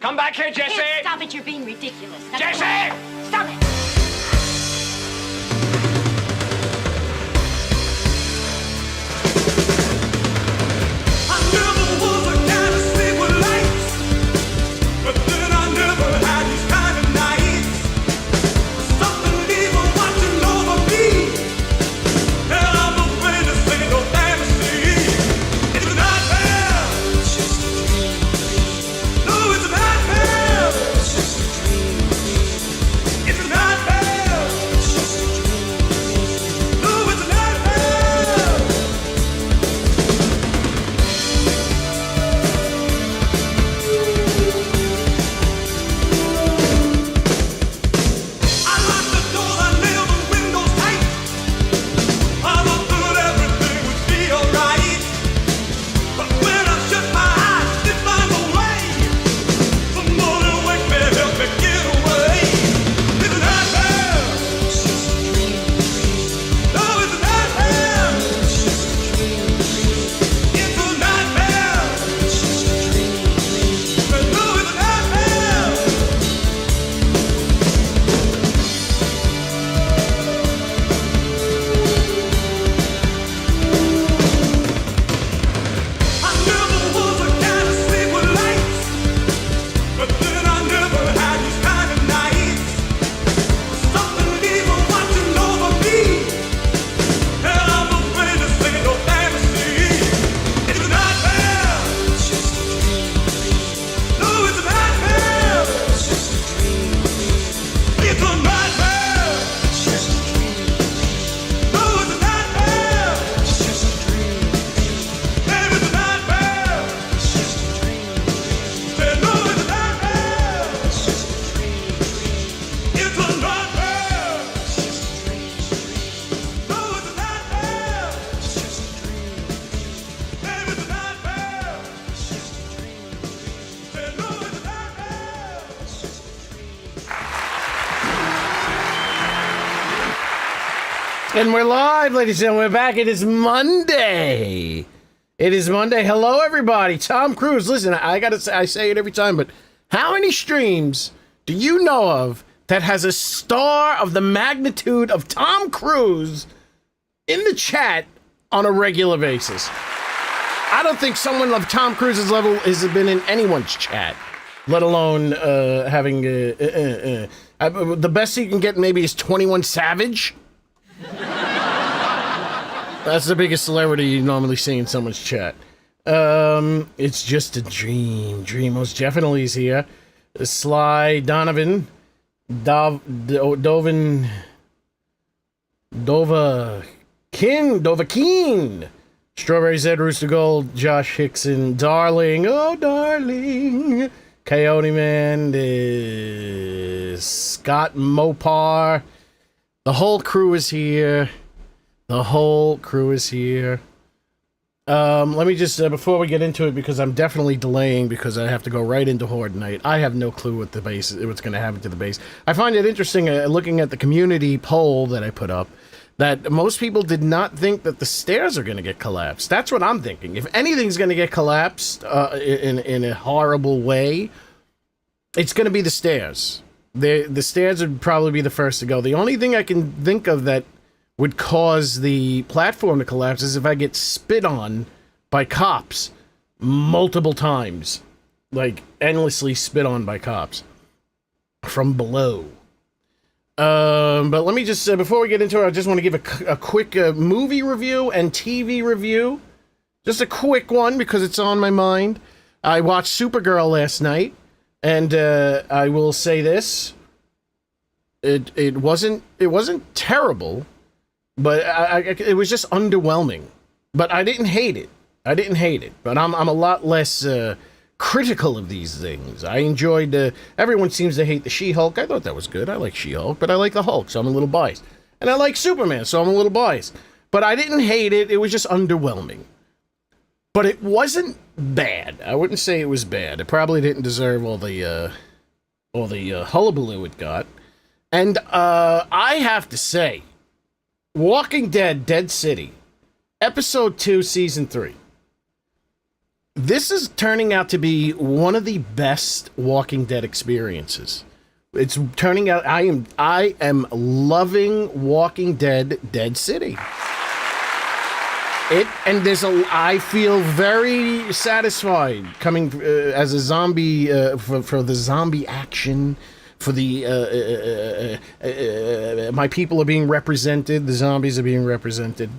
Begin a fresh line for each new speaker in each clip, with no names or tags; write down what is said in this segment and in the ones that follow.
Come back here, Jesse!
Stop it, you're being ridiculous. Now,
Jesse!
Stop it!
And we're live, ladies and gentlemen. We're back. It is Monday. It is Monday. Hello, everybody. Tom Cruise. Listen, I say it every time, but how many streams do you know of that has a star of the magnitude of Tom Cruise in the chat on a regular basis? I don't think someone of Tom Cruise's level has been in anyone's chat, let alone having... the best you can get maybe is 21 Savage. That's the biggest celebrity you normally see in someone's chat. It's just a dream. Most definitely is here. Sly Donovan, Dova Keen, Strawberry Zed, Rooster Gold, Josh Hickson, Darling, oh darling, Coyote Man, Scott Mopar. The whole crew is here. Let me just, before we get into it, because I'm definitely delaying because I have to go right into Horde Night. I have no clue what the base, what's going to happen to the base. I find it interesting, looking at the community poll that I put up, that most people did not think that the stairs are going to get collapsed. That's what I'm thinking. If anything's going to get collapsed in a horrible way, it's going to be the stairs. The stairs would probably be the first to go. The only thing I can think of that would cause the platform to collapse is if I get spit on by cops multiple times. Like, endlessly spit on by cops from below. But let me just, before we get into it, I just want to give a quick movie review and TV review. Just a quick one, because it's on my mind. I watched Supergirl last night, and I will say this. It wasn't terrible, but it was just underwhelming. But I didn't hate it. But I'm a lot less critical of these things. I enjoyed... everyone seems to hate the She-Hulk. I thought that was good. I like She-Hulk, but I like the Hulk, so I'm a little biased. And I like Superman, so I'm a little biased. But I didn't hate it. It was just underwhelming. But it wasn't bad. I wouldn't say it was bad. It probably didn't deserve all the hullabaloo it got. And I have to say, Walking Dead, Dead City, Episode 2, Season 3. this is turning out to be one of the best Walking Dead experiences. It's turning out I am loving Walking Dead Dead City. I feel very satisfied coming as a zombie for the zombie action, for the my people are being represented, the zombies are being represented.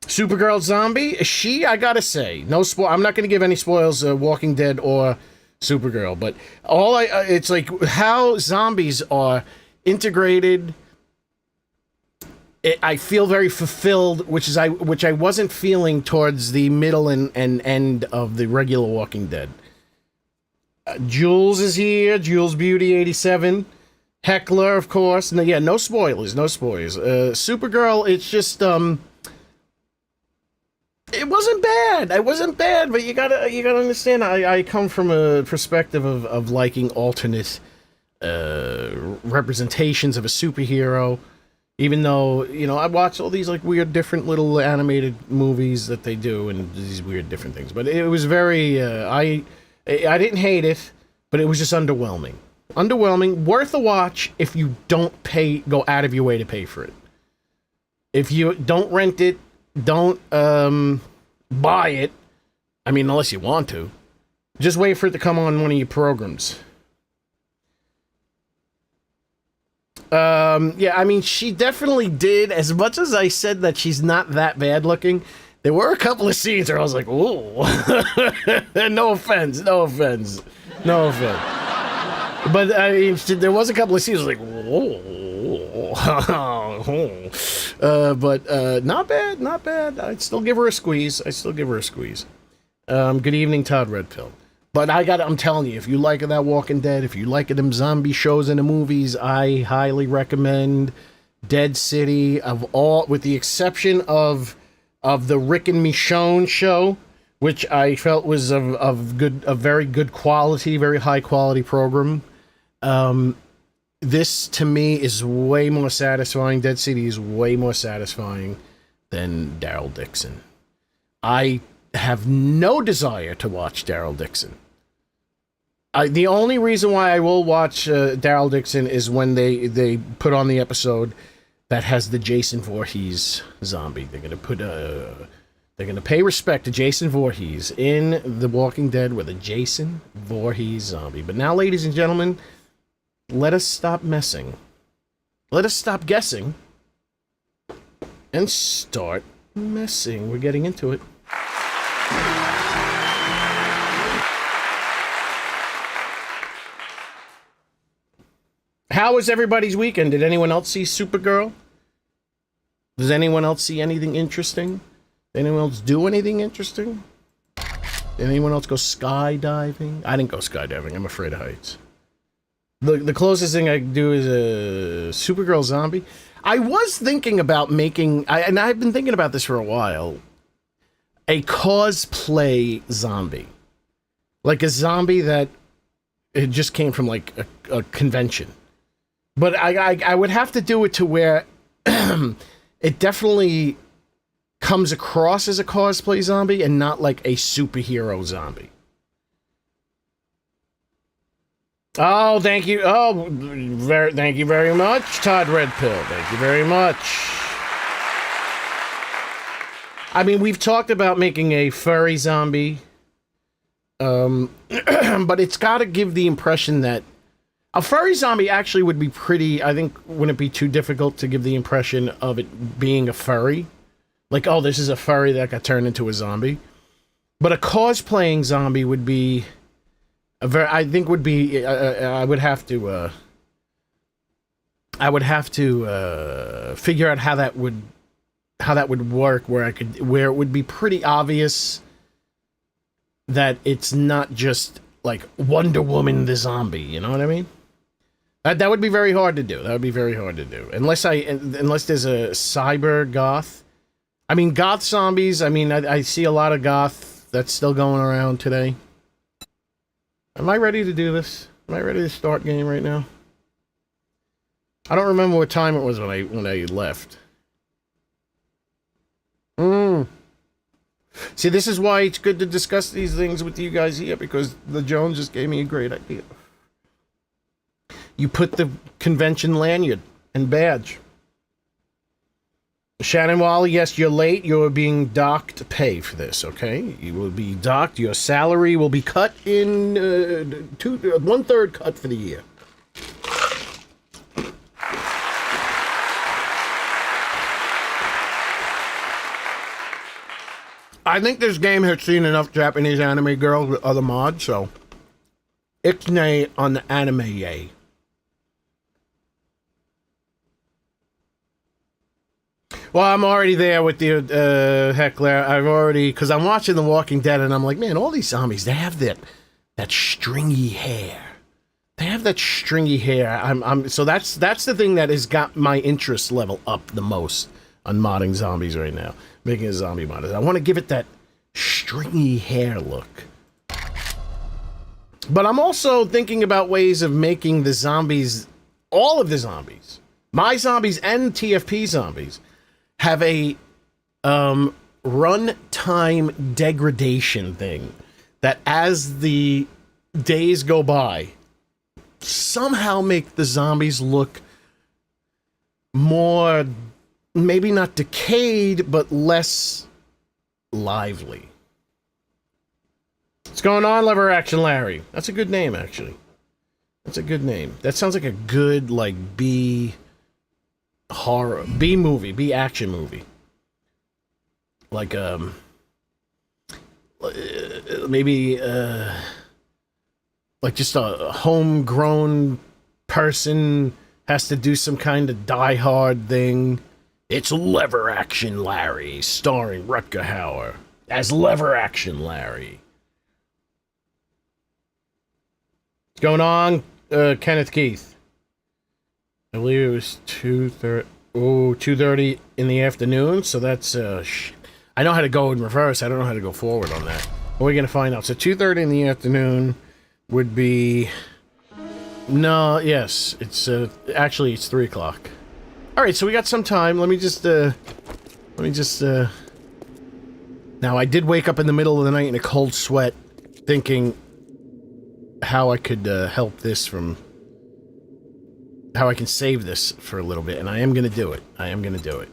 Supergirl zombie, I gotta say, I'm not gonna give any spoils, Walking Dead or Supergirl, but it's like how zombies are integrated. I feel very fulfilled, which I wasn't feeling towards the middle and end of the regular Walking Dead. Jules is here, Jules Beauty 87, Heckler, of course. No spoilers, no spoilers. Supergirl, it's just it wasn't bad. It wasn't bad, but you gotta understand. I come from a perspective of liking alternate representations of a superhero. Even though, I watch all these like weird different little animated movies that they do and these weird different things. But it was very, I didn't hate it, but it was just underwhelming. Underwhelming, worth a watch if you don't go out of your way to pay for it. If you don't rent it, don't buy it. I mean, unless you want to. Just wait for it to come on one of your programs. I mean, she definitely did. As much as I said that she's not that bad looking, there were a couple of scenes where I was like, "Whoa!" No offense. But I mean, there was a couple of scenes I was like, "Whoa!" But not bad. I'd still give her a squeeze. Good evening, Todd Redpill. But I'm telling you, if you like that Walking Dead, if you like them zombie shows and the movies, I highly recommend Dead City. With the exception of the Rick and Michonne show, which I felt was of very good quality, very high quality program. This to me is way more satisfying. Dead City is way more satisfying than Daryl Dixon. I have no desire to watch Daryl Dixon. The only reason why I will watch Daryl Dixon is when they put on the episode that has the Jason Voorhees zombie. They're gonna pay respect to Jason Voorhees in The Walking Dead with a Jason Voorhees zombie. But now, ladies and gentlemen, let us stop messing. Let us stop guessing and start messing. We're getting into it. How was everybody's weekend? Did anyone else see Supergirl? Does anyone else see anything interesting? Did anyone else do anything interesting? Did anyone else go skydiving? I didn't go skydiving. I'm afraid of heights. The closest thing I do is a Supergirl zombie. I was thinking about making, and I've been thinking about this for a while, a cosplay zombie. Like a zombie that it just came from like a convention. But I would have to do it to where it definitely comes across as a cosplay zombie and not like a superhero zombie. Oh, thank you. Oh, thank you very much, Todd Redpill. Thank you very much. I mean, we've talked about making a furry zombie. But it's got to give the impression that a furry zombie actually would be pretty, I think, wouldn't be too difficult to give the impression of it being a furry. Like, oh, this is a furry that got turned into a zombie. But a cosplaying zombie would be I would have to figure out how that would work, where it would be pretty obvious that it's not just like Wonder Woman the zombie, you know what I mean? That would be very hard to do. Unless there's a cyber goth. I mean, goth zombies, I mean, I see a lot of goth that's still going around today. Am I ready to do this? Am I ready to start game right now? I don't remember what time it was when I left. See, this is why it's good to discuss these things with you guys here, because the Jones just gave me a great idea. You put the convention lanyard and badge. Shannon Wally, yes, you're late. You're being docked pay for this, okay? You will be docked. Your salary will be cut in 1/3 cut for the year. I think this game has seen enough Japanese anime girls with other mods, so Ixnay on the anime yay. Well, I'm already there with the heckler. I've already, because I'm watching The Walking Dead, and I'm like, man, all these zombies, they have that stringy hair. They have that stringy hair. So that's the thing that has got my interest level up the most on modding zombies right now, making a zombie mod. I want to give it that stringy hair look. But I'm also thinking about ways of making the zombies, all of the zombies, my zombies and TFP zombies, have a runtime degradation thing that as the days go by, somehow make the zombies look more, maybe not decayed, but less lively. What's going on, Lever Action Larry? That's a good name, actually. That's a good name. That sounds like a good, like, B horror, B movie, B action movie. Like, maybe, like just a homegrown person has to do some kind of die-hard thing. It's Lever Action Larry, starring Rutger Hauer as Lever Action Larry. What's going on, Kenneth Keith? I believe it was 2:30 in the afternoon, so that's, I know how to go in reverse, I don't know how to go forward on that. But we're gonna find out. So 2:30 in the afternoon would be... No, yes, it's, actually, it's 3 o'clock. Alright, so we got some time. Let me just, now, I did wake up in the middle of the night in a cold sweat, thinking how I could, help this from... how I can save this for a little bit, and I am gonna do it. I am gonna do it.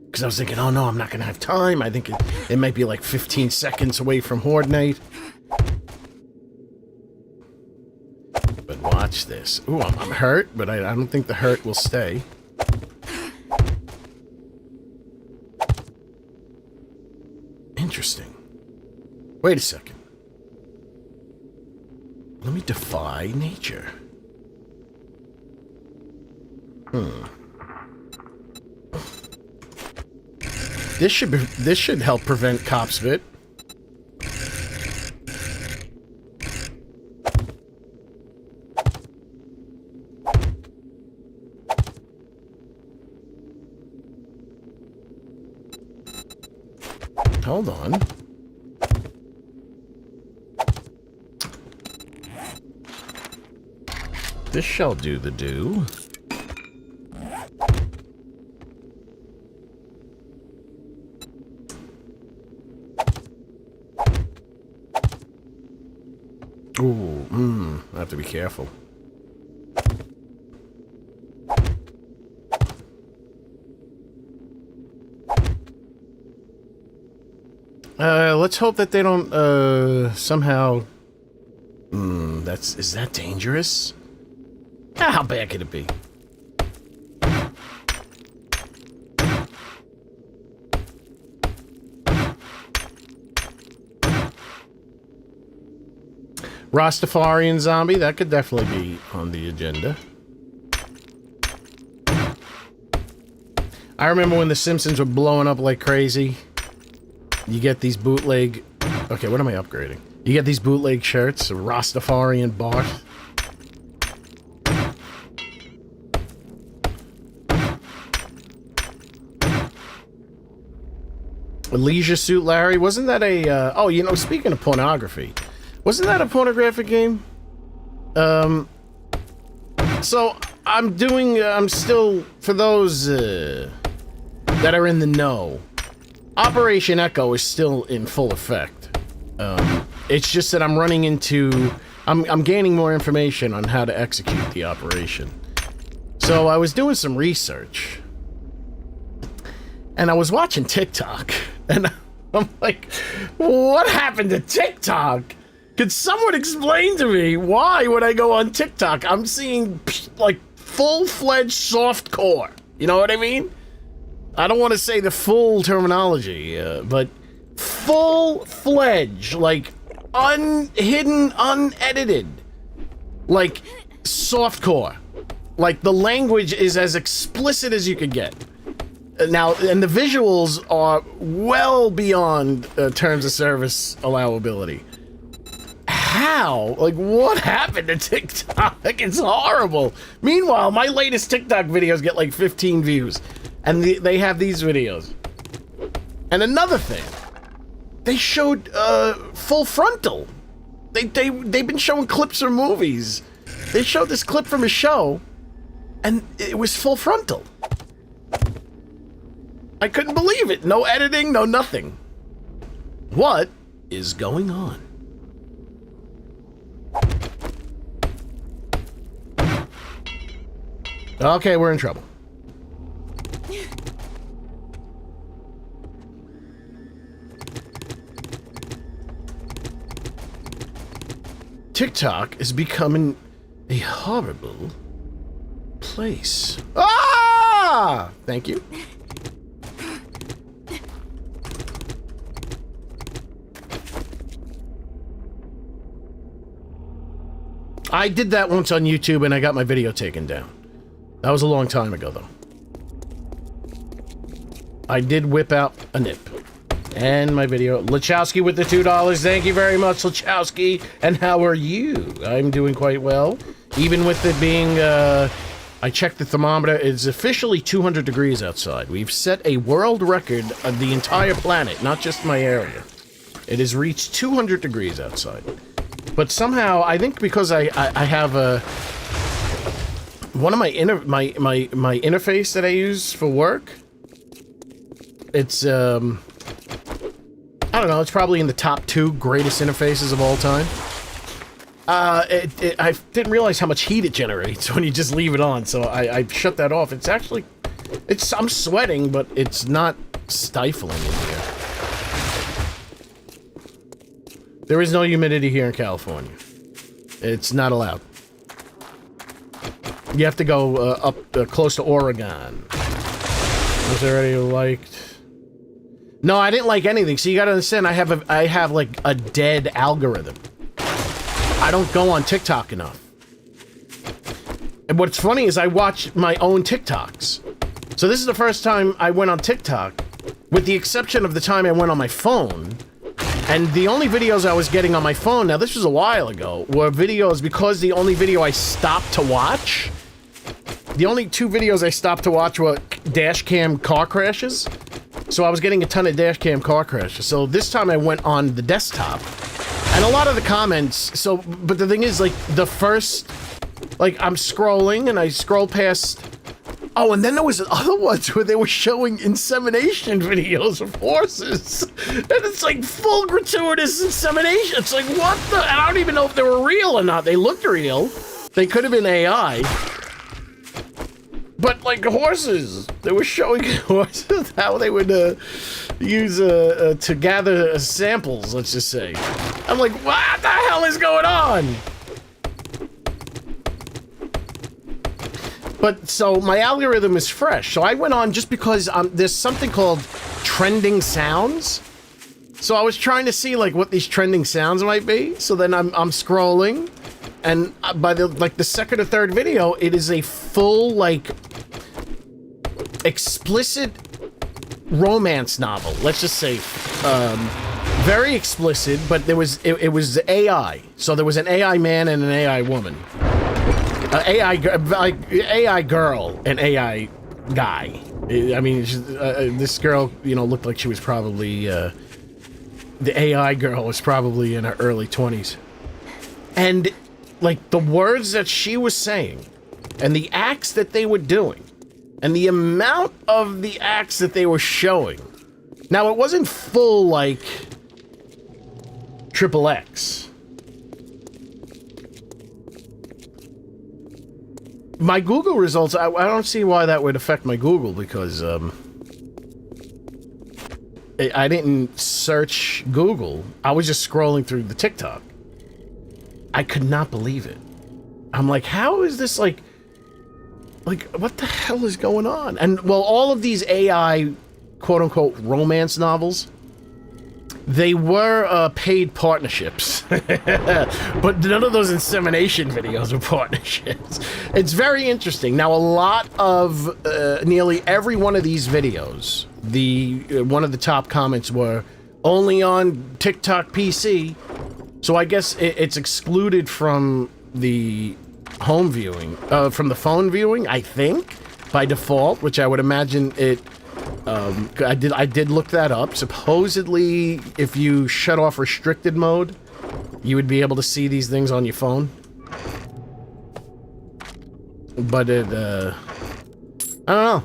Because I was thinking, oh no, I'm not gonna have time. I think it might be like 15 seconds away from Horde Night. But watch this. Ooh, I'm hurt, but I don't think the hurt will stay. Interesting. Wait a second. Let me defy nature. This should help prevent Copspit. Hold on. This shall do the do. Ooh, I have to be careful. Let's hope that they don't, somehow... is that dangerous? How bad could it be? Rastafarian zombie, that could definitely be on the agenda. I remember when The Simpsons were blowing up like crazy. You get these bootleg... Okay, what am I upgrading? You get these bootleg shirts, a Rastafarian Bart. A Leisure Suit Larry, wasn't that a... oh, you know, speaking of pornography... Wasn't that a pornographic game? So, I'm still, for those, that are in the know, Operation Echo is still in full effect. It's just that I'm running into... I'm gaining more information on how to execute the operation. So I was doing some research. And I was watching TikTok. And I'm like, what happened to TikTok? Could someone explain to me why when I go on TikTok, I'm seeing, like, full-fledged softcore? You know what I mean? I don't want to say the full terminology, but full-fledged, like, unhidden, unedited, like, softcore. Like, the language is as explicit as you could get. Now, and the visuals are well beyond terms of service allowability. How? Like, what happened to TikTok? It's horrible. Meanwhile, my latest TikTok videos get like 15 views. And they have these videos. And another thing, they showed full frontal. They've been showing clips from movies. They showed this clip from a show, and it was full frontal. I couldn't believe it. No editing, no nothing. What is going on? Okay, we're in trouble. TikTok is becoming a horrible place. Ah! Thank you. I did that once on YouTube and I got my video taken down. That was a long time ago, though. I did whip out a nip. And my video. Lachowski with the $2. Thank you very much, Lachowski. And how are you? I'm doing quite well. Even with it being, I checked the thermometer. It's officially 200 degrees outside. We've set a world record of the entire planet, not just my area. It has reached 200 degrees outside. But somehow, I think because I have a... One of my interface that I use for work, it's, I don't know, it's probably in the top 2 greatest interfaces of all time. I didn't realize how much heat it generates when you just leave it on, so I shut that off. It's actually, I'm sweating, but it's not stifling in here. There is no humidity here in California. It's not allowed. You have to go up close to Oregon. Was there any liked? No, I didn't like anything. So you gotta understand, I have like a dead algorithm. I don't go on TikTok enough. And what's funny is I watch my own TikToks. So this is the first time I went on TikTok, with the exception of the time I went on my phone. And the only videos I was getting on my phone, now this was a while ago, were videos, because the only video I stopped to watch, the only 2 videos I stopped to watch were dash cam car crashes. So I was getting a ton of dash cam car crashes. So this time I went on the desktop. And a lot of the comments, so, but the thing is, like, the first, like, I'm scrolling and I scroll past, oh, and then there was other ones where they were showing insemination videos of horses. And it's like full gratuitous insemination. It's like, what the? And I don't even know if they were real or not. They looked real. They could have been AI. But, like, horses. They were showing horses how they would use to gather samples, let's just say. I'm like, what the hell is going on? But, so, my algorithm is fresh. So I went on just because there's something called trending sounds. So I was trying to see, like, what these trending sounds might be. So then I'm scrolling. And by the second or third video, it is a full, like, explicit romance novel. Let's just say, very explicit, but it was AI. So there was an AI man and an AI woman. AI girl and AI guy. I mean, this girl, you know, looked like she was probably, the AI girl was probably in her early 20s. And, like, the words that she was saying, and the acts that they were doing, and the amount of the acts that they were showing, Now, it wasn't full, like, XXX. My Google results, I don't see why that would affect my Google, because, I didn't search Google. I was just scrolling through the TikTok. I could not believe it. I'm like, how is this, like, what the hell is going on? And, well, all of these AI, quote-unquote, romance novels, they were paid partnerships. But none of those insemination videos were partnerships. It's very interesting. Now, a lot of, nearly every one of these videos, one of the top comments were, only on TikTok PC. So I guess it's excluded from the home viewing, from the phone viewing, I think, by default, which I would imagine it, I did look that up. Supposedly, if you shut off restricted mode, you would be able to see these things on your phone. But it, I don't know.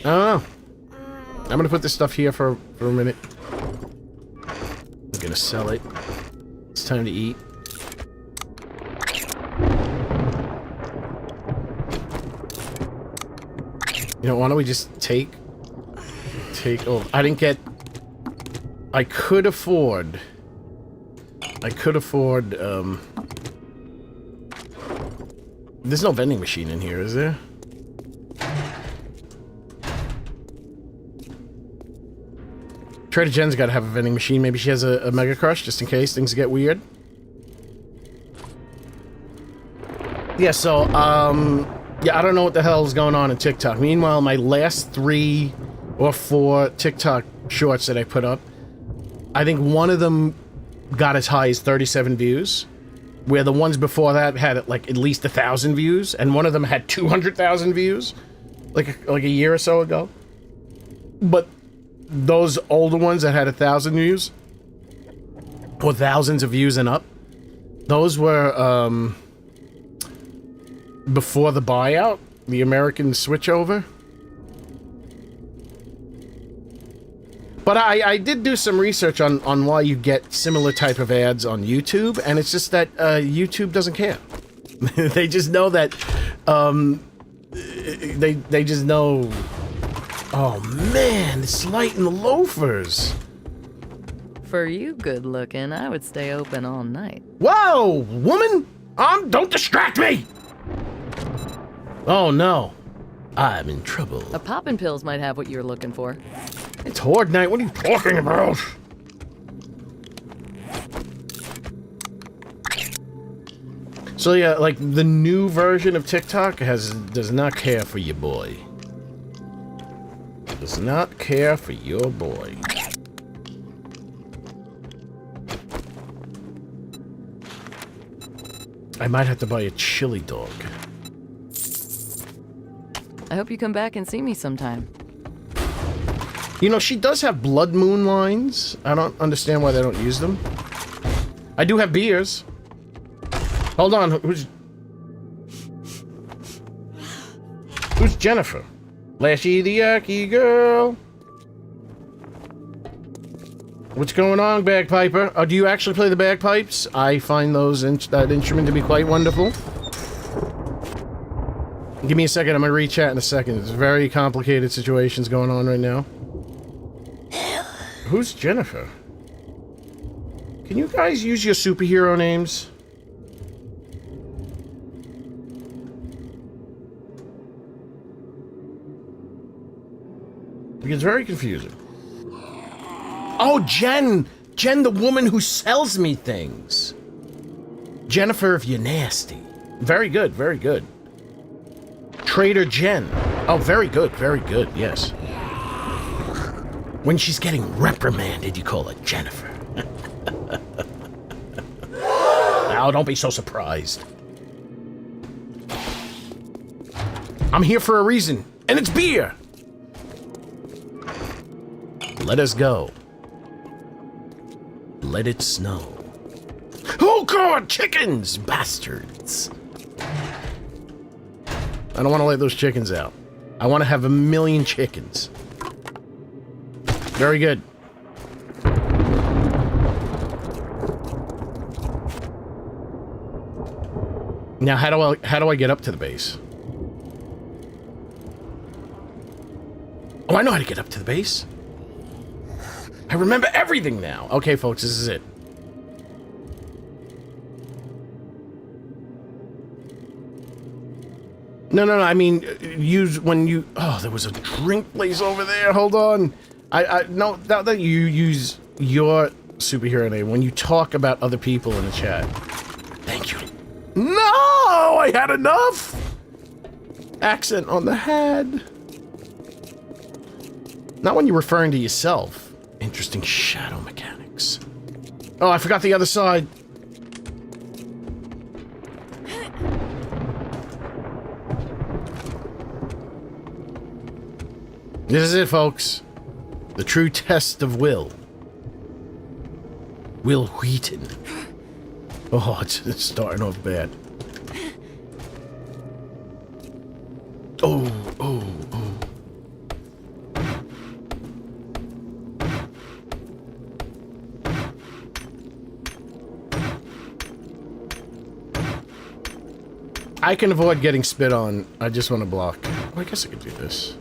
I don't know. I'm gonna put this stuff here for a minute. I'm gonna sell it. It's time to eat. You know, why don't we just take... Oh, I didn't get... I could afford... There's no vending machine in here, is there? Trader Jen's gotta have a vending machine. Maybe she has a Mega Crush, just in case things get weird. Yeah, so, yeah, I don't know what the hell is going on in TikTok. Meanwhile, my last 3 or 4 TikTok shorts that I put up, I think one of them got as high as 37 views, where the ones before that had, like, at least 1,000 views, and one of them had 200,000 views, like a year or so ago. But those older ones that had 1,000 views, or thousands of views and up, those were, before the buyout, the American switchover. But I did do some research on why you get similar type of ads on YouTube, and it's just that YouTube doesn't care. They just know that, they just know... Oh man, it's light in the loafers.
For you good looking, I would stay open all night.
Whoa, woman! Don't distract me! Oh no, I'm in trouble.
A poppin' pills might have what you're looking for.
It's Horde Night, what are you talking about? So yeah, like, the new version of TikTok does not care for your boy. Does not care for your boy. I might have to buy a chili dog.
I hope you come back and see me sometime.
You know, she does have blood moon lines. I don't understand why they don't use them. I do have beers. Hold on, who's Jennifer? Lashy the Yaki girl. What's going on, bagpiper? Oh, do you actually play the bagpipes? I find that instrument to be quite wonderful. Give me a second, I'm gonna re-chat in a second. There's very complicated situations going on right now. Who's Jennifer? Can you guys use your superhero names? It's very confusing. Oh, Jen! Jen, the woman who sells me things. Jennifer, if you're nasty. Very good, very good. Trader Jen. Oh, very good, yes. When she's getting reprimanded, you call her Jennifer. Now, don't be so surprised. I'm here for a reason, and it's beer! Let us go. Let it snow. Oh god, chickens! Bastards! I don't want to let those chickens out. I want to have 1,000,000 chickens. Very good. Now, how do I get up to the base? Oh, I know how to get up to the base. I remember everything now. Okay, folks, this is it. No, I mean, use when you... Oh, there was a drink place over there. Hold on. No, that you use your superhero name when you talk about other people in the chat. Thank you. No, I had enough. Accent on the head. Not when you're referring to yourself. Interesting shadow mechanics. Oh, I forgot the other side. This is it, folks. The true test of will. Will Wheaton. Oh, it's starting off bad. Oh. I can avoid getting spit on. I just want to block. Well, I guess I could do this.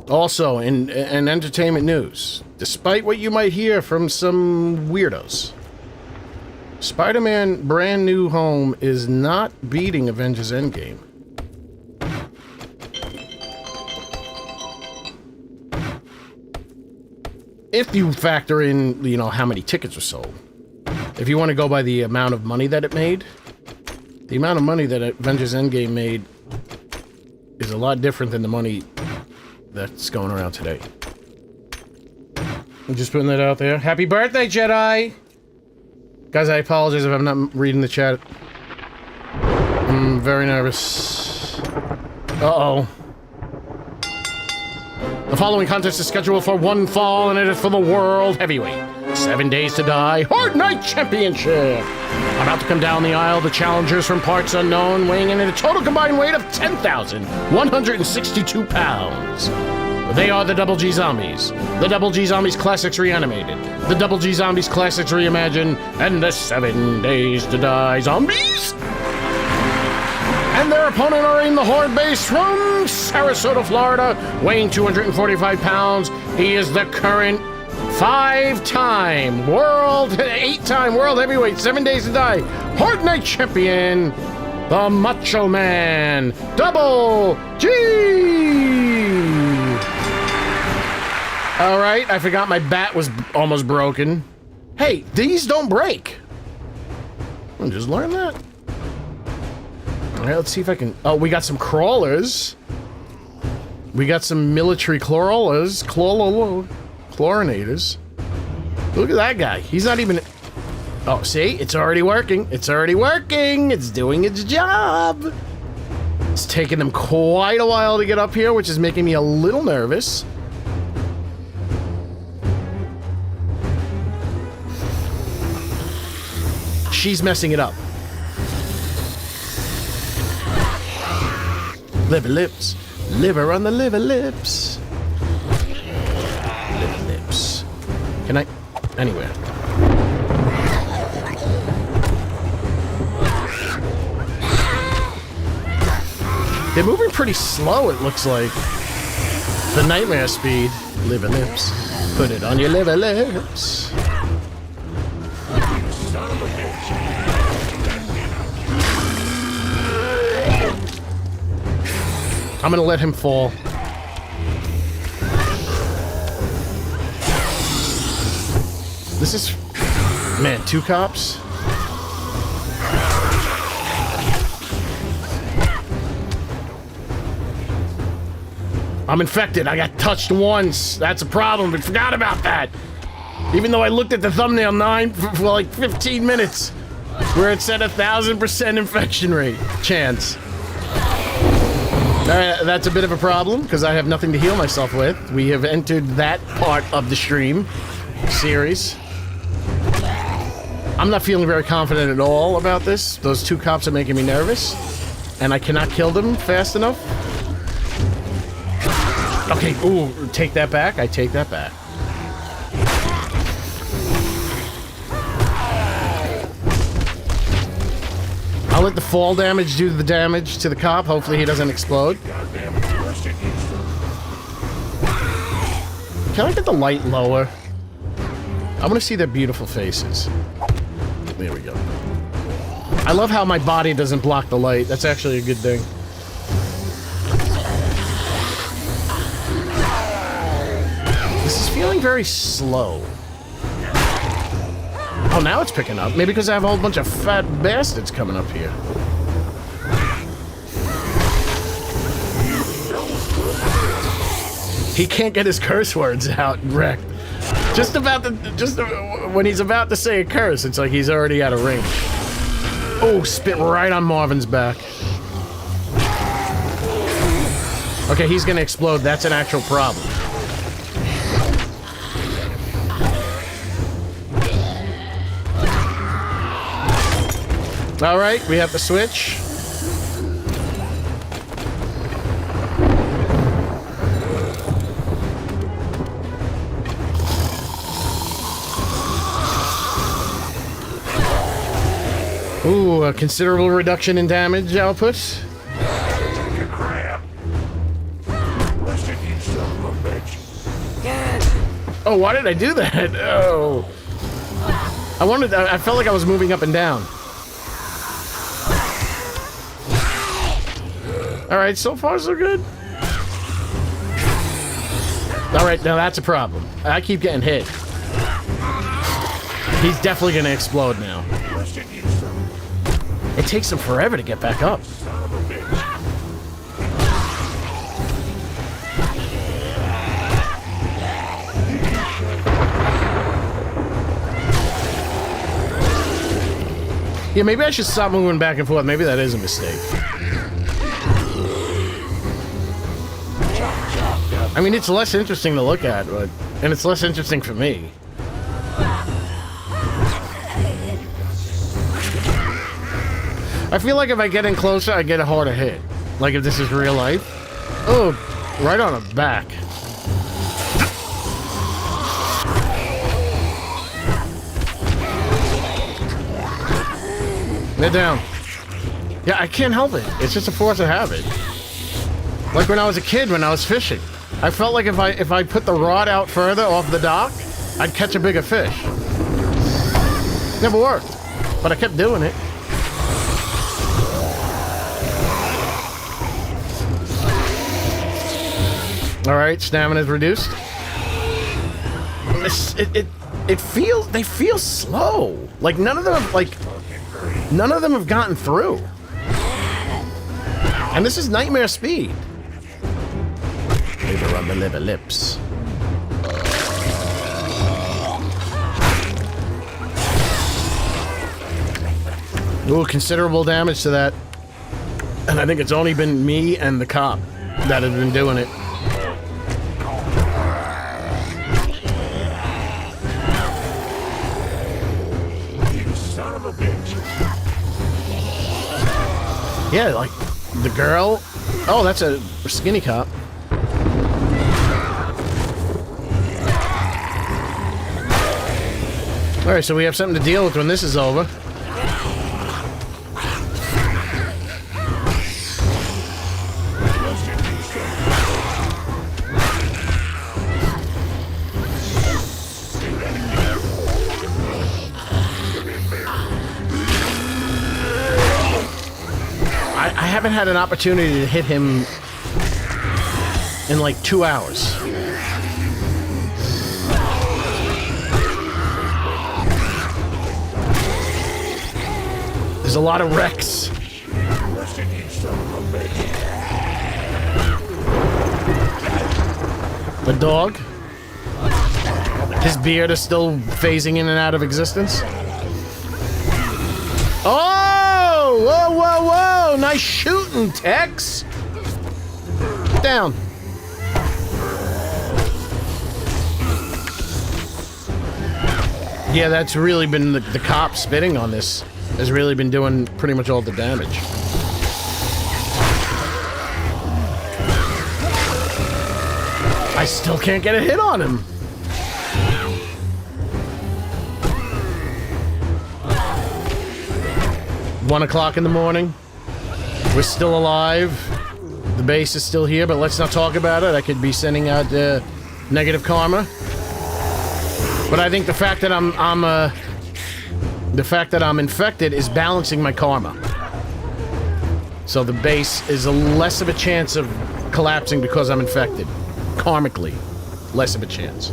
Also, in entertainment news, despite what you might hear from some weirdos, Spider-Man Brand New Home is not beating Avengers Endgame. If you factor in, you know, how many tickets were sold. If you want to go by the amount of money that it made, the amount of money that Avengers Endgame made is a lot different than the money that's going around today. I'm just putting that out there. Happy birthday, Jedi! Guys, I apologize if I'm not reading the chat. I'm very nervous. Uh-oh. The following contest is scheduled for one fall, and it is for the World Heavyweight 7 Days to Die Hard Night Championship. About to come down the aisle, the challengers from parts unknown, weighing in at a total combined weight of 10,162 pounds. They are the Double G Zombies, the Double G Zombies Classics Reanimated, the Double G Zombies Classics Reimagined, and the 7 Days to Die Zombies. And their opponent are in the Horde base from Sarasota, Florida, weighing 245 pounds. He is the current 8-time World Heavyweight 7 Days to Die Hard Night Champion, the Macho Man, Double G! Alright, I forgot my bat was almost broken. Hey, these don't break. I just learned that. Alright, let's see if I can... Oh, we got some crawlers. We got some military crawlers. Chlorinators. Look at that guy. He's not even... Oh, see? It's already working. It's already working. It's doing its job. It's taking them quite a while to get up here, which is making me a little nervous. She's messing it up. Liver lips. Liver on the liver lips. Liver lips. Can I? Anywhere. They're moving pretty slow, it looks like. The nightmare speed. Liver lips. Put it on your liver lips. I'm gonna let him fall. This is... Man, 2 cops? I'm infected. I got touched once. That's a problem. I forgot about that. Even though I looked at the thumbnail for like 15 minutes, where it said 1,000% infection rate chance. That's a bit of a problem, because I have nothing to heal myself with. We have entered that part of the stream series. I'm not feeling very confident at all about this. Those two cops are making me nervous. And I cannot kill them fast enough. Okay, ooh, take that back. I take that back. I'll let the fall damage do the damage to the cop. Hopefully he doesn't explode. Can I get the light lower? I want to see their beautiful faces. There we go. I love how my body doesn't block the light. That's actually a good thing. This is feeling very slow. Oh, now it's picking up. Maybe because I have a whole bunch of fat bastards coming up here. He can't get his curse words out, wrecked. When he's about to say a curse, it's like he's already out of range. Oh, spit right on Marvin's back. Okay, he's gonna explode. That's an actual problem. All right, we have the switch. Ooh, a considerable reduction in damage output. Oh, why did I do that? Oh. I felt like I was moving up and down. Alright, so far so good. Alright, now that's a problem. I keep getting hit. He's definitely gonna explode now. It takes him forever to get back up. Yeah, maybe I should stop moving back and forth. Maybe that is a mistake. I mean, it's less interesting to look at, and it's less interesting for me. I feel like if I get in closer, I get a harder hit. Like if this is real life. Oh, right on the back. They're down. Yeah, I can't help it. It's just a force of habit. Like when I was a kid, when I was fishing. I felt like if I put the rod out further off the dock, I'd catch a bigger fish. Never worked, but I kept doing it. All right, stamina's reduced. They feel slow. Like none of them have gotten through. And this is nightmare speed. Liver on the liver lips. Ooh, considerable damage to that. And I think it's only been me and the cop that have been doing it. Yeah, like the girl. Oh, that's a skinny cop. All right, so we have something to deal with when this is over. I haven't had an opportunity to hit him in like 2 hours. There's a lot of wrecks. The dog. His beard is still phasing in and out of existence. Oh! Whoa, whoa, whoa! Nice shooting, Tex! Down. Yeah, that's really been the cop spitting on this has really been doing pretty much all the damage. I still can't get a hit on him. One o'clock in the morning. We're still alive. The base is still here, but let's not talk about it. I could be sending out negative karma. But I think the fact that I'm infected is balancing my karma. So the base is less of a chance of collapsing because I'm infected. Karmically, less of a chance.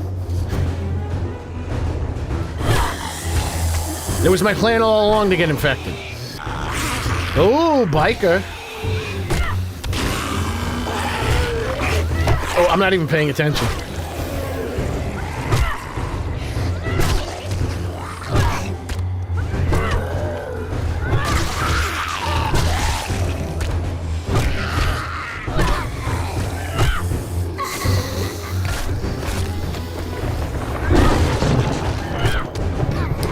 It was my plan all along to get infected. Oh, biker. Oh, I'm not even paying attention.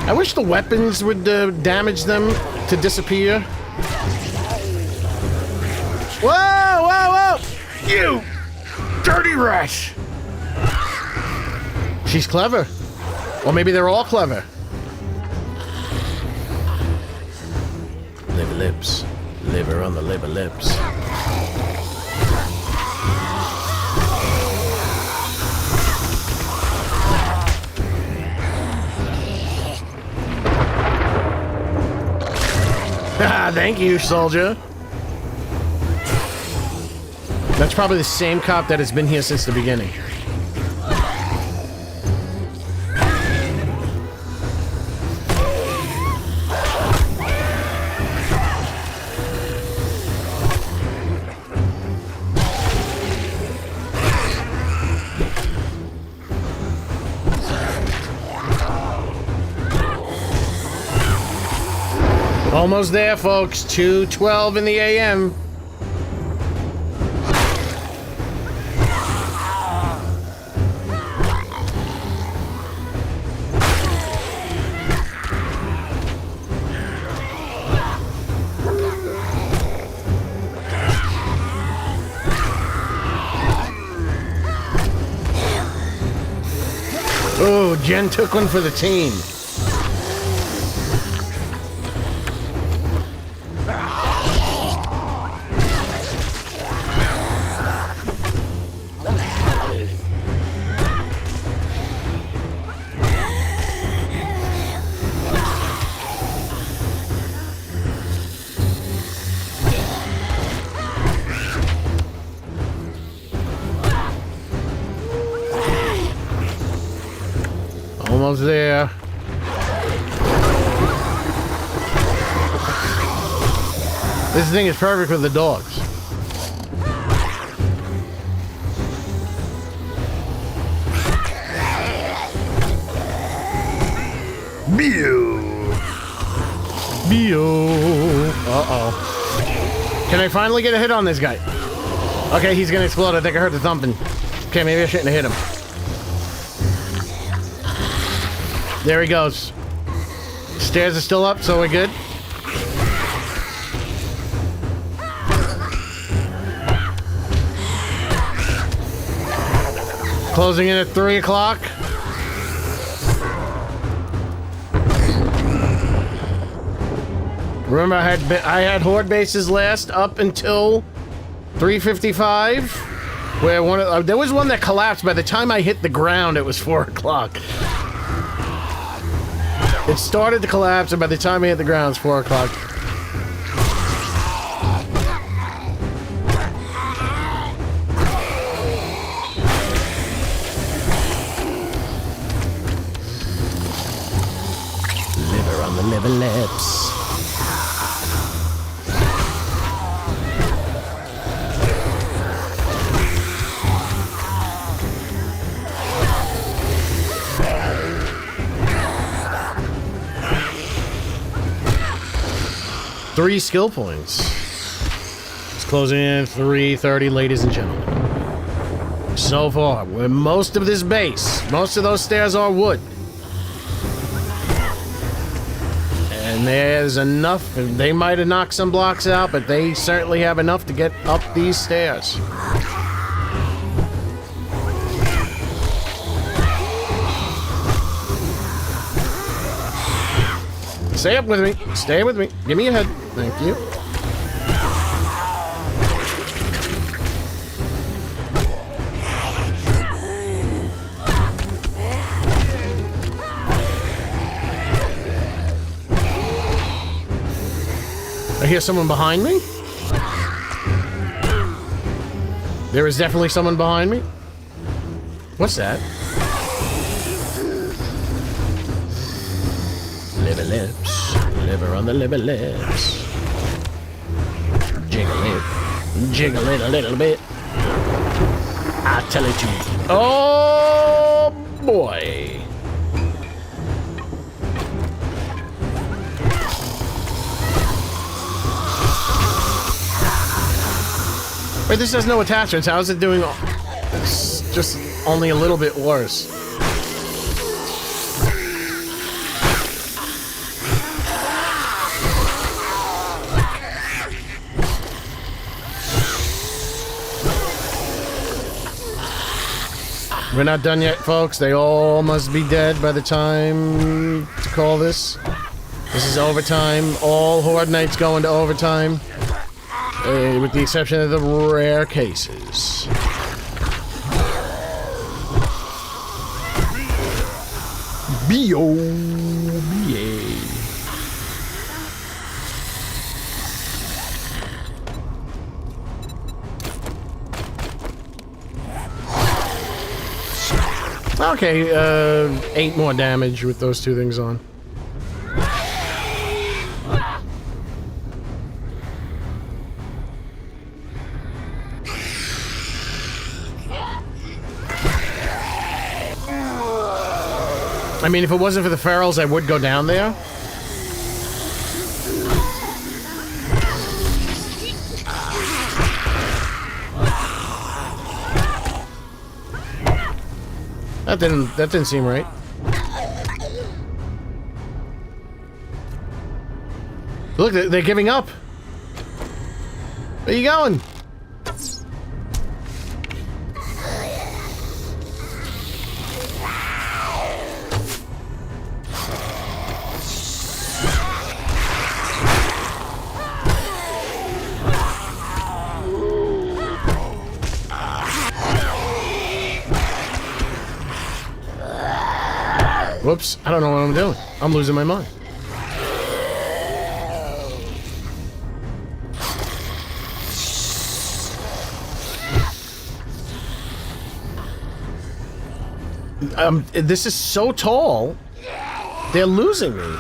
I wish the weapons would damage them to disappear. Whoa, whoa, whoa! You dirty rat! She's clever. Or maybe they're all clever. Liver lips. Liver on the liver lips. Ah, thank you, soldier. That's probably the same cop that has been here since the beginning. Almost there, folks. 2:12 in the AM. Oh, Jen took one for the team. Almost there. This thing is perfect for the dogs. Uh-oh. Can I finally get a hit on this guy? Okay, he's gonna explode. I think I heard the thumping. Okay, maybe I shouldn't have hit him. There he goes. Stairs are still up, so we're good. Closing in at 3 o'clock. Remember, I had horde bases last up until 3:55, where there was one that collapsed. By the time I hit the ground, it was 4 o'clock. It started to collapse, and by the time I hit the ground, it's 4 o'clock. Liver on the liver lips. Three skill points. It's closing in at 3:30, ladies and gentlemen. So far, we're most of this base. Most of those stairs are wood. There's enough. They might have knocked some blocks out, but they certainly have enough to get up these stairs. Stay up with me. Stay with me. Give me a head. Thank you. I hear someone behind me. There is definitely someone behind me. What's that? Liver lips. Liver on the liver lips. Jiggle it. Jiggle it a little bit. I tell it to you. Oh, boy. Wait, this has no attachments. How is it doing? It's just only a little bit worse. We're not done yet, folks. They all must be dead by the time to call this. This is overtime. All Horde Knights go into overtime. With the exception of the rare cases. B.O.B.A. Okay, 8 more damage with those two things on. I mean, if it wasn't for the ferals, I would go down there. That didn't seem right. Look, they're giving up. Where are you going? Whoops, I don't know what I'm doing. I'm losing my mind. This is so tall. They're losing me.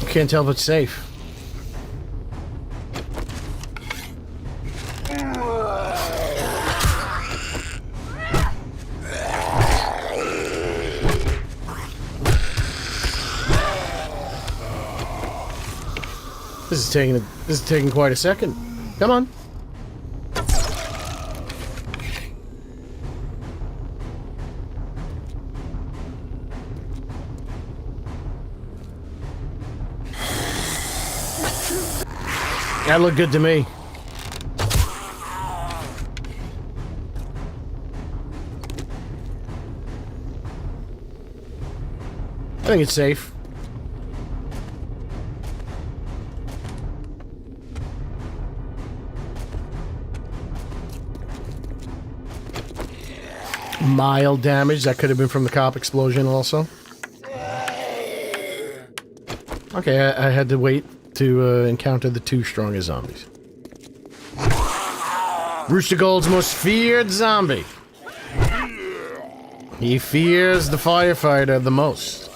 Can't tell if it's safe. This is taking quite a second. Come on. That looked good to me. I think it's safe. Mild damage. That could have been from the cop explosion also. Okay, I had to wait to encounter the 2 strongest zombies. Rooster Gold's most feared zombie. He fears the firefighter the most.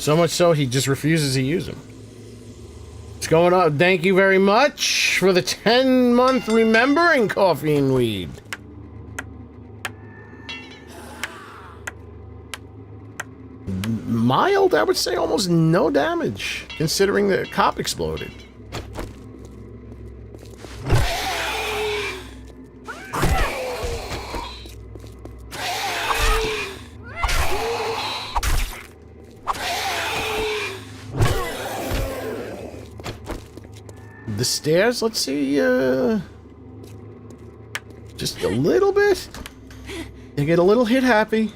So much so, he just refuses to use them. What's going on? Thank you very much for the 10-month remembering coffee and weed. Mild, I would say almost no damage, considering the cop exploded. The stairs, let's see, just a little bit. They get a little hit happy.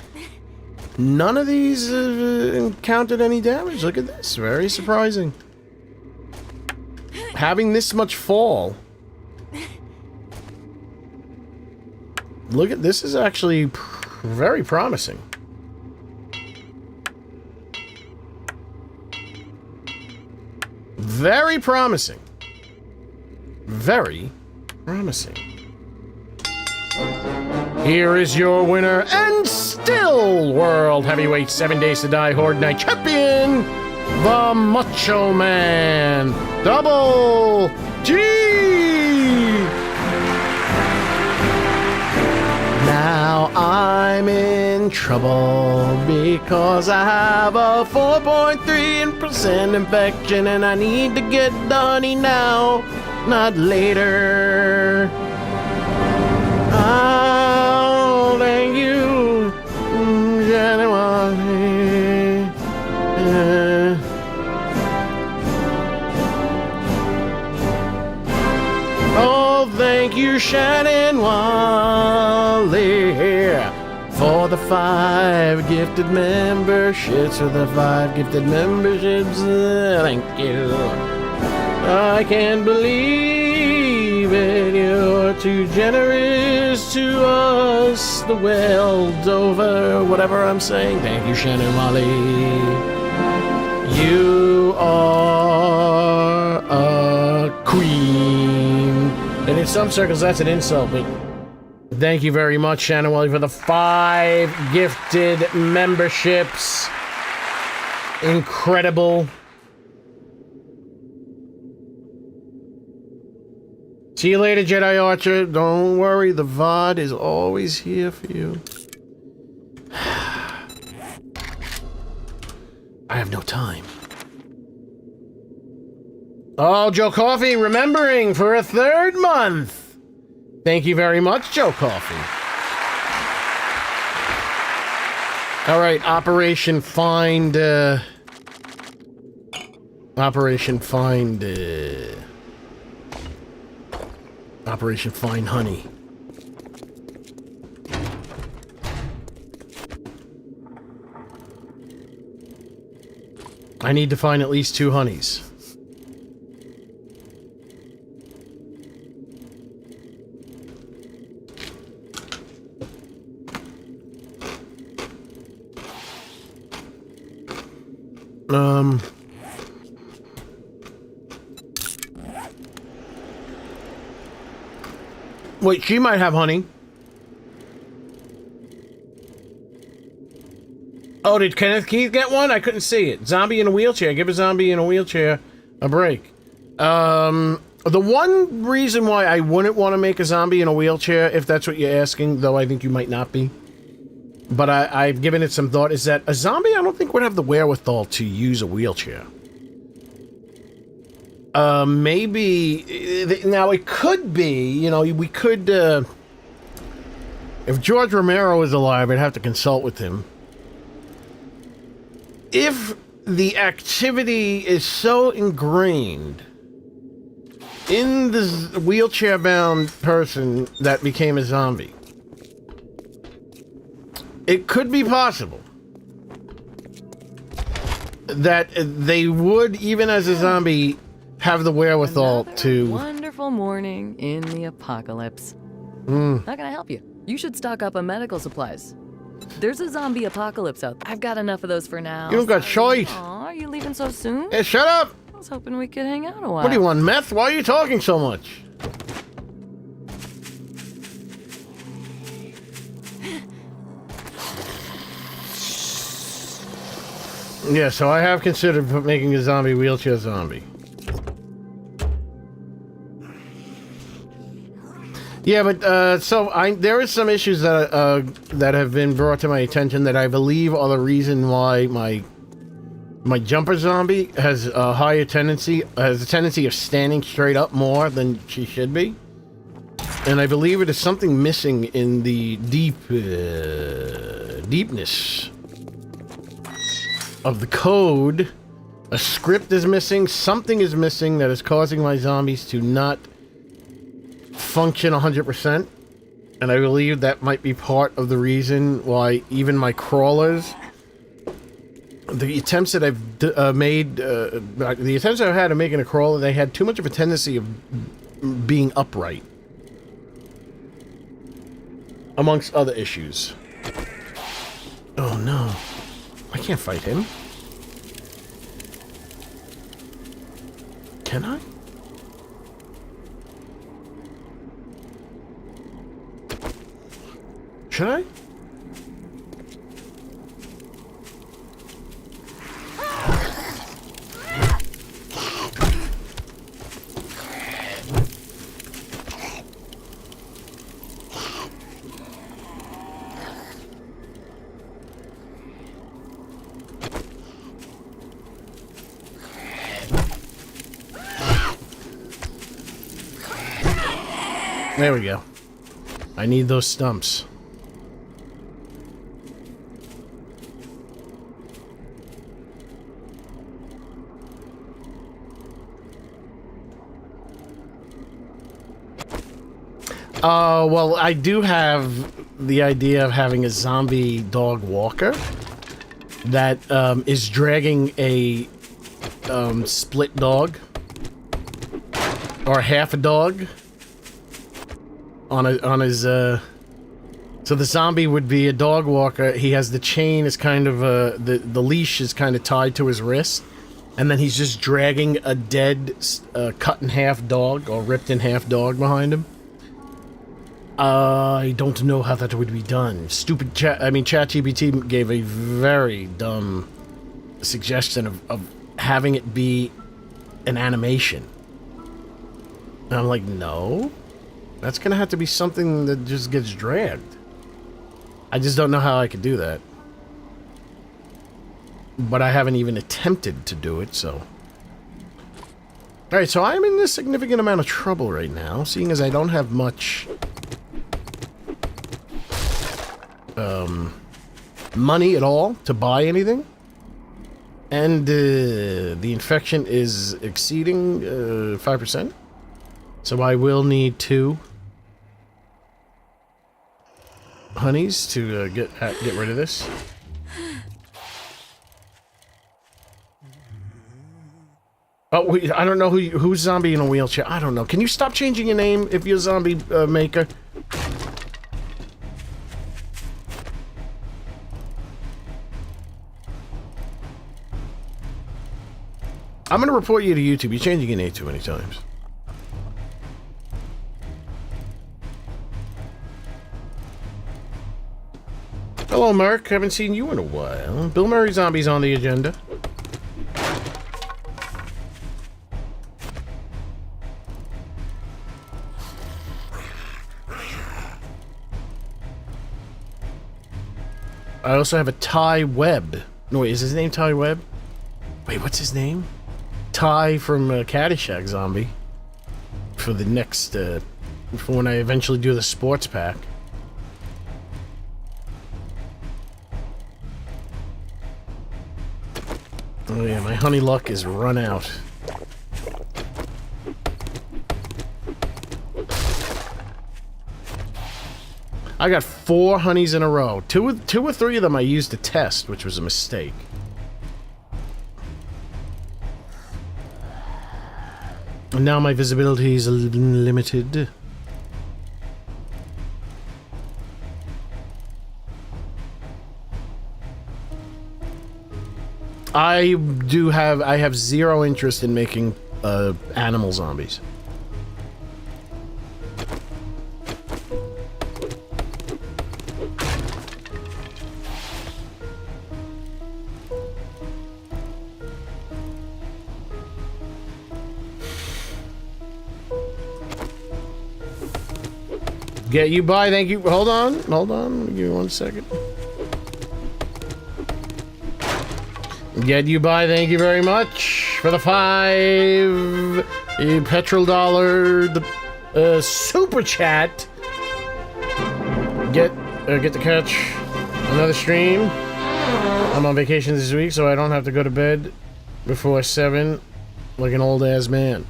None of these encountered any damage. Look at this. Very surprising. Having this much fall. Look at this is actually very promising. Very promising. Very promising. Here is your winner and still World Heavyweight 7 Days to Die Horde Night Champion, the Macho Man, Double G! Now I'm in trouble because I have a 4.3% infection and I need to get Donnie now, not later. Oh, thank you, January. Oh, thank you, Shannon Wally, for the 5 gifted memberships. For the 5 gifted memberships, thank you. I can't believe it. You're too generous to us. The world's over. Whatever I'm saying. Thank you, Shannon Wally. You are a queen. And in some circles, that's an insult, but thank you very much, Shannon Wally, for the 5 gifted memberships. Incredible. See you later, Jedi Archer. Don't worry, the VOD is always here for you. I have no time. Oh, Joe Coffee, remembering for a 3rd month. Thank you very much, Joe Coffee. All right, Operation Find... Operation Find Honey. I need to find at least 2 honeys. Wait, she might have honey. Oh, did Kenneth Keith get one? I couldn't see it. Zombie in a wheelchair. Give a zombie in a wheelchair a break. The one reason why I wouldn't want to make a zombie in a wheelchair, if that's what you're asking, though I think you might not be, but I've given it some thought, is that a zombie I don't think would have the wherewithal to use a wheelchair. Maybe... Now, it could be, you know, we could... if George Romero is alive, I'd have to consult with him. If the activity is so ingrained in the wheelchair-bound person that became a zombie, it could be possible that they would, even as a zombie, have the wherewithal
Another
to...
wonderful morning in the apocalypse. How can I help you? You should stock up on medical supplies. There's a zombie apocalypse out there. I've got enough of those for now.
You don't got choice.
Aw, are you leaving so soon?
Hey, shut up!
I was hoping we could hang out a while.
What do you want, meth? Why are you talking so much? Yeah, so I have considered making a zombie wheelchair zombie. Yeah, but there is some issues that that have been brought to my attention that I believe are the reason why my jumper zombie has a tendency of standing straight up more than she should be. And I believe it is something missing in the deepness of the code. A script is missing. Something is missing that is causing my zombies to not function 100%. And I believe that might be part of the reason why even my crawlers, the attempts that I've made, the attempts I've had of making a crawler, they had too much of a tendency of being upright. Amongst other issues. Oh no. I can't fight him. Can I? Should I? There we go. I need those stumps. Well, I do have the idea of having a zombie dog walker that is dragging a split dog or half a dog on his so the zombie would be a dog walker. He has the chain is kind of the leash is kind of tied to his wrist, and then he's just dragging a dead cut in half dog or ripped in half dog behind him. I don't know how that would be done. ChatGPT gave a very dumb suggestion of having it be an animation. And I'm like, no. That's gonna have to be something that just gets dragged. I just don't know how I could do that. But I haven't even attempted to do it, so... Alright, so I'm in a significant amount of trouble right now, seeing as I don't have much... money at all to buy anything. And the infection is exceeding 5%. So I will need 2 honeys to get rid of this. Oh, I don't know who's zombie in a wheelchair. I don't know. Can you stop changing your name if you're a zombie maker? I'm gonna report you to YouTube. You're changing your name too many times. Hello, Mark. Haven't seen you in a while. Bill Murray Zombie's on the agenda. I also have a Ty Webb. No, wait, is his name Ty Webb? Wait, what's his name? Ty from Caddyshack Zombie. For the next, for when I eventually do the sports pack. Oh yeah, my honey luck is run out. I got 4 honeys in a row. Two or three of them I used to test, which was a mistake. And now my visibility is limited. I have 0 interest in making animal zombies. Get you by, thank you. Hold on. Give me 1 second. Get you by, thank you very much for the 5 petrol dollar super chat. Get to catch another stream. I'm on vacation this week, so I don't have to go to bed before 7 like an old ass man.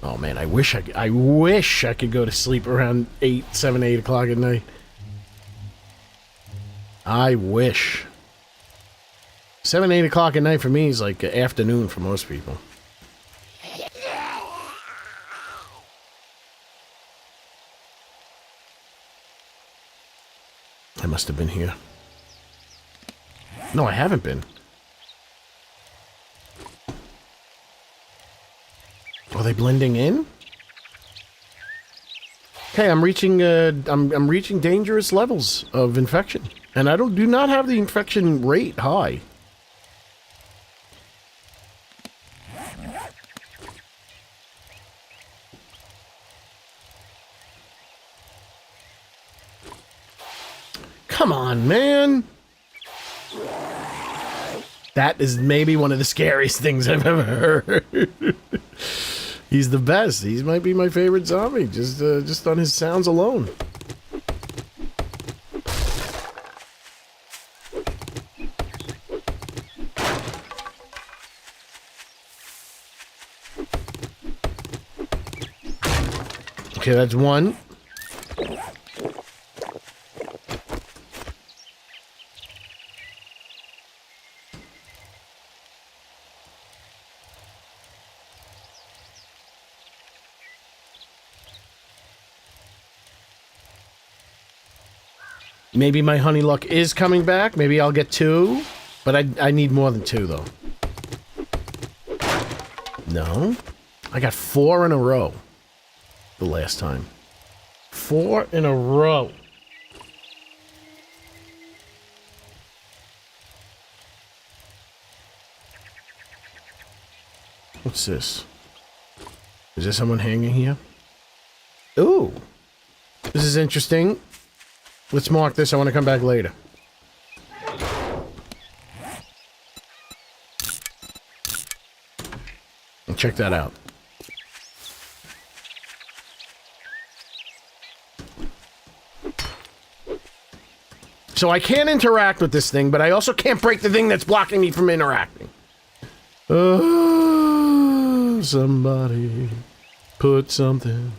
Oh man, I wish I could go to sleep around 7, 8 o'clock at night. I wish. 7, 8 o'clock at night for me is like afternoon for most people. I must have been here. No, I haven't been. Are they blending in? Okay, I'm reaching I'm reaching dangerous levels of infection, and I do not have the infection rate high. Come on, man. That is maybe one of the scariest things I've ever heard. He's the best. He might be my favorite zombie, just on his sounds alone. Okay, that's one. Maybe my honey luck is coming back. Maybe I'll get 2. But I need more than 2, though. No. I got 4 in a row. The last time. 4 in a row. What's this? Is there someone hanging here? Ooh. This is interesting. Let's mark this. I want to come back later. And check that out. So I can't interact with this thing, but I also can't break the thing that's blocking me from interacting. Somebody put something...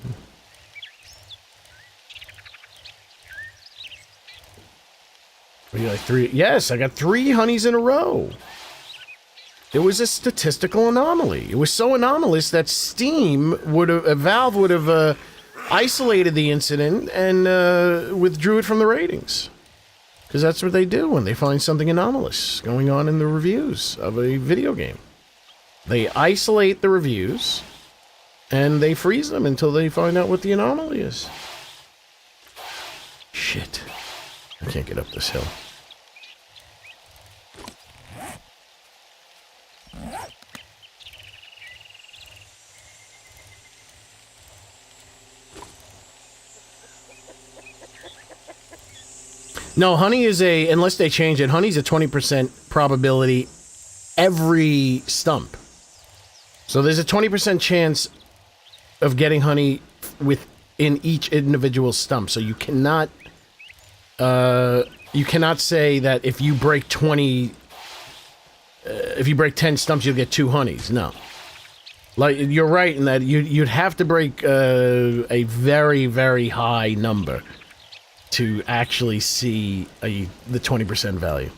Like 3. Yes, I got 3 honeys in a row. It was a statistical anomaly. It was so anomalous that Valve would have isolated the incident and withdrew it from the ratings. Because that's what they do when they find something anomalous going on in the reviews of a video game. They isolate the reviews and they freeze them until they find out what the anomaly is. Shit. I can't get up this hill. No, honey is unless they change it, honey's a 20% probability every stump. So there's a 20% chance of getting honey within each individual stump. So you cannot say that if you break 10 stumps, you'll get 2 honeys. No. Like, you're right in that you'd have to break a very, very high number to actually see the 20% value.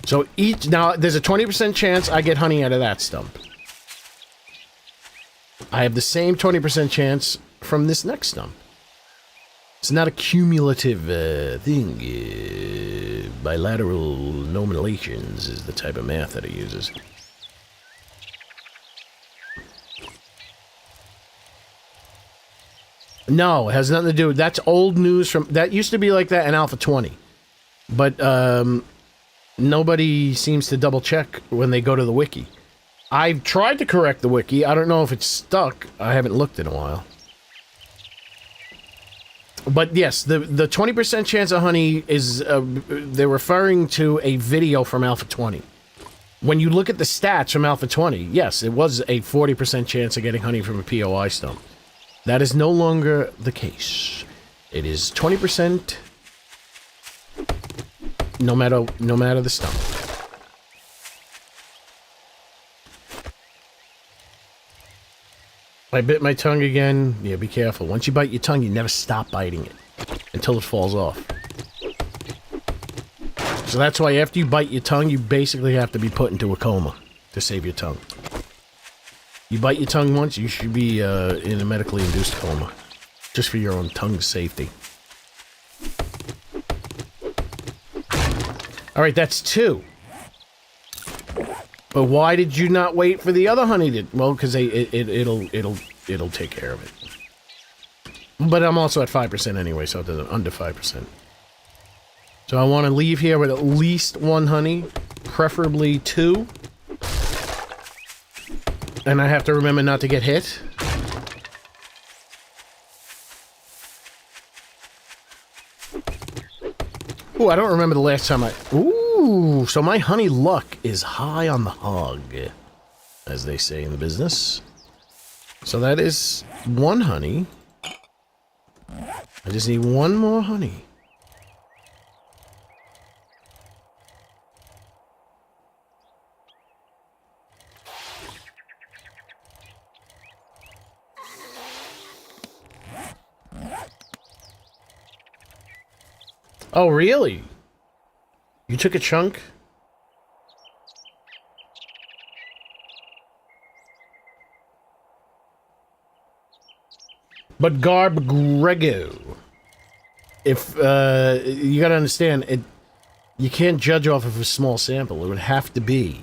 So now there's a 20% chance I get honey out of that stump. I have the same 20% chance from this next stump. It's not a cumulative thing. Bilateral nominations is the type of math that it uses. No, it has nothing to do with... That's old news from... That used to be like that in Alpha 20. But nobody seems to double check when they go to the wiki. I've tried to correct the wiki. I don't know if it's stuck. I haven't looked in a while. But yes, the 20% chance of honey is, they're referring to a video from Alpha 20. When you look at the stats from Alpha 20, yes, it was a 40% chance of getting honey from a POI stump. That is no longer the case. It is 20% no matter the stump. I bit my tongue again. Yeah, be careful. Once you bite your tongue, you never stop biting it until it falls off. So that's why after you bite your tongue, you basically have to be put into a coma to save your tongue. You bite your tongue once, you should be in a medically induced coma. Just for your own tongue's safety. Alright, that's 2. But why did you not wait for the other honey to... Well, because it'll take care of it. But I'm also at 5% anyway, so it doesn't... Under 5%. So I want to leave here with at least 1 honey. Preferably 2. And I have to remember not to get hit. Ooh, I don't remember the last time I... Ooh, so my honey luck is high on the hog, as they say in the business. So that is 1 honey. I just need 1 more honey. Oh, really? You took a chunk? But Garb Grego, if, you gotta understand, you can't judge off of a small sample. It would have to be,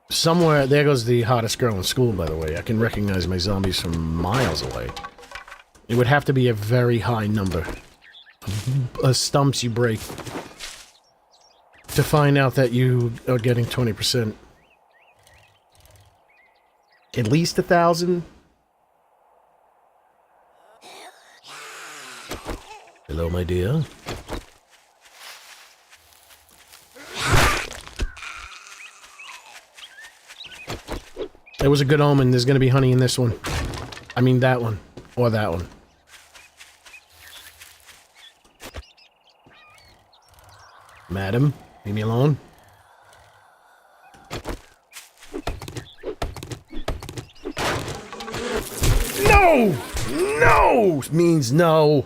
somewhere, there goes the hottest girl in school, by the way. I can recognize my zombies from miles away. It would have to be a very high number of stumps you break to find out that you are getting 20%. At least 1,000? Hello, my dear. It was a good omen. There's gonna be honey in this one. I mean that one. Or that one. Madam, leave me alone. No! No! Means no.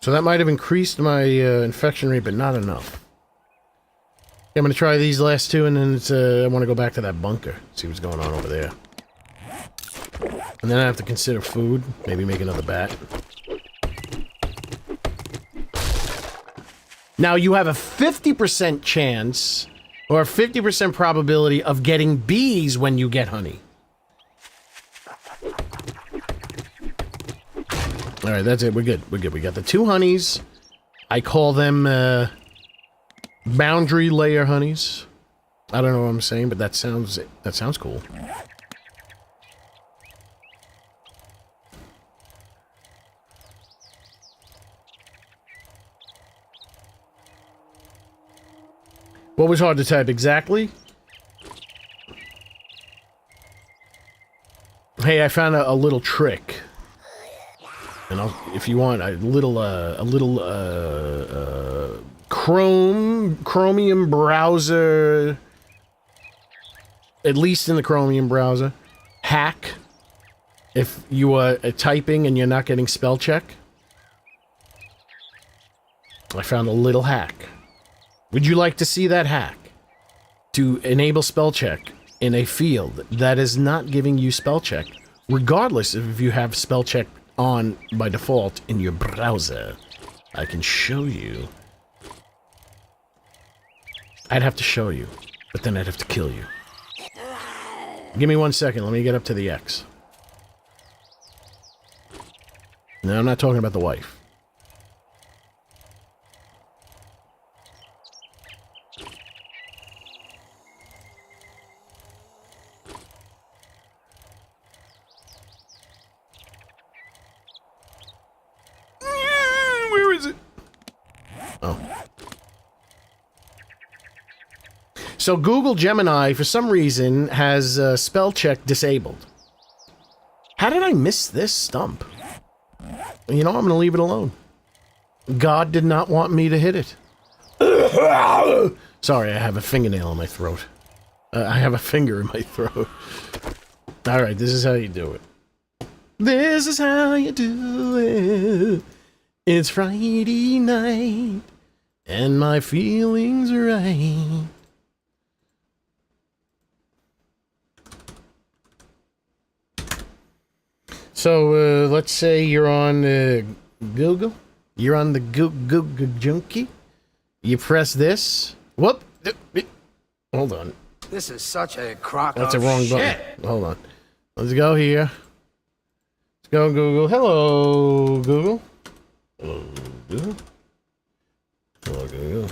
So that might have increased my infection rate, but not enough. I'm gonna try these last 2, and then it's, I want to go back to that bunker. See what's going on over there. And then I have to consider food. Maybe make another bat. Now you have a 50% chance, or a 50% probability of getting bees when you get honey. Alright, that's it. We're good. We're good. We got the 2 honeys. I call them, boundary layer honeys. I don't know what I'm saying, but that sounds cool. What was hard to type exactly? Hey, I found a little trick. And I'll, if you want, a little Chromium browser, at least in the Chromium browser, hack, if you are typing and you're not getting spell check. I found a little hack. Would you like to see that hack? To enable spell check in a field that is not giving you spell check, regardless of if you have spell check on by default in your browser. I can show you. I'd have to show you, but then I'd have to kill you. Give me 1 second, let me get up to the X. No, I'm not talking about the wife. Oh. So Google Gemini, for some reason, has spell check disabled. How did I miss this stump? You know, I'm going to leave it alone. God did not want me to hit it. Sorry, I have a fingernail in my throat. I have a finger in my throat. Alright, this is how you do it. This is how you do it. It's Friday night, and my feelings are right. So, let's say you're on Google. You're on the Google Junkie. You press this. Whoop. Hold on.
This is such a crock
That's
of
a wrong
shit.
button. Hold on. Let's go here. Let's go Google. Hello, Google. Hello, Google. Hello, Google.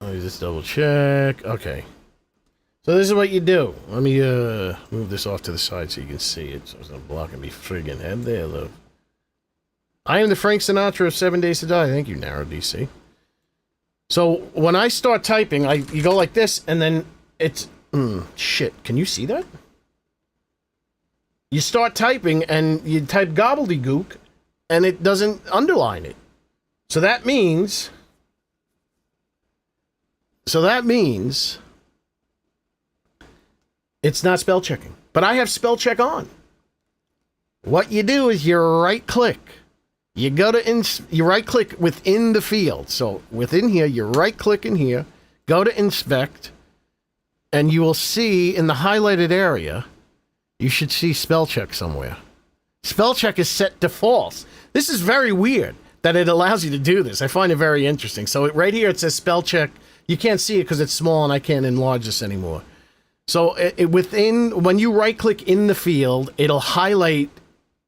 Let me just double check. Okay. So this is what you do. Let me move this off to the side so you can see it. So it's not blocking me friggin' head there, love. I am the Frank Sinatra of 7 Days to Die. Thank you, Narrow DC. So when I start typing, you go like this, and then it's... shit, can you see that? You start typing, and you type gobbledygook, and it doesn't underline it. So that means... it's not spell checking. But I have spell check on. What you do is you right click. You go to you right click within the field. So within here, you right click in here, go to inspect, and you will see in the highlighted area, you should see spell check somewhere. Spell check is set to false. This is very weird that it allows you to do this. I find it very interesting. So right here, it says spell check. You can't see it because it's small and I can't enlarge this anymore. So when you right click in the field, it'll highlight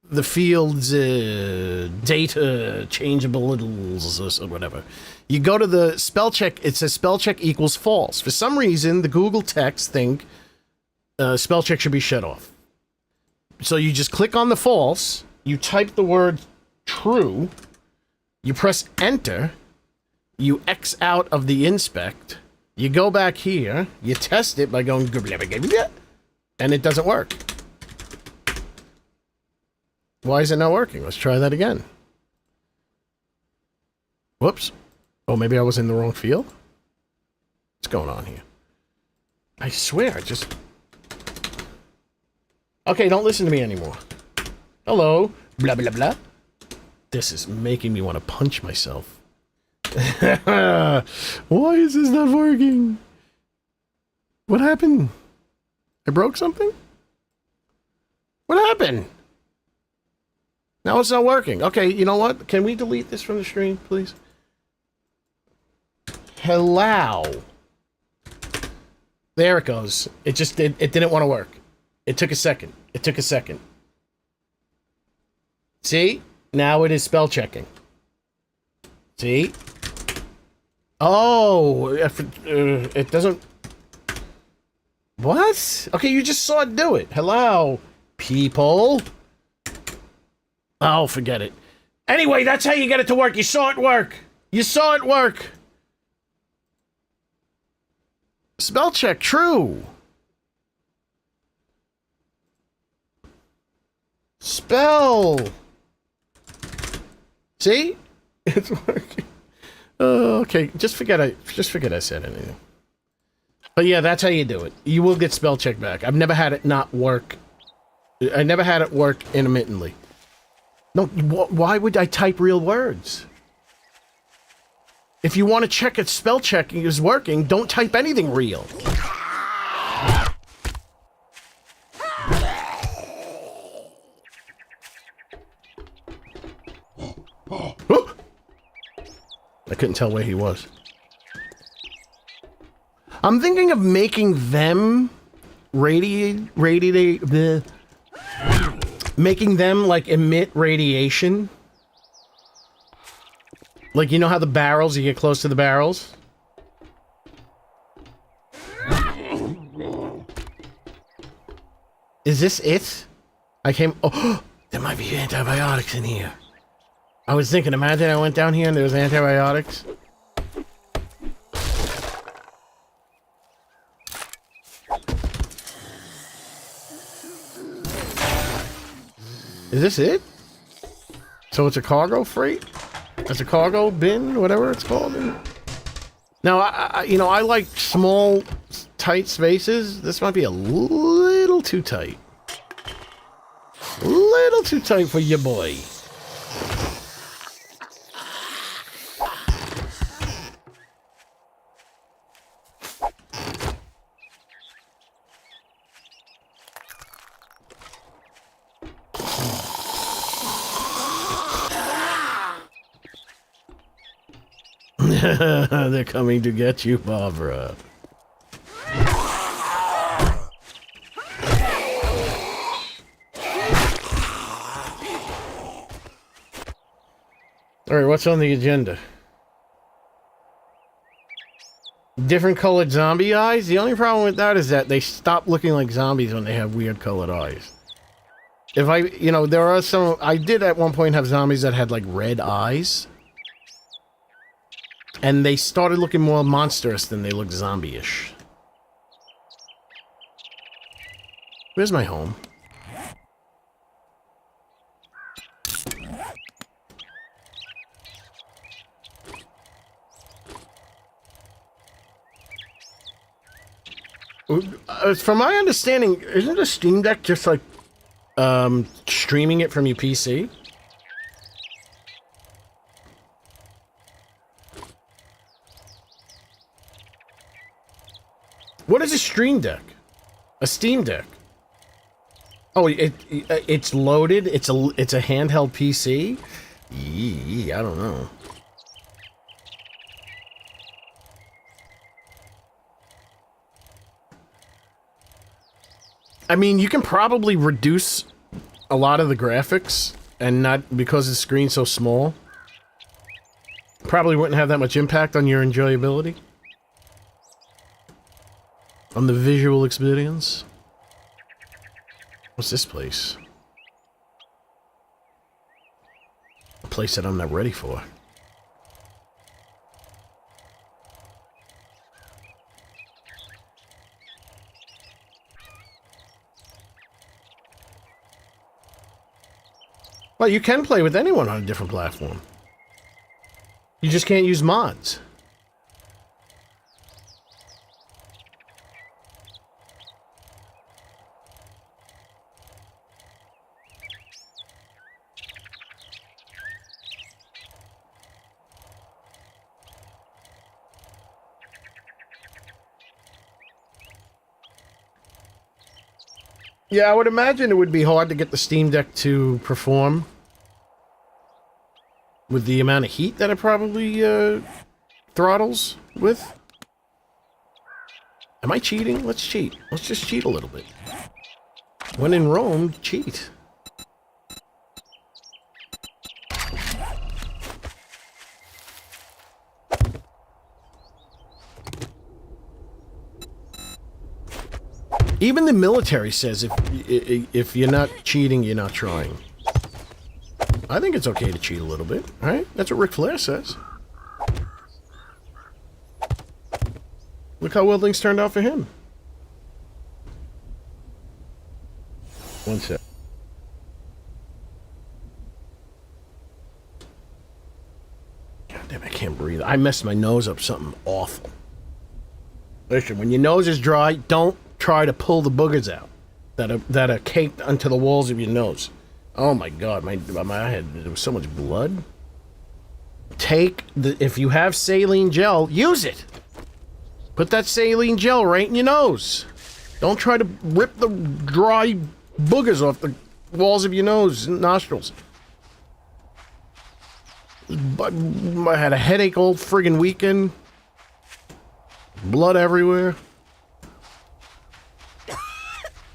the field's data changeables or whatever. You go to the spell check, it says spell check equals false. For some reason, the Google text think spell check should be shut off. So you just click on the false, you type the word true, you press enter, you X out of the inspect, you go back here, you test it by going and it doesn't work. Why is it not working? Let's try that again. Whoops. Oh, maybe I was in the wrong field? What's going on here? I swear, Okay, don't listen to me anymore. Hello. Blah, blah, blah. This is making me want to punch myself. Why is this not working? What happened? I broke something? What happened? Now it's not working. Okay, you know what? Can we delete this from the stream, please? Hello. There it goes. It didn't want to work. It took a second. See? Now it is spell checking. See? Oh, it doesn't... What? Okay, you just saw it do it. Hello, people. Oh, forget it. Anyway, that's how you get it to work. You saw it work. Spell check, true. Spell. See? It's working. Okay, just forget I said anything. But yeah, that's how you do it. You will get spell check back. I've never had it not work. I never had it work intermittently. No, why would I type real words? If you want to check if spell checking is working, don't type anything real. I couldn't tell where he was. I'm thinking of making them making them like emit radiation. Like, you know how the barrels, you get close to the barrels? Is this it? Oh, there might be antibiotics in here. I was thinking, imagine I went down here and there was antibiotics. Is this it? So it's a cargo freight? It's a cargo bin, whatever it's called. Now, I like small, tight spaces. This might be a little too tight. A little too tight for your boy. They're coming to get you, Barbara. Alright, what's on the agenda? Different colored zombie eyes? The only problem with that is that they stop looking like zombies when they have weird colored eyes. If there are some... I did at one point have zombies that had, like, red eyes. And they started looking more monstrous than they looked zombie-ish. Where's my home? From my understanding, isn't a Steam Deck just like streaming it from your PC? What is a Stream Deck? A Steam Deck? Oh, it's loaded. It's a handheld PC. I don't know. I mean, you can probably reduce a lot of the graphics, and not because the screen's so small. Probably wouldn't have that much impact on your enjoyability. On the visual experience. What's this place? A place that I'm not ready for. Well, you can play with anyone on a different platform. You just can't use mods. Yeah, I would imagine it would be hard to get the Steam Deck to perform with the amount of heat that it probably throttles with. Am I cheating? Let's cheat. Let's just cheat a little bit. When in Rome, cheat. Even the military says if you're not cheating, you're not trying. I think it's okay to cheat a little bit, right? That's what Ric Flair says. Look how well things turned out for him. One sec. God damn, I can't breathe. I messed my nose up something awful. Listen, when your nose is dry, don't try to pull the boogers out that are caked onto the walls of your nose. Oh my god, my head, there was so much blood. If you have saline gel, use it. Put that saline gel right in your nose. Don't try to rip the dry boogers off the walls of your nose and nostrils. But I had a headache all friggin' weekend. Blood everywhere.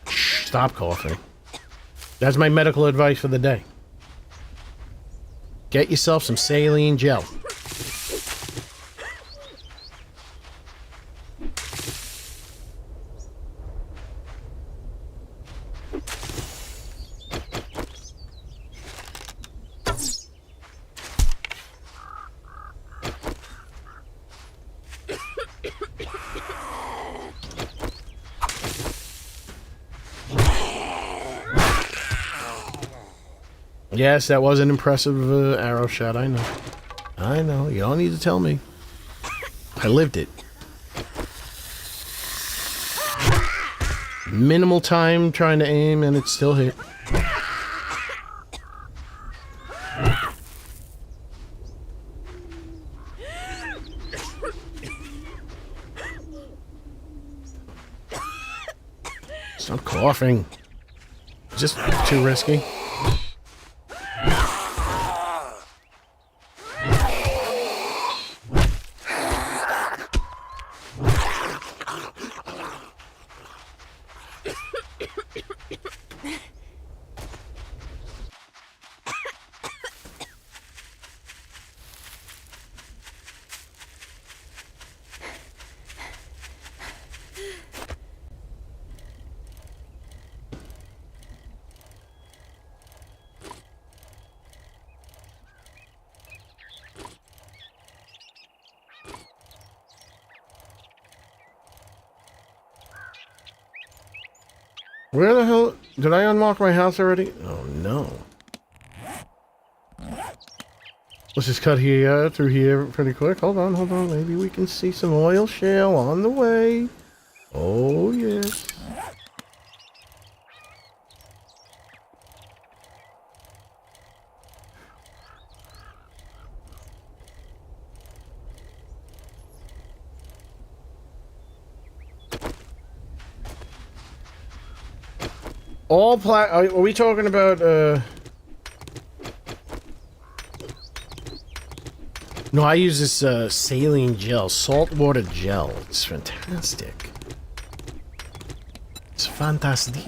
Stop coughing. That's my medical advice for the day. Get yourself some saline gel. Yes, that was an impressive arrow shot, I know. I know, you don't need to tell me. I lived it. Minimal time trying to aim, and it still hit. Stop coughing. Just too risky. Where the hell... Did I unlock my house already? Oh, no. Let's just cut here, through here pretty quick. Hold on, hold on. Maybe we can see some oil shale on the way. Oh, yes. All are we talking about, No, I use this, saline gel, saltwater gel. It's fantastic. It's fantastic.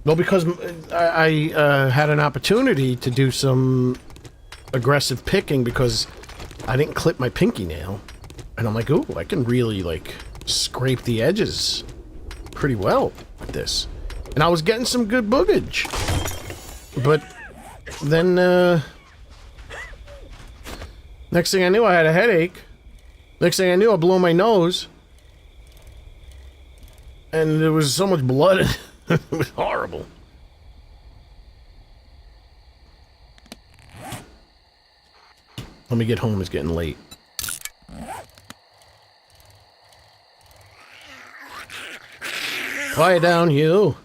Well, because I had an opportunity to do some aggressive picking because I didn't clip my pinky nail. And I'm like, ooh, I can really, like, scrape the edges pretty well with this. And I was getting some good boogage. But then, next thing I knew, I had a headache. Next thing I knew, I blew my nose. And there was so much blood in it. It was horrible. Let me get home, it's getting late. Quiet down, you.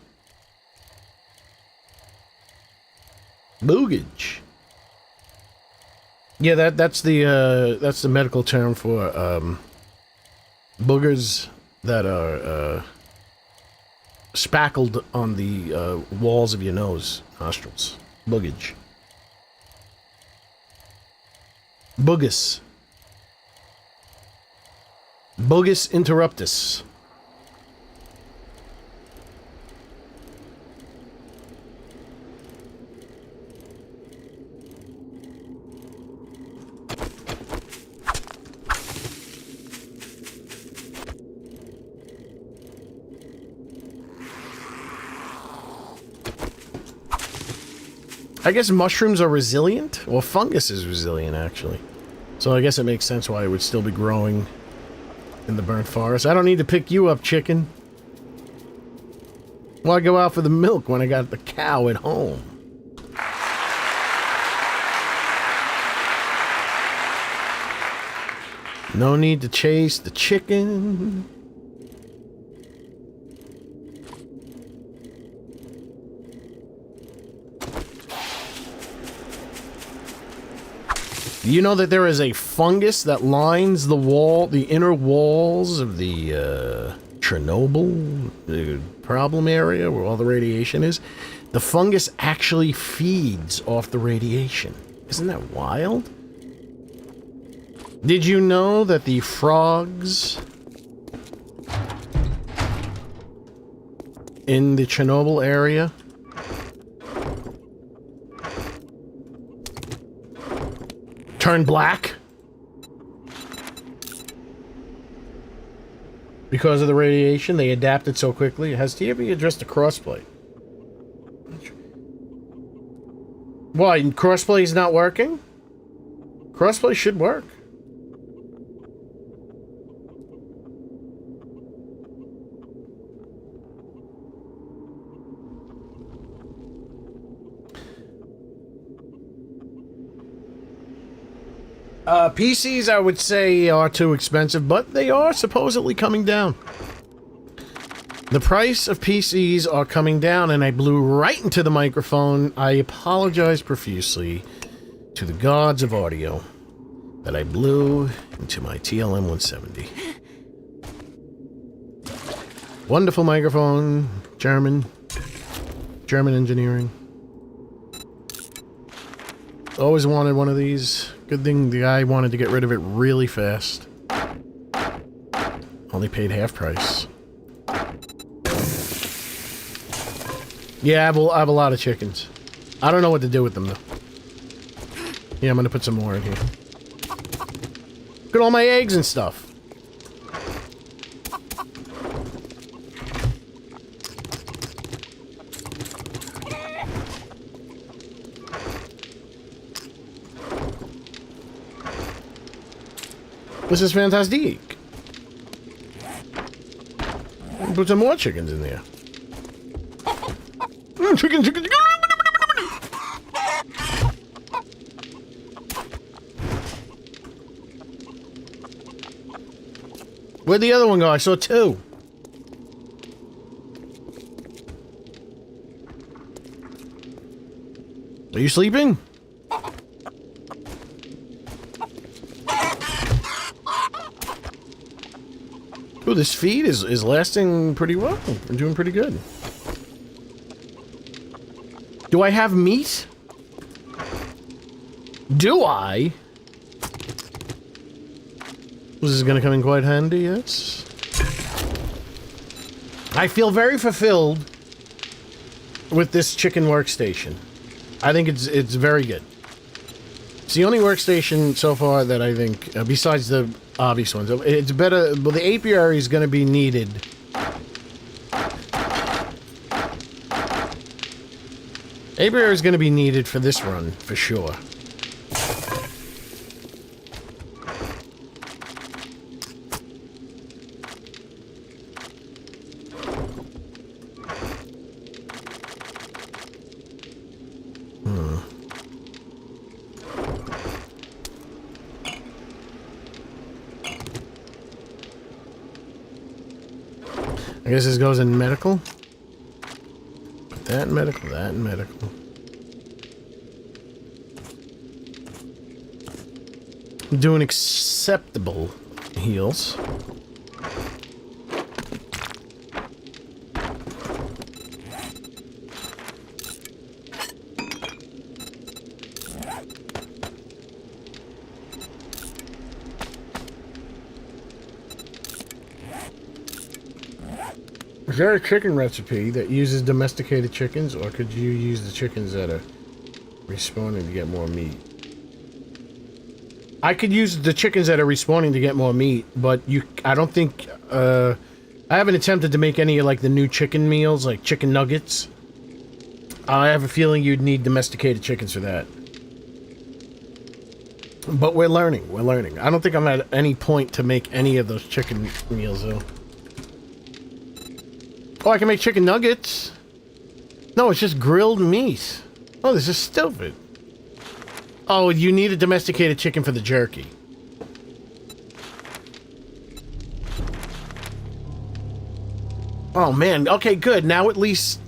Boogage. Yeah, that's the medical term for boogers that are spackled on the walls of your nose, nostrils. Boogage. Boogus. Bogus interruptus. I guess mushrooms are resilient? Well, fungus is resilient, actually. So I guess it makes sense why it would still be growing in the burnt forest. I don't need to pick you up, chicken. Why go out for the milk when I got the cow at home? No need to chase the chicken. You know that there is a fungus that lines the wall, the inner walls of the Chernobyl problem area where all the radiation is? The fungus actually feeds off the radiation. Isn't that wild? Did you know that the frogs in the Chernobyl area turn black? Because of the radiation, they adapted so quickly. Has TFB addressed the crossplay? Why? Crossplay is not working? Crossplay should work. PCs, I would say, are too expensive, but they are supposedly coming down. The price of PCs are coming down, and I blew right into the microphone. I apologize profusely to the gods of audio that I blew into my TLM 170. Wonderful microphone, German engineering. Always wanted one of these. Good thing the guy wanted to get rid of it really fast. Only paid half price. Yeah, I have a lot of chickens. I don't know what to do with them, though. Yeah, I'm gonna put some more in here. Look at all my eggs and stuff. This is fantastic. Put some more chickens in there. Chicken, chicken, chicken. Where'd the other one go? I saw two. Are you sleeping? Ooh, this feed is lasting pretty well. I'm doing pretty good. Do I have meat? Do I? This is gonna come in quite handy, yes. I feel very fulfilled with this chicken workstation. I think it's very good. It's the only workstation so far that I think, besides the obvious ones, it's better. Well, the apiary is going to be needed. Apiary is going to be needed for this run, for sure. I guess this goes in medical. Put that in medical, that in medical. Doing acceptable heals. Is there a chicken recipe that uses domesticated chickens, or could you use the chickens that are respawning to get more meat? I could use the chickens that are respawning to get more meat, but I don't think, I haven't attempted to make any of, like, the new chicken meals, like chicken nuggets. I have a feeling you'd need domesticated chickens for that. But we're learning, I don't think I'm at any point to make any of those chicken meals, though. Oh, I can make chicken nuggets. No, it's just grilled meat. Oh, this is stupid. Oh, you need a domesticated chicken for the jerky. Oh, man. Okay, good. Now at least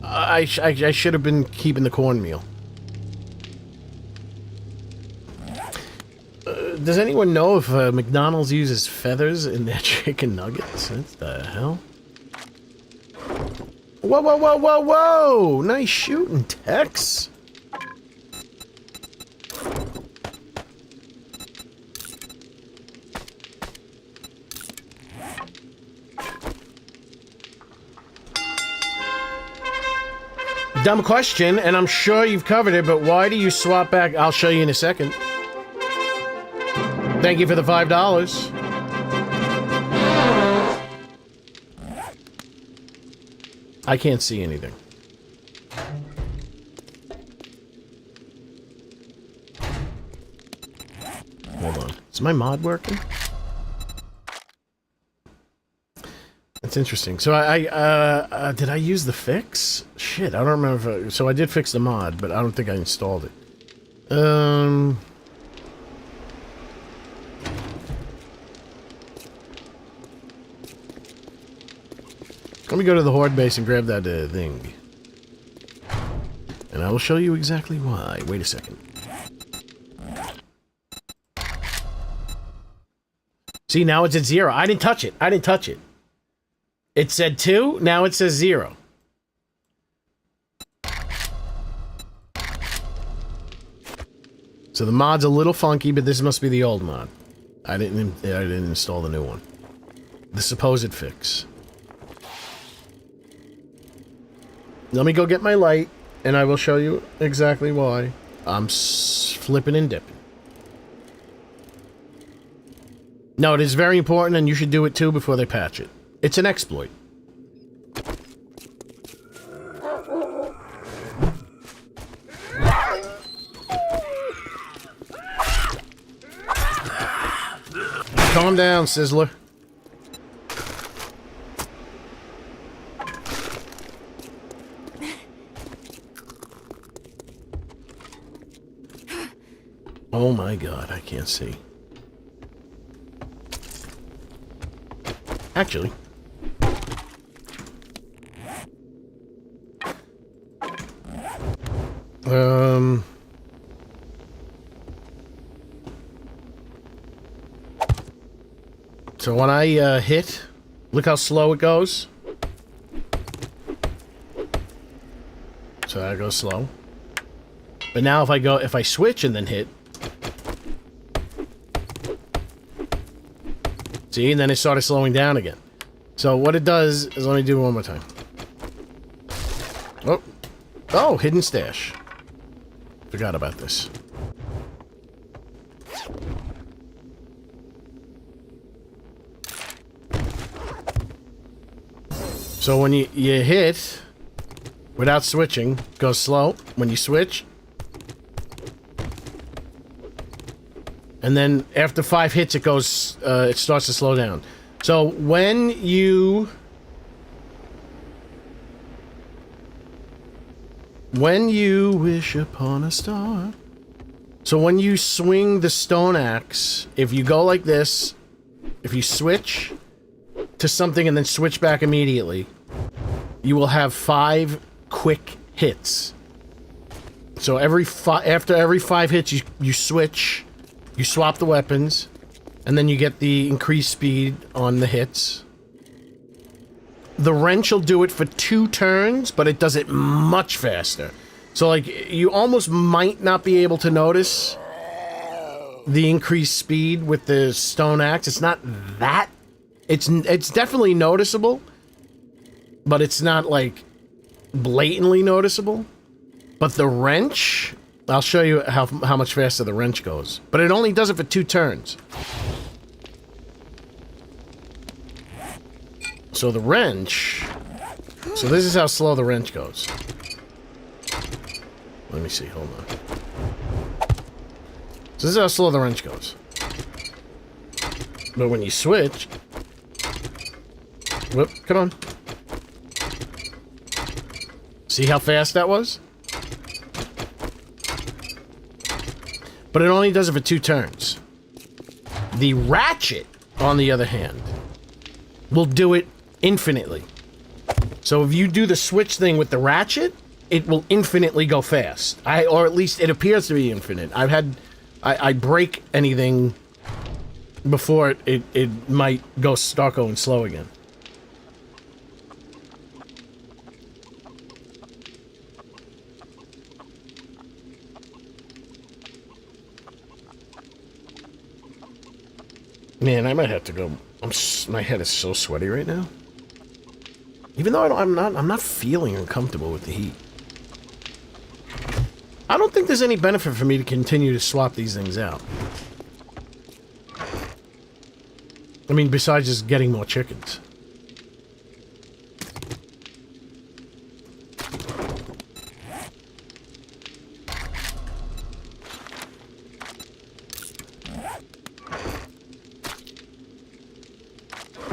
I should have been keeping the cornmeal. Does anyone know if McDonald's uses feathers in their chicken nuggets? What the hell? Whoa, whoa, whoa, whoa, whoa! Nice shooting, Tex. Dumb question, and I'm sure you've covered it, but why do you swap back? I'll show you in a second. Thank you for the $5. I can't see anything. Hold on. Is my mod working? That's interesting. So did I use the fix? Shit, I don't remember if so I did fix the mod, but I don't think I installed it. Let me go to the Horde base and grab that thing. And I will show you exactly why. Wait a second. See, now it's at 0. I didn't touch it. I didn't touch it. It said 2, now it says 0. So the mod's a little funky, but this must be the old mod. I didn't install the new one. The supposed fix. Let me go get my light, and I will show you exactly why. I'm flipping and dipping. No, it is very important, and you should do it too before they patch it. It's an exploit. Calm down, Sizzler. Oh my god, I can't see. Actually. So when I hit, look how slow it goes. So that goes slow. But now if I switch and then hit, see, and then it started slowing down again. So what it does is, let me do it one more time. Oh, hidden stash. Forgot about this. So when you hit, without switching, it goes slow. When you switch, and then after 5 hits, it goes, it starts to slow down. So when you wish upon a star. So when you swing the stone axe, if you go like this, if you switch to something and then switch back immediately, you will have 5 quick hits. So after every 5 hits, you switch, you swap the weapons, and then you get the increased speed on the hits. The wrench will do it for 2 turns, but it does it much faster. So, like, you almost might not be able to notice the increased speed with the stone axe. It's not that. It's definitely noticeable, but it's not, like, blatantly noticeable. But the wrench, I'll show you how much faster the wrench goes. But it only does it for 2 turns. So the wrench... So this is how slow the wrench goes. Let me see, hold on. So this is how slow the wrench goes. But when you switch... Whoop, come on. See how fast that was? But it only does it for 2 turns. The ratchet, on the other hand, will do it infinitely. So if you do the switch thing with the ratchet, it will infinitely go fast. Or at least it appears to be infinite. I break anything before it might start going slow again. Man, I might have to go. My head is so sweaty right now. Even though I'm not feeling uncomfortable with the heat. I don't think there's any benefit for me to continue to swap these things out. I mean, besides just getting more chickens.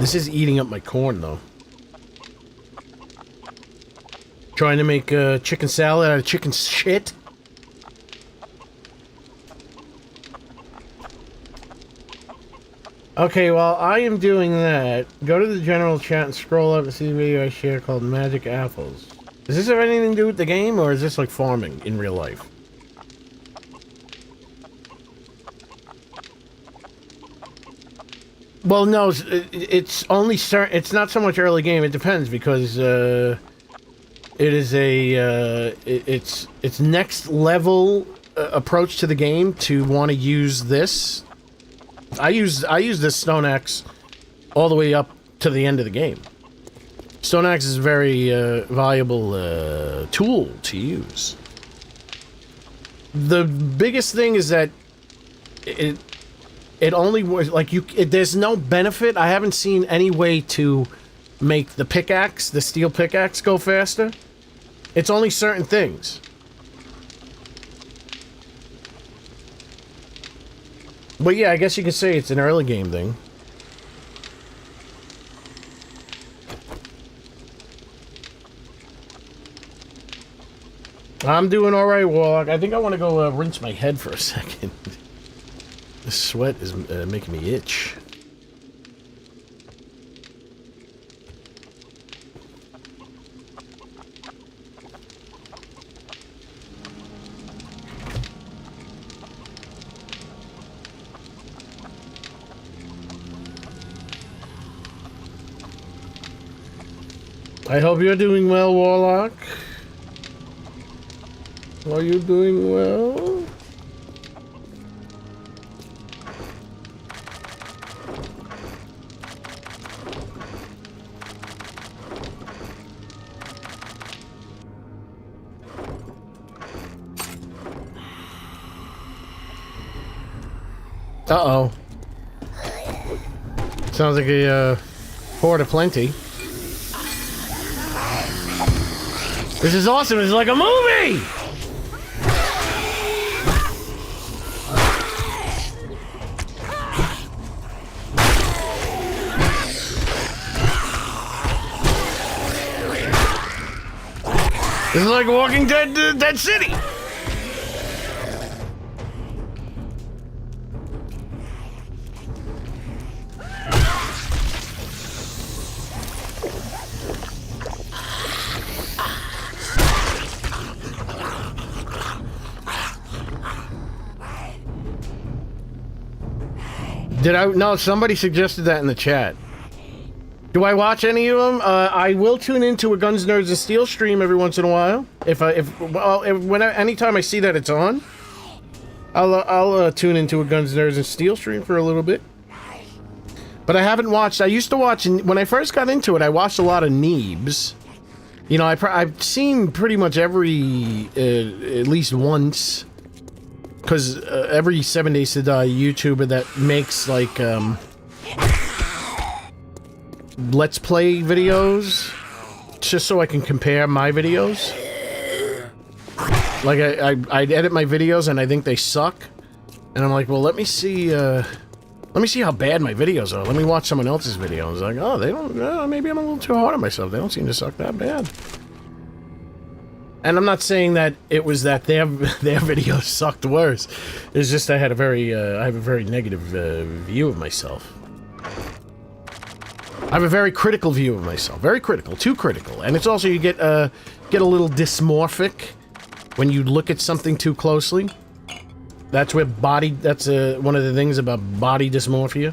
This is eating up my corn, though. Trying to make chicken salad out of chicken shit. Okay, while I am doing that, go to the general chat and scroll up and see the video I shared called Magic Apples. Does this have anything to do with the game, or is this like farming in real life? Well, no, it's only certain. It's not so much early game. It depends because it is a it's next level approach to the game to want to use this. I use this stone axe all the way up to the end of the game. Stone axe is a very valuable tool to use. The biggest thing is that it only works like there's no benefit. I haven't seen any way to make the pickaxe, the steel pickaxe, go faster. It's only certain things. But yeah, I guess you could say it's an early game thing. I'm doing alright, Warlock. I think I want to go rinse my head for a second. The sweat is making me itch. I hope you're doing well, Warlock. Are you doing well? Uh-oh. Sounds like a horde of plenty. This is awesome. It's like a movie! This is like Walking Dead, Dead City! Did I? No, somebody suggested that in the chat. Do I watch any of them? I will tune into a Guns, Nerds, and Steel stream every once in a while. Anytime I see that it's on, I'll tune into a Guns, Nerds, and Steel stream for a little bit. But I haven't watched. I used to watch when I first got into it. I watched a lot of Neebs. You know, I've seen pretty much every at least once. Because every 7 Days to Die YouTuber that makes, like, Let's Play videos, just so I can compare my videos. Like, I edit my videos and I think they suck. And I'm like, well, let me see how bad my videos are. Let me watch someone else's video. I was like, oh, they don't, maybe I'm a little too hard on myself. They don't seem to suck that bad. And I'm not saying that it was that their videos sucked worse. It's just I have a very negative view of myself. I have a very critical view of myself. Very critical, too critical. And it's also you get a little dysmorphic when you look at something too closely. That's where that's one of the things about body dysmorphia.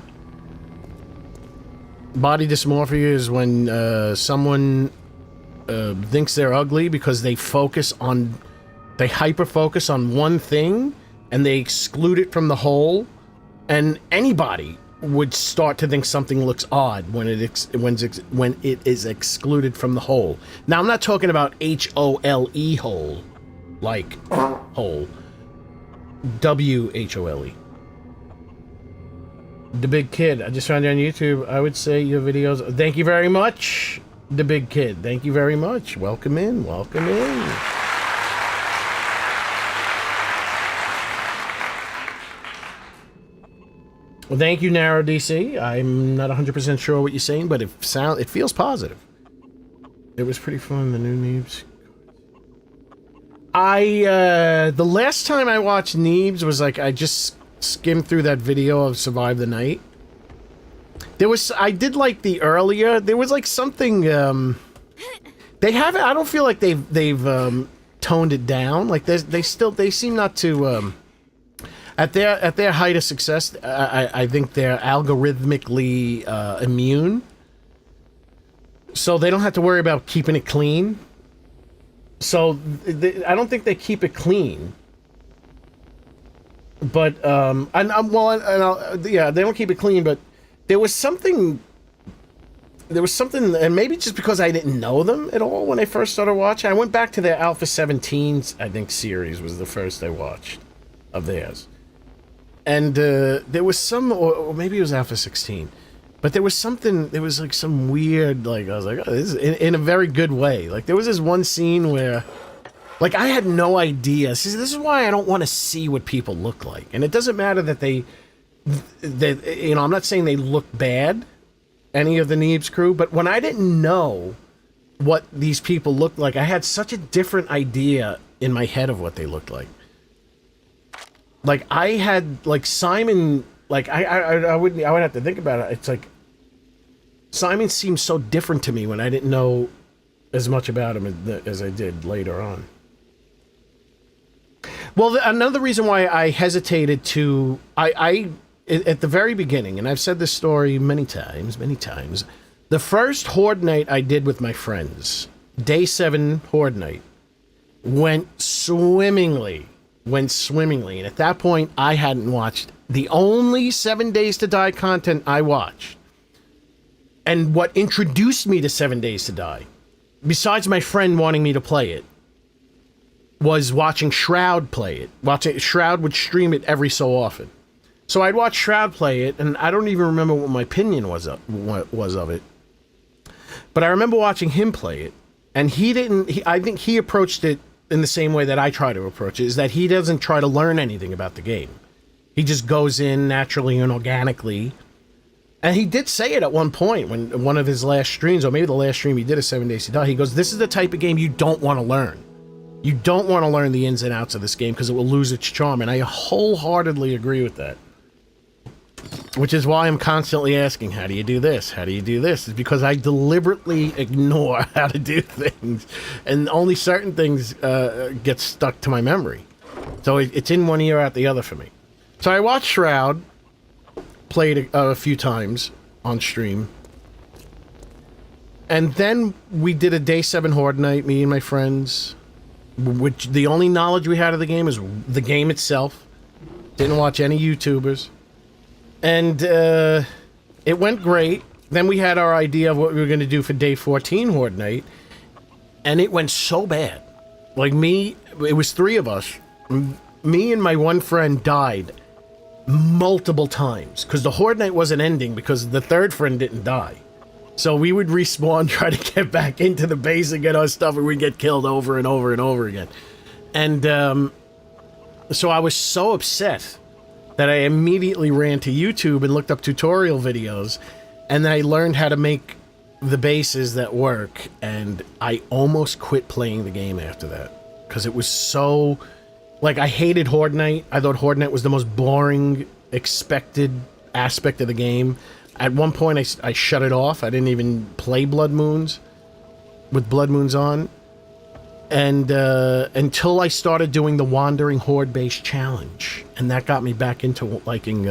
Body dysmorphia is when someone thinks they're ugly because they hyper focus on one thing and they exclude it from the whole, and anybody would start to think something looks odd when it is excluded from the whole. Now I'm not talking about HOLE whole, like whole, WHOLE. The Big Kid, I just found you on YouTube. I would say your videos. Thank you very much. The Big Kid, thank you very much. Welcome in, welcome in. Well, thank you, Narrow DC. I'm not 100% sure what you're saying, but it feels positive. It was pretty fun, the new Neebs. The last time I watched Neebs was like, I just skimmed through that video of Survive the Night. I did like the earlier, there was like something, they haven't, I don't feel like they've toned it down. Like, they seem not to, at their height of success, I think they're algorithmically, immune. So they don't have to worry about keeping it clean. So I don't think they keep it clean. But yeah, they don't keep it clean. But there was something, and maybe just because I didn't know them at all when I first started watching. I went back to their Alpha 17s, I think, series was the first I watched of theirs, and there was some, or maybe it was Alpha 16. But there was something, there was like some weird, like, I was like, oh, this is in a very good way. Like, there was this one scene where, like, I had no idea. See, this is why I don't want to see what people look like. And it doesn't matter that you know, I'm not saying they look bad, any of the Neebs crew, but when I didn't know what these people looked like, I had such a different idea in my head of what they looked like. Like, I had, like, Simon... Like, I would have to think about it. It's like, Simon seemed so different to me when I didn't know as much about him as I did later on. Well, another reason why I hesitated to... at the very beginning, and I've said this story many times, the first Horde night I did with my friends, Day 7 Horde night, went swimmingly. And at that point, I hadn't watched the only 7 Days to Die content I watched. And what introduced me to 7 Days to Die, besides my friend wanting me to play it, was watching Shroud play it. Shroud would stream it every so often. So I'd watch Shroud play it, and I don't even remember what my opinion was of it. But I remember watching him play it, and I think he approached it in the same way that I try to approach it, is that he doesn't try to learn anything about the game. He just goes in naturally and organically. And he did say it at one point, when one of his last streams, or maybe the last stream he did of 7 Days to Die, he goes, this is the type of game you don't want to learn. You don't want to learn the ins and outs of this game because it will lose its charm. And I wholeheartedly agree with that. Which is why I'm constantly asking, how do you do this? How do you do this? It's because I deliberately ignore how to do things. And only certain things get stuck to my memory. So it's in one ear, out the other for me. So I watched Shroud, played a few times on stream. And then we did a Day 7 Horde night, me and my friends. Which the only knowledge we had of the game is the game itself. Didn't watch any YouTubers. And it went great. Then we had our idea of what we were going to do for Day 14 Horde night. And it went so bad. Like it was 3 of us. Me and my one friend died multiple times. Because the Horde night wasn't ending because the third friend didn't die. So we would respawn, try to get back into the base and get our stuff, and we'd get killed over and over and over again. And so I was so upset that I immediately ran to YouTube and looked up tutorial videos, and then I learned how to make the bases that work, and I almost quit playing the game after that. Because it was so... Like, I hated Horde Night. I thought Horde Night was the most boring, expected aspect of the game. At one point, I shut it off. I didn't even play Blood Moons with Blood Moons on. And until I started doing the Wandering Horde Base Challenge. And that got me back into liking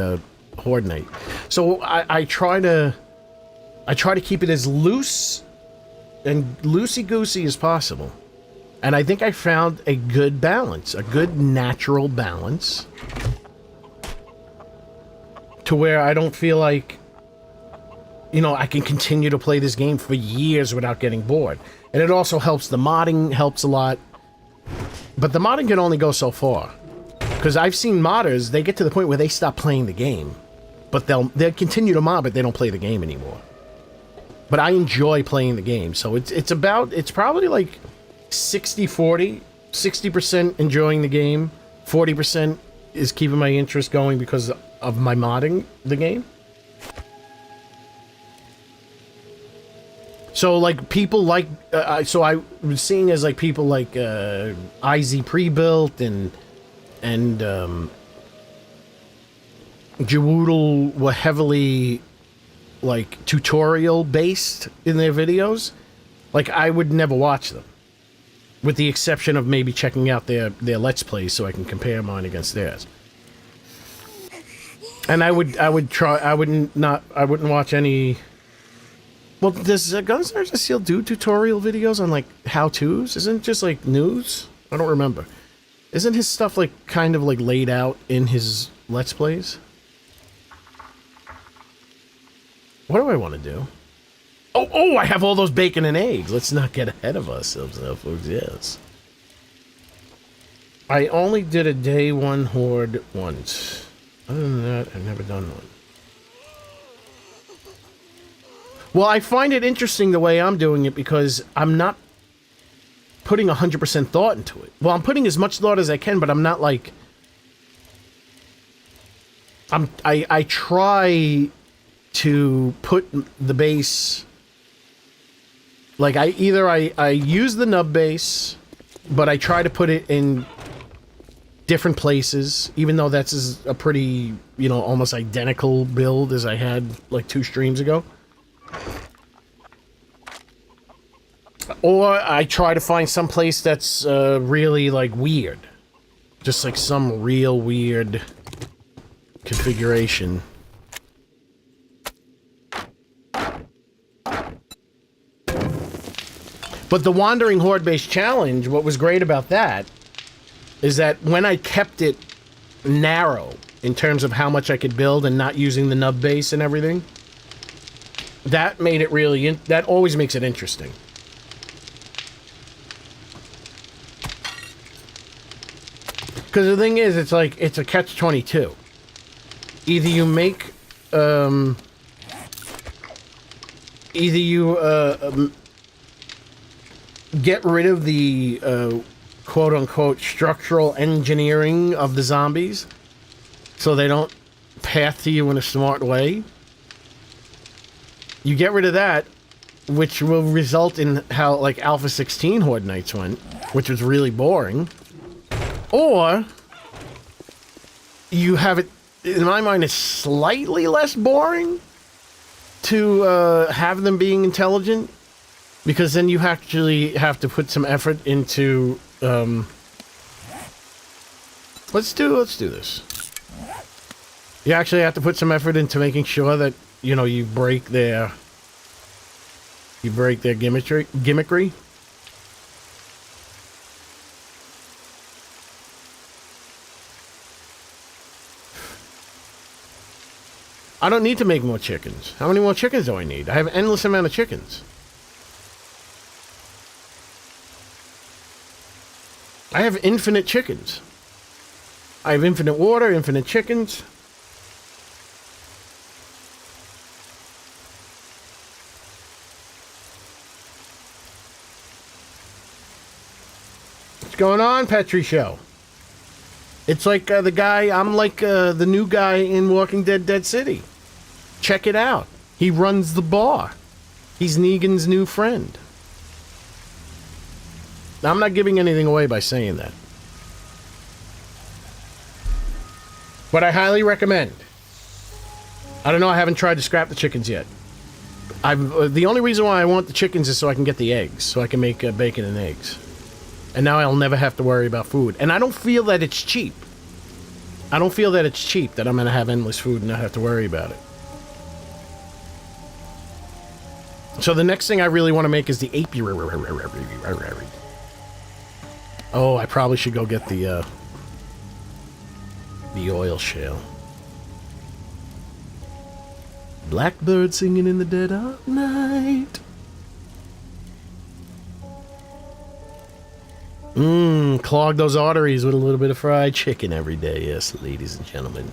Horde Night. So I try to keep it as loose and loosey-goosey as possible. And I think I found a good balance, a good natural balance. To where I don't feel like, you know, I can continue to play this game for years without getting bored. And it also helps, the modding helps a lot. But the modding can only go so far. Because I've seen modders, they get to the point where they stop playing the game. But they'll continue to mod, but they don't play the game anymore. But I enjoy playing the game. So it's probably like 60-40. 60% enjoying the game, 40% is keeping my interest going because of my modding the game. So like people like, so I was seeing as like people like IZ Pre-Built and Jawoodle were heavily like tutorial based in their videos. Like I would never watch them, with the exception of maybe checking out their Let's Plays so I can compare mine against theirs. And I wouldn't watch any. Well, does Gunsners of Steel do tutorial videos on like how-tos? Isn't it just like news? I don't remember. Isn't his stuff like kind of like laid out in his Let's Plays? What do I want to do? Oh, I have all those bacon and eggs. Let's not get ahead of ourselves now, folks. Yes. I only did a day one horde once. Other than that, I've never done one. Well, I find it interesting the way I'm doing it because I'm not putting 100% thought into it. Well, I'm putting as much thought as I can, but I'm not like... I try to put the base... Like, I use the nub base, but I try to put it in different places, even though that's a pretty, you know, almost identical build as I had, like, 2 streams ago. Or I try to find some place that's really, like, weird. Just, like, some real weird configuration. But the Wandering Horde Base Challenge, what was great about that is that when I kept it narrow in terms of how much I could build and not using the nub base and everything, that made it really... that always makes it interesting. Because the thing is, it's like, it's a catch-22. Either you make... either you... get rid of the quote-unquote structural engineering of the zombies so they don't path to you in a smart way. You get rid of that, which will result in how, like, Alpha 16 Horde Nights went, which was really boring. Or you have it, in my mind, it's slightly less boring to have them being intelligent. Because then you actually have to put some effort into, let's do this. You actually have to put some effort into making sure that, you know, you break their gimmickry. I don't need to make more chickens. How many more chickens do I need? I have an endless amount of chickens. I have infinite chickens. I have infinite water, infinite chickens. What's going on, Petri Show? It's like the guy, I'm like the new guy in Walking Dead Dead City. Check it out. He runs the bar. He's Negan's new friend. Now, I'm not giving anything away by saying that. But I highly recommend. I don't know, I haven't tried to scrap the chickens yet. The only reason why I want the chickens is so I can get the eggs, so I can make bacon and eggs. And now I'll never have to worry about food. And I don't feel that it's cheap. I don't feel that it's cheap that I'm going to have endless food and not have to worry about it. So the next thing I really want to make is the apiary. Oh, I probably should go get the oil shale. Blackbird singing in the dead of night. Clog those arteries with a little bit of fried chicken every day. Yes, ladies and gentlemen.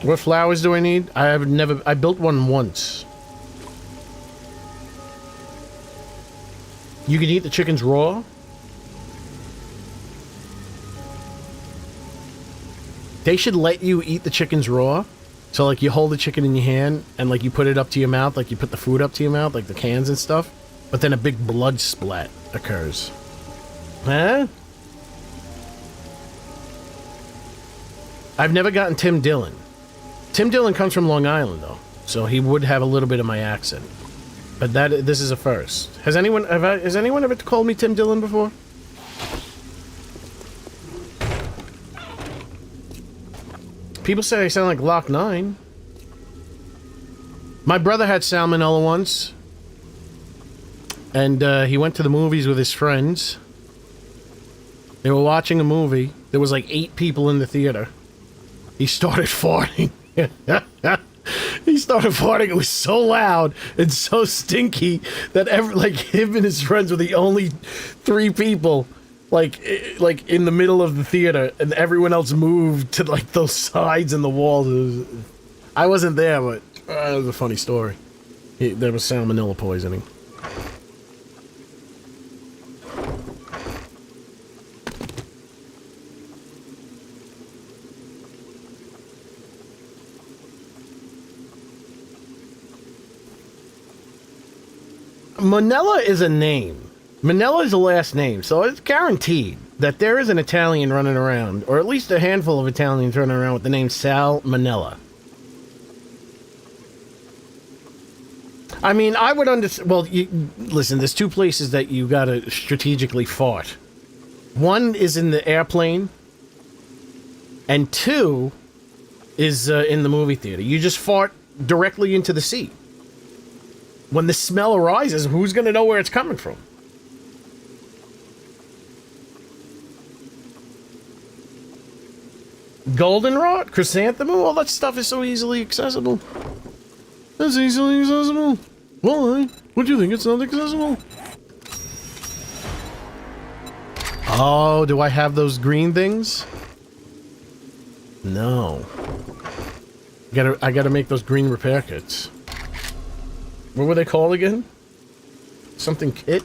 What flowers do I need? I built one once. You can eat the chickens raw? They should let you eat the chickens raw. So, like, you hold the chicken in your hand and, like, you put it up to your mouth, like you put the food up to your mouth, like the cans and stuff. But then a big blood splat occurs. Huh? I've never gotten Tim Dillon. Tim Dillon comes from Long Island, though, so he would have a little bit of my accent. But this is a first. Has anyone ever called me Tim Dillon before? People say I sound like Lock 9. My brother had salmonella once, and he went to the movies with his friends. They were watching a movie. There was like 8 people in the theater. He started farting. He started farting. It was so loud and so stinky that him and his friends were the only 3 people like in the middle of the theater, and everyone else moved to like those sides and the walls. I wasn't there, but it was a funny story. There was salmonella poisoning. Manella is a name. Manella is a last name, so it's guaranteed that there is an Italian running around, or at least a handful of Italians running around with the name Sal Manella. I mean, I would understand. Well, listen, there's 2 places that you gotta strategically fart. One is in the airplane, and 2 is in the movie theater. You just fart directly into the seat. When the smell arises, who's going to know where it's coming from? Goldenrod? Chrysanthemum? All that stuff is so easily accessible. That's easily accessible. Why? What do you think? It's not accessible? Oh, do I have those green things? No. I gotta make those green repair kits. What were they called again? Something kit?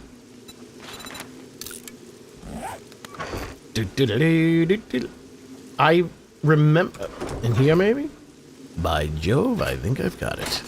I remember... In here, maybe? By Jove, I think I've got it.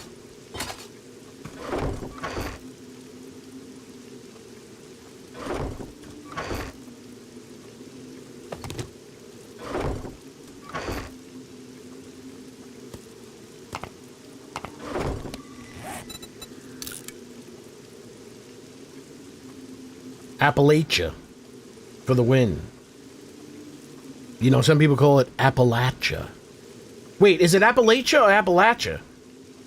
Appalachia for the win. You know, some people call it Appalachia. Wait, is it Appalachia or Appalachia?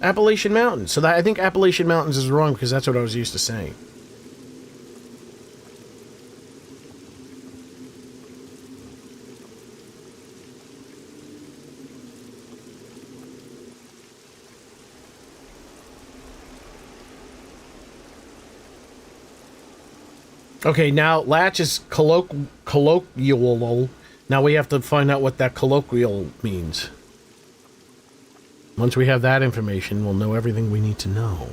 Appalachian Mountains. So I think Appalachian Mountains is wrong because that's what I was used to saying. Okay, now latch is colloquial. Now we have to find out what that colloquial means. Once we have that information, we'll know everything we need to know.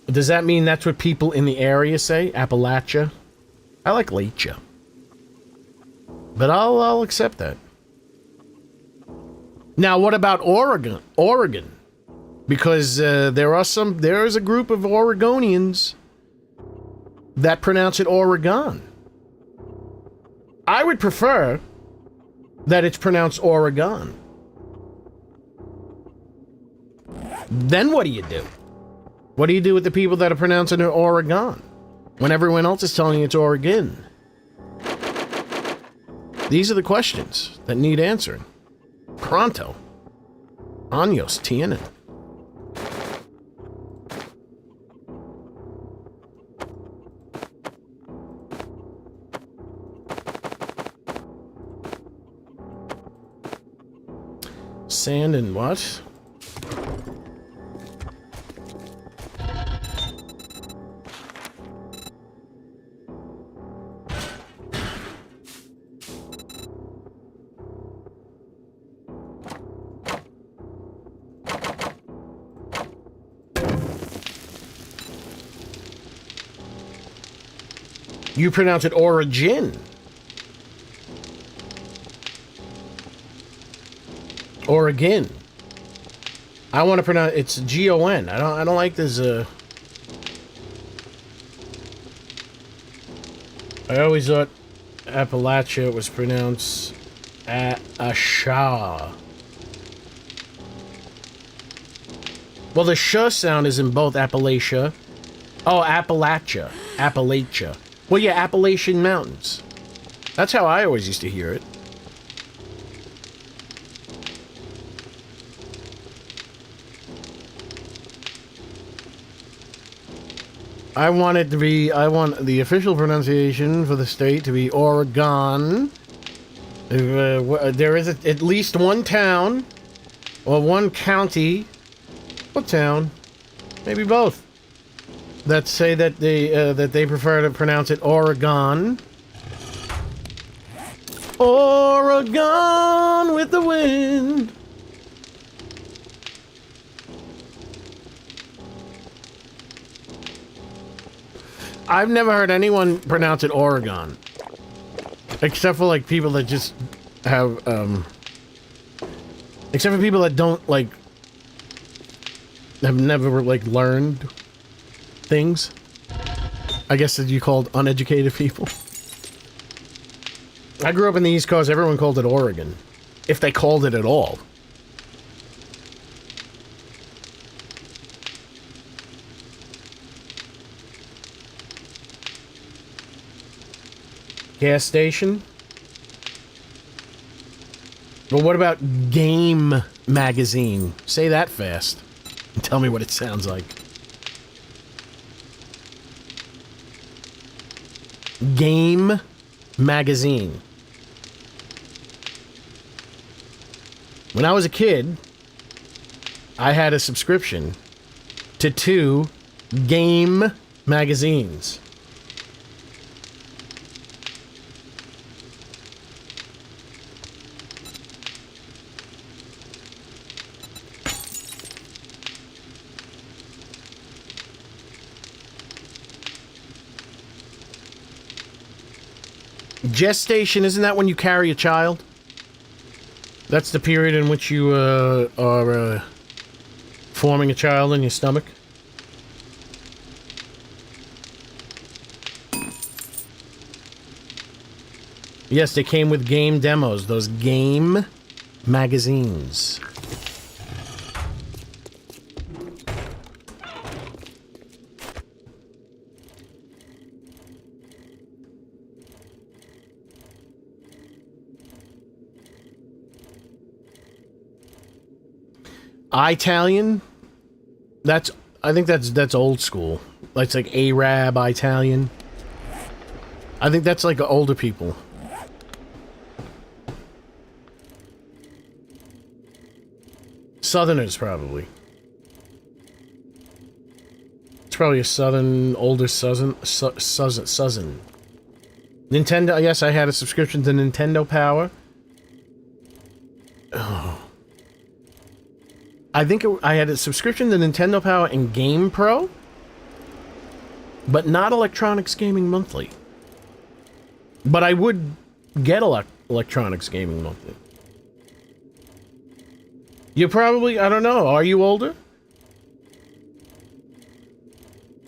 Does that mean that's what people in the area say? Appalachia? I like Lachia. But I'll accept that. Now, what about Oregon? Oregon. Because there is a group of Oregonians that pronounce it Oregon. I would prefer that it's pronounced Oregon. Then what do you do? What do you do with the people that are pronouncing it Oregon when everyone else is telling you it's Oregon? These are the questions that need answering. Pronto. Años tienen. Sand and what? You pronounce it origin. Oregon. I want to pronounce it's G-O-N. I don't like this. I always thought Appalachia was pronounced Asha. Well, the sh sound is in both Appalachia. Oh, Appalachia. Appalachia. Well, yeah, Appalachian Mountains. That's how I always used to hear it. I want the official pronunciation for the state to be Oregon. There is at least one town, or one county, or town, maybe both, that say that they prefer to pronounce it Oregon. Oregon with the wind. I've never heard anyone pronounce it Oregon. Except for, like, people that just have, except for people that don't, like, have never, like, learned things. I guess that you called uneducated people. I grew up in the East Coast, everyone called it Oregon. If they called it at all. Gas station? Well, what about Game Magazine? Say that fast. And tell me what it sounds like. Game Magazine. When I was a kid, I had a subscription to 2 Game magazines. Gestation, isn't that when you carry a child? That's the period in which you are forming a child in your stomach. Yes, they came with game demos, those Game magazines. Italian? I think that's old school. That's like Arab Italian. I think that's like older people. Southerners, probably. It's probably a older Southern. Nintendo, yes, I had a subscription to Nintendo Power. Oh. I think I had a subscription to Nintendo Power and Game Pro, but not Electronics Gaming Monthly. But I would get Electronics Gaming Monthly. You probably, I don't know, are you older?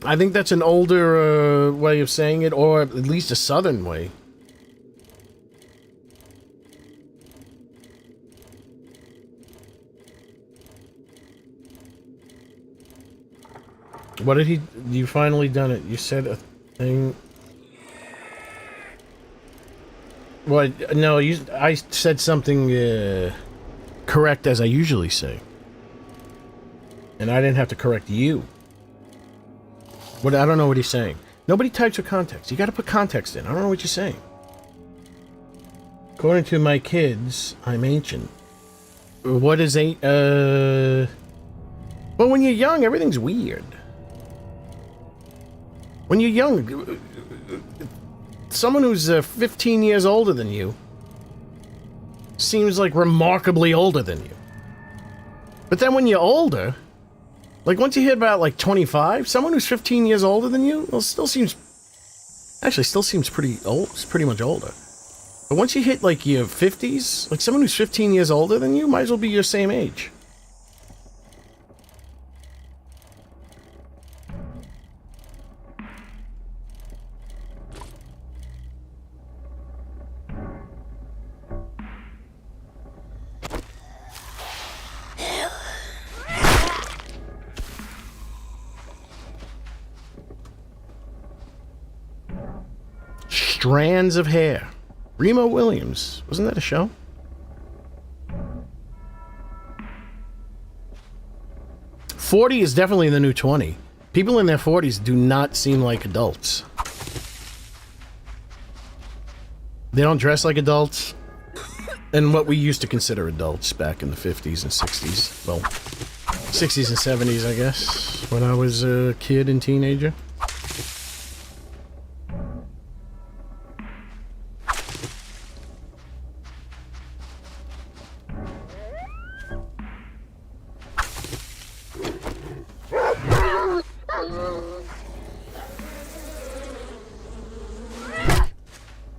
I think that's an older way of saying it, or at least a Southern way. What did he... You finally done it. You said a thing... What? No, I said something correct as I usually say. And I didn't have to correct you. What? I don't know what he's saying. Nobody types with context. You gotta put context in. I don't know what you're saying. According to my kids, I'm ancient. What is Well, when you're young, everything's weird. When you're young, someone who's 15 years older than you seems like remarkably older than you. But then when you're older, like once you hit about like 25, someone who's 15 years older than you, well, still seems Actually, still seems pretty old. It's pretty much older. But once you hit, like, your 50s, like, someone who's 15 years older than you might as well be your same age. Strands of Hair. Remo Williams. Wasn't that a show? "40 is definitely the new 20. People in their 40s do not seem like adults. They don't dress like adults. And what we used to consider adults back in the 50s and 60s. Well, 60s and 70s, I guess, when I was a kid and teenager.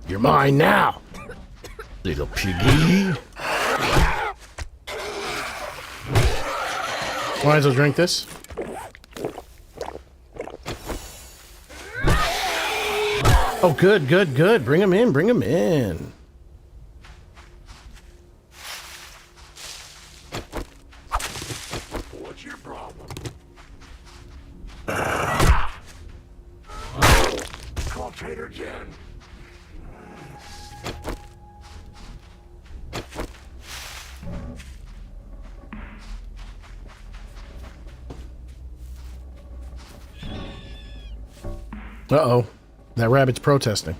You're mine now, little piggy. Might as well drink this. Oh, good, good, good. Bring him in, bring him in.
What's your problem? Call Trader Jen.
Uh-oh. That rabbit's protesting.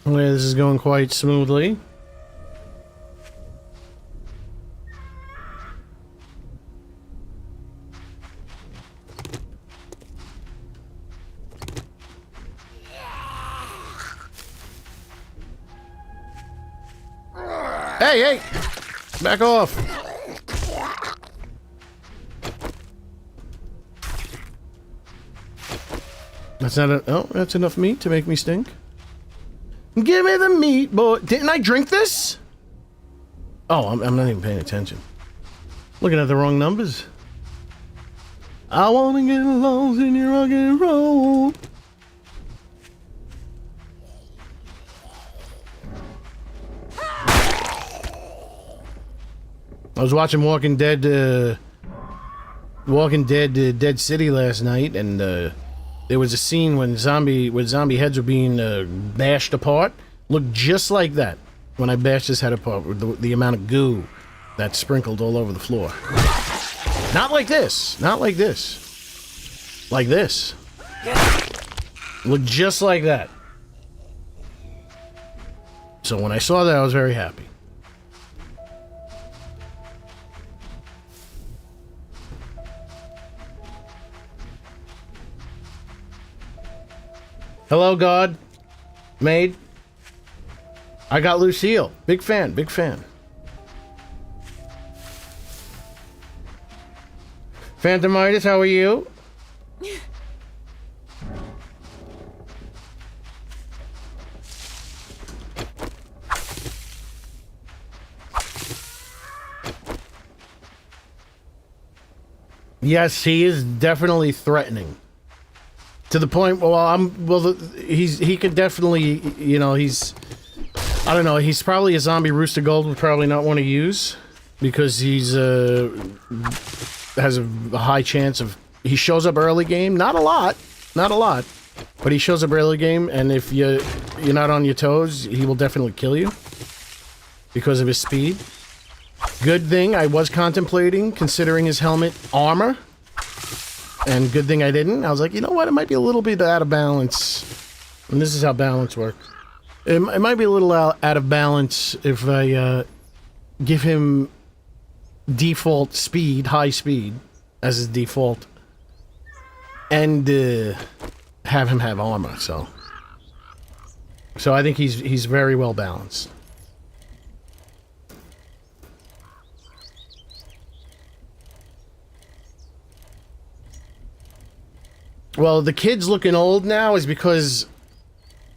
Well, this is going quite smoothly. Hey, hey! Back off! That's not a... Oh, that's enough meat to make me stink. Give me the meat, boy. Didn't I drink this? Oh, I'm not even paying attention. Looking at the wrong numbers. I wanna get lost in your rock and roll. I was watching Walking Dead Dead City last night, and there was a scene when zombie heads were being bashed apart. Looked just like that when I bashed his head apart with the amount of goo that sprinkled all over the floor. Not like this. Not like this. Like this. Looked just like that. So when I saw that, I was very happy. Hello, God. Maid. I got Lucille. Big fan, big fan. Phantomitis, how are you? Yes, he is definitely threatening. To the point, he could definitely, you know, I don't know, he's probably a zombie Rooster Gold would probably not want to use, because he's, has a high chance of, he shows up early game, not a lot, but he shows up early game, and if you're not on your toes, he will definitely kill you, because of his speed. Good thing I was contemplating considering his helmet armor. And good thing I didn't. I was like, you know what? It might be a little bit out of balance. And this is how balance works. It might be a little out of balance if I give him default speed, high speed, as his default, and have him have armor. So I think he's very well balanced. Well, the kid's looking old now is because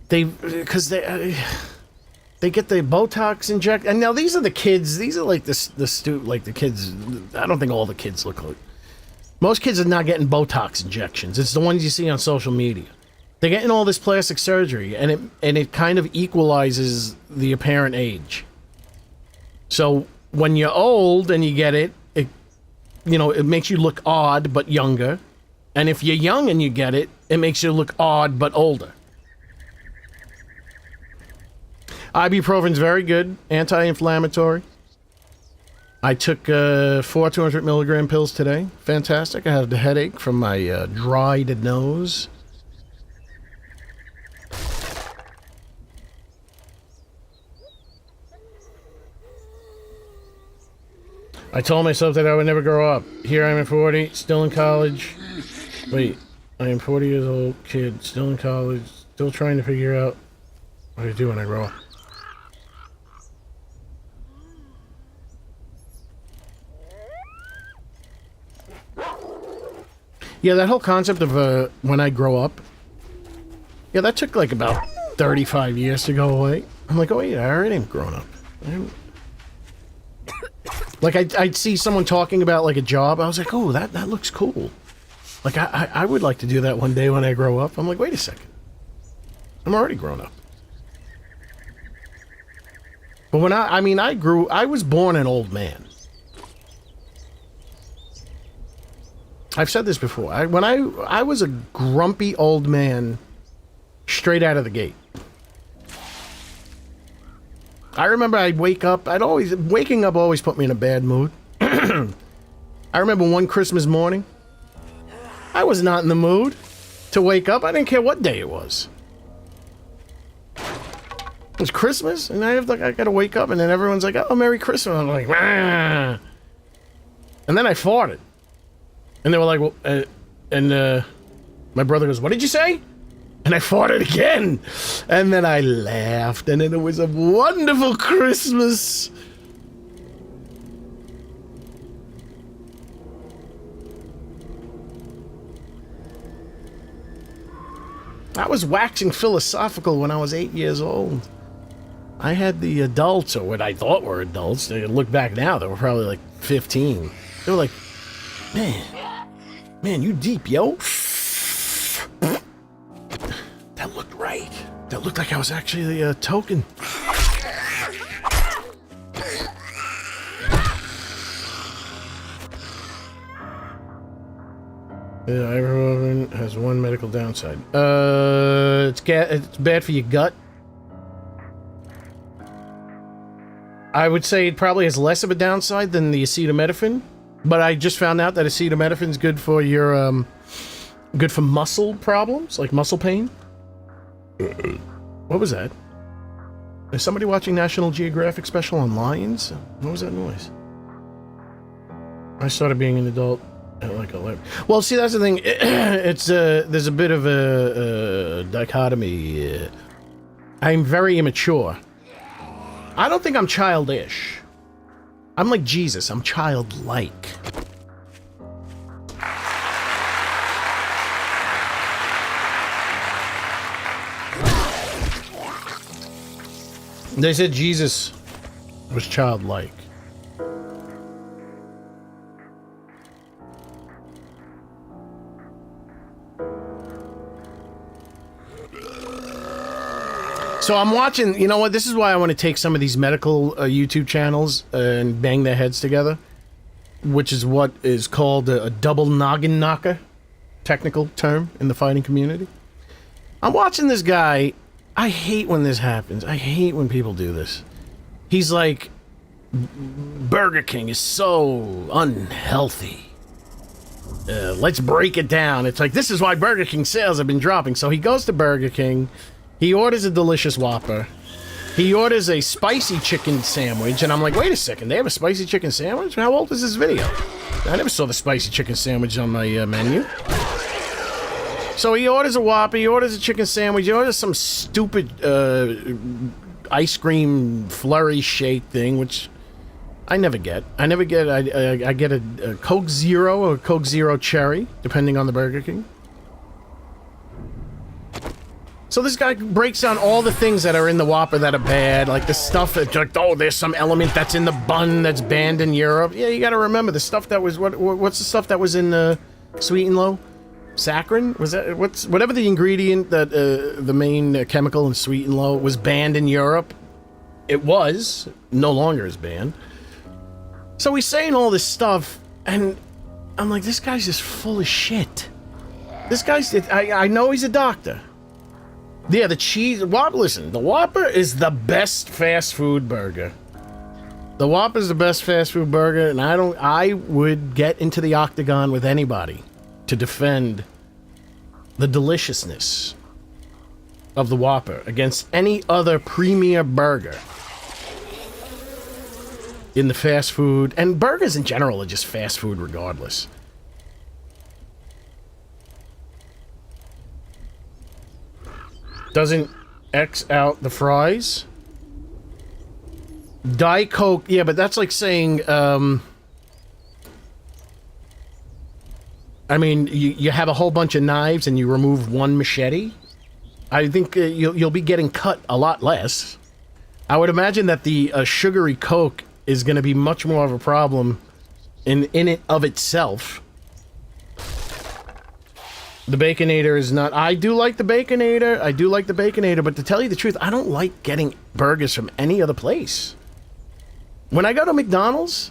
they get the Botox inject, and now these are the kids. These are like the kids. I don't think all the kids look like. Most kids are not getting Botox injections. It's the ones you see on social media. They're getting all this plastic surgery, and it kind of equalizes the apparent age. So when you're old and you get it makes you look odd but younger. And if you're young and you get it, it makes you look odd but older. Ibuprofen's very good, anti-inflammatory. I took 4 200 milligram pills today. Fantastic. I had a headache from my dried nose. I told myself that I would never grow up. Here I am at 40, still in college. Wait, I am 40 years old, kid, still in college, still trying to figure out what to do when I grow up. Yeah, that whole concept of when I grow up, yeah, that took like about 35 years to go away. I'm like, oh wait, I already am grown up. Like I'd see someone talking about like a job, I was like, oh, that looks cool. Like, I would like to do that one day when I grow up. I'm like, wait a second. I'm already grown up. But when I was born an old man. I've said this before. When I was a grumpy old man straight out of the gate. I remember I'd wake up. Waking up always put me in a bad mood. I remember one Christmas morning. I was not in the mood to wake up. I didn't care what day it was. It was Christmas, and I gotta wake up, and then everyone's like, "Oh, Merry Christmas!" I'm like, "Ah!" And then I farted, and they were like, "Well," my brother goes, "What did you say?" And I farted again, and then I laughed, and then it was a wonderful Christmas. I was waxing philosophical when I was 8 years old. I had the adults, or what I thought were adults. They look back now, they were probably like 15. They were like, man, you deep, yo. That looked right. That looked like I was actually a token. Yeah, ibuprofen has one medical downside. It's bad for your gut. I would say it probably has less of a downside than the acetaminophen, but I just found out that acetaminophen is good for your good for muscle problems, like muscle pain. What was that? Is somebody watching National Geographic special on lions? What was that noise? I started being an adult at like 11. Well, see, that's the thing. It's there's a bit of a dichotomy. I'm very immature. I don't think I'm childish. I'm like Jesus. I'm childlike. They said Jesus was childlike. So I'm watching, you know what, this is why I want to take some of these medical YouTube channels and bang their heads together, which is what is called a double noggin knocker, technical term in the fighting community. I'm watching this guy. I hate when this happens. I hate when people do this. He's like, Burger King is so unhealthy. Let's break it down. It's like, this is why Burger King sales have been dropping. So he goes to Burger King. He orders a delicious Whopper. He orders a spicy chicken sandwich, and I'm like, wait a second, they have a spicy chicken sandwich? How old is this video? I never saw the spicy chicken sandwich on my menu. So he orders a Whopper, he orders a chicken sandwich, he orders some stupid ice cream flurry shake thing, which I never get. I get a Coke Zero or Coke Zero Cherry, depending on the Burger King. So this guy breaks down all the things that are in the Whopper that are bad, like the stuff that, like, oh, there's some element that's in the bun that's banned in Europe. Yeah, you gotta remember the stuff that was, what's the stuff that was in Sweet and Low? Saccharin? Was that, whatever the ingredient that, the main chemical in Sweet and Low was banned in Europe. It was, no longer is banned. So he's saying all this stuff, and I'm like, this guy's just full of shit. This guy's, I know he's a doctor. Yeah, the cheese, listen, the Whopper is the best fast food burger. The Whopper is the best fast food burger, and I would get into the octagon with anybody to defend the deliciousness of the Whopper against any other premier burger in the fast food, and burgers in general are just fast food regardless. Doesn't X out the fries? Diet Coke, yeah, but that's like saying, I mean, you have a whole bunch of knives and you remove one machete. I think you'll be getting cut a lot less. I would imagine that the sugary Coke is going to be much more of a problem in it of itself. The Baconator is not... I do like the Baconator, but to tell you the truth, I don't like getting burgers from any other place. When I go to McDonald's,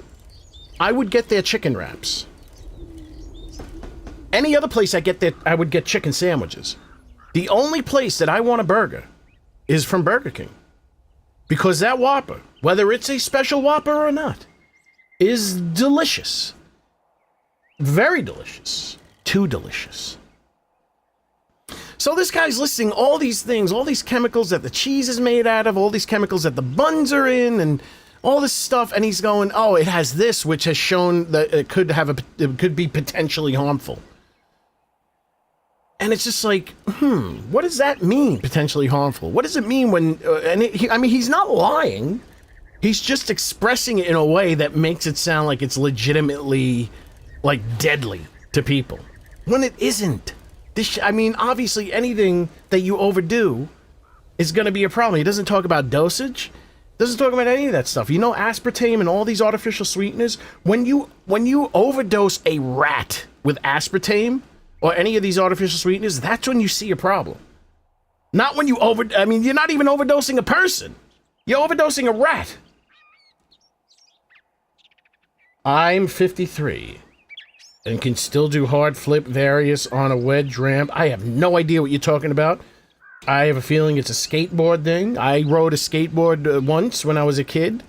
I would get their chicken wraps. Any other place I would get chicken sandwiches. The only place that I want a burger is from Burger King. Because that Whopper, whether it's a special Whopper or not, is delicious. Very delicious. Too delicious. So this guy's listing all these things, all these chemicals that the cheese is made out of, all these chemicals that the buns are in, and all this stuff, and he's going, oh, it has this, which has shown that it could be potentially harmful. And it's just like, what does that mean, potentially harmful? What does it mean when, I mean, he's not lying. He's just expressing it in a way that makes it sound like it's legitimately, like, deadly to people. When it isn't. I mean, obviously, anything that you overdo is going to be a problem. He doesn't talk about dosage. Doesn't talk about any of that stuff. You know, aspartame and all these artificial sweeteners. When you overdose a rat with aspartame or any of these artificial sweeteners, that's when you see a problem. Not when I mean, you're not even overdosing a person. You're overdosing a rat. I'm 53. And can still do hard flip various on a wedge ramp. I have no idea what you're talking about. I have a feeling it's a skateboard thing. I rode a skateboard once when I was a kid.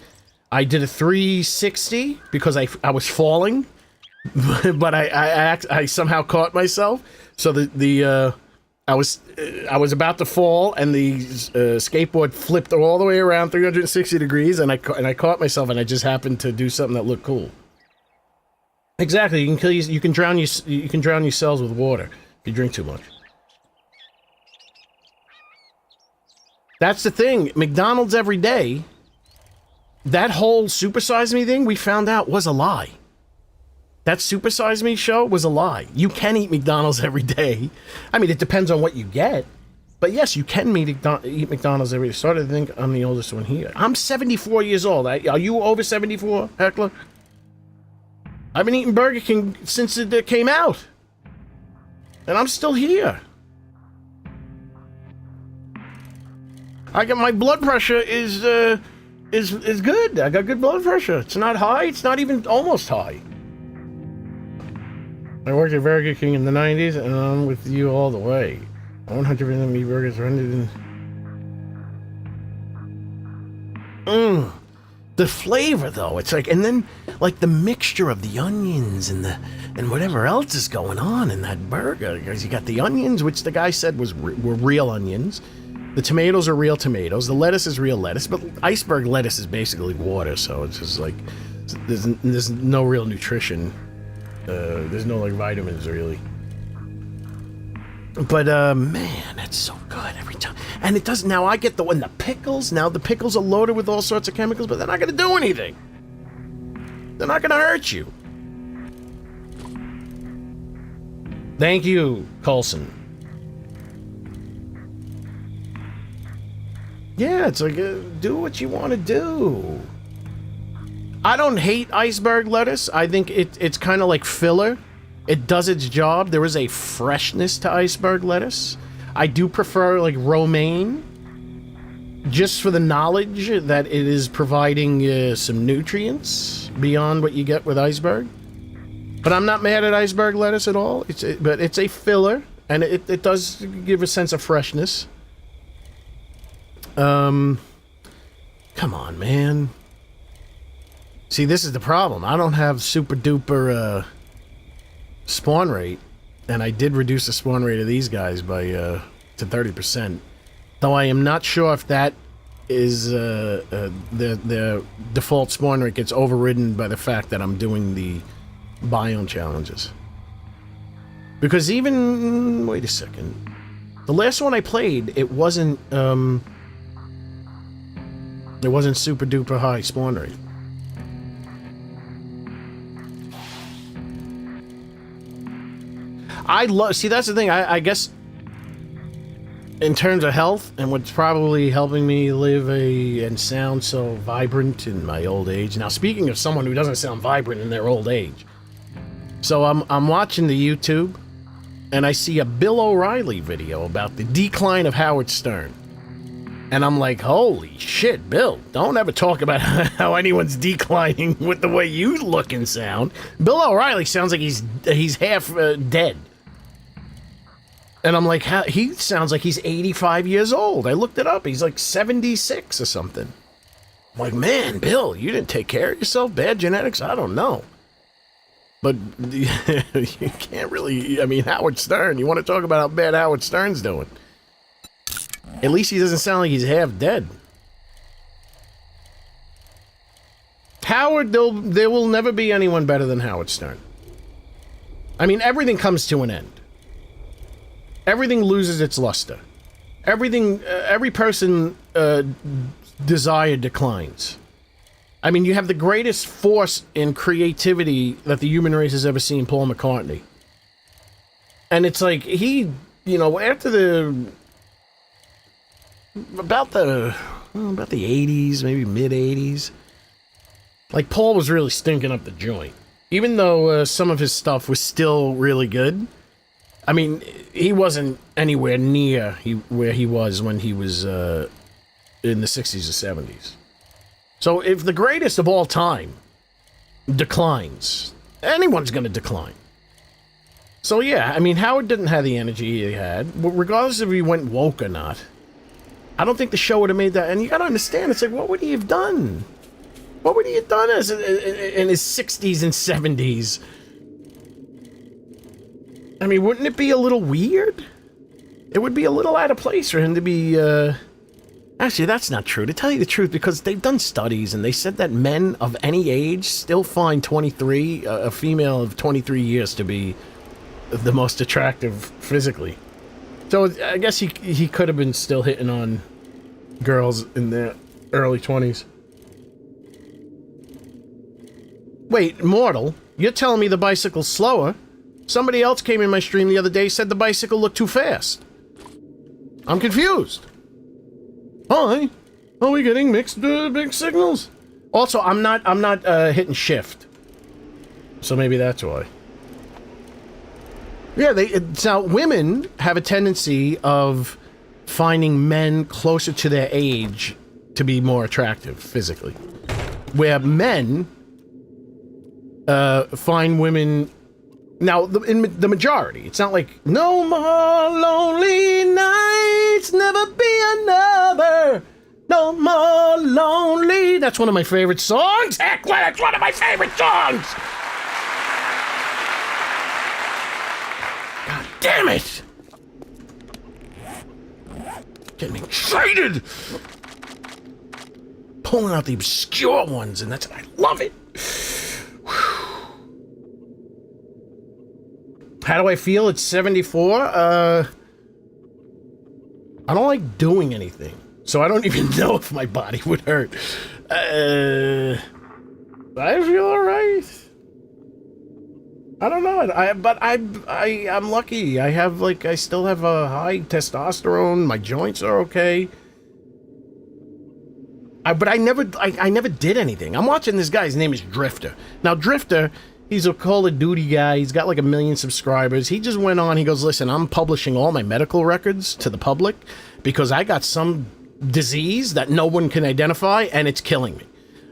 I did a 360 because I was falling, but I somehow caught myself. So I was about to fall, and the skateboard flipped all the way around 360 degrees, and I caught myself, and I just happened to do something that looked cool. Exactly, you can drown your cells with water if you drink too much. That's the thing. McDonald's every day, that whole Super Size Me thing we found out was a lie. That Super Size Me show was a lie. You can eat McDonald's every day. I mean, it depends on what you get. But yes, you can eat McDonald's every day. Started to think I'm the oldest one here. I'm 74 years old. Are you over 74, Heckler? I've been eating Burger King since it came out. And I'm still here. I got my blood pressure is good. I got good blood pressure. It's not high. It's not even almost high. I worked at Burger King in the 90s, and I'm with you all the way. 100% meat burgers rendered in... The flavor, though, it's like, and then, like, the mixture of the onions and whatever else is going on in that burger. Because you got the onions, which the guy said were real onions. The tomatoes are real tomatoes. The lettuce is real lettuce, but iceberg lettuce is basically water, so it's just like there's no real nutrition. There's no like vitamins really. But man, it's so good every time. And it does. Now I get the pickles. Now the pickles are loaded with all sorts of chemicals, but they're not gonna do anything. They're not gonna hurt you. Thank you, Coulson. Yeah, it's like, do what you want to do. I don't hate iceberg lettuce. I think it's kind of like filler. It does its job. There is a freshness to iceberg lettuce. I do prefer, like, romaine, just for the knowledge that it is providing some nutrients beyond what you get with iceberg. But I'm not mad at iceberg lettuce at all. But it's a filler, and it does give a sense of freshness. Come on, man. See, this is the problem. I don't have super duper spawn rate, and I did reduce the spawn rate of these guys by to 30%. Though I am not sure if that is the default spawn rate gets overridden by the fact that I'm doing the biome challenges. Because even wait a second, the last one I played, it wasn't super duper high spawn rate. See, that's the thing. I guess in terms of health and what's probably helping me live and sound so vibrant in my old age. Now, speaking of someone who doesn't sound vibrant in their old age, so I'm watching the YouTube, and I see a Bill O'Reilly video about the decline of Howard Stern. And I'm like, holy shit, Bill, don't ever talk about how anyone's declining with the way you look and sound. Bill O'Reilly sounds like he's half dead. And I'm like, he sounds like he's 85 years old. I looked it up. He's like 76 or something. I'm like, man, Bill, you didn't take care of yourself? Bad genetics? I don't know. But you can't really, I mean, Howard Stern, you want to talk about how bad Howard Stern's doing. At least he doesn't sound like he's half dead. Howard, there will never be anyone better than Howard Stern. I mean, everything comes to an end. Everything loses its luster. Every person desire declines. I mean, you have the greatest force in creativity that the human race has ever seen, Paul McCartney. And it's like, after about the 80s, maybe mid-80s, like, Paul was really stinking up the joint. Even though some of his stuff was still really good, I mean, he wasn't anywhere near where he was when he was in the 60s or 70s. So if the greatest of all time declines, anyone's going to decline. So yeah, I mean, Howard didn't have the energy he had, regardless if he went woke or not. I don't think the show would have made that. And you got to understand, it's like, what would he have done? What would he have done in his 60s and 70s? I mean, wouldn't it be a little weird? It would be a little out of place for him to be, Actually, that's not true, to tell you the truth, because they've done studies, and they said that men of any age still find 23, a female of 23 years, to be the most attractive physically. So I guess he could have been still hitting on girls in their early 20s. Wait, Mortal, you're telling me the bicycle's slower? Somebody else came in my stream the other day, said the bicycle looked too fast. I'm confused. Hi, are we getting mixed signals? Also, I'm not hitting shift, so maybe that's why. Yeah, now women have a tendency of finding men closer to their age to be more attractive physically, where men find women. Now, in the majority, it's not like, no more lonely nights, never be another, no more lonely. That's one of my favorite songs. Heck, that's one of my favorite songs. God damn it. Getting me excited! Pulling out the obscure ones, and I love it! How do I feel at 74? I don't like doing anything, so I don't even know if my body would hurt. I feel alright. I don't know, but I'm lucky. I still have a high testosterone. My joints are okay. But I never did anything. I'm watching this guy. His name is Drifter. Now, Drifter, he's a Call of Duty guy. He's got like 1 million subscribers. He just went on. He goes, listen, I'm publishing all my medical records to the public because I got some disease that no one can identify, and it's killing me.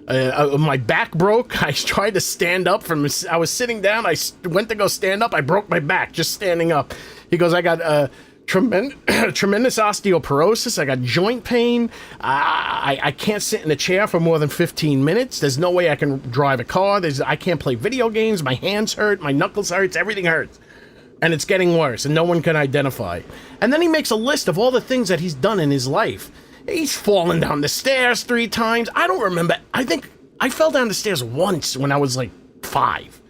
My back broke. I tried to stand up I was sitting down. I went to go stand up. I broke my back just standing up. He goes, I got tremendous osteoporosis. I got joint pain. I can't sit in a chair for more than 15 minutes. There's no way I can drive a car. I can't play video games. My hands hurt. My knuckles hurts. Everything hurts. And it's getting worse, and no one can identify. And then he makes a list of all the things that he's done in his life. He's fallen down the stairs 3 times. I don't remember. I think I fell down the stairs once when I was like 5.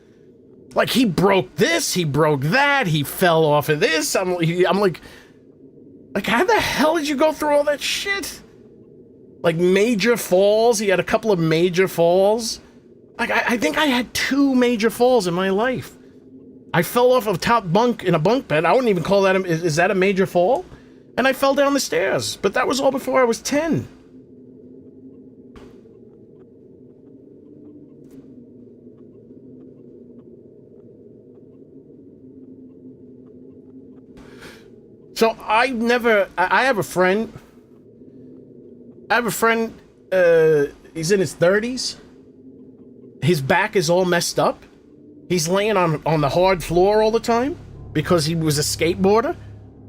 Like, he broke this, he broke that, he fell off of this. I'm like, how the hell did you go through all that shit? Like, major falls. He had a couple of major falls. Like, I think I had 2 major falls in my life. I fell off of top bunk in a bunk bed. I wouldn't even call that is that a major fall? And I fell down the stairs, but that was all before I was 10. So I have a friend. He's in his 30s. His back is all messed up. He's laying on the hard floor all the time because he was a skateboarder.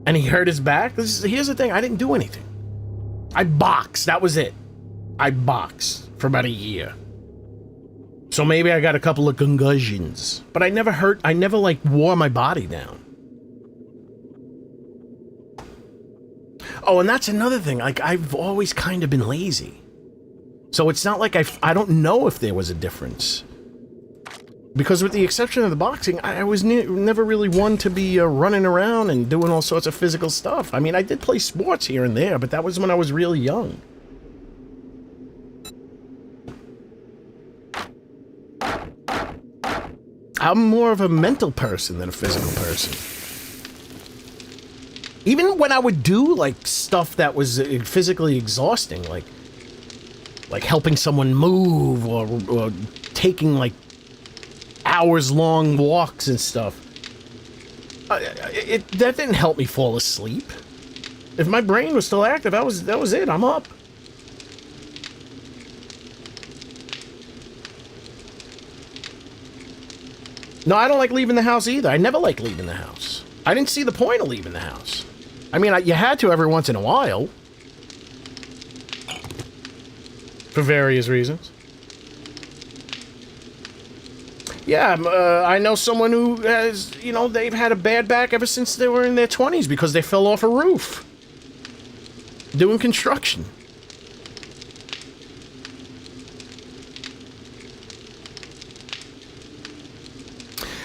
And he hurt his back. Here's the thing, I didn't do anything. I boxed, that was it. I boxed for about a year. So maybe I got a couple of concussions. But I never like wore my body down. Oh, and that's another thing, like I've always kind of been lazy. So it's not like I don't know if there was a difference. Because with the exception of the boxing, I was never really one to be running around and doing all sorts of physical stuff. I mean, I did play sports here and there, but that was when I was really young. I'm more of a mental person than a physical person. Even when I would do, like, stuff that was physically exhausting, like helping someone move or taking, like, hours-long walks and stuff. That didn't help me fall asleep. If my brain was still active, that was it. I'm up. No, I don't like leaving the house either. I never like leaving the house. I didn't see the point of leaving the house. I mean, you had to every once in a while. For various reasons. Yeah, I know someone who has, they've had a bad back ever since they were in their 20s because they fell off a roof. Doing construction.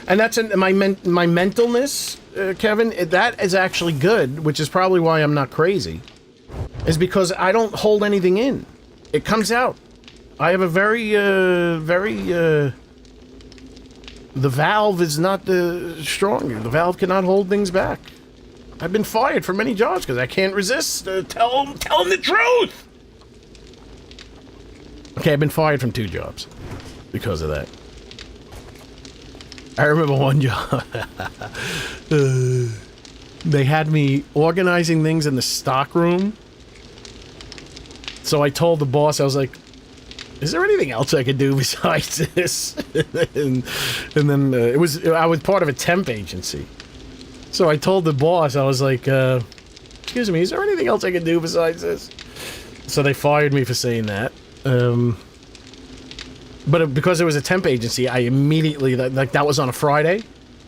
And that's my mentalness, Kevin, that is actually good, which is probably why I'm not crazy. Is because I don't hold anything in. It comes out. I have a the valve is not strong. The valve cannot hold things back. I've been fired from many jobs because I can't resist telling the truth. Okay, I've been fired from 2 jobs because of that. I remember one job. They had me organizing things in the stock room. So I told the boss, I was like, is there anything else I could do besides this? and then I was part of a temp agency. So I told the boss, I was like, excuse me, is there anything else I can do besides this? So they fired me for saying that. But because it was a temp agency, I immediately, like that was on a Friday.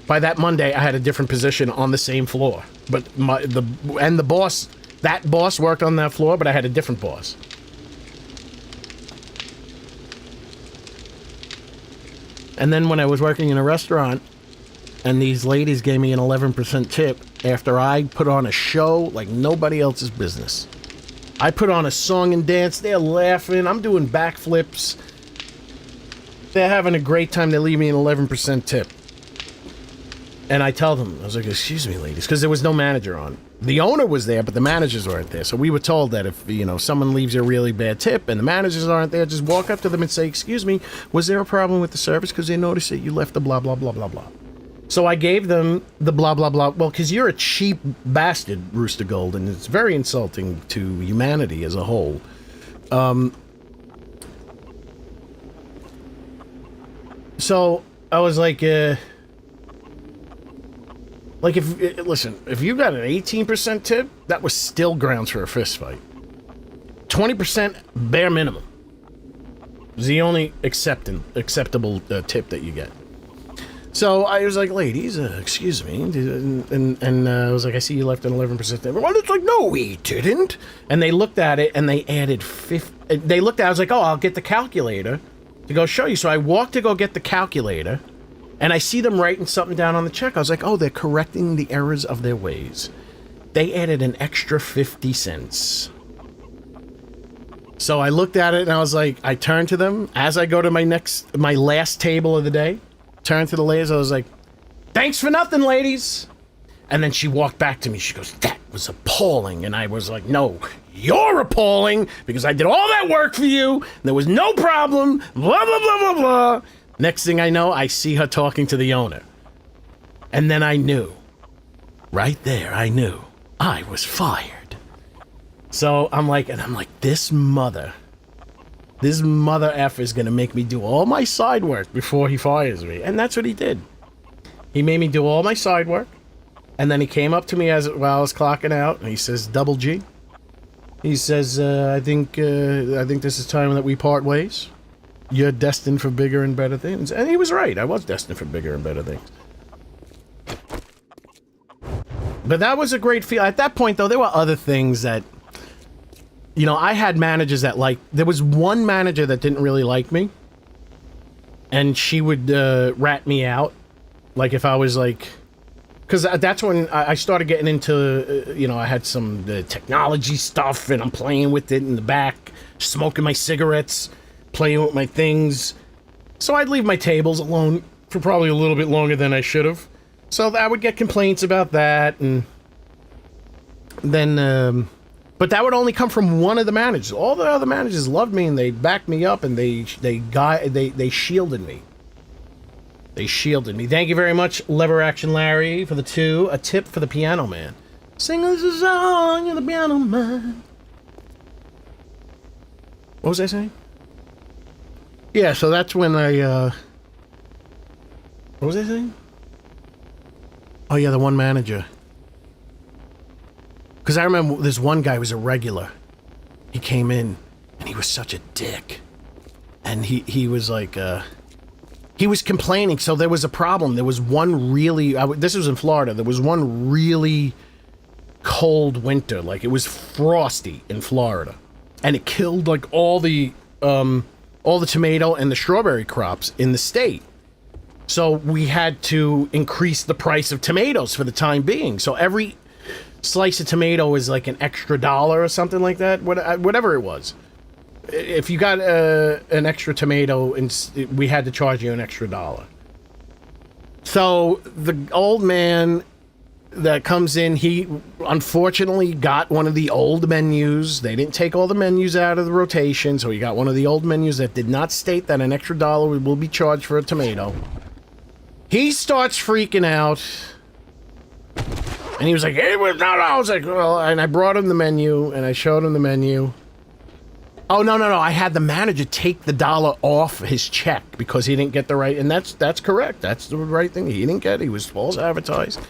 By that Monday, I had a different position on the same floor. But the boss That boss worked on that floor, but I had a different boss. And then when I was working in a restaurant, and these ladies gave me an 11% tip after I put on a show like nobody else's business. I put on a song and dance. They're laughing. I'm doing backflips. They're having a great time. They leave me an 11% tip. And I tell them, I was like, excuse me, ladies, because there was no manager on. The owner was there, but the managers weren't there. So we were told that if, you know, someone leaves you a really bad tip and the managers aren't there, just walk up to them and say, excuse me, was there a problem with the service? Because they noticed that you left the blah, blah, blah, blah, blah. So I gave them the blah, blah, blah. Well, because you're a cheap bastard, Rooster Gold, and it's very insulting to humanity as a whole. So I was like, if you got an 18% tip, that was still grounds for a fist fight. 20% bare minimum is the only acceptable tip that you get. So I was like, ladies, excuse me, and I was like, I see you left an 11% tip. Well, it's like, no, we didn't. And they looked at it and they added 50. They looked at it, I was like, oh, I'll get the calculator to go show you. So I walked to go get the calculator. And I see them writing something down on the check. I was like, oh, they're correcting the errors of their ways. They added an extra 50 cents. So I looked at it and I was like, I turned to them as I go to my last table of the day. Turned to the ladies, I was like, thanks for nothing, ladies. And then she walked back to me. She goes, that was appalling. And I was like, no, you're appalling because I did all that work for you. And there was no problem. Blah, blah, blah, blah, blah. Next thing I know, I see her talking to the owner. And then I knew. Right there, I knew. I was fired. So I'm like, this mother F is going to make me do all my side work before he fires me. And that's what he did. He made me do all my side work. And then he came up to me while I was clocking out. And he says, Double G. He says, I think this is time that we part ways. You're destined for bigger and better things. And he was right. I was destined for bigger and better things. But that was a great feel. At that point, though, there were other things that, you know, I had managers that there was one manager that didn't really like me. And she would rat me out. Like if I was like, because that's when I started getting into, you know, I had some technology stuff and I'm playing with it in the back, smoking my cigarettes, playing with my things. So I'd leave my tables alone for probably a little bit longer than I should have. So I would get complaints about that, and then, but that would only come from one of the managers. All the other managers loved me and they backed me up and they shielded me. They shielded me. Thank you very much, Lever Action Larry, for the 2. A tip for the piano man. Sing us a song, you're the piano man. What was I saying? Yeah, so that's when what was I saying? Oh yeah, the one manager. Because I remember this one guy was a regular. He came in, and he was such a dick. And he was like, he was complaining, so there was a problem. There was one really, this was in Florida, there was one really cold winter. Like, it was frosty in Florida. And it killed, like, all the tomato and the strawberry crops in the state. So we had to increase the price of tomatoes for the time being. So every slice of tomato is like an extra $1 or something like that, whatever it was. If you got an extra tomato, we had to charge you an extra $1. So the old man that comes in, he unfortunately got one of the old menus. They didn't take all the menus out of the rotation, so he got one of the old menus that did not state that an extra $1 will be charged for a tomato. He starts freaking out. And he was like, hey, no. I was like, well, and I brought him the menu, and I showed him the menu. Oh, no. I had the manager take the $1 off his check because he didn't get the right, and that's correct. That's the right thing. He didn't get it. He was false advertised.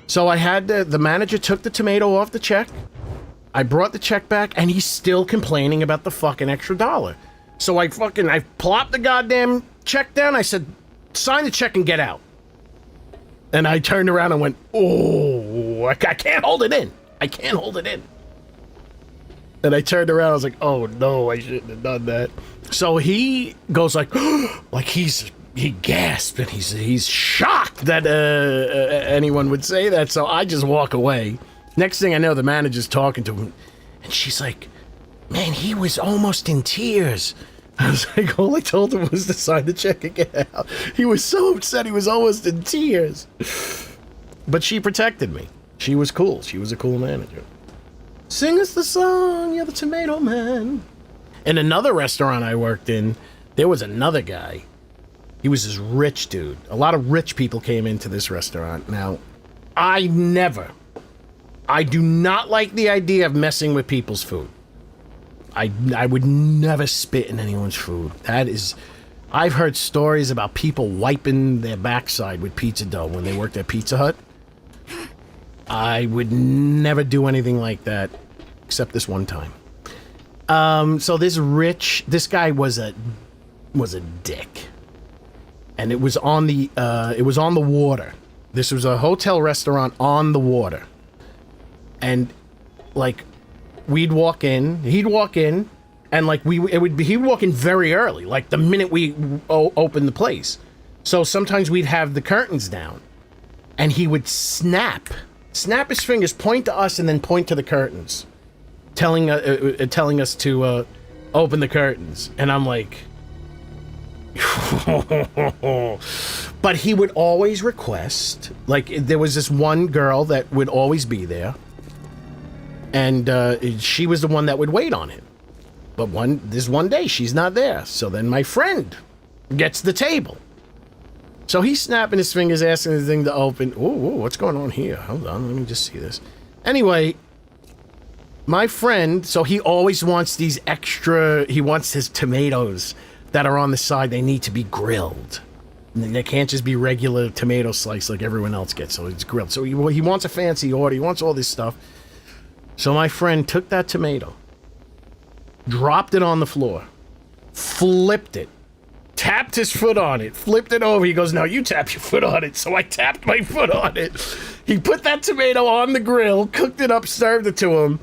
So I had the manager took the tomato off the check. I brought the check back, and he's still complaining about the fucking extra $1. So I plopped the goddamn check down. I said, sign the check and get out. And I turned around and went, oh, I can't hold it in. I can't hold it in. And I turned around, I was like, oh no, I shouldn't have done that. So he goes like, like he gasped and he's shocked that anyone would say that. So I just walk away. Next thing I know, the manager's talking to him, and she's like, man, he was almost in tears. I was like, all I told him was to sign the check and get out. He was so upset, he was almost in tears. But she protected me. She was cool. She was a cool manager. Sing us the song, you're the tomato man. In another restaurant I worked in, there was another guy. He was this rich dude. A lot of rich people came into this restaurant. Now, I do not like the idea of messing with people's food. I would never spit in anyone's food. I've heard stories about people wiping their backside with pizza dough when they worked at Pizza Hut. I would never do anything like that, except this one time. So this guy was a dick. And it was on the water. This was a hotel restaurant on the water. And like, he'd walk in, and like he'd walk in very early, like the minute we opened the place. So sometimes we'd have the curtains down, and he would snap his fingers, point to us, and then point to the curtains, telling us to open the curtains. And I'm like, but he would always request, like, there was this one girl that would always be there. And she was the one that would wait on him. But this one day, she's not there. So then my friend gets the table. So he's snapping his fingers, asking the thing to open. Ooh, what's going on here? Hold on, let me just see this. Anyway, my friend, so he always wants he wants his tomatoes that are on the side. They need to be grilled. They can't just be regular tomato slice like everyone else gets. So it's grilled. So he wants a fancy order. He wants all this stuff. So my friend took that tomato, dropped it on the floor, flipped it, tapped his foot on it, flipped it over. He goes, now you tap your foot on it. So I tapped my foot on it. He put that tomato on the grill, cooked it up, served it to him.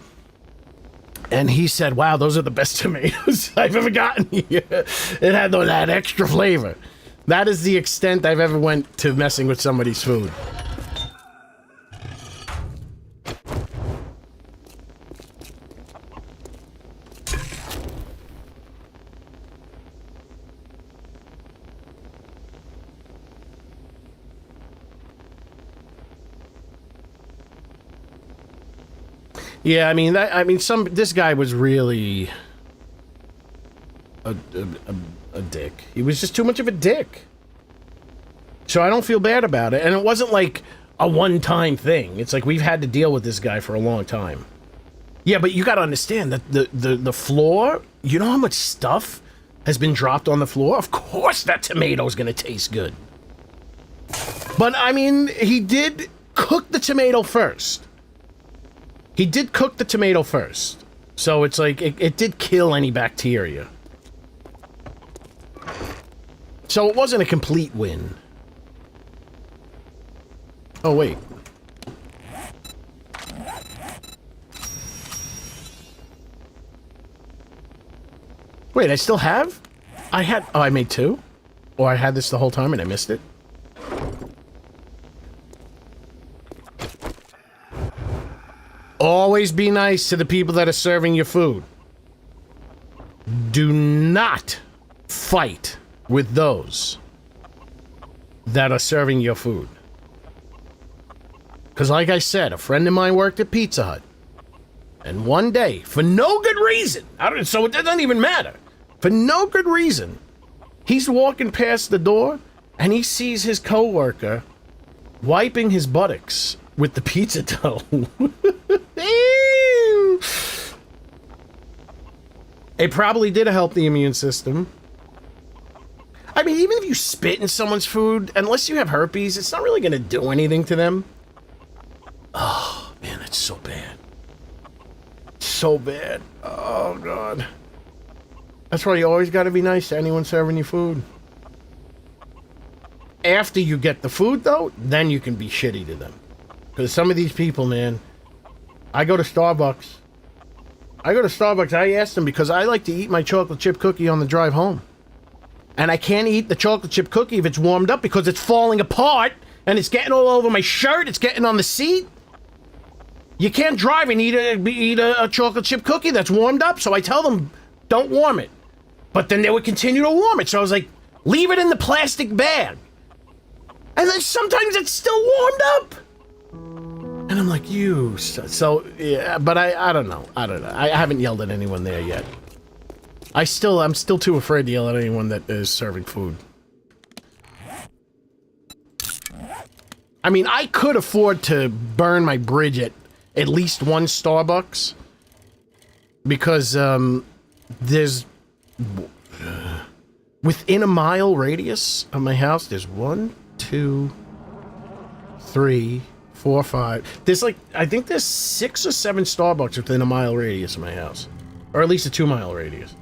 And he said, wow, those are the best tomatoes I've ever gotten here. It had that extra flavor. That is the extent I've ever went to messing with somebody's food. Yeah, this guy was really a dick. He was just too much of a dick. So I don't feel bad about it. And it wasn't like a one-time thing. It's like we've had to deal with this guy for a long time. Yeah, but you gotta understand that the floor, you know how much stuff has been dropped on the floor? Of course that tomato's gonna taste good. But, I mean, he did cook the tomato first. So it's like, it did kill any bacteria. So it wasn't a complete win. Oh, wait. Wait, I still have? I made 2? Or I had this the whole time and I missed it? Always be nice to the people that are serving your food. Do not fight with those that are serving your food. Because like I said, a friend of mine worked at Pizza Hut. And one day, for no good reason, so it doesn't even matter. For no good reason, he's walking past the door and he sees his coworker wiping his buttocks with the pizza dough. It probably did help the immune system. I mean, even if you spit in someone's food, unless you have herpes, it's not really going to do anything to them. Oh, man, that's so bad. So bad. Oh, God. That's why you always got to be nice to anyone serving you food. After you get the food, though, then you can be shitty to them. Because some of these people, man, I go to Starbucks, I go to Starbucks, I asked them because I like to eat my chocolate chip cookie on the drive home. And I can't eat the chocolate chip cookie if it's warmed up because it's falling apart and it's getting all over my shirt, it's getting on the seat. You can't drive and eat a chocolate chip cookie that's warmed up, so I tell them, don't warm it. But then they would continue to warm it, so I was like, leave it in the plastic bag. And then sometimes it's still warmed up. And I'm like, so yeah, but I don't know. I haven't yelled at anyone there yet. I'm still too afraid to yell at anyone that is serving food. I mean, I could afford to burn my bridge at least one Starbucks. Because, there's... within a mile radius of my house, there's 1, 2, 3, 4, 5. There's like, I think there's 6 or 7 Starbucks within a mile radius of my house. Or at least a 2-mile radius.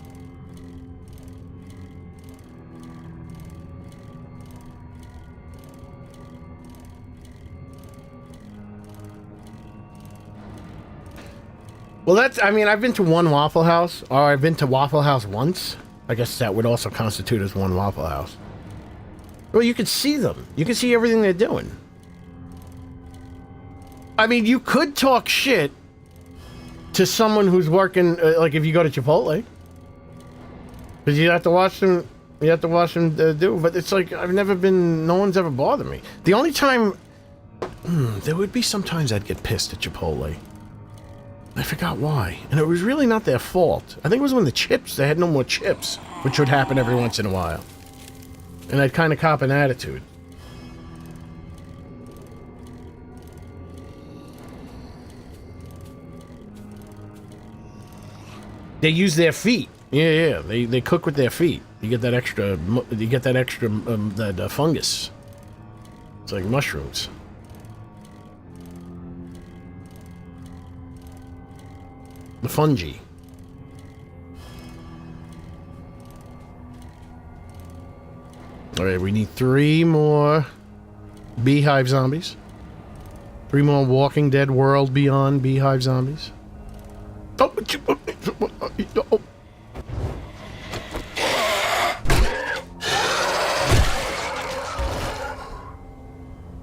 Well, I mean, I've been to one Waffle House, or I've been to Waffle House once. I guess that would also constitute as one Waffle House. Well, you could see them. You could see everything they're doing. I mean, you could talk shit to someone who's working, like if you go to Chipotle. Because you have to watch them, do, but it's like, no one's ever bothered me. The only time, there would be sometimes I'd get pissed at Chipotle. I forgot why. And it was really not their fault. I think it was when they had no more chips, which would happen every once in a while. And I'd kind of cop an attitude. They use their feet. Yeah. They cook with their feet. You get that extra, that fungus. It's like mushrooms. The fungi. Alright, we need 3 more beehive zombies. 3 more Walking Dead World Beyond beehive zombies. Oh.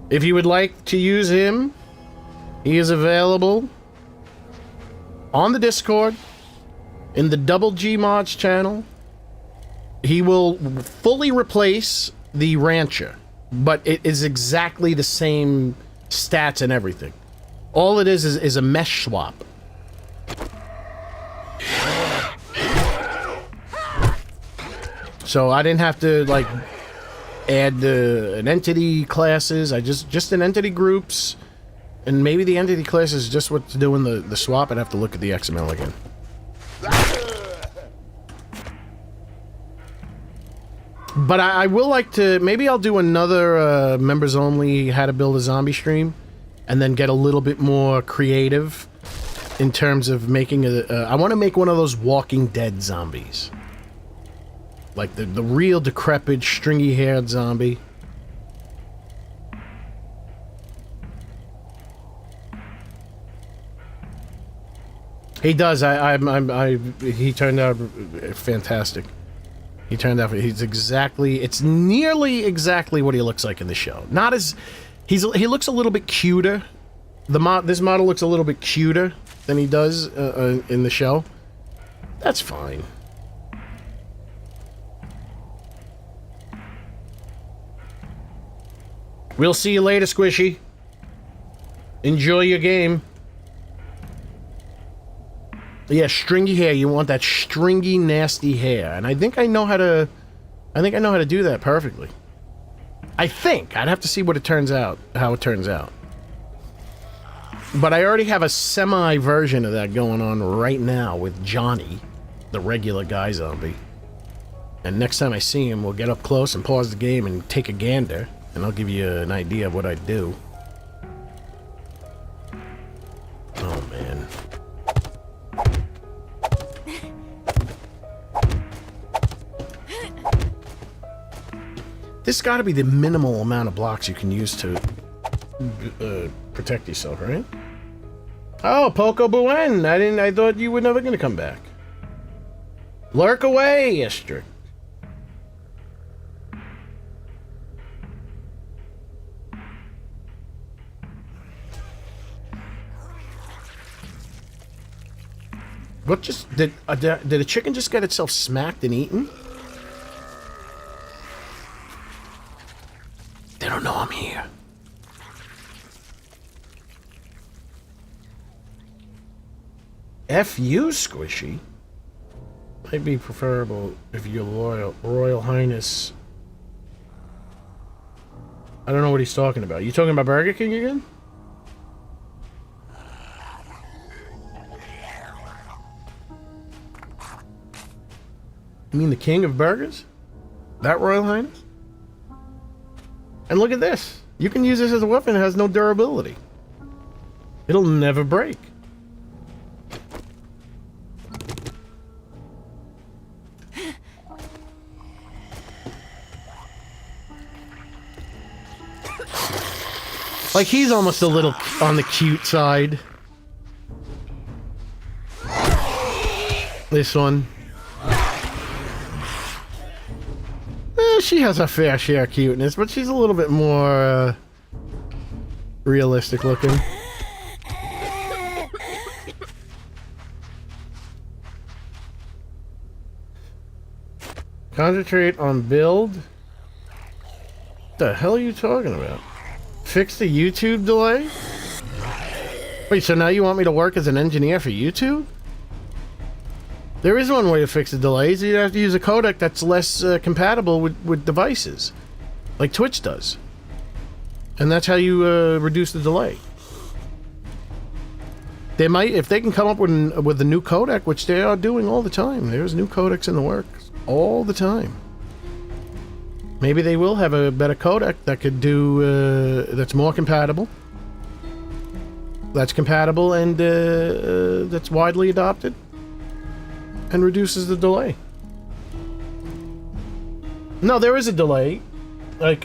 If you would like to use him, he is available on the Discord, in the Double G Mods channel. He will fully replace the Rancher, but it is exactly the same stats and everything. All it is a mesh swap. So I didn't have to, like, add an entity classes. I just an entity groups. And maybe the entity class is just what's doing the swap. I'd have to look at the XML again. But I will like to... Maybe I'll do another members only how to build a zombie stream. And then get a little bit more creative in terms of making I want to make one of those Walking Dead zombies. Like the real decrepit, stringy-haired zombie. He does. He turned out fantastic. It's nearly exactly what he looks like in the show. Not as, he looks a little bit cuter. This model looks a little bit cuter than he does in the show. That's fine. We'll see you later, Squishy. Enjoy your game. Yeah, stringy hair. You want that stringy, nasty hair. And I think I know how to do that perfectly. I think. I'd have to see what it turns out, how it turns out. But I already have a semi version of that going on right now with Johnny, the regular guy zombie. And next time I see him, we'll get up close and pause the game and take a gander. And I'll give you an idea of what I do. Oh, man. This got to be the minimal amount of blocks you can use to protect yourself, right? Oh, Poco Buen. I thought you were never gonna come back. Lurk away, Esther. What just did a chicken just get itself smacked and eaten? They don't know I'm here. F you, Squishy. Might be preferable if you're Royal Highness. I don't know what he's talking about. You talking about Burger King again? You mean the king of burgers? That Royal Highness? And look at this. You can use this as a weapon. It has no durability. It'll never break. Like, he's almost a little on the cute side. This one. She has a fair share of cuteness, but she's a little bit more realistic looking. Concentrate on build? What the hell are you talking about? Fix the YouTube delay? Wait, so now you want me to work as an engineer for YouTube? There is one way to fix the delays. You have to use a codec that's less compatible with devices, like Twitch does. And that's how you reduce the delay. They might, if they can come up with a new codec, which they are doing all the time. There's new codecs in the works all the time. Maybe they will have a better codec that could do that's more compatible. That's compatible and that's widely adopted. And reduces the delay. No, there is a delay. Like,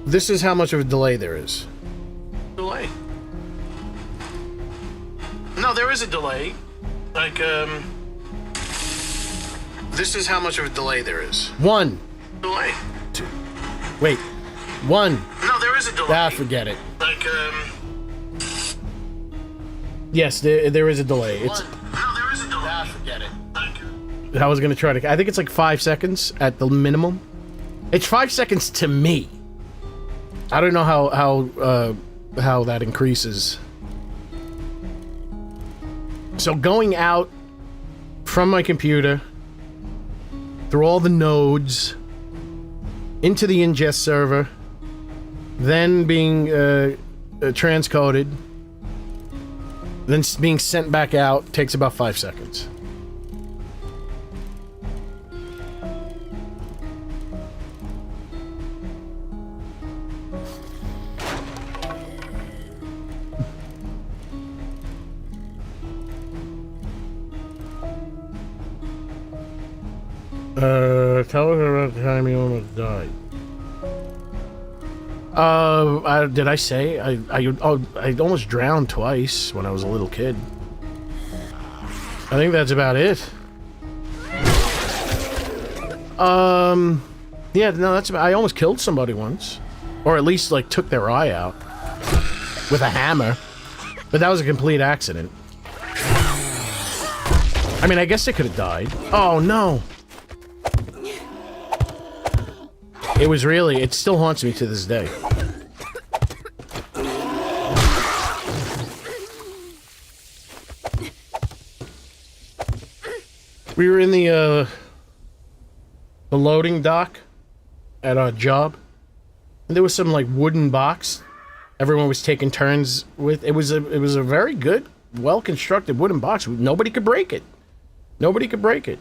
this is how much of a delay there is. Delay. No, there is a delay. Like, this is how much of a delay there is. 1. Delay. 2. Wait. 1. No, there is a delay. Ah, forget it. Like, yes, there is a delay. It's. No, there is a delay. Ah, forget it. I was gonna try to. I think it's like 5 seconds at the minimum. It's 5 seconds to me. I don't know how that increases. So going out from my computer through all the nodes into the ingest server, then being transcoded. Then being sent back out takes about 5 seconds. Tell us about the time you almost died. Did I say? I almost drowned twice when I was a little kid. I think that's about it. Yeah, no, that's about, I almost killed somebody once. Or at least, like, took their eye out. With a hammer. But that was a complete accident. I mean, I guess they could have died. Oh, no! It was really, it still haunts me to this day. We were in the loading dock at our job. And there was some, like, wooden box everyone was taking turns with. It was a very good, well-constructed wooden box. Nobody could break it. Nobody could break it.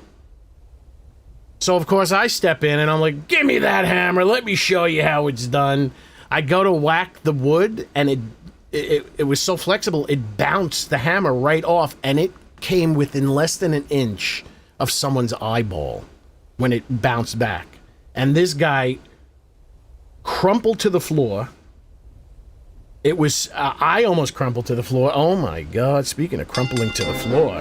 So, of course, I step in and I'm like, give me that hammer. Let me show you how it's done. I go to whack the wood and it was so flexible, it bounced the hammer right off and it came within less than an inch of someone's eyeball when it bounced back. And this guy crumpled to the floor It was, I almost crumpled to the floor. Oh my God, speaking of crumpling to the floor.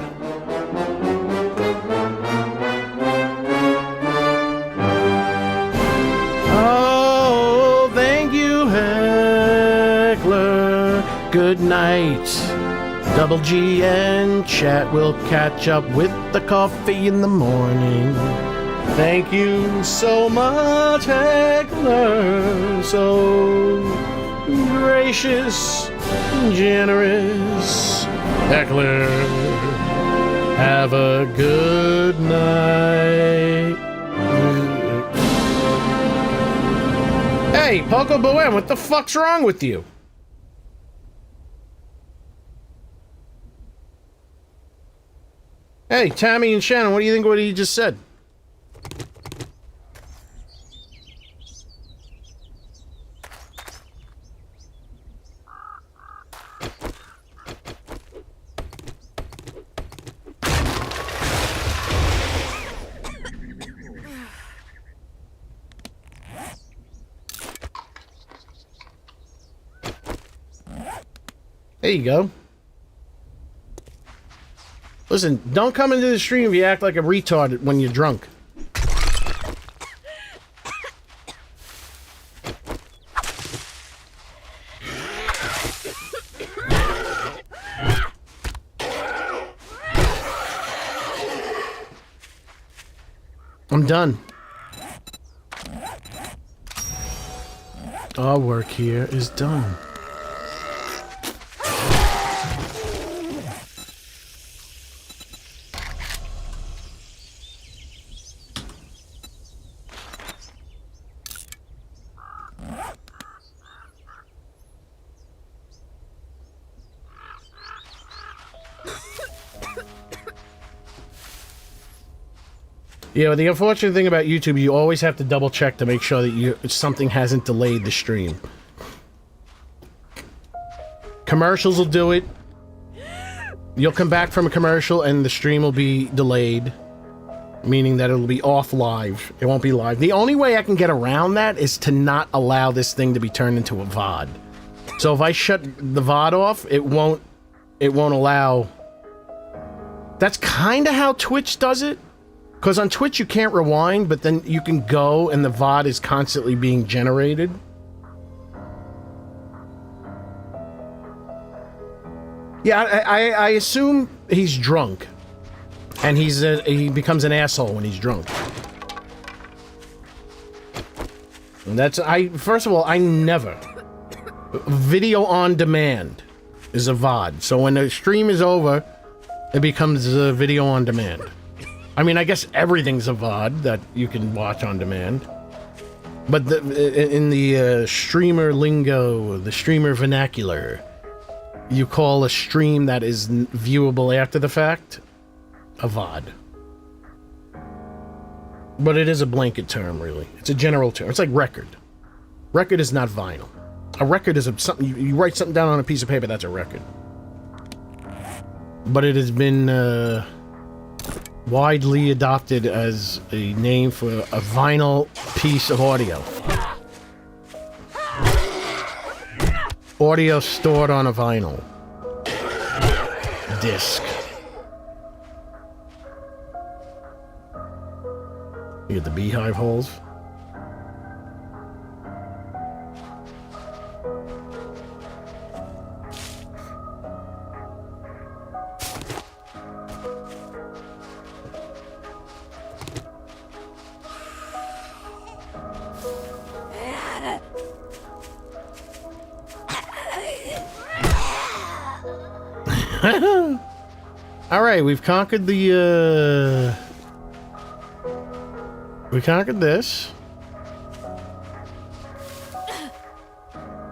Oh, thank you, Heckler. Good night. Double G and chat will catch up with the coffee in the morning. Thank you so much, Heckler. So gracious, generous, Heckler. Have a good night. Hey, Poco Bohem, what the fuck's wrong with you? Hey, Tammy and Shannon, what do you think of what he just said? There you go. Listen, don't come into the stream if you act like a retard when you're drunk. I'm done. Our work here is done. Yeah, the unfortunate thing about YouTube, you always have to double check to make sure that something hasn't delayed the stream. Commercials will do it. You'll come back from a commercial and the stream will be delayed, meaning that it'll be off live. It won't be live. The only way I can get around that is to not allow this thing to be turned into a VOD. So if I shut the VOD off, it won't allow. That's kind of how Twitch does it. Because on Twitch you can't rewind, but then you can go and the VOD is constantly being generated. Yeah, I assume he's drunk. And he becomes an asshole when he's drunk. And first of all, I never. Video on demand is a VOD. So when the stream is over, it becomes a video on demand. I mean, I guess everything's a VOD that you can watch on demand. But in the streamer lingo, the streamer vernacular, you call a stream that is viewable after the fact a VOD. But it is a blanket term, really. It's a general term. It's like record. Record is not vinyl. A record is something you write something down on a piece of paper. That's a record. But it has been widely adopted as a name for a vinyl piece of audio. Audio stored on a vinyl disc. You get the beehive holes. Alright, we've conquered the, we conquered this.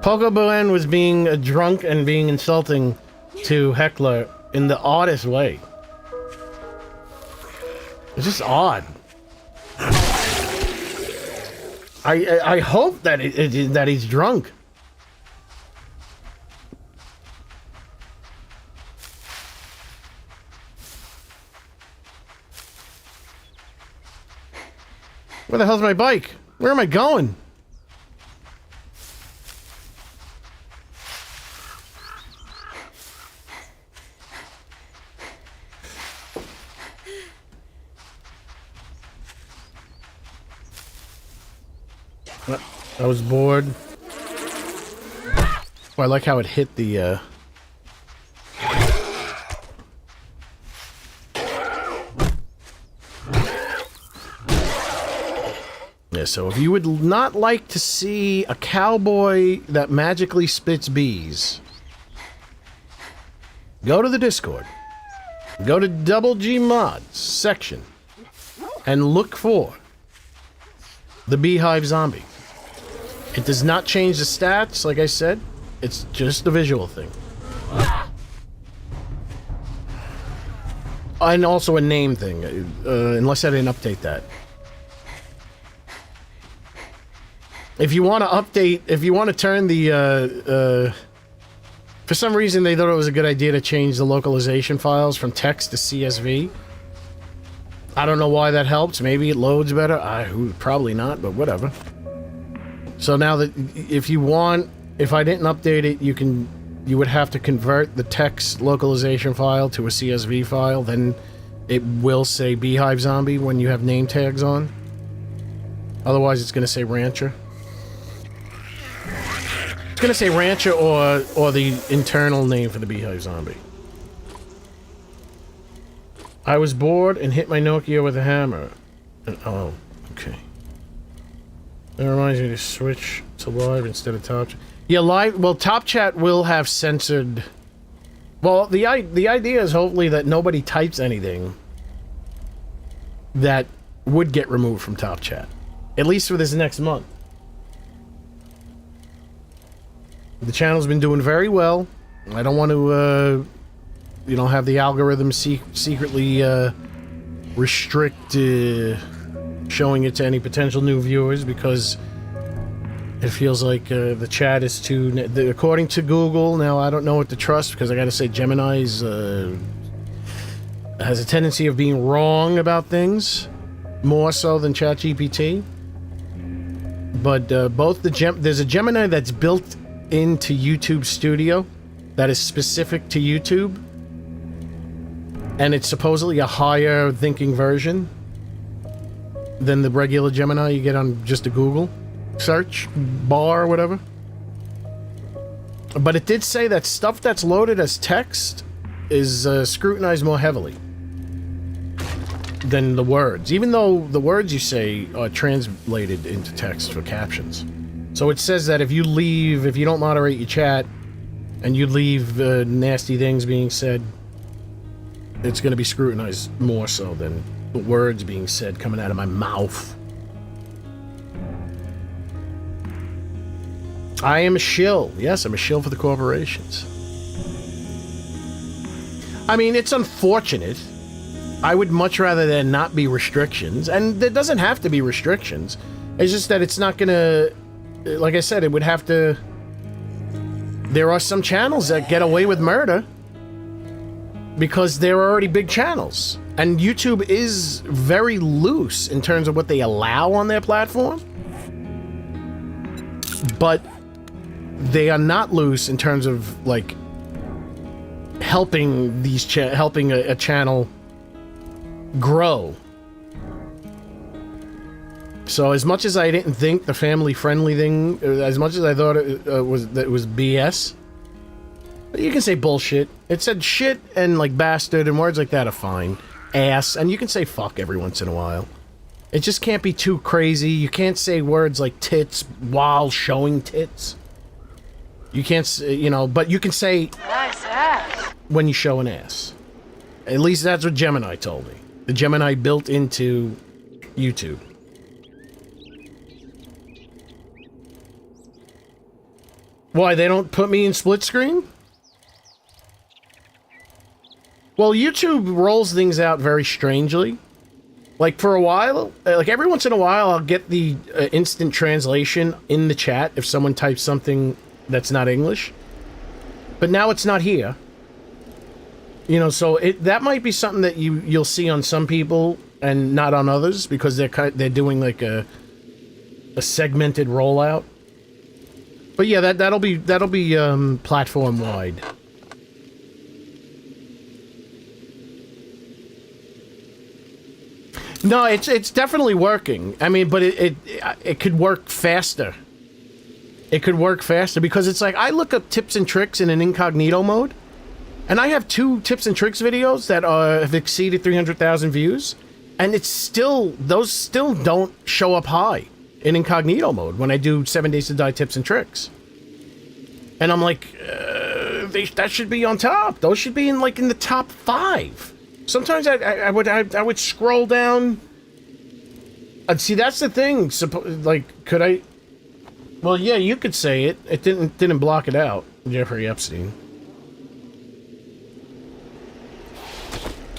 Poco Bohen was being drunk and being insulting to Heckler in the oddest way. It's just odd. I hope that that he's drunk. Where the hell's my bike? Where am I going? I was bored. Oh, I like how it hit the, Yeah, so if you would not like to see a cowboy that magically spits bees, go to the Discord. Go to Double G Mods section and look for the Beehive Zombie. It does not change the stats, like I said. It's just a visual thing. And also a name thing, unless I didn't update that. If you want to update, if you want to turn the, for some reason they thought it was a good idea to change the localization files from text to CSV. I don't know why that helps. Maybe it loads better. Probably not, but whatever. So now that, if you want, if I didn't update it, you would have to convert the text localization file to a CSV file, then it will say Beehive Zombie when you have name tags on. Otherwise, it's going to say Rancher. It's going to say Rancher or the internal name for the Beehive Zombie. I was bored and hit my Nokia with a hammer. Oh, okay. That reminds me to switch to live instead of top chat. Yeah, live. Well, top chat will have censored. Well, the idea is hopefully that nobody types anything that would get removed from top chat, at least for this next month. The channel's been doing very well. I don't want to, you know, have the algorithm secretly restrict showing it to any potential new viewers, because it feels like the chat is too... according to Google, now I don't know what to trust, because I gotta say Gemini's has a tendency of being wrong about things, more so than ChatGPT. But both there's a Gemini that's built into YouTube Studio that is specific to YouTube, and it's supposedly a higher thinking version than the regular Gemini you get on just a Google search bar or whatever. But it did say that stuff that's loaded as text is scrutinized more heavily than the words, even though the words you say are translated into text for captions. So it says that if you don't moderate your chat and you leave nasty things being said, it's going to be scrutinized more so than the words being said coming out of my mouth. I am a shill. Yes, I'm a shill for the corporations. I mean, it's unfortunate. I would much rather there not be restrictions, and there doesn't have to be restrictions. It's just that it's not going to... Like I said, it would have to... There are some channels that get away with murder because they're already big channels. And YouTube is very loose in terms of what they allow on their platform. But they are not loose in terms of, like, helping helping a channel grow. So as much as I didn't think the family-friendly thing, as much as I thought it was BS, you can say bullshit. It said shit and like bastard and words like that are fine. Ass, and you can say fuck every once in a while. It just can't be too crazy. You can't say words like tits while showing tits. You can't, you know, but you can say nice ass when you show an ass. At least that's what Gemini told me. The Gemini built into YouTube. Why, they don't put me in split screen? Well, YouTube rolls things out very strangely. Like, for a while, like every once in a while, I'll get the instant translation in the chat if someone types something that's not English. But now it's not here. You know, so that might be something that you'll see on some people and not on others, because they're doing like a segmented rollout. But yeah, that'll be platform wide. No, it's definitely working. I mean, but it could work faster. It could work faster because it's like I look up tips and tricks in an incognito mode, and I have 2 tips and tricks videos that have exceeded 300,000 views, and those still don't show up high in incognito mode when I do 7 Days to Die tips and tricks. And I'm like, that should be on top. Those should be in the top 5. Sometimes I would scroll down. See, that's the thing. Could I? Well, yeah, you could say it. It didn't block it out, Jeffrey Epstein.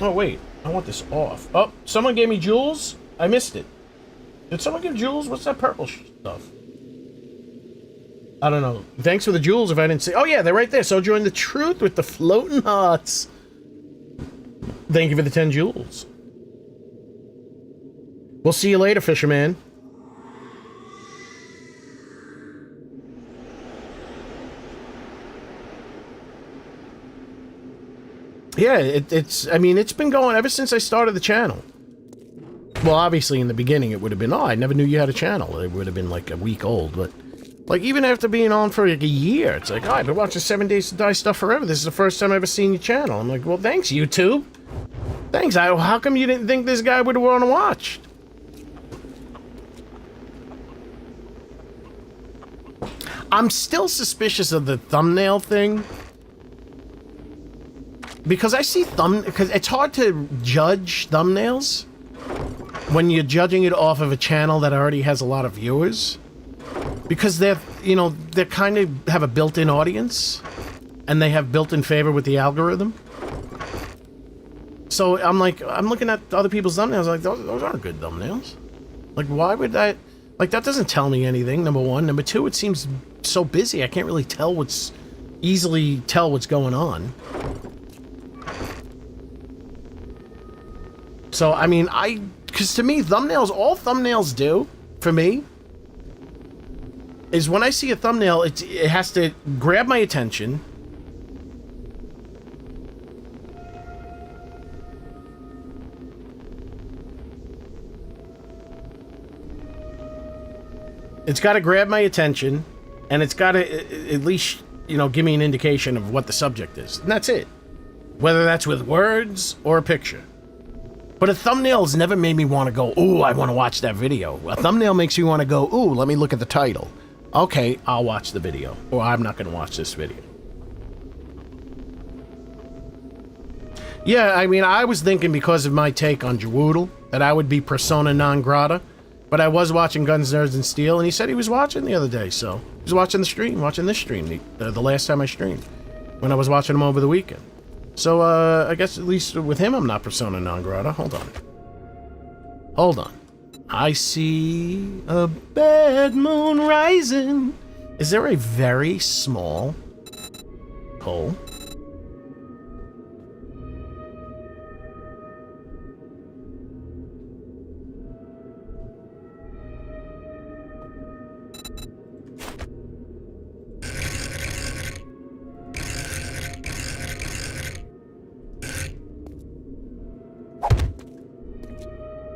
Oh wait, I want this off. Oh, someone gave me jewels. I missed it. Did someone give jewels? What's that purple stuff? I don't know. Thanks for the jewels if I didn't see. Oh yeah, they're right there. So join the truth with the floating hearts. Thank you for the 10 jewels. We'll see you later, fisherman. Yeah, I mean, it's been going ever since I started the channel. Well, obviously in the beginning it would have been, I never knew you had a channel. It would have been like a week old, but even after being on for like a year, it's like, I've been watching 7 Days to Die stuff forever. This is the first time I've ever seen your channel. I'm like, well, thanks, YouTube. Thanks. How come you didn't think this guy would have want to watch? I'm still suspicious of the thumbnail thing. Because I see because it's hard to judge thumbnails when you're judging it off of a channel that already has a lot of viewers. Because they kind of have a built-in audience and they have built-in favor with the algorithm. So I'm looking at other people's thumbnails, like, those aren't good thumbnails. Like, why would that, that doesn't tell me anything, number one. Number two, it seems so busy, I can't really easily tell what's going on. So, I mean, because to me, all thumbnails do, for me, is when I see a thumbnail, it has to grab my attention. It's got to grab my attention, and it's got to at least, give me an indication of what the subject is. And that's it. Whether that's with words or a picture. But a thumbnail has never made me want to go, ooh, I want to watch that video. A thumbnail makes you want to go, ooh, let me look at the title. Okay, I'll watch the video. Or I'm not going to watch this video. Yeah, I mean, I was thinking because of my take on Jawoodle that I would be persona non grata. But I was watching Guns, Nerds, and Steel, and he said he was watching the other day, so... He was watching this stream, the last time I streamed. When I was watching him over the weekend. So, I guess at least with him, I'm not persona non grata. Hold on. I see a bad moon rising. Is there a very small hole?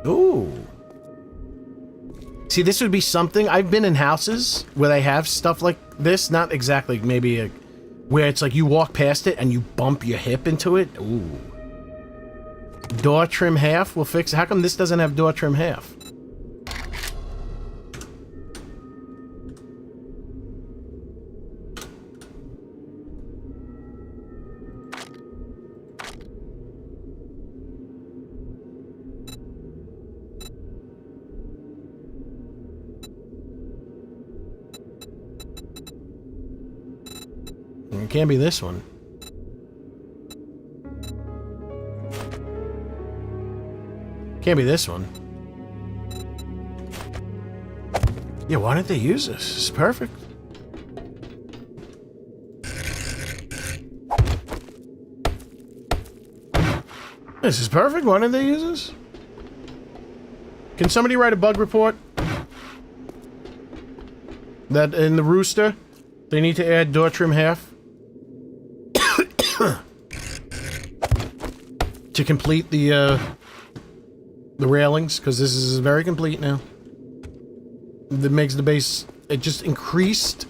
Ooh. See, this would be something. I've been in houses where they have stuff like this. Not exactly maybe where it's like you walk past it and you bump your hip into it. Ooh. Door trim half will fix it. How come this doesn't have door trim half? It can't be this one. Can't be this one. Yeah, why didn't they use this? It's perfect. This is perfect. Why didn't they use this? Can somebody write a bug report? That in the rooster, they need to add door trim half? to complete the The railings, because this is very complete now. That makes the base... It just increased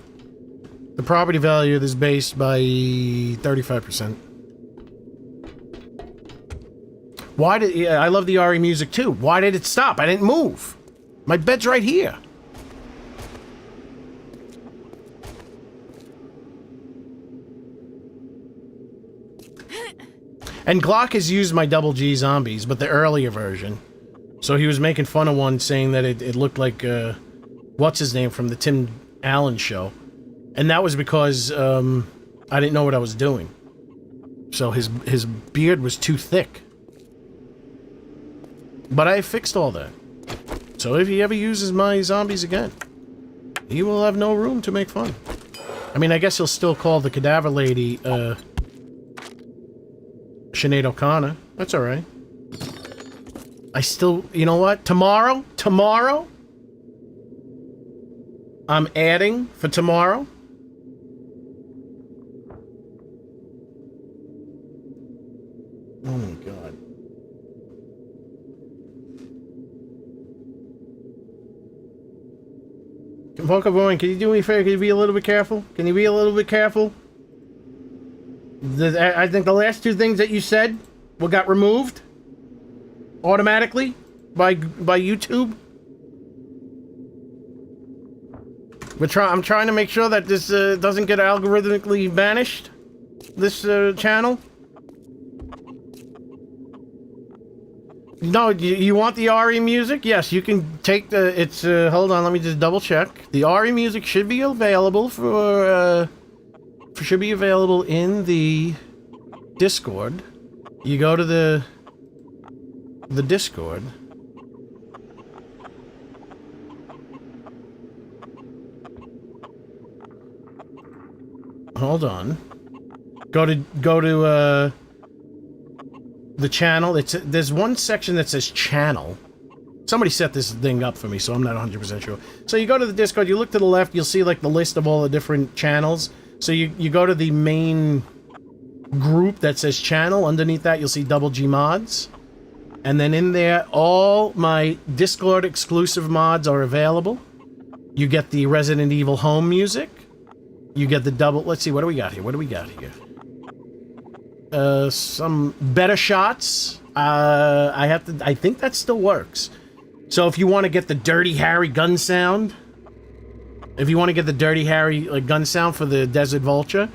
the property value of this base by 35%. Why did... Yeah, I love the RE music too. Why did it stop? I didn't move. My bed's right here. And Glock has used my Double G zombies, but the earlier version. So he was making fun of one, saying that it looked like, what's his name from the Tim Allen show. And that was because, I didn't know what I was doing. So his beard was too thick. But I fixed all that. So if he ever uses my zombies again, he will have no room to make fun. I mean, I guess he'll still call the cadaver lady, Sinead O'Connor. That's alright. I still... You know what? Tomorrow? I'm adding for tomorrow. Oh my god. Poker Boy, can you do me a favor? Can you be a little bit careful? Can you be a little bit careful? I think the last two things that you said got removed automatically by YouTube. I'm trying to make sure that this doesn't get algorithmically banished. This channel. No, you want the RE music? Yes, you can take the... It's, hold on, let me just double check. The RE music should be available should be available in the Discord. You go to the Discord. Hold on. Go to the channel. There's one section that says channel. Somebody set this thing up for me, so I'm not 100% sure. So you go to the Discord, you look to the left, you'll see like the list of all the different channels. So you go to the main group that says channel. Underneath that, you'll see Double G mods. And then in there, all my Discord exclusive mods are available. You get the Resident Evil home music. You get the double... Let's see, what do we got here? Some better shots. I think that still works. So if you want to get the Dirty Harry gun sound... If you want to get the Dirty Harry gun sound for the Desert Vulture,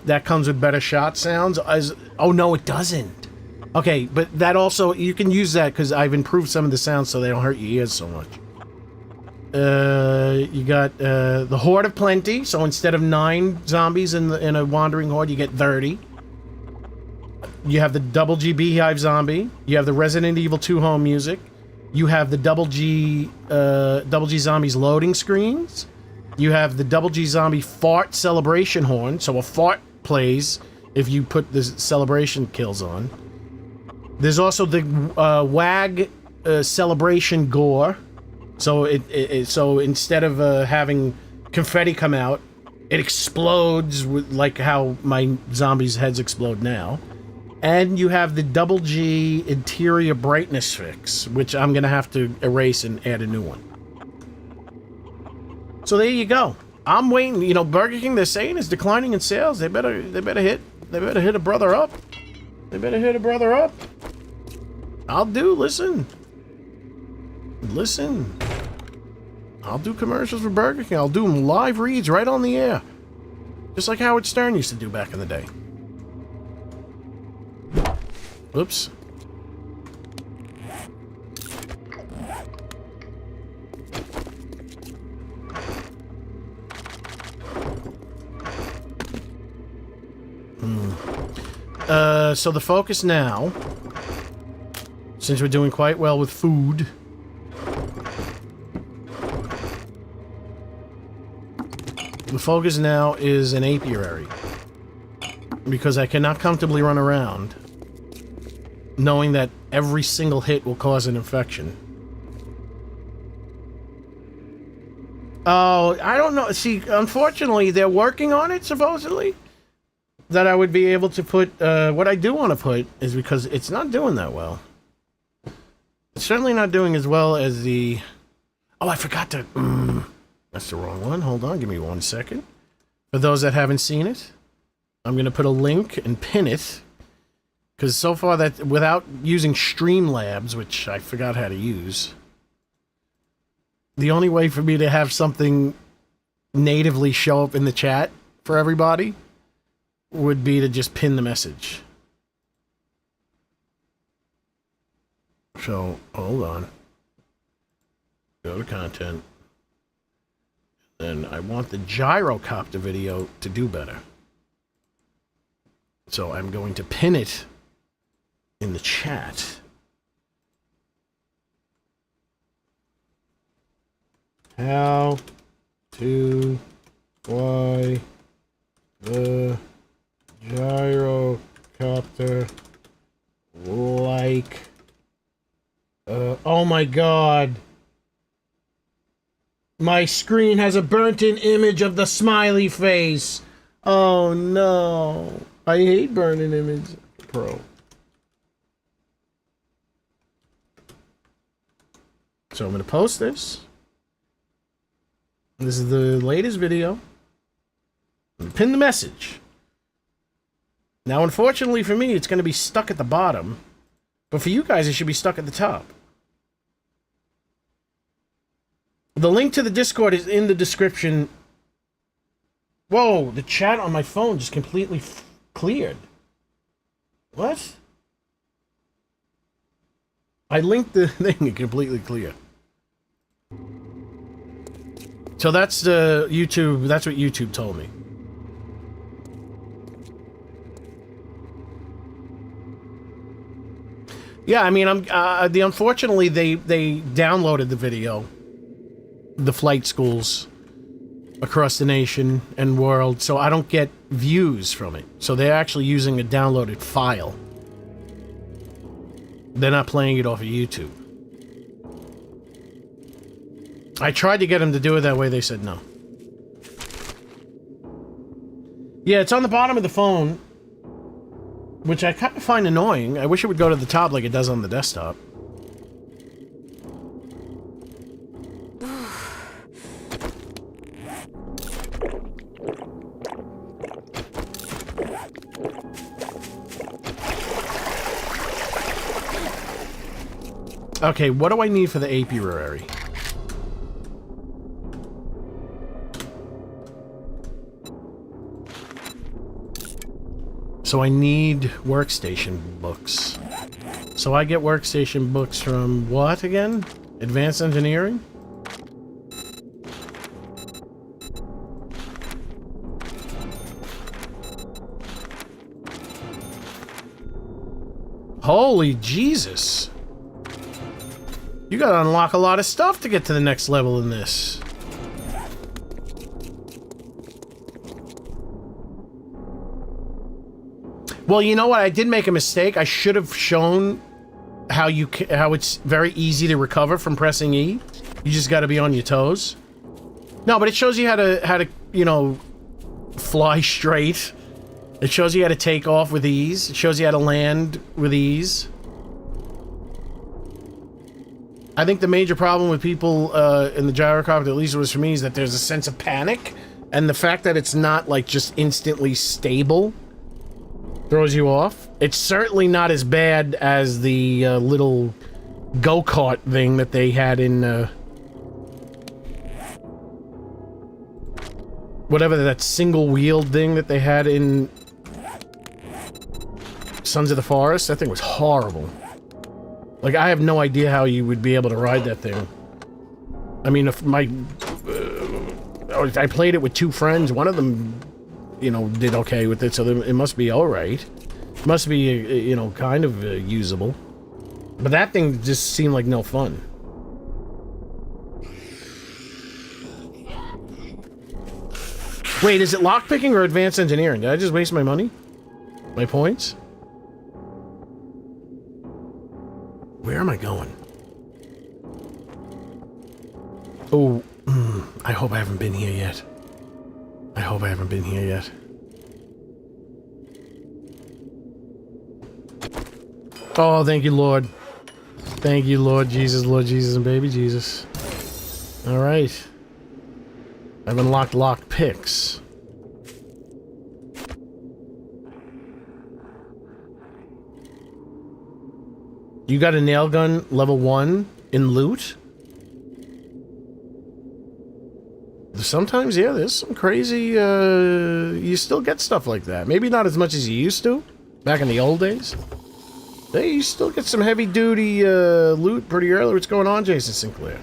that comes with better shot sounds. Oh no, it doesn't. Okay, but that also, you can use that because I've improved some of the sounds so they don't hurt your ears so much. You got the Horde of Plenty, so instead of 9 zombies in a wandering horde, you get 30. You have the Double G Beehive Zombie. You have the Resident Evil 2 home music. You have the Double G Zombies loading screens. You have the Double G Zombie Fart Celebration Horn, so a fart plays if you put the celebration kills on. There's also the WAG Celebration Gore, so so instead of having confetti come out, it explodes with like how my zombies' heads explode now. And you have the Double G Interior Brightness Fix, which I'm gonna have to erase and add a new one. So there you go. I'm waiting. You know, Burger King, they're saying, is declining in sales. They better hit a brother up. They better hit a brother up. Listen. I'll do commercials for Burger King. I'll do them live reads right on the air. Just like Howard Stern used to do back in the day. Oops. So the focus now, since we're doing quite well with food, the focus now is an apiary, because I cannot comfortably run around knowing that every single hit will cause an infection. Oh, I don't know. See, unfortunately, they're working on it, supposedly. That I would be able to put, what I do want to put is because it's not doing that well. It's certainly not doing as well as the... Oh, I forgot to... that's the wrong one. Hold on, give me 1 second. For those that haven't seen it, I'm going to put a link and pin it. Because so far, that without using Streamlabs, which I forgot how to use, the only way for me to have something natively show up in the chat for everybody would be to just pin the message. So, hold on. Go to content. And I want the gyrocopter video to do better. So I'm going to pin it in the chat. How to fly the gyrocopter like... oh my god. My screen has a burnt-in image of the smiley face. Oh no. I hate burn-in image. Pro. So I'm going to post this. This is the latest video. Pin the message. Now, unfortunately for me, it's going to be stuck at the bottom. But for you guys, it should be stuck at the top. The link to the Discord is in the description. Whoa, the chat on my phone just completely cleared. What? I linked the thing, it completely cleared. So that's the YouTube, that's what YouTube told me. Yeah, I mean, unfortunately, they downloaded the video. The flight schools across the nation and world, so I don't get views from it. So they're actually using a downloaded file. They're not playing it off of YouTube. I tried to get them to do it that way, they said no. Yeah, it's on the bottom of the phone, which I kind of find annoying. I wish it would go to the top like it does on the desktop. Okay, what do I need for the apiary? So I need workstation books. So I get workstation books from what again? Advanced engineering? Holy Jesus! You gotta unlock a lot of stuff to get to the next level in this. Well, you know what? I did make a mistake. I should have shown how it's very easy to recover from pressing E. You just gotta be on your toes. No, but it shows you how to, you know, fly straight. It shows you how to take off with ease. It shows you how to land with ease. I think the major problem with people in the gyrocopter, at least it was for me, is that there's a sense of panic, and the fact that it's not like just instantly stable throws you off. It's certainly not as bad as the little go-kart thing that they had in whatever that single-wheeled thing that they had in Sons of the Forest. That thing was horrible. Like, I have no idea how you would be able to ride that thing. I mean, if my... I played it with 2 friends. One of them, you know, did okay with it, so it must be alright. It must be, you know, kind of usable. But that thing just seemed like no fun. Wait, is it lockpicking or advanced engineering? Did I just waste my money? My points? Where am I going? Oh, I hope I haven't been here yet. I hope I haven't been here yet. Oh, thank you, Lord. Thank you, Lord Jesus, and baby Jesus. Alright. I've unlocked lock picks. You got a nail gun level 1 in loot? Sometimes, yeah, there's some crazy, you still get stuff like that. Maybe not as much as you used to, back in the old days. You still get some heavy-duty, loot pretty early. What's going on, Jason Sinclair?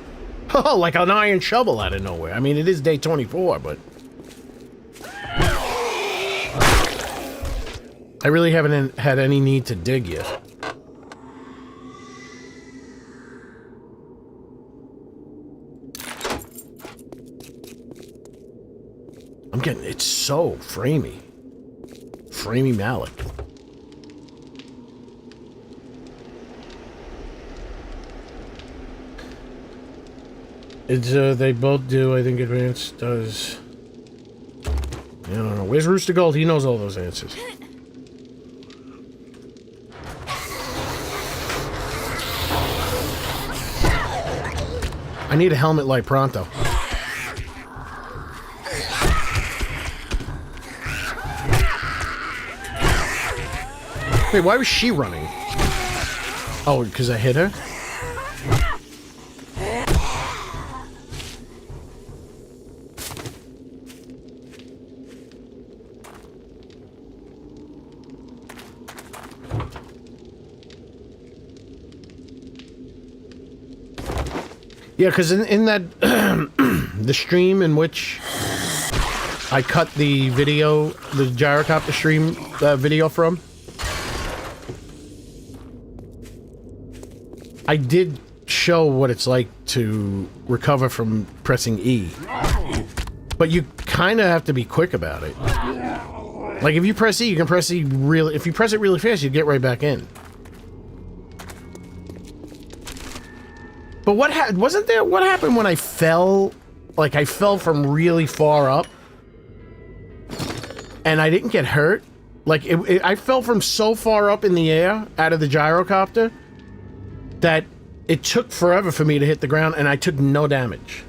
Oh, like an iron shovel out of nowhere. I mean, it is day 24, but... I really haven't had any need to dig yet. I'm getting... It's so framey. Framey mallet. It's, they both do. I think Advanced does. I don't know. Where's Rooster Gold? He knows all those answers. I need a helmet like pronto. Wait, why was she running? Oh, because I hit her? Yeah, because in that, the stream in which I cut the video, the gyrocopter stream video from, I did show what it's like to recover from pressing E. But you kind of have to be quick about it. Like, if you press E, you can press E really... If you press it really fast, you get right back in. But wasn't there... What happened when I fell? Like, I fell from really far up. And I didn't get hurt. Like, I fell from so far up in the air, out of the gyrocopter, that it took forever for me to hit the ground, and I took no damage.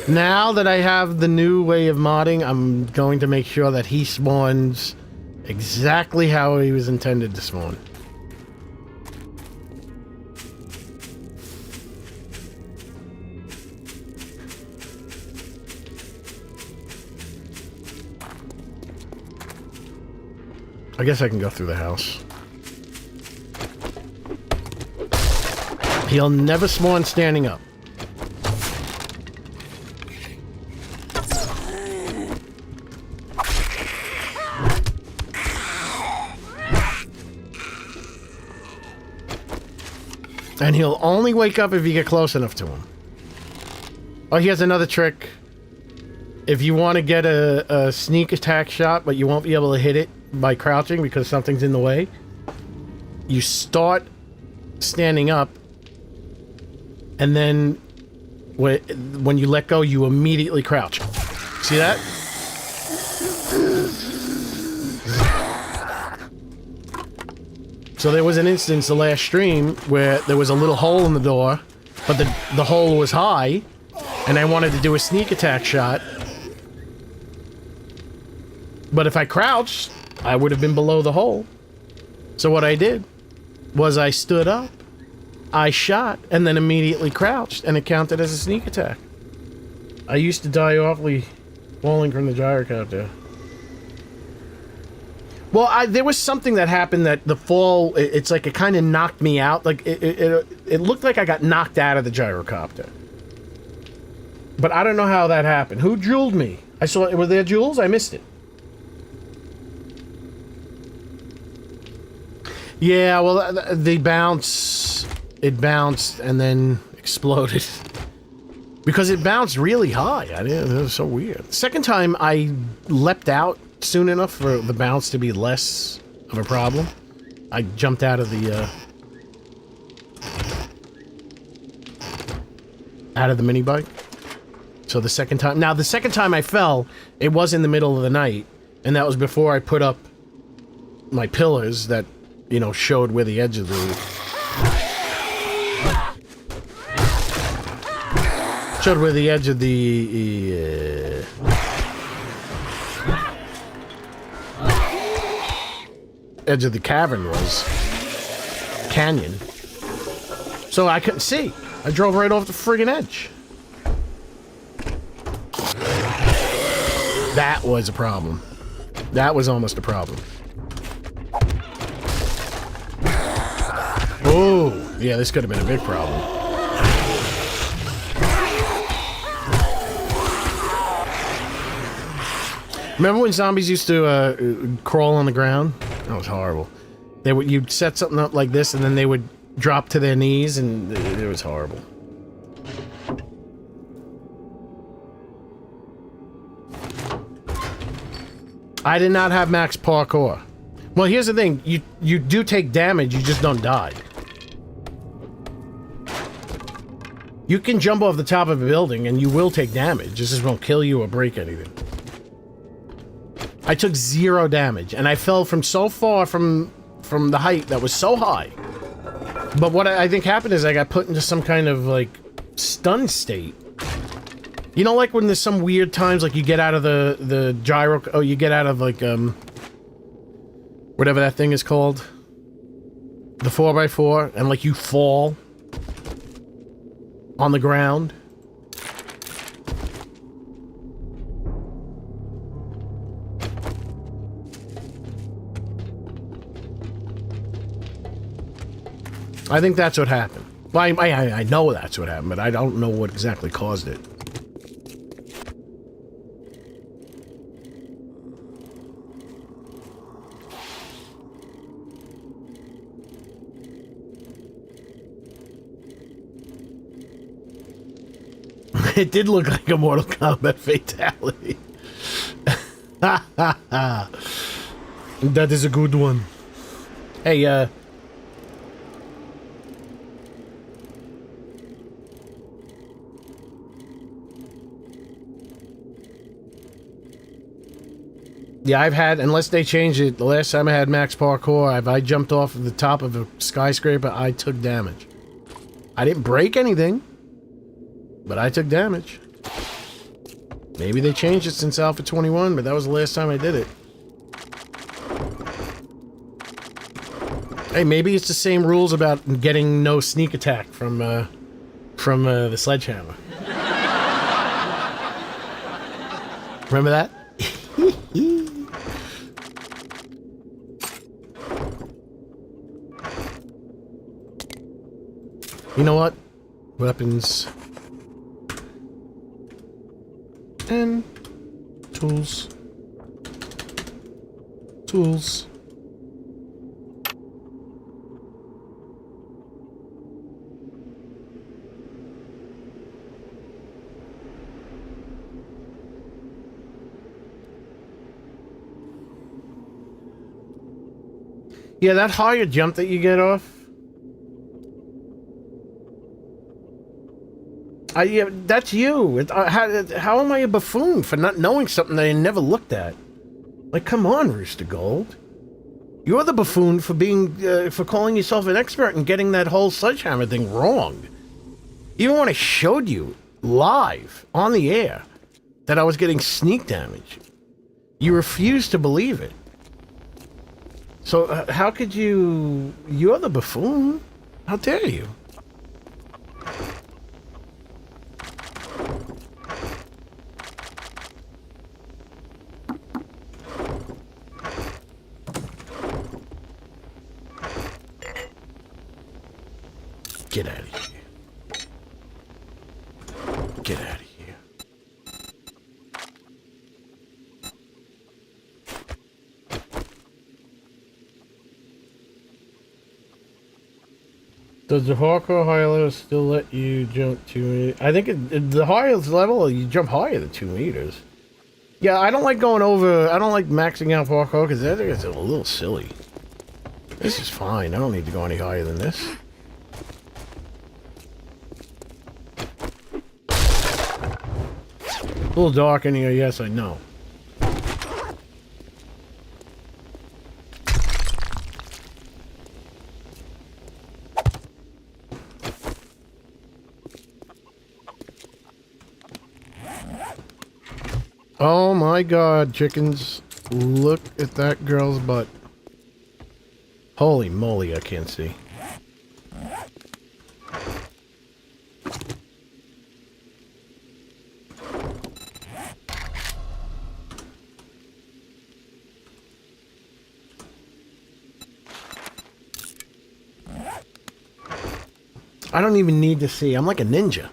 Now that I have the new way of modding, I'm going to make sure that he spawns exactly how he was intended to spawn. I guess I can go through the house. He'll never spawn standing up. And he'll only wake up if you get close enough to him. Oh, he has another trick. If you want to get a sneak attack shot, but you won't be able to hit it by crouching because something's in the way, you start standing up, and then when you let go, you immediately crouch. See that? So there was an instance the last stream where there was a little hole in the door, but the hole was high, and I wanted to do a sneak attack shot. But if I crouched, I would have been below the hole. So what I did was I stood up, I shot, and then immediately crouched, and it counted as a sneak attack. I used to die awfully falling from the gyrocopter. Well, there was something that happened that the fall, it's like it kind of knocked me out. Like, it looked like I got knocked out of the gyrocopter. But I don't know how that happened. Who jeweled me? I saw, were there jewels? I missed it. Yeah, well, the bounce, it bounced and then exploded. Because it bounced really high. It was so weird. The second time I leapt out soon enough for the bounce to be less of a problem, I jumped out of the out of the mini bike. So the second time... Now, the second time I fell, it was in the middle of the night, and that was before I put up my pillars that, you know, showed where the edge of the... Showed where the edge of the... edge of the cavern was. Canyon. So I couldn't see. I drove right off the friggin' edge. That was a problem. That was almost a problem. Oh, yeah, this could have been a big problem. Remember when zombies used to crawl on the ground? That was horrible. They would, you'd set something up like this, and then they would drop to their knees, and it was horrible. I did not have max parkour. Well, here's the thing. You do take damage, you just don't die. You can jump off the top of a building, and you will take damage. This just won't kill you or break anything. I took 0 damage, and I fell from so far from the height that was so high. But what I think happened is I got put into some kind of, like, stun state. You know, like when there's some weird times, like you get out of the gyro... Oh, you get out of, like, whatever that thing is called. The 4x4, and, like, you fall on the ground. I think that's what happened. Well, I know that's what happened, but I don't know what exactly caused it. It did look like a Mortal Kombat fatality. That is a good one. Hey, yeah, I've had, unless they changed it, the last time I had max parkour, if I jumped off of the top of a skyscraper, I took damage. I didn't break anything, but I took damage. Maybe they changed it since Alpha 21, but that was the last time I did it. Hey, maybe it's the same rules about getting no sneak attack from the sledgehammer. Remember that? You know what? Weapons. And tools. Tools. Yeah, that higher jump that you get off. Yeah, that's you. How am I a buffoon for not knowing something that I never looked at? Like, come on, Rooster Gold. You're the buffoon for being, for calling yourself an expert and getting that whole sledgehammer thing wrong. Even when I showed you, live, on the air, that I was getting sneak damage, you refused to believe it. So, how could you... You're the buffoon. How dare you? Get out of here. Get out of here. Does the hardcore higher level still let you jump 2 meters? I think the highest level, you jump higher than 2 meters. Yeah, I don't like going over... I don't like maxing out parkour because I think it's a little silly. This is fine. I don't need to go any higher than this. little dark in here, yes, I know. Oh my god, chickens. Look at that girl's butt. Holy moly, I can't see. I don't even need to see. I'm like a ninja.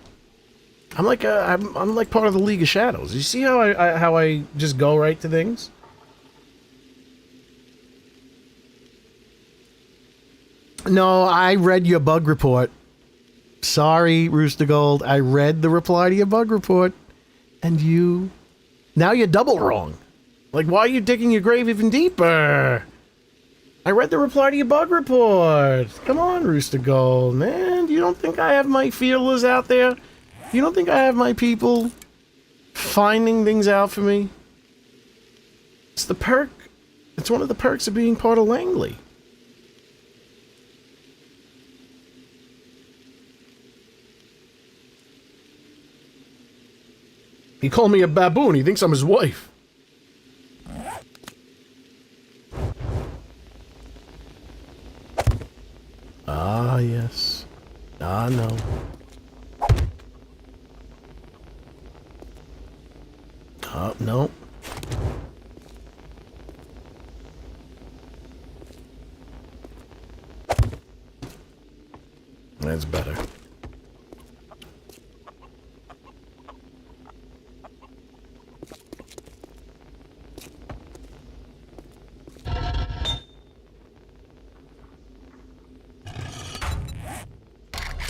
I'm like part of the League of Shadows. You see how I just go right to things? No, I read your bug report. Sorry, Rooster Gold. I read the reply to your bug report. And you... Now you're double wrong. Like, why are you digging your grave even deeper? I read the reply to your bug report. Come on, Rooster Gold. Man, you don't think I have my feelers out there? You don't think I have my people finding things out for me? It's the perk. It's one of the perks of being part of Langley. He called me a baboon. He thinks I'm his wife. Ah, yes. Ah, no. Oh, no. That's better.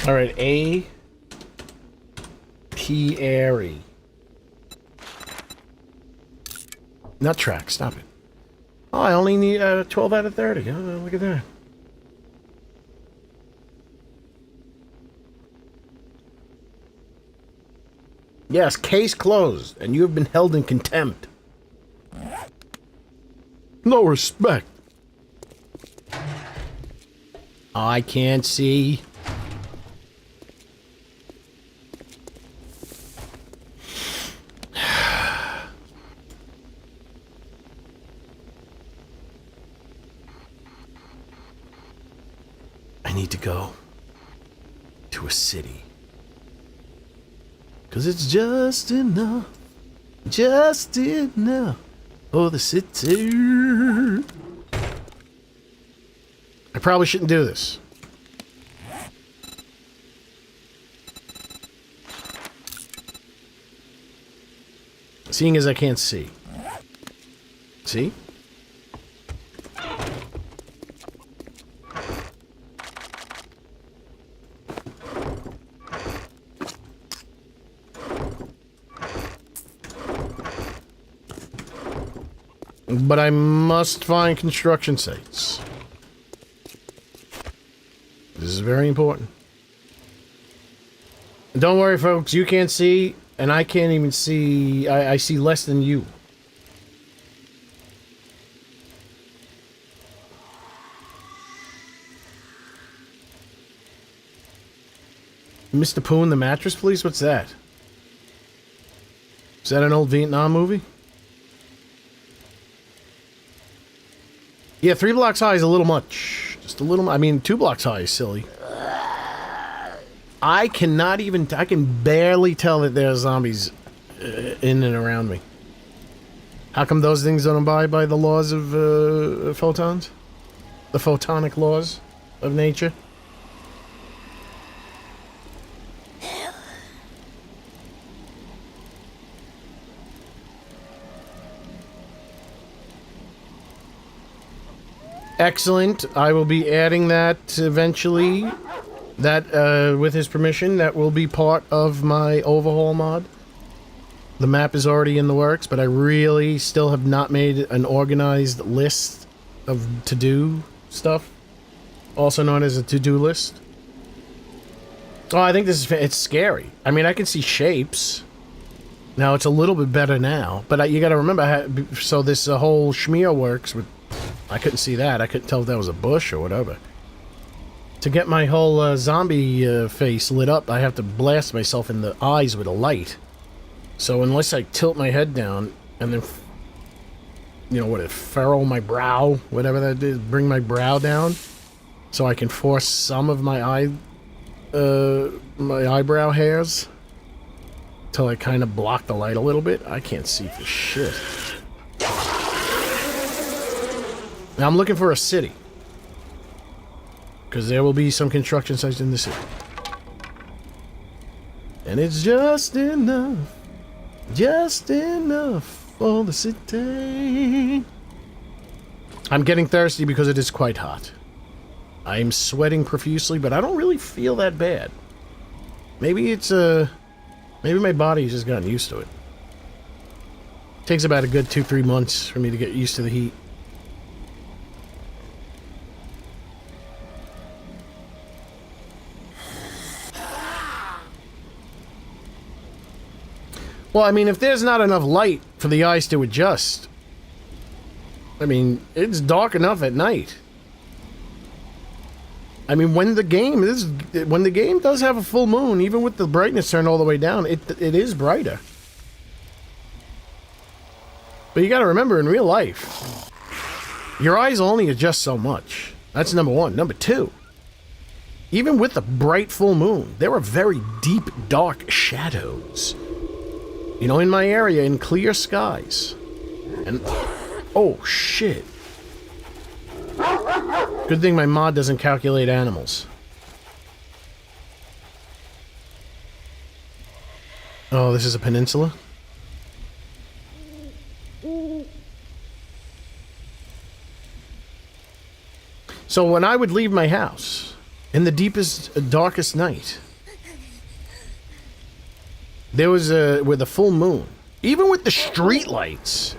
All right, A. P. Airy. Nut track, stop it. Oh, I only need 12 out of 30. Oh, look at that. Yes, case closed, and you have been held in contempt. No respect. I can't see. I need to go to a city. 'Cause it's just enough for the city. I probably shouldn't do this. Seeing as I can't see. See? But I must find construction sites. This is very important. Don't worry, folks. You can't see, and I can't even see. I see less than you. Mr. Pooh and the Mattress Police? What's that? Is that an old Vietnam movie? Yeah, 3 blocks high is a little much. Just a little... I mean, 2 blocks high is silly. I cannot even... I can barely tell that there are zombies in and around me. How come those things don't abide by the laws of photons? The photonic laws of nature? Excellent. I will be adding that eventually. That, with his permission, that will be part of my overhaul mod. The map is already in the works, but I really still have not made an organized list of to-do stuff. Also known as a to-do list. Oh, I think this is... It's scary. I mean, I can see shapes. Now it's a little bit better now, but you got to remember, so this whole schmear works with. I couldn't see that. I couldn't tell if that was a bush or whatever. To get my whole zombie face lit up, I have to blast myself in the eyes with a light. So unless I tilt my head down and then, you know what, furrow my brow, whatever that is, bring my brow down, so I can force some of my eyebrow hairs till I kind of block the light a little bit. I can't see for shit. Now I'm looking for a city, because there will be some construction sites in the city. And it's just enough for the city. I'm getting thirsty because it is quite hot. I'm sweating profusely, but I don't really feel that bad. Maybe it's, maybe my body's just gotten used to it. Takes about a good 2-3 months for me to get used to the heat. Well, I mean, if there's not enough light for the eyes to adjust, I mean, it's dark enough at night. I mean, when the game does have a full moon, even with the brightness turned all the way down, it is brighter. But you got to remember, in real life, your eyes only adjust so much. That's number one. Number two, even with the bright full moon, there are very deep, dark shadows. You know, in my area, in clear skies. And, oh, shit. Good thing my mod doesn't calculate animals. Oh, this is a peninsula? So when I would leave my house, in the deepest, darkest night, there was with a full moon, even with the street lights,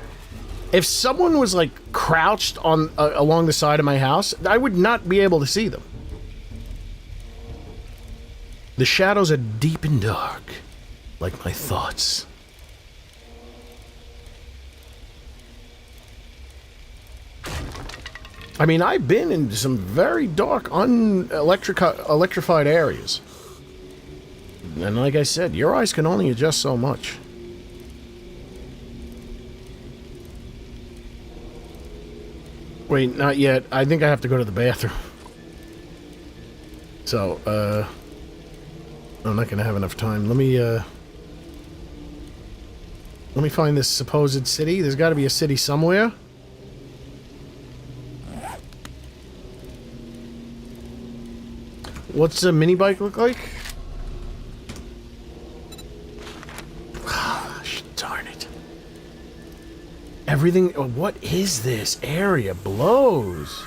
if someone was like crouched on along the side of my house, I would not be able to see them. The shadows are deep and dark, like my thoughts. I mean, I've been in some very dark, electrified areas. And like I said, your eyes can only adjust so much. Wait, not yet. I think I have to go to the bathroom. So, I'm not gonna have enough time. Let me find this supposed city. There's gotta be a city somewhere. What's a mini bike look like? Darn it. Everything... What is this? Area blows.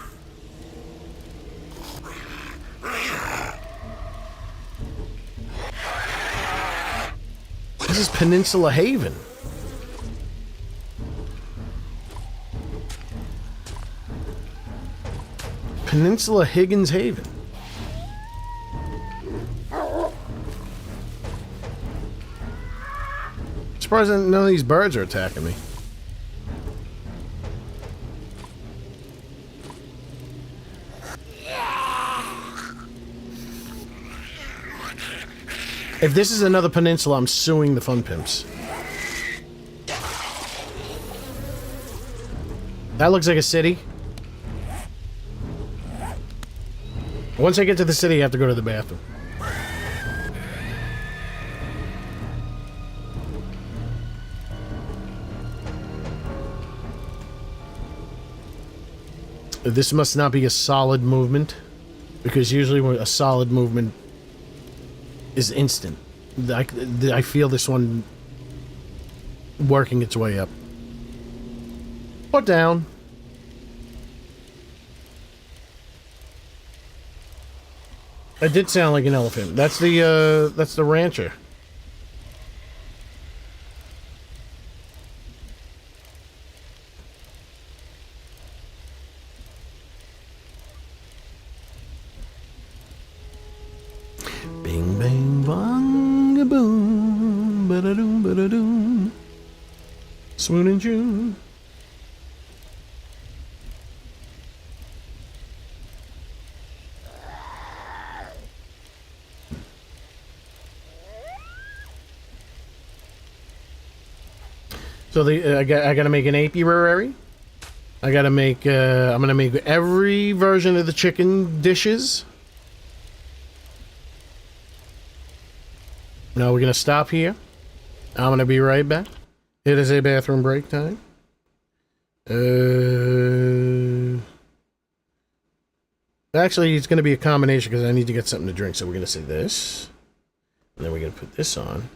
This is Peninsula Haven. Peninsula Higgins Haven. Surprised none of these birds are attacking me. If this is another peninsula, I'm suing the Fun Pimps. That looks like a city. Once I get to the city, I have to go to the bathroom. This must not be a solid movement, because usually when a solid movement is instant. I feel this one working its way up. Or down. It did sound like an elephant. That's the rancher. Bing bang bang boom ba-da-doom ba-da-doom. Swoon in June. So I gotta make an apiary. I gotta make. I'm gonna make every version of the chicken dishes. Now we're gonna stop here. I'm gonna be right back. It is a bathroom break time. Actually, it's gonna be a combination because I need to get something to drink. So we're gonna say this, and then we're gonna put this on,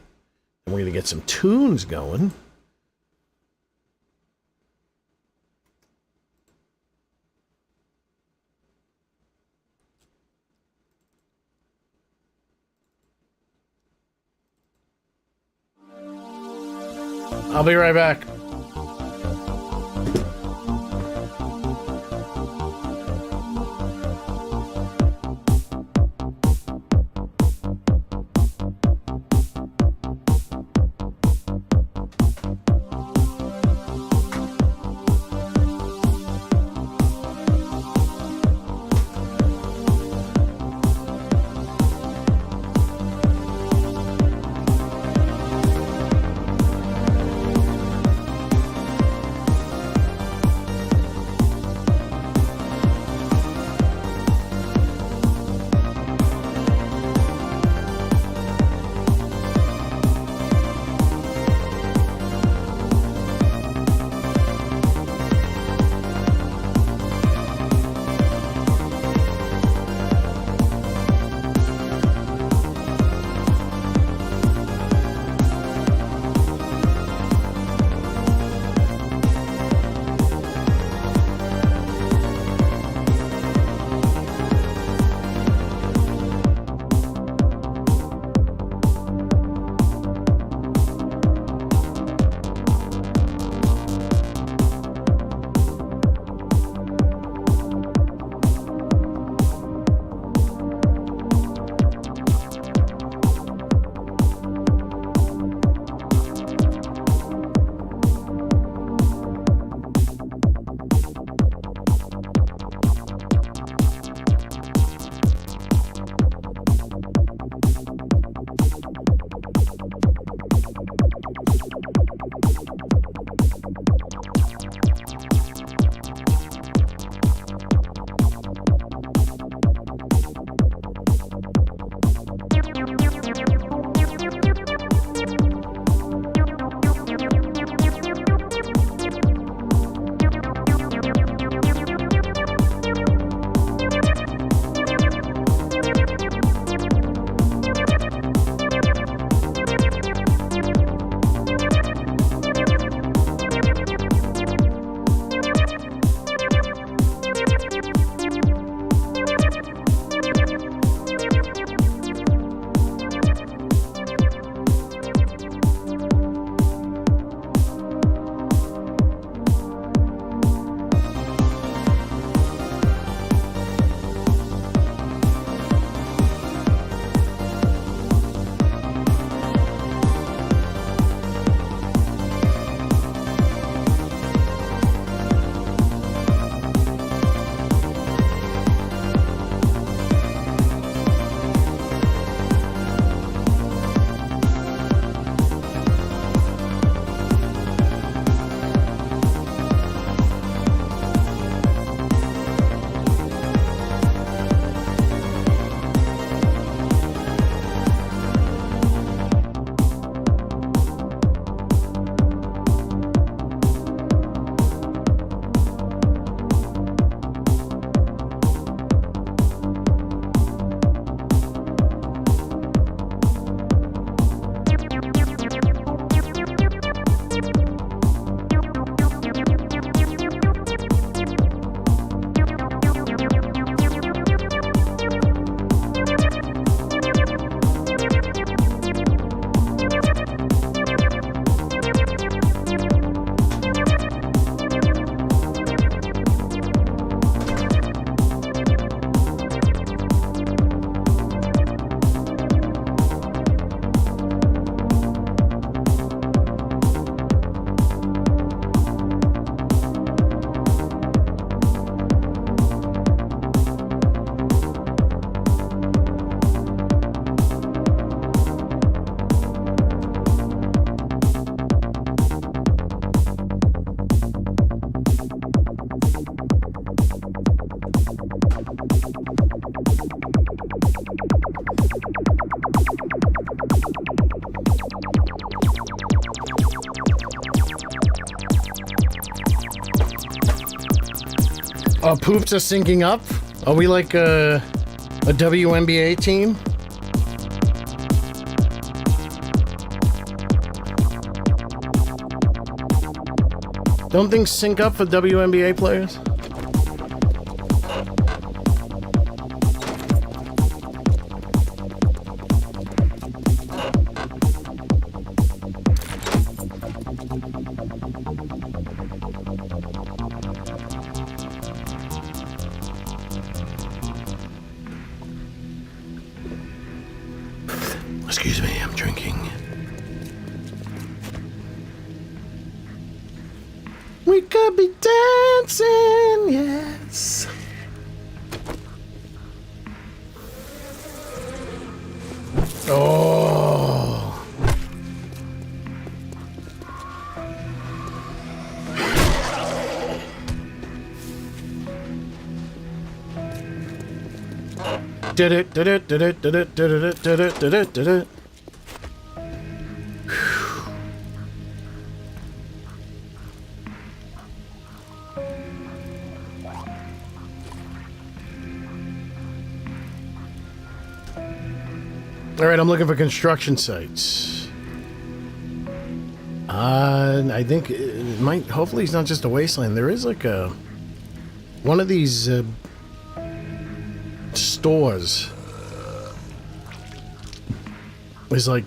and we're gonna get some tunes going. I'll be right back. Our poops are syncing up? Are we like a WNBA team? Don't things sync up for WNBA players? Excuse me, I'm drinking. We could be dancing, yes. Oh. Did it, did it, did it, did it, did it, did it, did it, did it. All right, I'm looking for construction sites. I think it might. Hopefully, it's not just a wasteland. There is like a one of these stores is like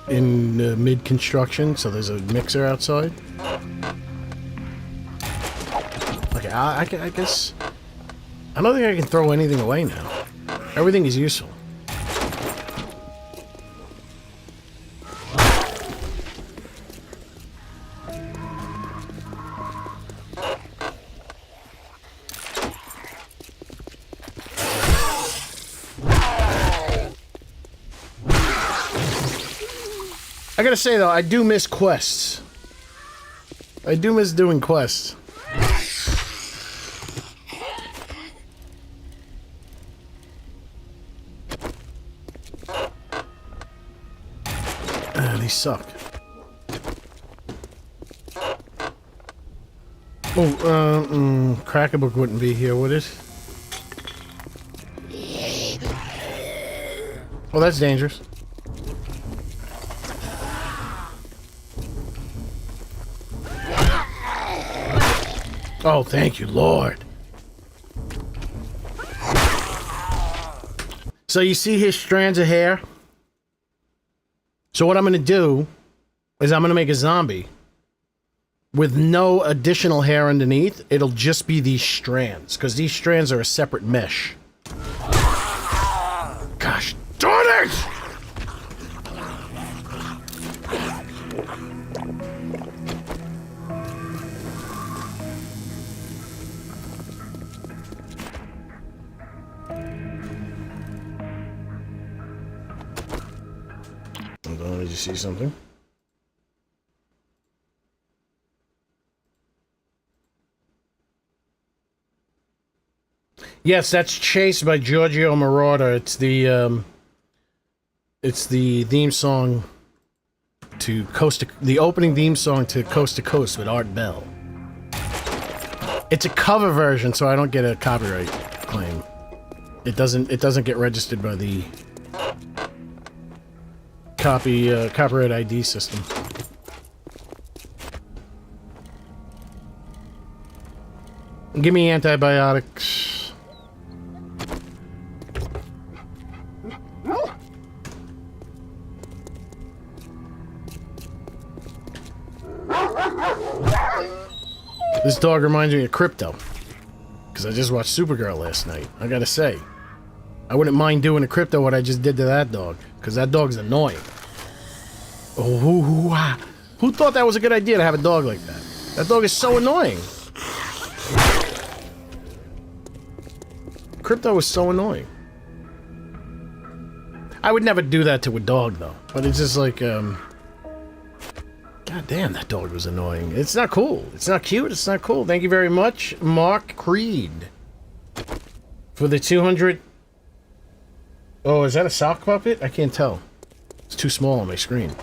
in mid-construction, so there's a mixer outside. Okay, I guess I don't think I can throw anything away now. Everything is useful. I gotta say though, I do miss quests. I do miss doing quests. They suck. Oh, Crackerbook wouldn't be here, would it? Well, that's dangerous. Oh, thank you, Lord. So you see his strands of hair? So what I'm going to do is I'm going to make a zombie with no additional hair underneath. It'll just be these strands, because these strands are a separate mesh. Gosh darn it! Did you see something? Yes, that's Chase by Giorgio Moroder. It's the theme song to the opening theme song to Coast to Coast with Art Bell. It's a cover version, so I don't get a copyright claim. It doesn't get registered by the copyright ID system. Give me antibiotics. This dog reminds me of Crypto, because I just watched Supergirl last night. I gotta say, I wouldn't mind doing to Crypto what I just did to that dog, because that dog's annoying. Oh, who thought that was a good idea to have a dog like that? That dog is so annoying. Crypto is so annoying. I would never do that to a dog, though. But it's just like, God damn, that dog was annoying. It's not cool. It's not cute. It's not cool. Thank you very much, Mark Creed, for the 200... Oh, is that a sock puppet? I can't tell. It's too small on my screen.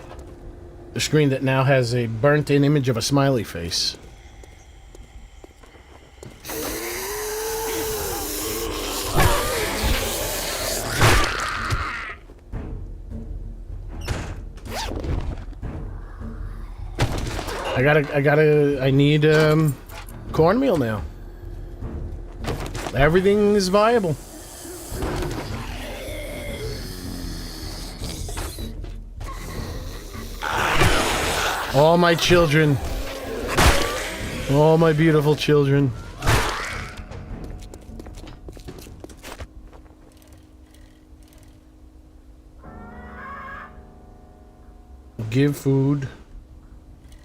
The screen that now has a burnt-in image of a smiley face. I need, cornmeal now. Everything is viable. All my children. All my beautiful children. Give food.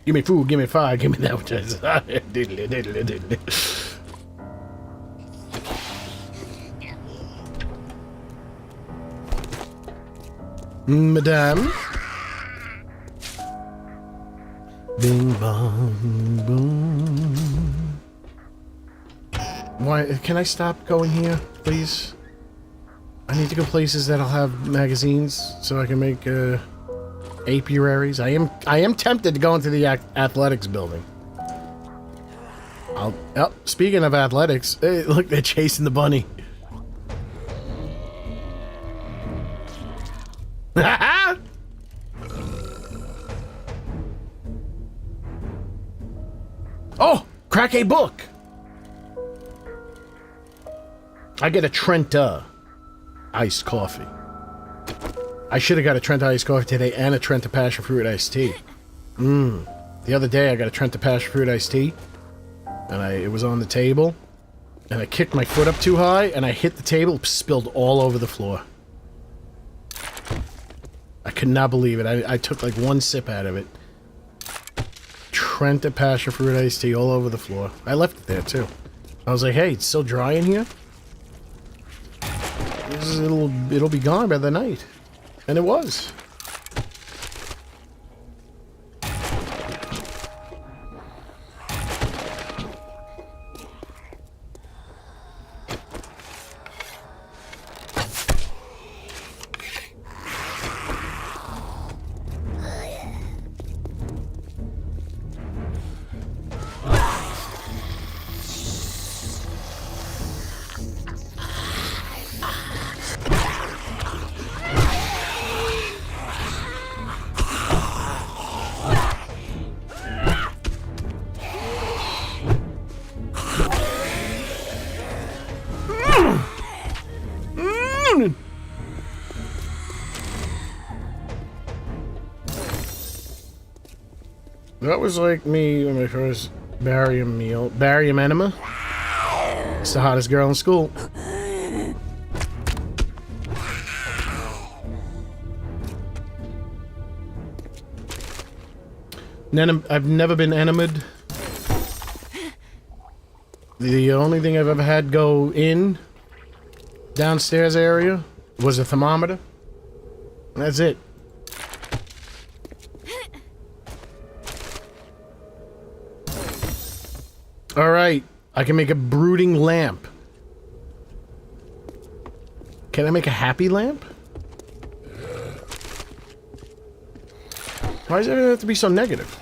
Give me food, give me fire, give me that which I desire. Diddly, diddly, diddly. Madame. Bing bong boom. Why can I stop going here, please? I need to go places that'll have magazines so I can make apiaries. I am tempted to go into the athletics building. Oh, speaking of athletics, hey, look, they're chasing the bunny. Oh, crack a book. I get a Trenta iced coffee. I should have got a Trenta iced coffee today and a Trenta passion fruit iced tea. The other day I got a Trenta passion fruit iced tea, and it was on the table, and I kicked my foot up too high, and I hit the table, spilled all over the floor. I could not believe it. I took like one sip out of it. Trenta passion fruit iced tea all over the floor. I left it there too. I was like, hey, it's still dry in here? It'll be gone by the night. And it was. That was like me when my first barium meal. Barium enema. It's the hottest girl in school. I've never been enemaed. The only thing I've ever had go in downstairs area was a thermometer. That's it. Alright, I can make a brooding lamp. Can I make a happy lamp? Why does it have to be so negative?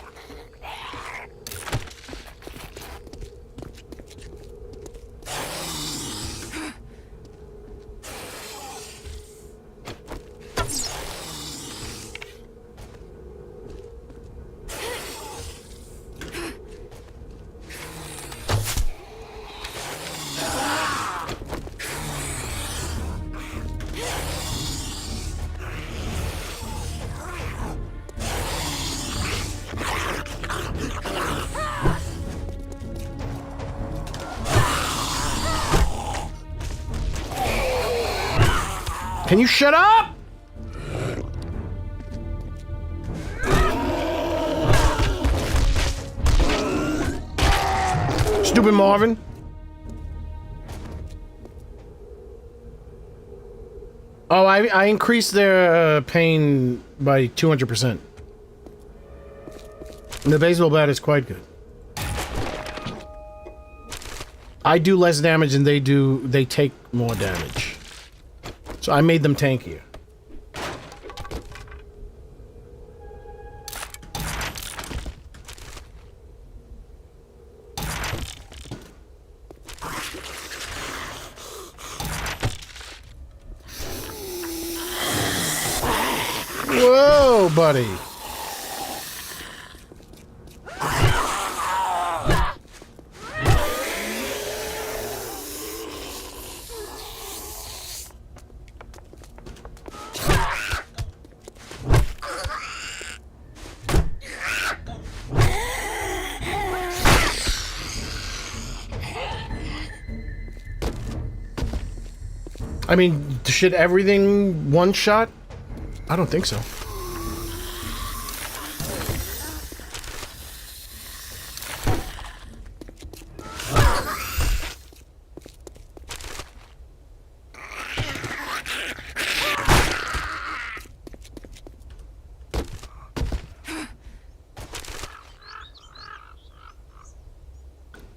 Can you shut up? Stupid Marvin. Oh, I increased their pain by 200%. The baseball bat is quite good. I do less damage than they do. They take more damage. So I made them tankier. Whoa, buddy. I mean, should everything one shot? I don't think so.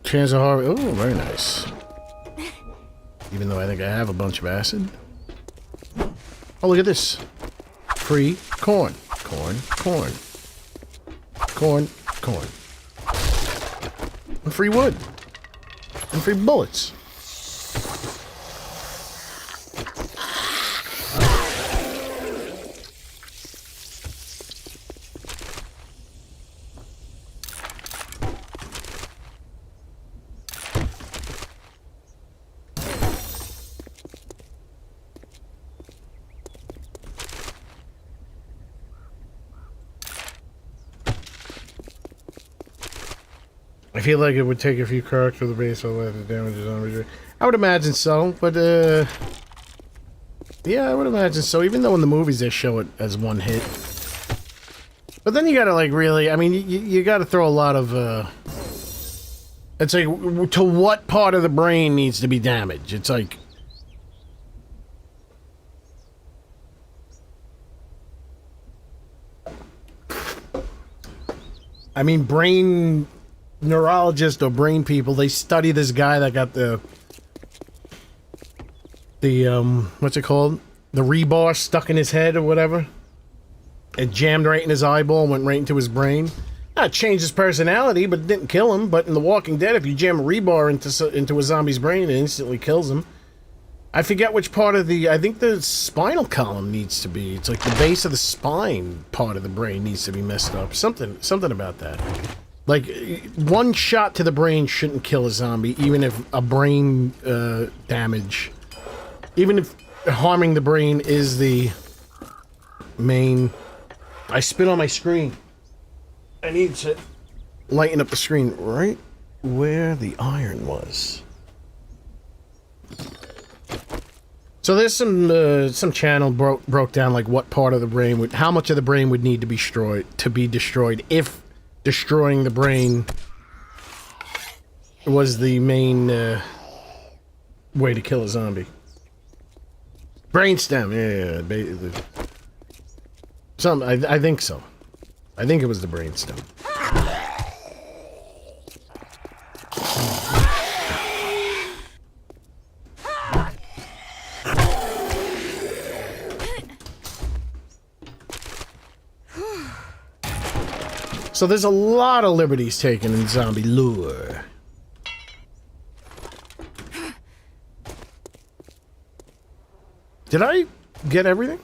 Chance of harvest. Oh, very nice. Even though I think I have a bunch of acid. Oh, look at this. Free corn. Corn. Corn. Corn. Corn. And free wood. And free bullets. I feel like it would take a few cracks for the base all that the damages on. I would imagine so, but yeah, I would imagine so. Even though in the movies they show it as one hit, but then you gotta like really. I mean, you gotta throw a lot of. It's like to what part of the brain needs to be damaged. It's like. I mean, brain neurologists or brain people, they study this guy that got the what's it called? The rebar stuck in his head or whatever. It jammed right in his eyeball and went right into his brain. It changed his personality, but it didn't kill him. But in The Walking Dead, if you jam a rebar into a zombie's brain, it instantly kills him. I forget which part of the... I think the spinal column needs to be... It's like the base of the spine part of the brain needs to be messed up. Something about that. Like, one shot to the brain shouldn't kill a zombie, even if a brain damage... Even if harming the brain is the main... I spit on my screen. I need to lighten up the screen right where the iron was. So there's some channel broke down like what part of the brain would... How much of the brain would need to be destroyed if destroying the brain was the main way to kill a zombie. Brainstem, yeah. I think so. I think it was the brainstem. So there's a lot of liberties taken in zombie lore. Did I get everything?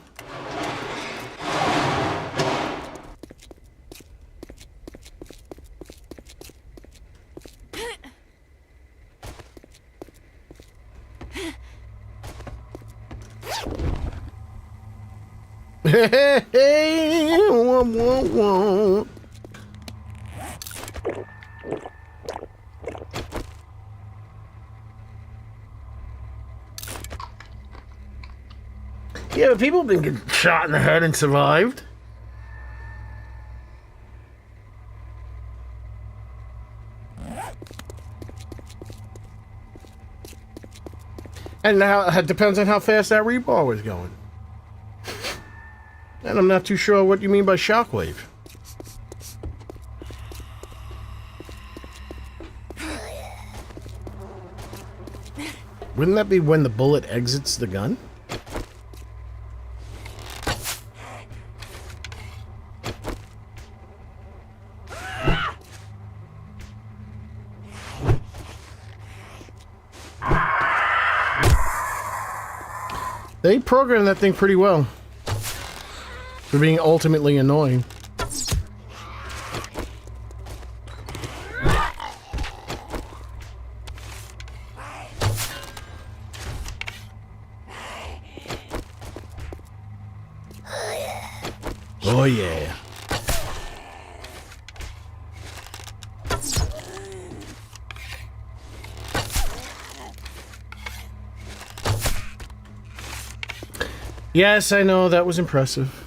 Hey, wah. Yeah, but people have been getting shot in the head and survived. And now it depends on how fast that rebar was going. And I'm not too sure what you mean by shockwave. Wouldn't that be when the bullet exits the gun? They programmed that thing pretty well. For being ultimately annoying. Oh yeah. Yes, I know, that was impressive.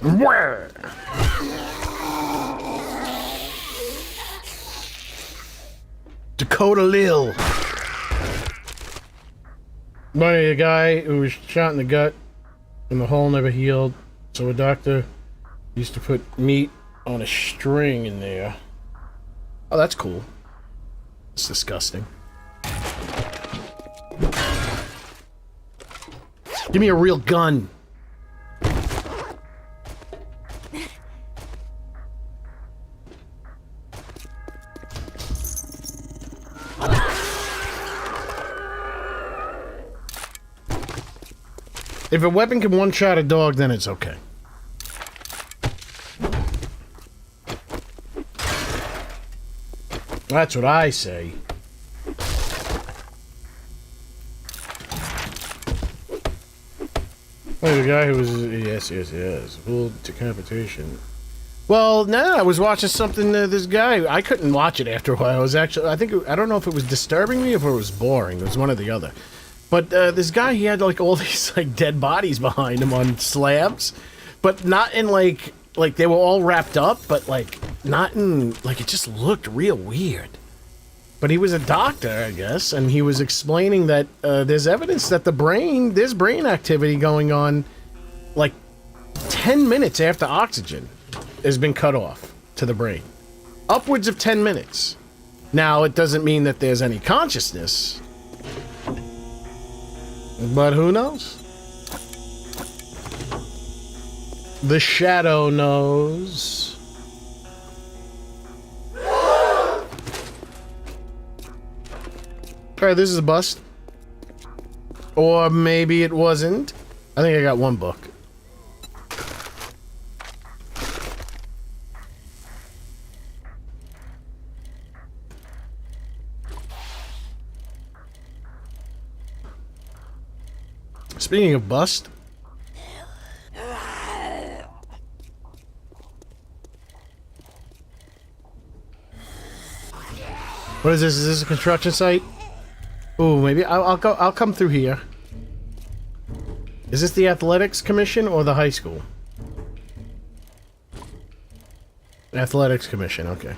Where? Dakota Lil. Money, a guy who was shot in the gut and the hole never healed, so a doctor used to put meat on a string in there. Oh, that's cool. It's disgusting. Give me a real gun. If a weapon can one-shot a dog, then it's okay. That's what I say. Oh, the guy who was... Yes. Full decapitation. Well, no, I was watching something, this guy... I couldn't watch it after a while. I was actually... I don't know if it was disturbing me or if it was boring. It was one or the other. But this guy, he had like all these like dead bodies behind him on slabs, but not in like they were all wrapped up, but like not in like it just looked real weird. But he was a doctor, I guess, and he was explaining that there's evidence that there's brain activity going on like 10 minutes after oxygen has been cut off to the brain. Upwards of 10 minutes. Now, it doesn't mean that there's any consciousness. But who knows? The shadow knows. Alright, this is a bust. Or maybe it wasn't. I think I got one book. Speaking of bust. What is this? Is this a construction site? Ooh, maybe I'll come through here. Is this the Athletics Commission or the high school? Athletics Commission, okay.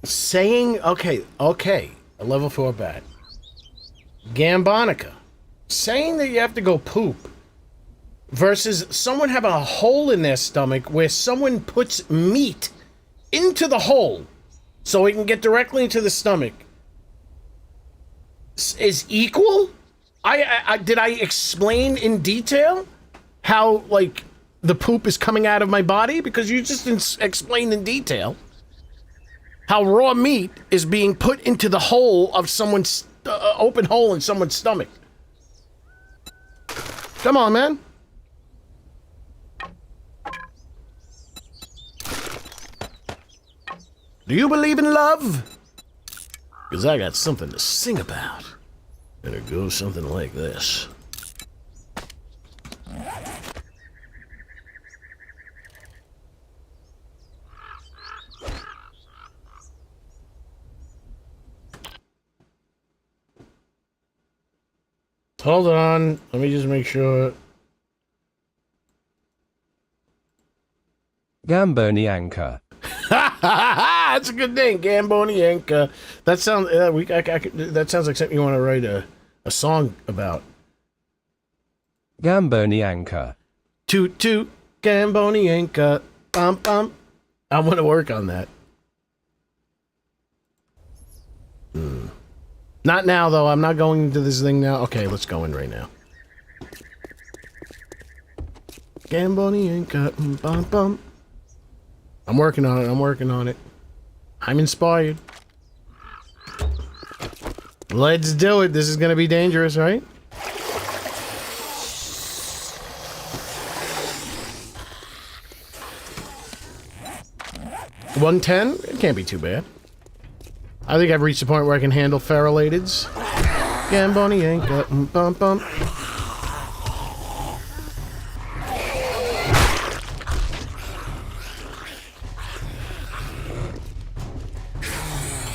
Saying, okay, a level 4 bat. Gambonica. Saying that you have to go poop versus someone having a hole in their stomach where someone puts meat into the hole so it can get directly into the stomach is equal? Did I explain in detail how, like, the poop is coming out of my body? Because you just explained in detail how raw meat is being put into the hole of someone's open hole in someone's stomach. Come on, man. Do you believe in love? Because I got something to sing about. And it goes something like this. Hold on, let me just make sure.
Gambonianka.
That's a good name, Gambonianka. That sounds that sounds like something you want to write a song about.
Gambonianka.
Toot toot, Gambonianka. Bum bum. I want to work on that. Not now, though. I'm not going into this thing now. Okay, let's go in right now. Gamboni ain't got bum bum. I'm working on it. I'm working on it. I'm inspired. Let's do it. This is gonna be dangerous, right? $110? It can't be too bad. I think I've reached the point where I can handle Farrellateds. Gamboni ain't got bum bum.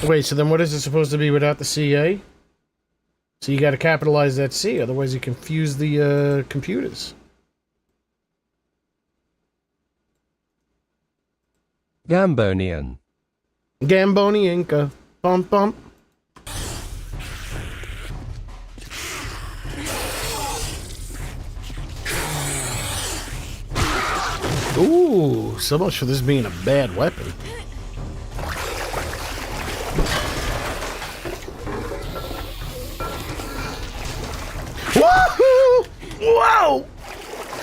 Wait, so then what is it supposed to be without the CA? So you gotta capitalize that C, otherwise you confuse the computers.
Gambonian.
Gamboni Inca. Bump bump. Ooh, so much for this being a bad weapon. Woohoo! Whoa!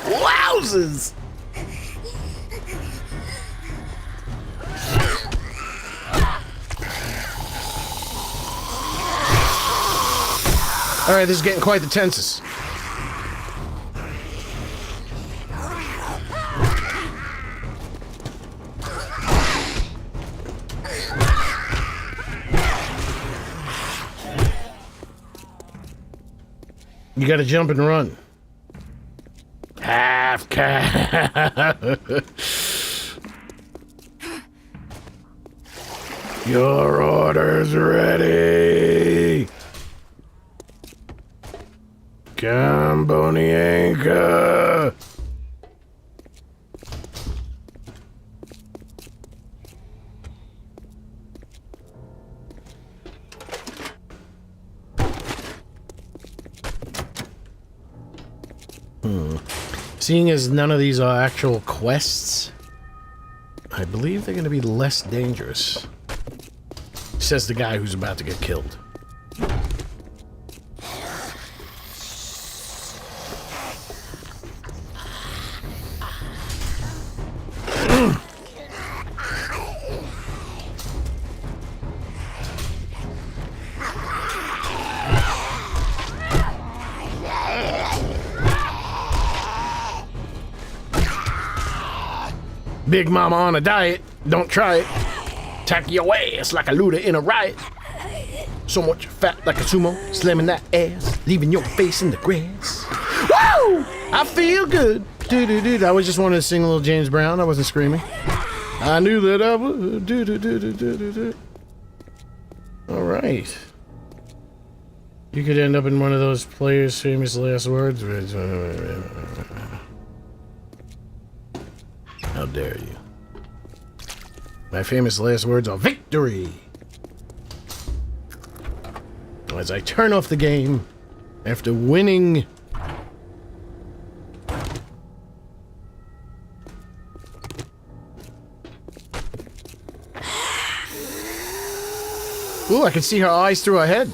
Wowzers! Alright, this is getting quite the tenses. You gotta jump and run. Half cat. Your order's ready. Gambonianka. Seeing as none of these are actual quests, I believe they're going to be less dangerous. Says the guy who's about to get killed. Big Mama on a diet, don't try it. Tack your ass like a looter in a riot. So much fat like a sumo, slamming that ass, leaving your face in the grass. Woo! I feel good. Do-do-do. I was just wanted to sing a little James Brown. I wasn't screaming. I knew that I would. Do-do-do-do-do-do-do. All right. You could end up in one of those players' famous last words. How dare you? My famous last words are victory! As I turn off the game after winning. Ooh, I can see her eyes through her head.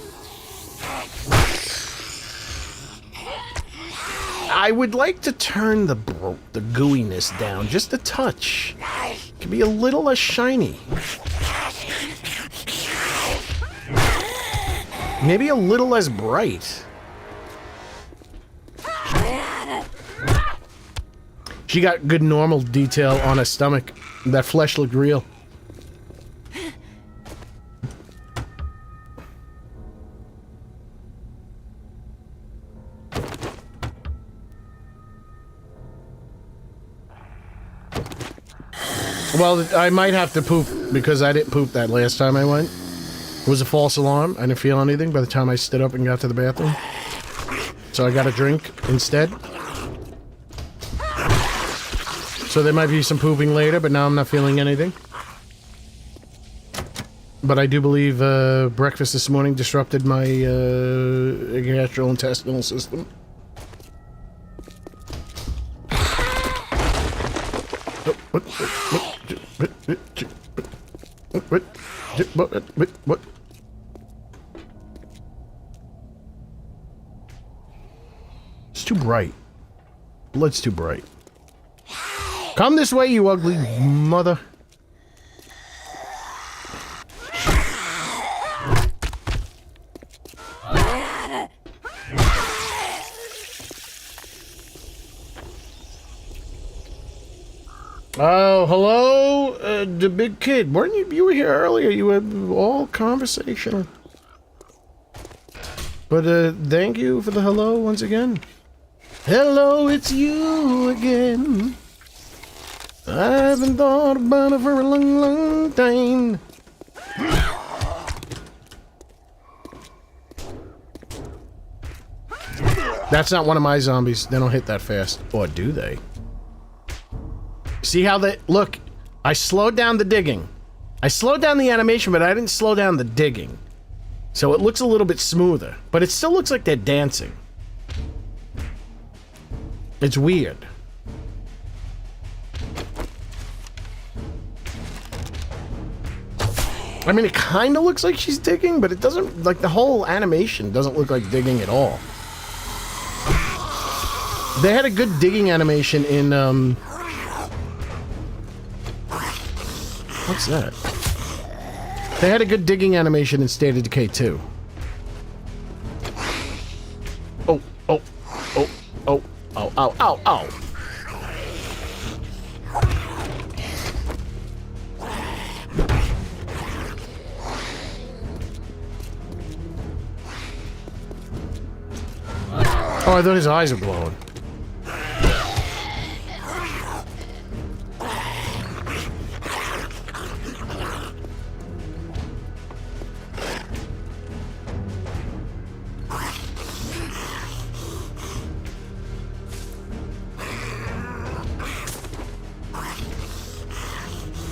I would like to turn the gooiness down just a touch. It can be a little less shiny. Maybe a little less bright. She got good normal detail on her stomach. That flesh looked real. Well, I might have to poop because I didn't poop that last time I went. It was a false alarm. I didn't feel anything by the time I stood up and got to the bathroom. So I got a drink instead. So there might be some pooping later, but now I'm not feeling anything. But I do believe breakfast this morning disrupted my gastrointestinal system. What? bright. Light's too bright. Come this way, you ugly mother. Oh, hello, the big kid. Weren't you? You were here earlier. You were all conversational. But thank you for the hello once again. Hello, it's you again. I haven't thought about it for a long, long time. That's not one of my zombies. They don't hit that fast. Or do they? See how they... Look, I slowed down the digging. I slowed down the animation, but I didn't slow down the digging. So it looks a little bit smoother. But it still looks like they're dancing. It's weird. I mean, it kind of looks like she's digging, but it doesn't... Like, the whole animation doesn't look like digging at all. They had a good digging animation in, What's that? They had a good digging animation in State of Decay 2. Oh, oh, oh, oh, oh, ow, ow, ow. Oh, I thought his eyes were glowing.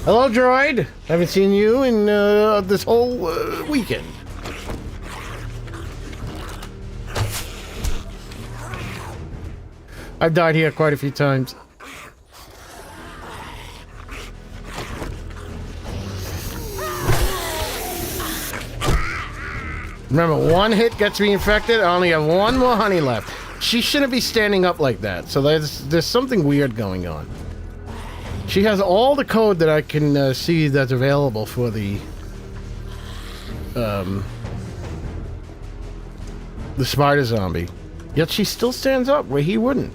Hello, droid. Haven't seen you in this whole weekend. I've died here quite a few times. Remember, one hit gets me infected. I only have one more honey left. She shouldn't be standing up like that. So there's something weird going on. She has all the code that I can see that's available for the spider zombie. Yet she still stands up where he wouldn't.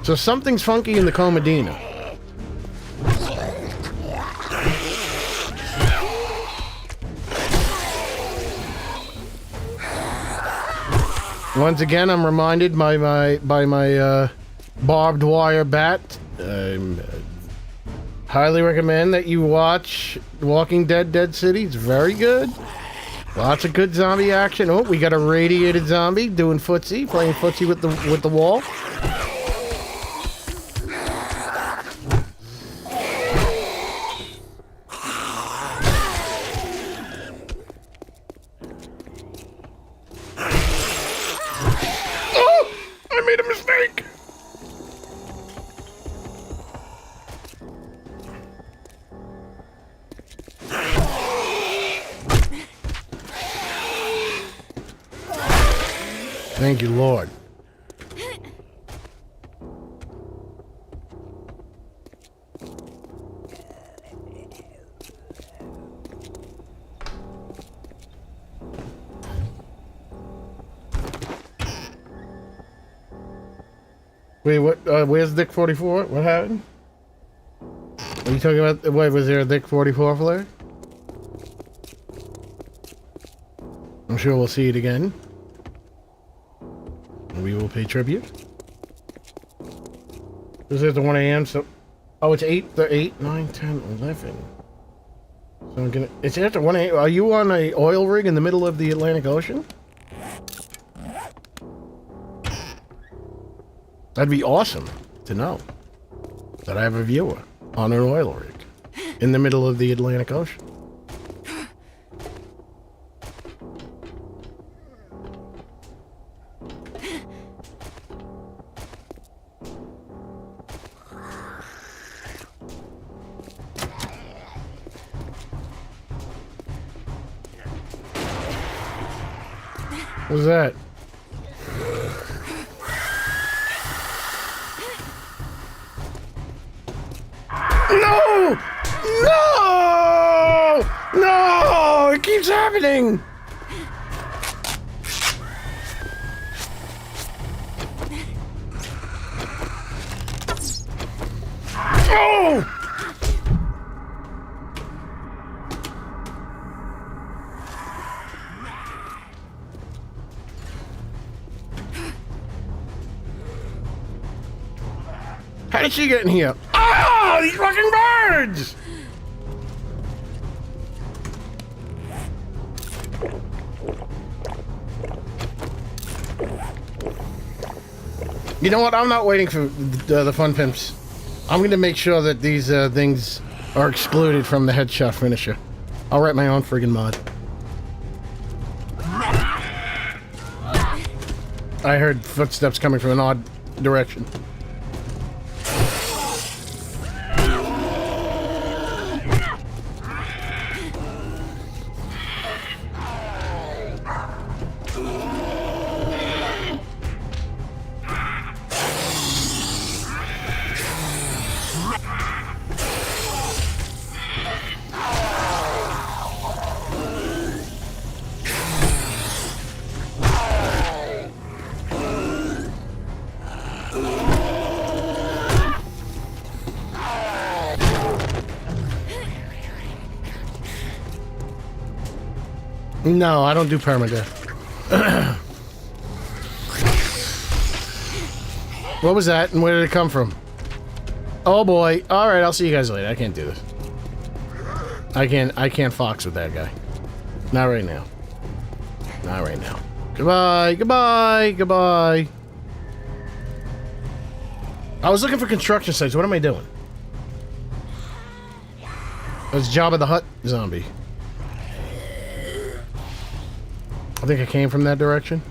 So something's funky in the Comedina. Once again, I'm reminded by my barbed wire bat. Highly recommend that you watch Walking Dead: Dead City. It's very good. Lots of good zombie action. Oh, we got a radiated zombie doing footsie, playing footsie with the wall. Oh, I made a mistake. Thank you, Lord. Wait, what? Where's Dick 44? What happened? Are you talking about? Wait, was there a Dick 44 flare? I'm sure we'll see it again. We will pay tribute. This is at 1 a.m. So, oh, it's 8, 9, 10, 11. So I'm gonna. It's after 1 a.m. Are you on a oil rig in the middle of the Atlantic Ocean? That'd be awesome to know that I have a viewer on an oil rig in the middle of the Atlantic Ocean. What was that? No! No! No! It keeps happening! Oh! How did she get in here? Ah! These fucking birds! You know what? I'm not waiting for the fun pimps. I'm gonna make sure that these things are excluded from the headshot finisher. I'll write my own friggin' mod. I heard footsteps coming from an odd direction. No, I don't do permadeath. What was that, and where did it come from? Oh boy. Alright, I'll see you guys later. I can't do this. I can't fox with that guy. Not right now. Not right now. Goodbye, goodbye, goodbye. I was looking for construction sites. What am I doing? That's Jabba the Hutt zombie. I think I came from that direction.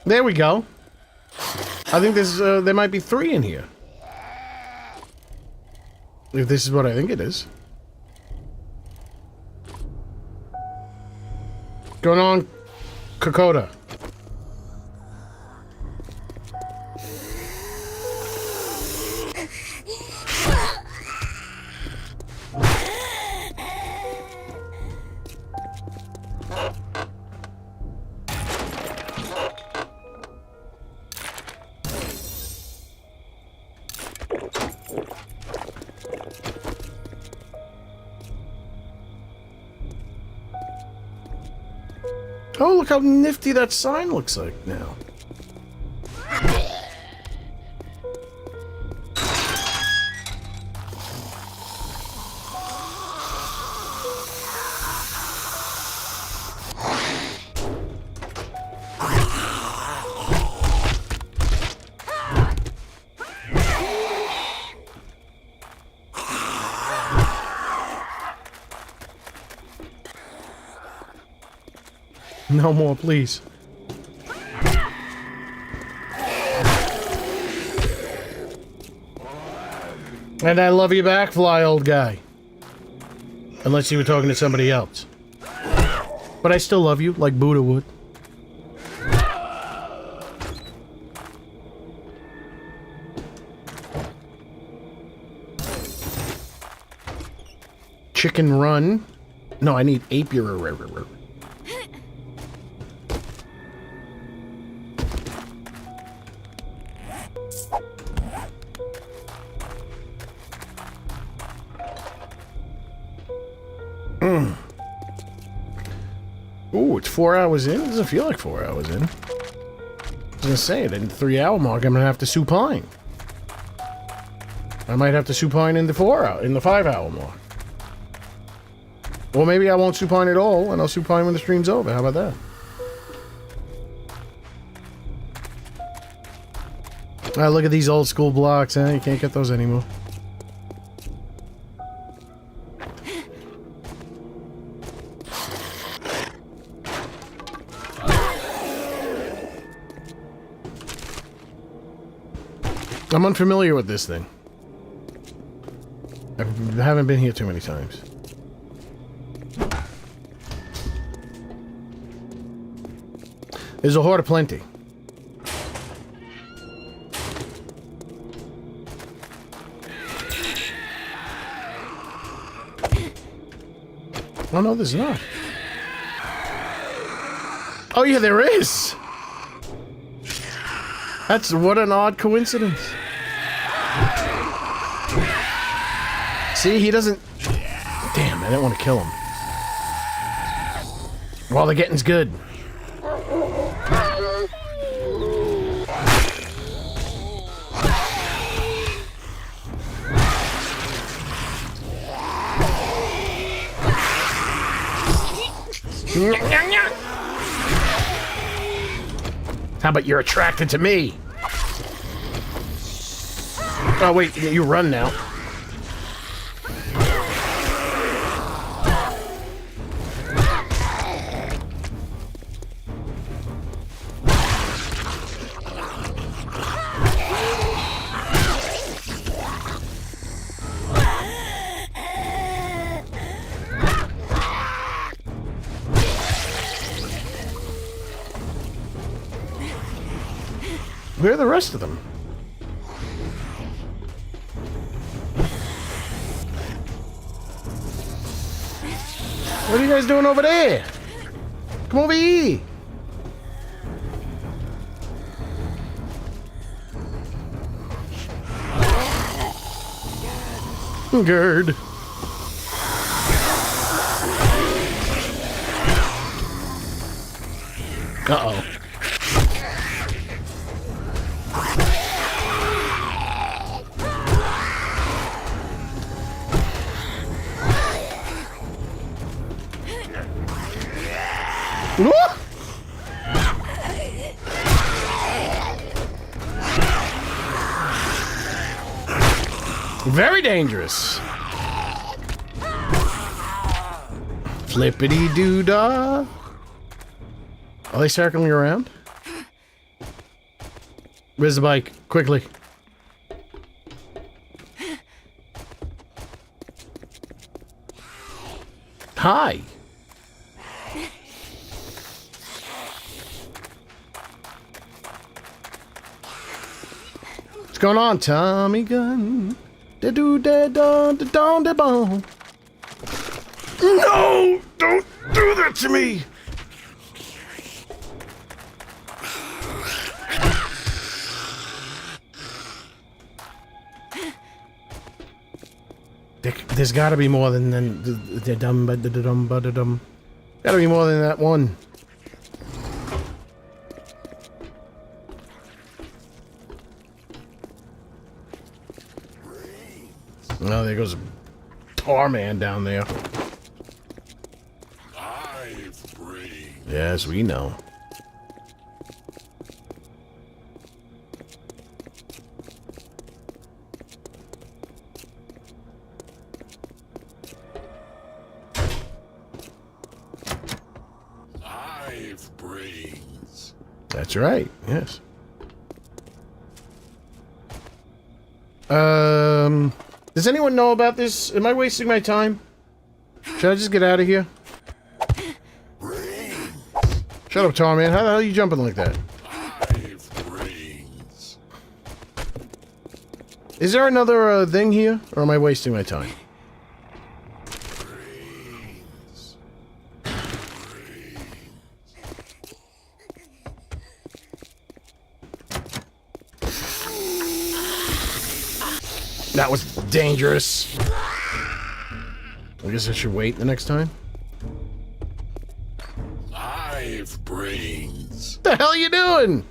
There we go. I think there's there might be 3 in here. If this is what I think it is. Going on, Kokoda. Oh, look how nifty that sign looks like now. No more, please. And I love you back, fly, old guy. Unless you were talking to somebody else. But I still love you, like Buddha would. Chicken run. No, I need apiary. Ooh, it's 4 hours in? It doesn't feel like 4 hours in. I was gonna say it, in the 3 hour mark, I'm gonna have to supine. I might have to supine in the 5 hour mark. Or maybe I won't supine at all, and I'll supine when the stream's over. How about that? Ah, look at these old school blocks, huh? You can't get those anymore. I'm unfamiliar with this thing. I haven't been here too many times. There's a horde of plenty. Oh no, there's not. Oh yeah, there is! That's what an odd coincidence. See, he doesn't... Damn, I didn't want to kill him. While the getting's good. How about you're attracted to me? Oh wait, you run now. Where are the rest of them? What are you guys doing over there? Come over here. Gerd. Uh-oh. Very dangerous. Flippity doo dah. Are they circling around? Where's the bike? Quickly. Hi. What's going on, Tommy Gun? Da do da da da da da bone. No! Don't do that to me! There's gotta be more than the dum ba da dum ba da dum. Gotta be more than that one. Oh, there goes a tar man down there. Yes, we know. That's right, yes. Does anyone know about this? Am I wasting my time? Should I just get out of here? Shut up, Tar Man. How the hell are you jumping like that? Is there another thing here? Or am I wasting my time? That was dangerous. I guess I should wait the next time.
Live brains.
What the hell are you doing?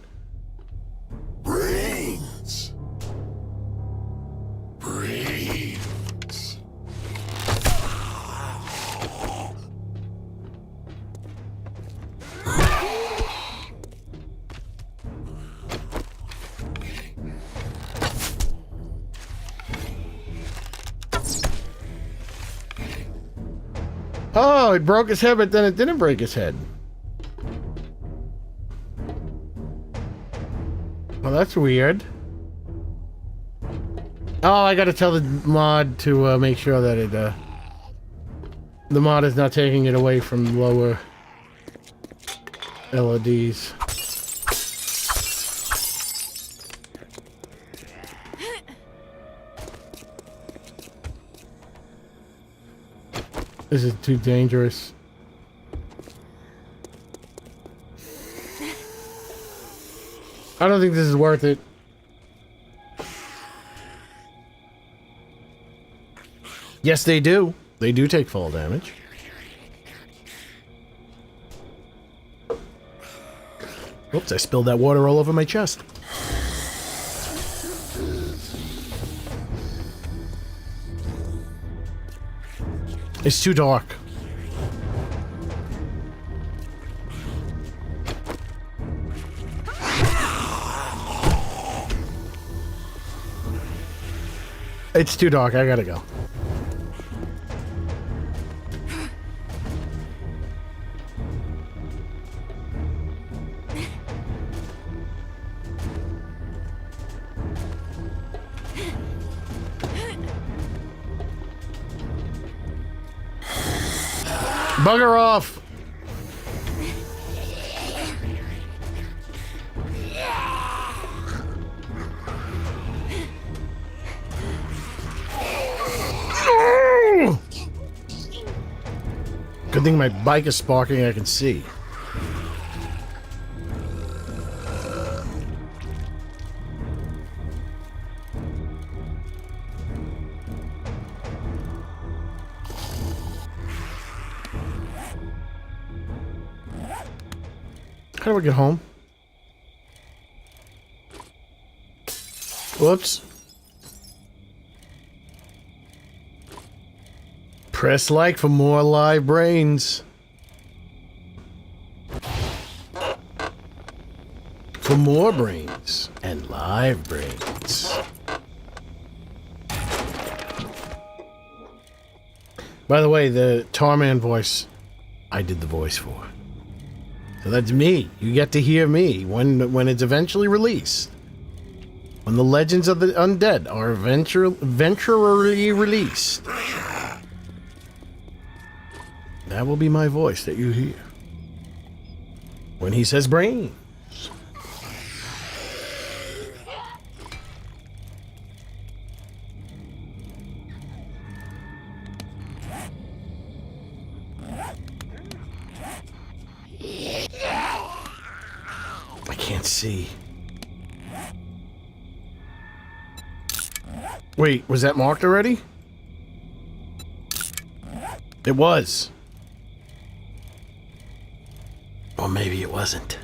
Brains. Brains.
Oh, it broke his head, but then it didn't break his head. Well, that's weird. Oh, I gotta tell the mod to make sure that it, the mod is not taking it away from lower LODs. This is too dangerous. I don't think this is worth it. Yes, they do. They do take fall damage. Oops, I spilled that water all over my chest. It's too dark. It's too dark. I gotta go. Bugger off! Good thing my bike is sparking, I can see. How do I get home? Whoops. Press like for more live brains. For more brains and live brains. By the way, the Tarman voice, I did the voice for. So that's me. You get to hear me when it's eventually released. When the Legends of the Undead are eventually released. That will be my voice that you hear. When he says brains. I can't see. Wait, was that marked already? It was. Or maybe it wasn't.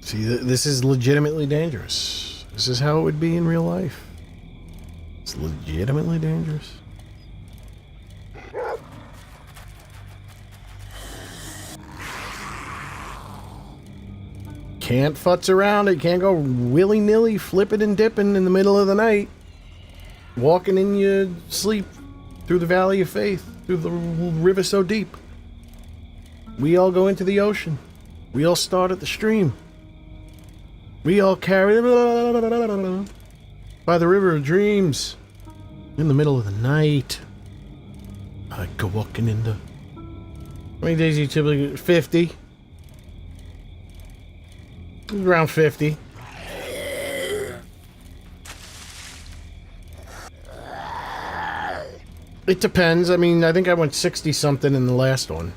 See, this is legitimately dangerous. This is how it would be in real life. It's legitimately dangerous. Can't futz around it. Can't go willy-nilly flipping and dipping in the middle of the night. Walking in your sleep through the valley of faith, through the river so deep. We all go into the ocean. We all start at the stream. We all carry by the river of dreams. In the middle of the night. I go walking in the... How many days do you typically get? 50. Around 50. It depends. I mean, I think I went 60 something in the last one.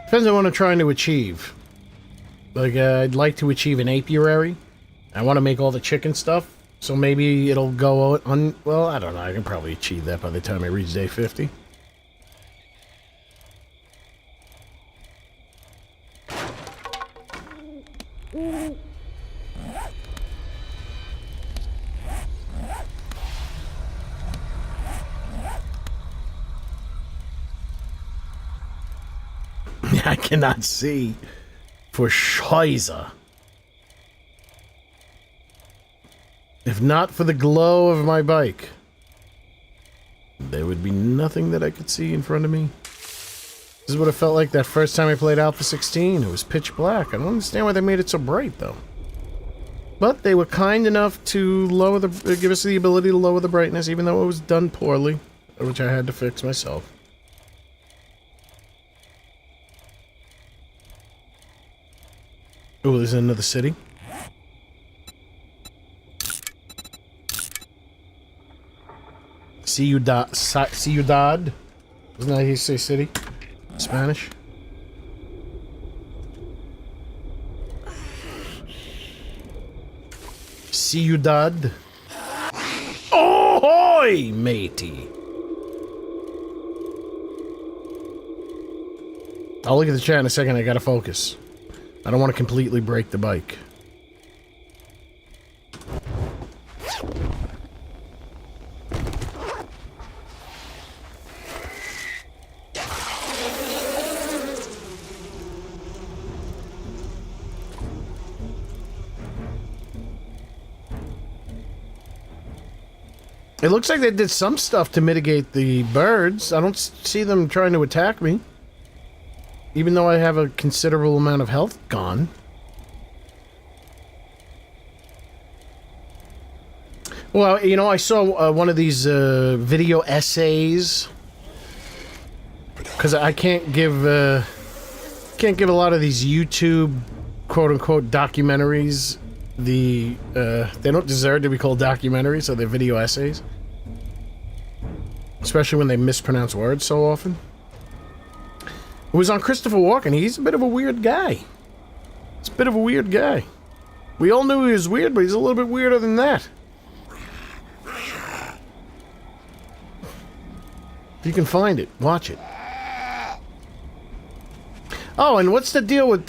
Depends on what I'm trying to achieve. Like, I'd like to achieve an apiary. I want to make all the chicken stuff. So maybe it'll go on... Well, I don't know. I can probably achieve that by the time I reach day 50. I cannot see for Scheiße. If not for the glow of my bike, there would be nothing that I could see in front of me. This is what it felt like that first time I played Alpha 16. It was pitch black. I don't understand why they made it so bright, though. But they were kind enough to give us the ability to lower the brightness, even though it was done poorly, which I had to fix myself. Oh, there's another city. Ciudad. Isn't that how you say city? Spanish? Ciudad. Ahoy, matey! I'll look at the chat in a second. I gotta focus. I don't want to completely break the bike. It looks like they did some stuff to mitigate the birds. I don't see them trying to attack me. Even though I have a considerable amount of health gone. Well, you know, I saw one of these video essays. Because I can't give a lot of these YouTube quote-unquote documentaries they don't deserve to be called documentaries, so they're video essays. Especially when they mispronounce words so often. It was on Christopher Walken. He's a bit of a weird guy. He's a bit of a weird guy. We all knew he was weird, but he's a little bit weirder than that. If you can find it, watch it. Oh, and what's the deal with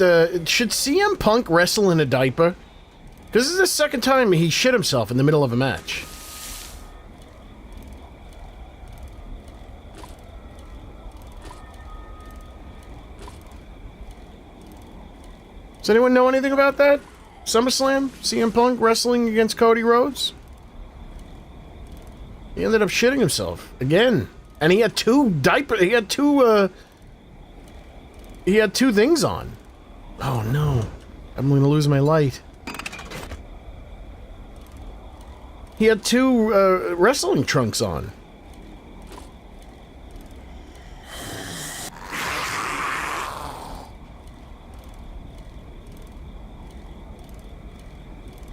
should CM Punk wrestle in a diaper? Because this is the second time he shit himself in the middle of a match. Does anyone know anything about that? SummerSlam? CM Punk wrestling against Cody Rhodes? He ended up shitting himself. Again. And he had two things on. Oh no. I'm gonna lose my light. He had two wrestling trunks on.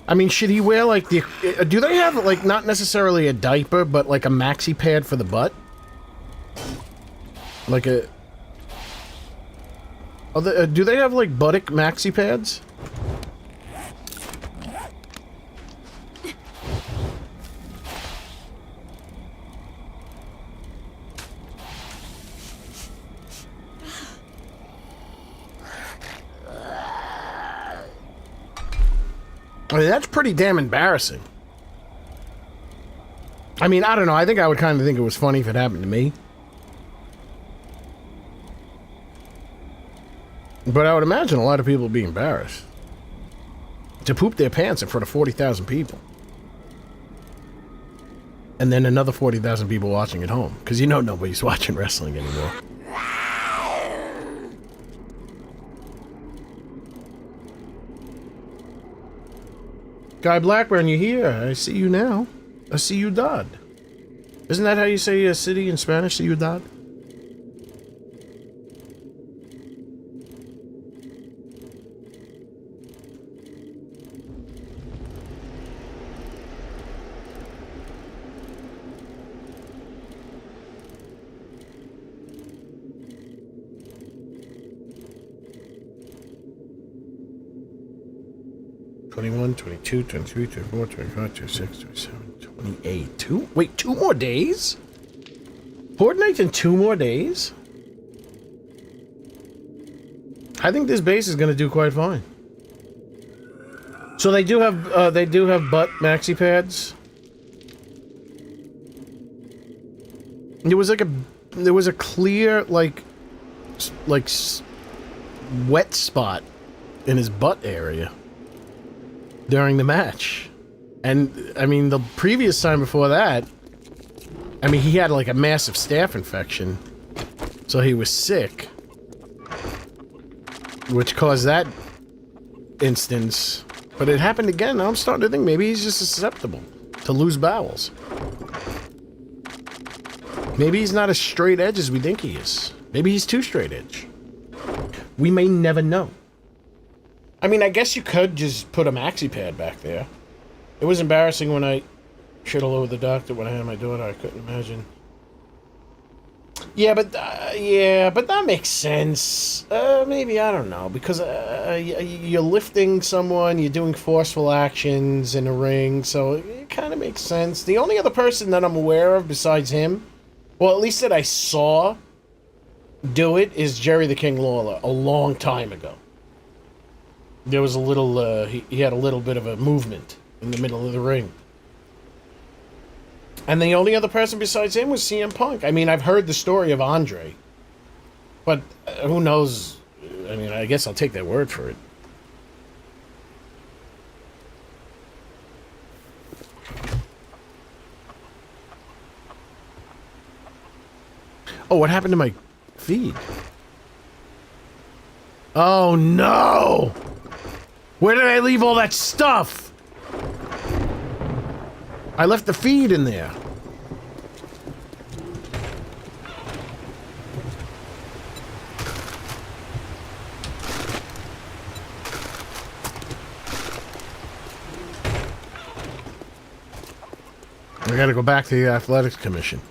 I mean, should he wear like the... do they have like not necessarily a diaper, but like a maxi pad for the butt? Like a... do they have like buttock maxi pads? I mean, that's pretty damn embarrassing. I mean, I don't know. I think I would kind of think it was funny if it happened to me. But I would imagine a lot of people would be embarrassed to poop their pants in front of 40,000 people. And then another 40,000 people watching at home. Because you know nobody's watching wrestling anymore. Guy Blackburn, you here? I see you now. A ciudad. Isn't that how you say a city in Spanish, ciudad? $21, $22, $23, $24, $25, $26, $27, $28. Wait, 2 more days? Horde Nights in 2 more days? I think this base is going to do quite fine. So they do have butt maxi pads. There was a clear like wet spot in his butt area during the match. And I mean, the previous time before that, I mean, he had like a massive staph infection, so he was sick, which caused that instance. But it happened again. Now I'm starting to think maybe he's just susceptible to loose bowels. Maybe he's not as straight edge as we think he is. Maybe he's too straight edge. We may never know. I mean, I guess you could just put a maxi pad back there. It was embarrassing when I shit all over the doctor when I had my daughter. I couldn't imagine. Yeah, but that makes sense. Maybe, I don't know, because you're lifting someone, you're doing forceful actions in a ring, so it kind of makes sense. The only other person that I'm aware of besides him, well, at least that I saw do it, is Jerry the King Lawler a long time ago. There was a little, he had a little bit of a movement in the middle of the ring. And the only other person besides him was CM Punk. I mean, I've heard the story of Andre. But who knows? I mean, I guess I'll take their word for it. Oh, what happened to my feed? Oh, no! Where did I leave all that stuff? I left the feed in there. I gotta go back to the Athletics Commission.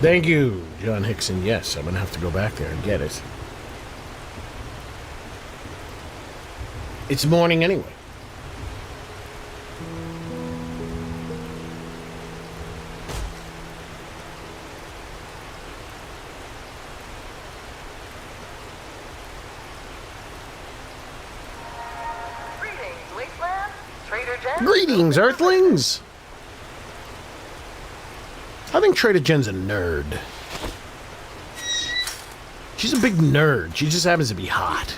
Thank you, John Hickson. Yes, I'm gonna have to go back there and get it. It's morning anyway.
Greetings, Wasteland. Trader Jen.
Greetings, Earthlings! I think Trader Jen's a nerd. She's a big nerd. She just happens to be hot.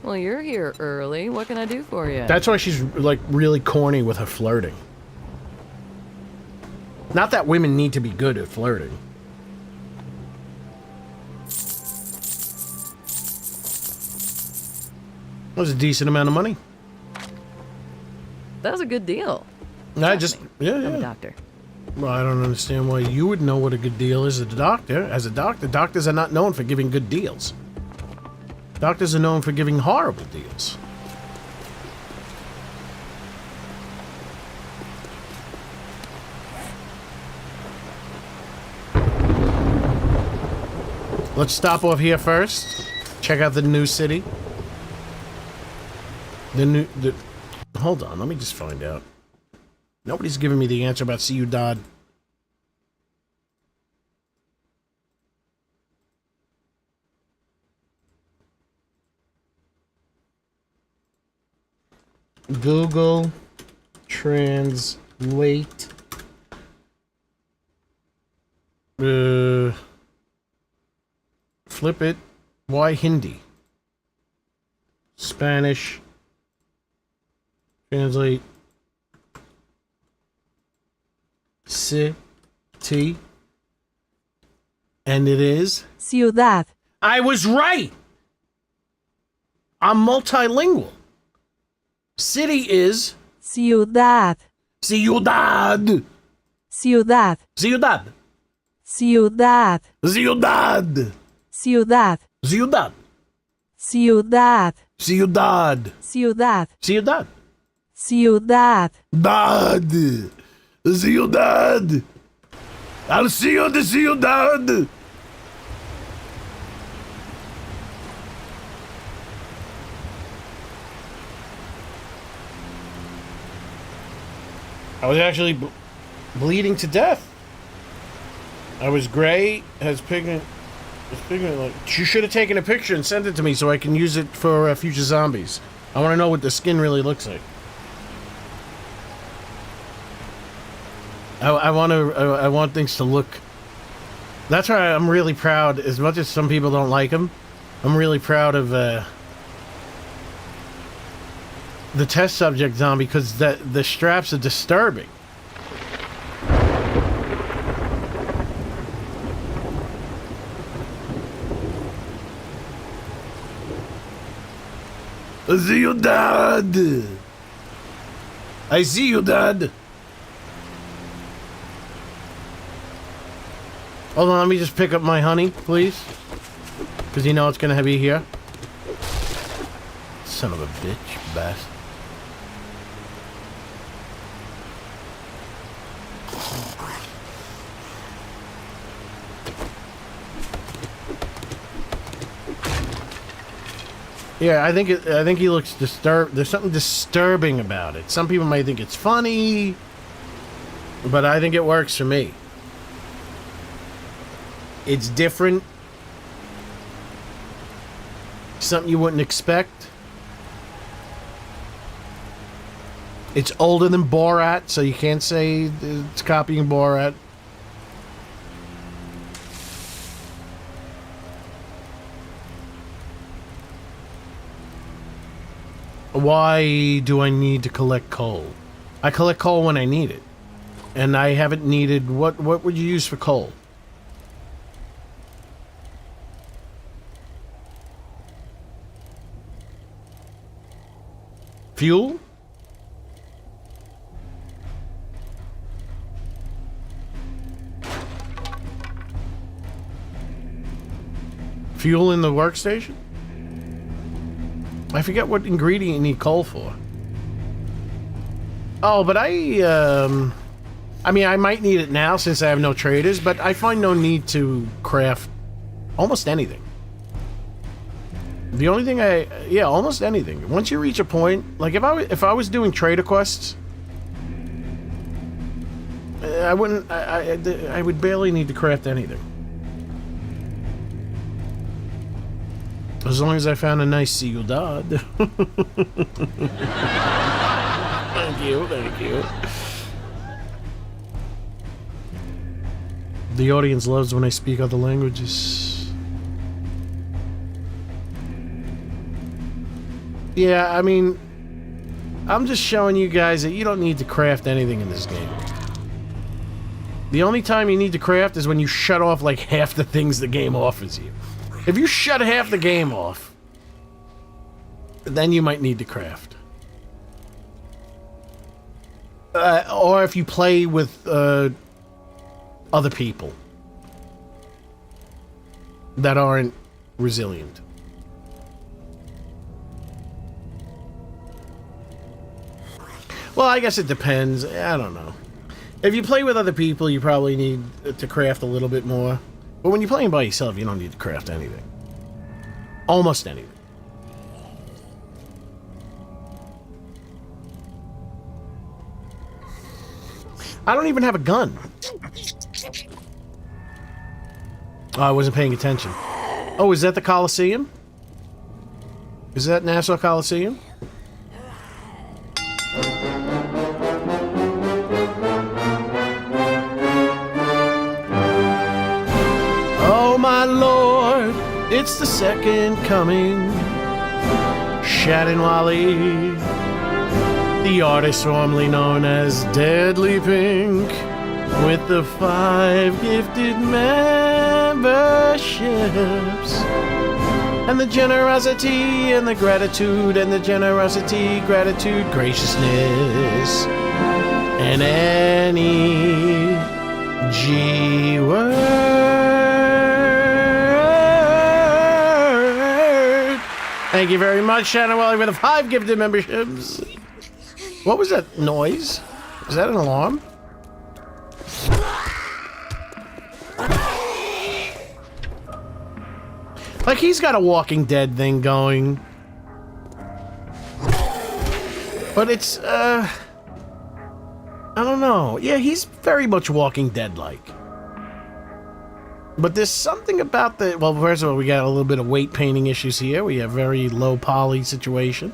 Well, you're here early. What can I do for you?
That's why she's, like, really corny with her flirting. Not that women need to be good at flirting. That was a decent amount of money.
That was a good deal.
I just, yeah.
I'm a doctor.
Well, I don't understand why you would know what a good deal is as a doctor. As a doctor, doctors are not known for giving good deals. Doctors are known for giving horrible deals. Let's stop off here first. Check out the new city. Hold on, let me just find out. Nobody's giving me the answer about Ciudad. Google Translate. Flip it. Why Hindi? Spanish. Translate. City. And it is?
Ciudad.
I was right! I'm multilingual. City is...
Ciudad.
Ciudad.
Ciudad.
Ciudad.
Ciudad.
Ciudad.
Ciudad.
Ciudad.
Ciudad.
Ciudad.
Ciudad.
Ciudad.
Ciudad.
Dad. Ciudad. I'll see you the Ciudad. I was actually bleeding to death. I was gray, has pigment. Like, you should have taken a picture and sent it to me so I can use it for future zombies. I want to know what the skin really looks like. I want things to look. That's why I'm really proud. As much as some people don't like them, I'm really proud of the test subject zombie because the straps are disturbing. I see you, Dad. I see you, Dad. Hold on, let me just pick up my honey, please. Because you know it's going to be here. Son of a bitch, bastard. Yeah, I think he looks disturbed. There's something disturbing about it. Some people might think it's funny, but I think it works for me. It's different. Something you wouldn't expect. It's older than Borat, so you can't say it's copying Borat. Why do I need to collect coal? I collect coal when I need it. And I haven't needed... What would you use for coal? Fuel? Fuel in the workstation? I forget what ingredient you need coal for. Oh, but I mean, I might need it now since I have no traders, but I find no need to craft almost anything. The only thing yeah, almost anything. Once you reach a point, like if I was doing trader quests, I wouldn't, I would barely need to craft anything. As long as I found a nice ciudad. Thank you, thank you. The audience loves when I speak other languages. Yeah, I mean, I'm just showing you guys that you don't need to craft anything in this game. The only time you need to craft is when you shut off like half the things the game offers you. If you shut half the game off, then you might need to craft. Or if you play with other people that aren't resilient. Well, I guess it depends. I don't know. If you play with other people, you probably need to craft a little bit more. But when you're playing by yourself, you don't need to craft anything. Almost anything. I don't even have a gun. Oh, I wasn't paying attention. Oh, is that the Coliseum? Is that Nassau Coliseum? Oh, my Lord, it's the second coming. Shannon Wally, the artist formerly known as Deadly Pink, with the 5 gifted memberships. And the generosity and the gratitude and the generosity, gratitude, graciousness, and any G word. Thank you very much, Shannon Welly, for the 5 gifted memberships. What was that noise? Is that an alarm? Like, he's got a Walking Dead thing going. But it's, I don't know. Yeah, he's very much Walking Dead-like. But there's something about the... Well, first of all, we got a little bit of weight painting issues here. We have very low poly situation,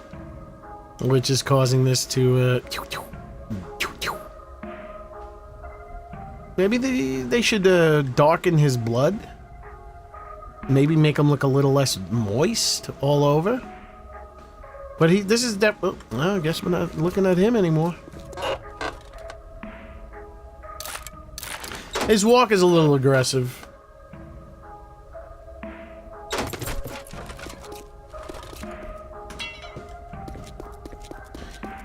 which is causing this to, Maybe they should darken his blood. Maybe make him look a little less moist all over. But this is well, I guess we're not looking at him anymore. His walk is a little aggressive.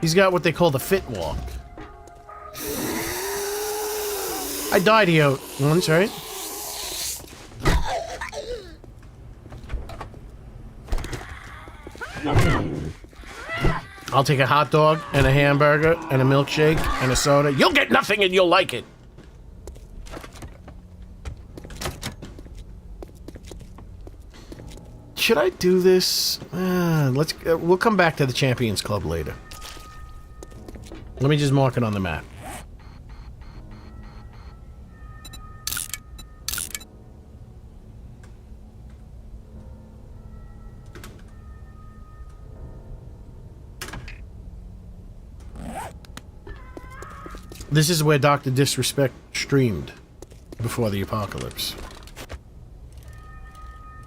He's got what they call the fit walk. I died here once, right? I'll take a hot dog and a hamburger and a milkshake and a soda. You'll get nothing and you'll like it. Should I do this? We'll come back to the Champions Club later. Let me just mark it on the map. This is where Dr. Disrespect streamed before the apocalypse.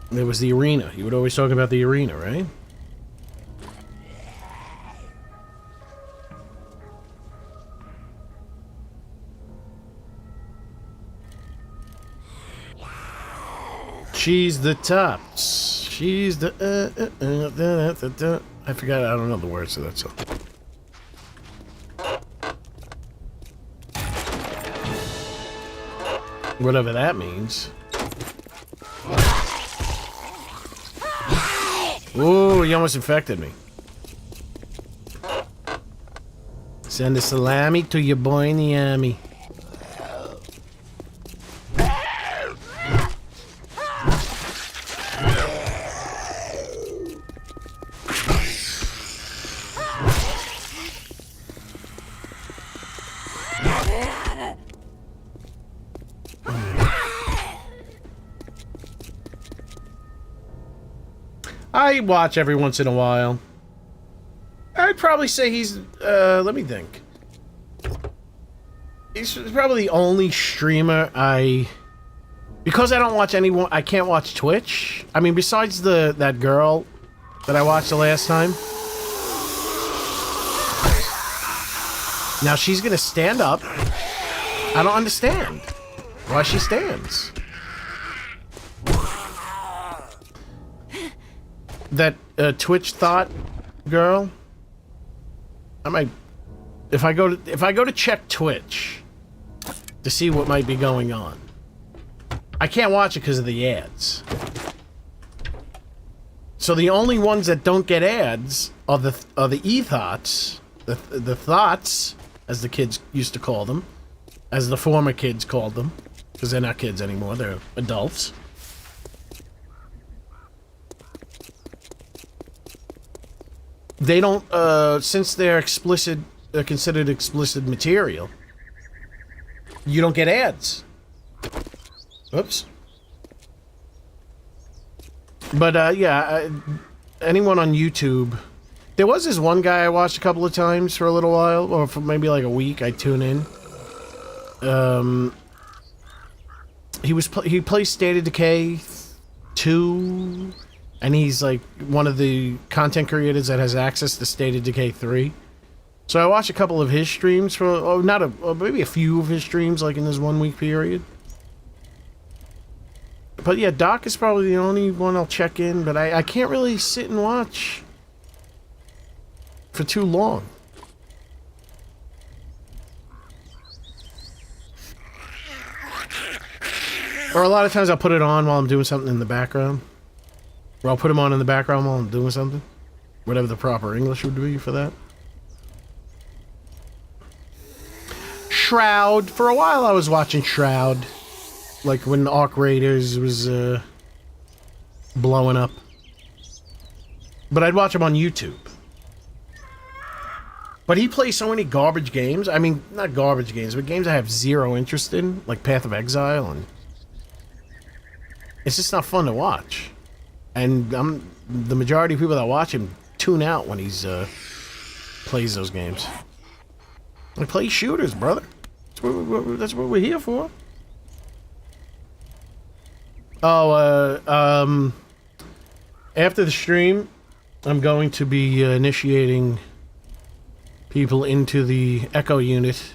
There was the arena. He would always talk about the arena, right? She's the tops. She's the I forgot. I don't know the words to that song. Whatever that means. Ooh, he almost infected me. Send a salami to your boy in the army. I watch every once in a while. I'd probably say he's, let me think. He's probably the only streamer because I don't watch anyone, I can't watch Twitch. I mean, besides that girl that I watched the last time. Now she's gonna stand up. I don't understand why she stands. That Twitch thought girl. I might if I go to check Twitch to see what might be going on. I can't watch it because of the ads. So the only ones that don't get ads are the e-thoughts, the thoughts, as the kids used to call them, as the former kids called them, because they're not kids anymore, they're adults. They don't, since they're considered explicit material, you don't get ads. Oops. But, yeah, anyone on YouTube, there was this one guy I watched a couple of times for a little while, or for maybe like a week, I'd tune in. He plays State of Decay 2... And he's like one of the content creators that has access to State of Decay 3. So I watched a couple of his streams for, maybe a few of his streams, like in this 1 week period. But yeah, Doc is probably the only one I'll check in, but I can't really sit and watch for too long. Or a lot of times I'll put it on while I'm doing something in the background. Or I'll put him on in the background while I'm doing something. Whatever the proper English would be for that. Shroud. For a while I was watching Shroud. Like when Arc Raiders was blowing up. But I'd watch him on YouTube. But he plays so many garbage games. I mean, not garbage games, but games I have zero interest in. Like Path of Exile. And it's just not fun to watch. And the majority of people that watch him tune out when he's plays those games. We play shooters, brother. That's what we're here for. After the stream, I'm going to be initiating people into the Echo unit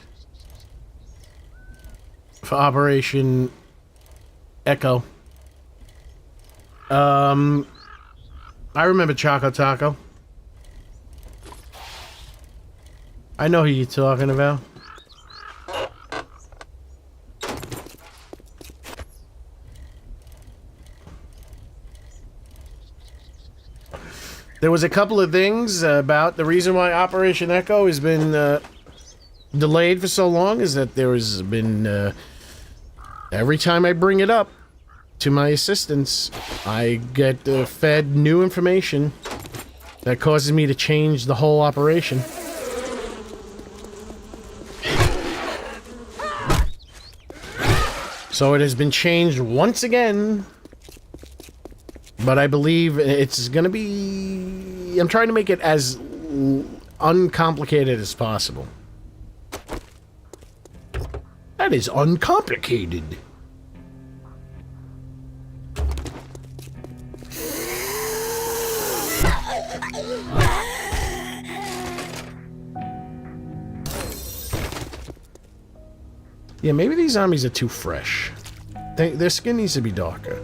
for Operation Echo. I remember Choco Taco. I know who you're talking about. There was a couple of things about the reason why Operation Echo has been delayed for so long is that there has been every time I bring it up to my assistants, I get fed new information that causes me to change the whole operation. So it has been changed once again. But I believe it's gonna be... I'm trying to make it as uncomplicated as possible. That is uncomplicated. Yeah, maybe these zombies are too fresh. Their skin needs to be darker.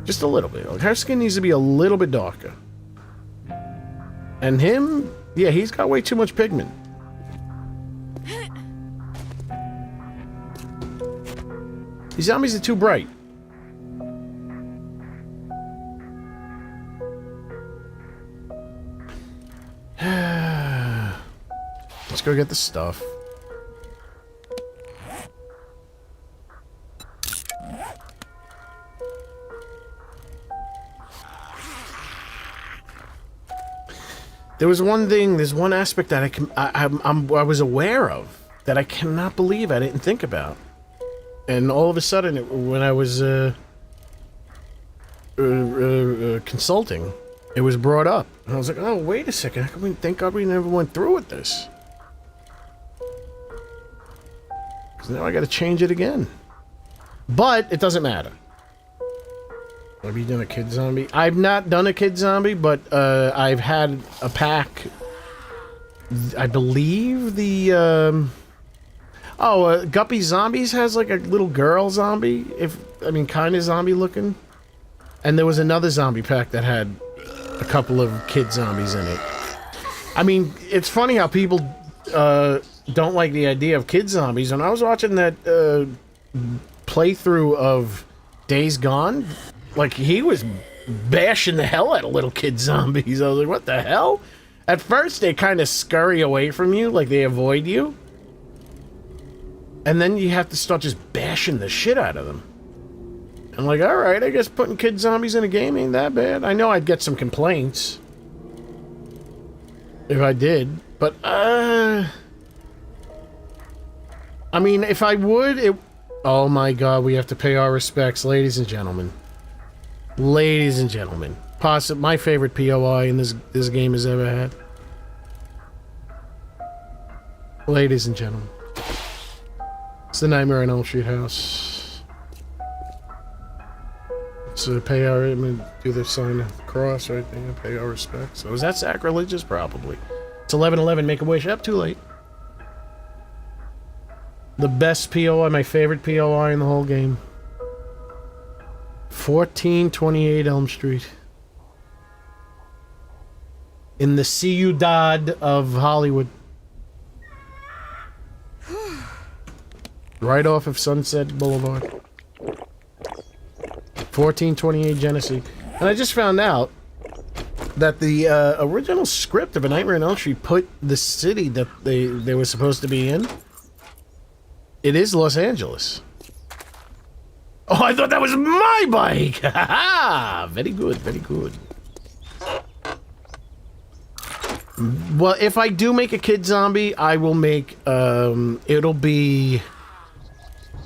Just a little bit. Like, her skin needs to be a little bit darker. And him, yeah, he's got way too much pigment. These zombies are too bright. Let's go get the stuff. There was one thing, there's one aspect that I was aware of that I cannot believe I didn't think about. And all of a sudden, when I was consulting, it was brought up. And I was like, oh, wait a second, thank God we never went through with this. Because now I gotta change it again. But it doesn't matter. Have you done a kid zombie? I've not done a kid zombie, but I've had a pack. I believe the Guppy Zombies has like a little girl zombie. Kind of zombie looking. And there was another zombie pack that had a couple of kid zombies in it. I mean, it's funny how people don't like the idea of kid zombies. When I was watching that playthrough of Days Gone, like, he was bashing the hell out of little kid zombies. I was like, what the hell? At first, they kind of scurry away from you, like they avoid you. And then you have to start just bashing the shit out of them. I'm like, alright, I guess putting kid zombies in a game ain't that bad. I know I'd get some complaints if I did, but, I mean, if I would, oh my god, we have to pay our respects, ladies and gentlemen. Ladies and gentlemen, my favorite POI in this game has ever had. Ladies and gentlemen, it's the Nightmare on Elm Street house. So pay our, do the sign of the cross right there, pay our respects. So is that sacrilegious? Probably. It's 11:11. Make a wish. Up too late. The best POI, my favorite POI in the whole game. 1428 Elm Street. In the Ciudad of Hollywood. Right off of Sunset Boulevard. 1428 Genesee. And I just found out that the original script of A Nightmare on Elm Street put the city that they were supposed to be in. It is Los Angeles. Oh, I thought that was my bike! Ha Very good, very good. Well, if I do make a kid zombie, I will make, it'll be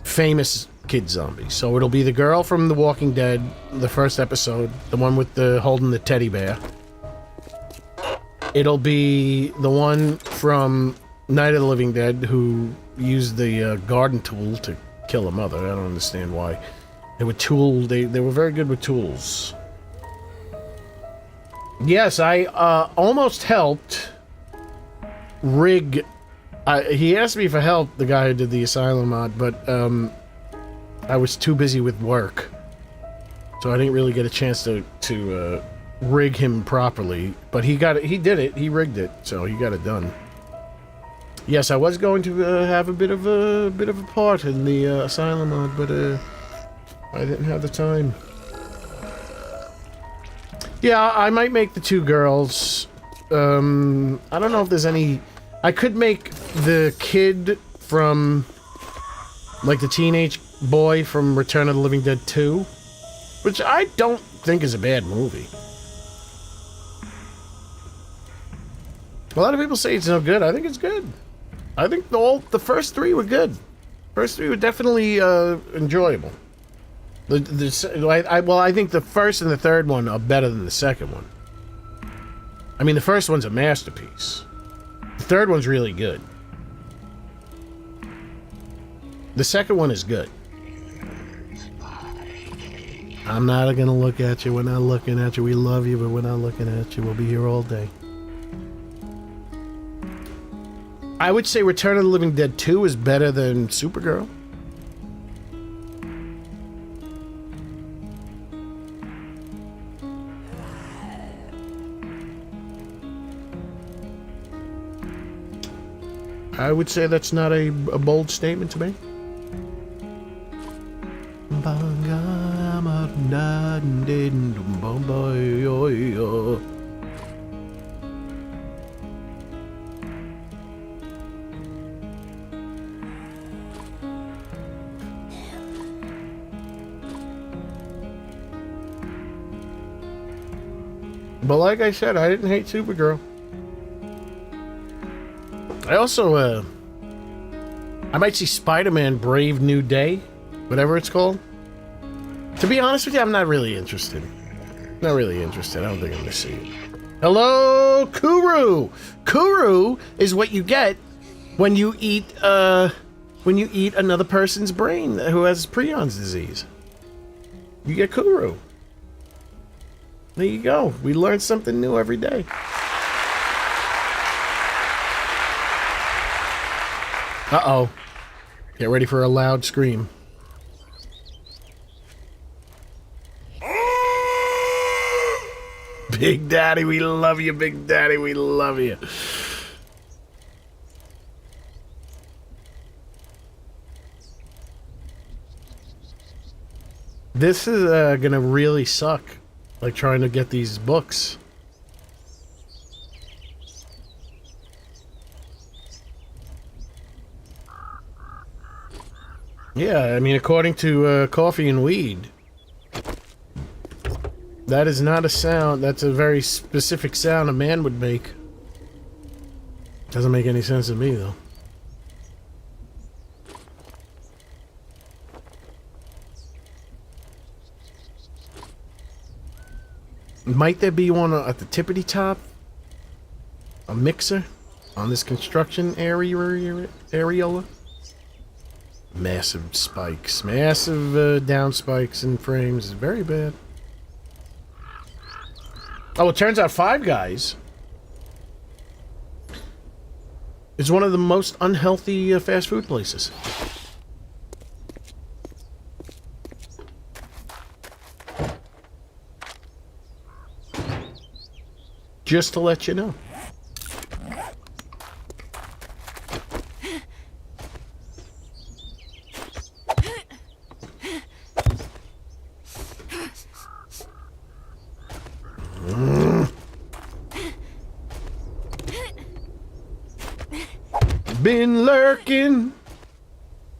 famous kid zombie. So it'll be the girl from The Walking Dead, the first episode, the one with the holding the teddy bear. It'll be the one from Night of the Living Dead who used the garden tool to kill a mother. I don't understand why. They were they were very good with tools. Yes, I almost helped rig. He asked me for help, the guy who did the Asylum mod, but I was too busy with work, so I didn't really get a chance to rig him properly. But he got it. He did it. He rigged it, so he got it done. Yes, I was going to have a bit of a part in the Asylum mod, but I didn't have the time. Yeah, I might make the two girls. I don't know if there's any. I could make the kid from, like, the teenage boy from Return of the Living Dead 2, which I don't think is a bad movie. A lot of people say it's no good. I think it's good. I think the first three were good. First three were definitely enjoyable. I think the first and the third one are better than the second one. I mean, the first one's a masterpiece. The third one's really good. The second one is good. I'm not gonna look at you. We're not looking at you. We love you, but we're not looking at you. We'll be here all day. I would say Return of the Living Dead 2 is better than Supergirl. I would say that's not a bold statement to make. But like I said, I didn't hate Supergirl. I also, I might see Spider-Man Brave New Day, whatever it's called. To be honest with you, I'm not really interested. Not really interested. I don't think I'm gonna see it. Hello, Kuru! Kuru is what you get when you eat another person's brain who has Prion's disease. You get Kuru. There you go. We learn something new every day. Uh-oh. Get ready for a loud scream. Big Daddy, we love you, Big Daddy, we love you. This is gonna really suck, like trying to get these books. Yeah, I mean, according to Coffee and Weed, that is not a sound. That's a very specific sound a man would make. Doesn't make any sense to me, though. Might there be one at the tippity top? A mixer on this construction areola? Massive spikes. Massive down spikes in frames. Very bad. Oh, it turns out Five Guys is one of the most unhealthy fast food places. Just to let you know. Been lurking.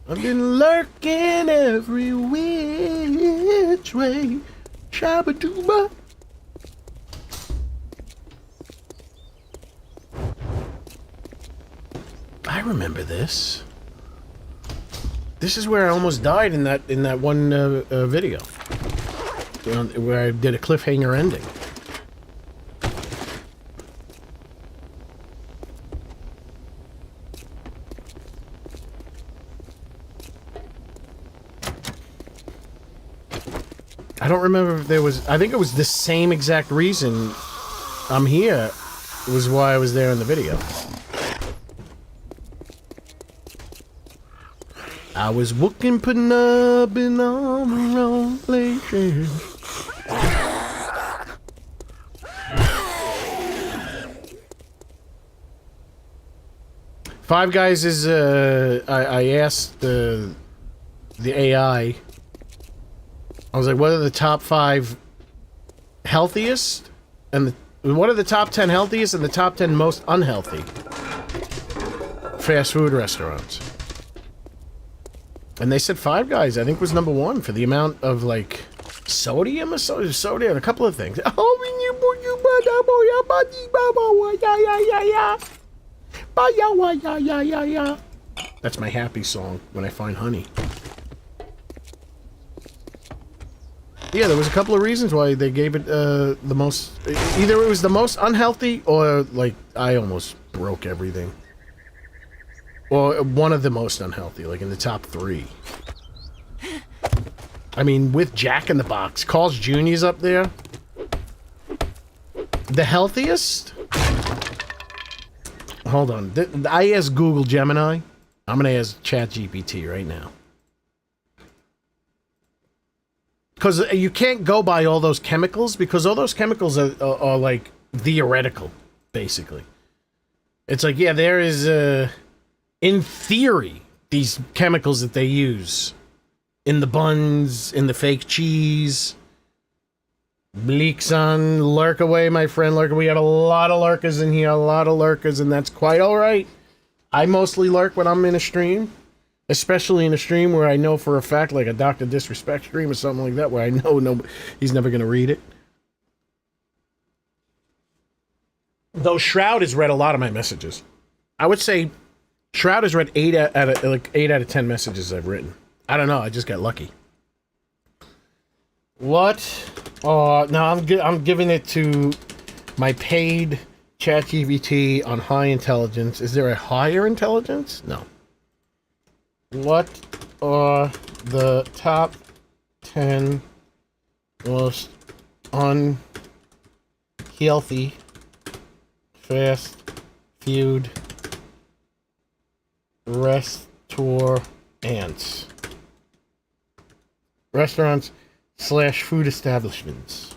I've been lurking every which way. Shabba-dooba. I remember this. This is where I almost died in that one video, where I did a cliffhanger ending. I don't remember if there was... I think it was the same exact reason I'm here. It was why I was there in the video. I was looking, putting up in all the wrong places. Five Guys is, I asked the AI, I was like, what are the top 5 healthiest, and what are the top 10 healthiest and the top 10 most unhealthy fast food restaurants? And they said Five Guys, I think, was number 1 for the amount of, like, sodium or sodium, a couple of things. That's my happy song when I find honey. Yeah, there was a couple of reasons why they gave it the most... Either it was the most unhealthy, or, like, I almost broke everything. Or one of the most unhealthy, like in the top 3. I mean, with Jack in the Box, Carl's Jr.'s up there. The healthiest? Hold on. I asked Google Gemini. I'm gonna ask ChatGPT right now. Because you can't go by all those chemicals, because all those chemicals are like theoretical, basically. It's like, yeah, there is in theory, these chemicals that they use in the buns, in the fake cheese. Bleaks on, lurk away, my friend, lurk. We have a lot of lurkers in here, a lot of lurkers, and that's quite all right. I mostly lurk when I'm in a stream, especially in a stream where I know for a fact, like a Dr. Disrespect stream or something like that, where I know he's never going to read it. Though Shroud has read a lot of my messages. I would say Shroud has read 8 out of 10 messages I've written. I don't know. I just got lucky. What? Oh, no, I'm giving it to my paid ChatGPT on high intelligence. Is there a higher intelligence? No. What are the top 10 most unhealthy fast food restaurants / food establishments?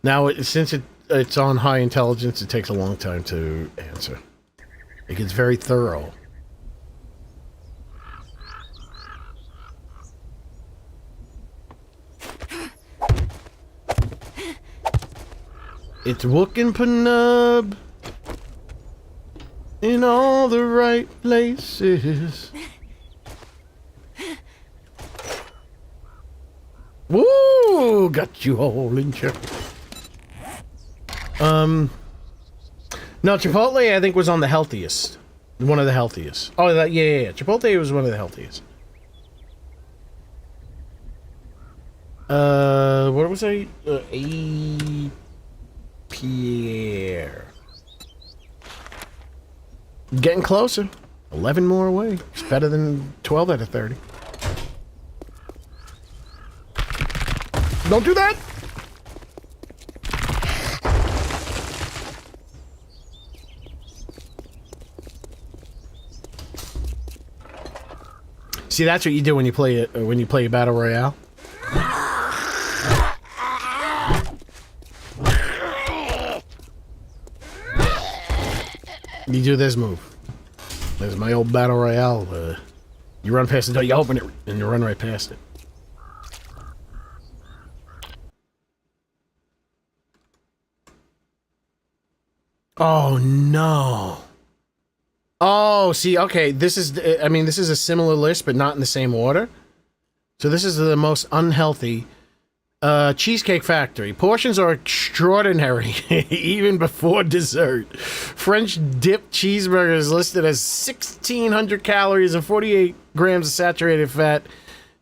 Now, since it's on high intelligence, it takes a long time to answer. It gets very thorough. It's looking Penub in all the right places. Woo! Got you all in check. No, Chipotle I think was on the healthiest. One of the healthiest. Oh, yeah. Chipotle was one of the healthiest. What was I? Pierre. Getting closer. 11 more away. It's better than 12 out of 30. Don't do that! See, that's what you do when you play a battle royale. You do this move. There's my old battle royale. You run past the door, you open it, and you run right past it. Oh no. Oh, see, okay, this is a similar list, but not in the same order. So this is the most unhealthy. Cheesecake Factory. Portions are extraordinary, even before dessert. French dip cheeseburger is listed as 1,600 calories and 48 grams of saturated fat,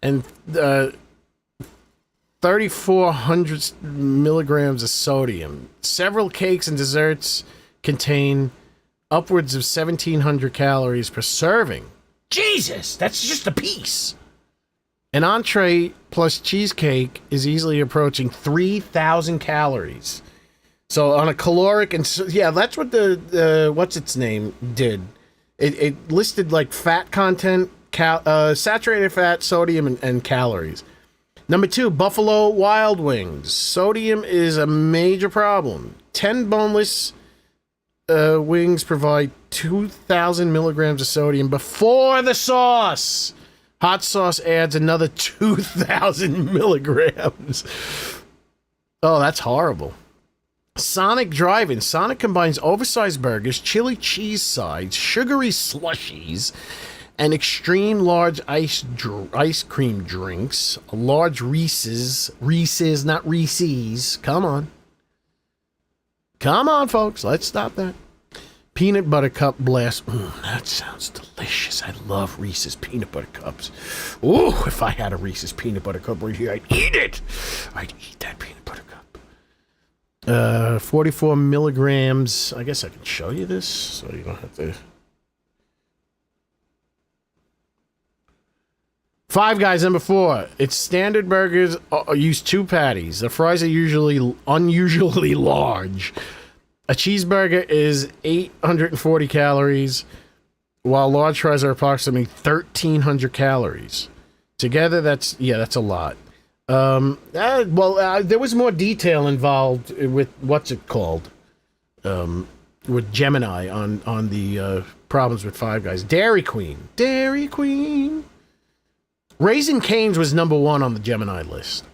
and 3,400 milligrams of sodium. Several cakes and desserts contain upwards of 1,700 calories per serving. Jesus, that's just a piece. An entree plus cheesecake is easily approaching 3,000 calories. So on a caloric, and yeah, that's what the what's its name did. It listed like fat content, saturated fat, sodium, and calories. Number 2, Buffalo Wild Wings. Sodium is a major problem. 10 boneless wings provide 2,000 milligrams of sodium before the sauce. Hot sauce adds another 2,000 milligrams. Oh, that's horrible. Sonic Drive-In. Sonic combines oversized burgers, chili cheese sides, sugary slushies, and extreme large ice cream drinks. A large Reese's, not Reese's. Come on, folks. Let's stop that. Peanut butter cup blast. That sounds delicious. I love Reese's peanut butter cups. Ooh, if I had a Reese's peanut butter cup right here, I'd eat it. I'd eat that peanut butter cup. 44 milligrams. I guess I can show you this, so you don't have to. Five Guys, number 4. Its standard burgers use 2 patties. The fries are usually unusually large. A cheeseburger is 840 calories, while large fries are approximately 1,300 calories. Together, that's a lot. There was more detail involved with what's it called, with Gemini on the problems with Five Guys. Dairy Queen. Raising Cane's was number 1 on the Gemini list.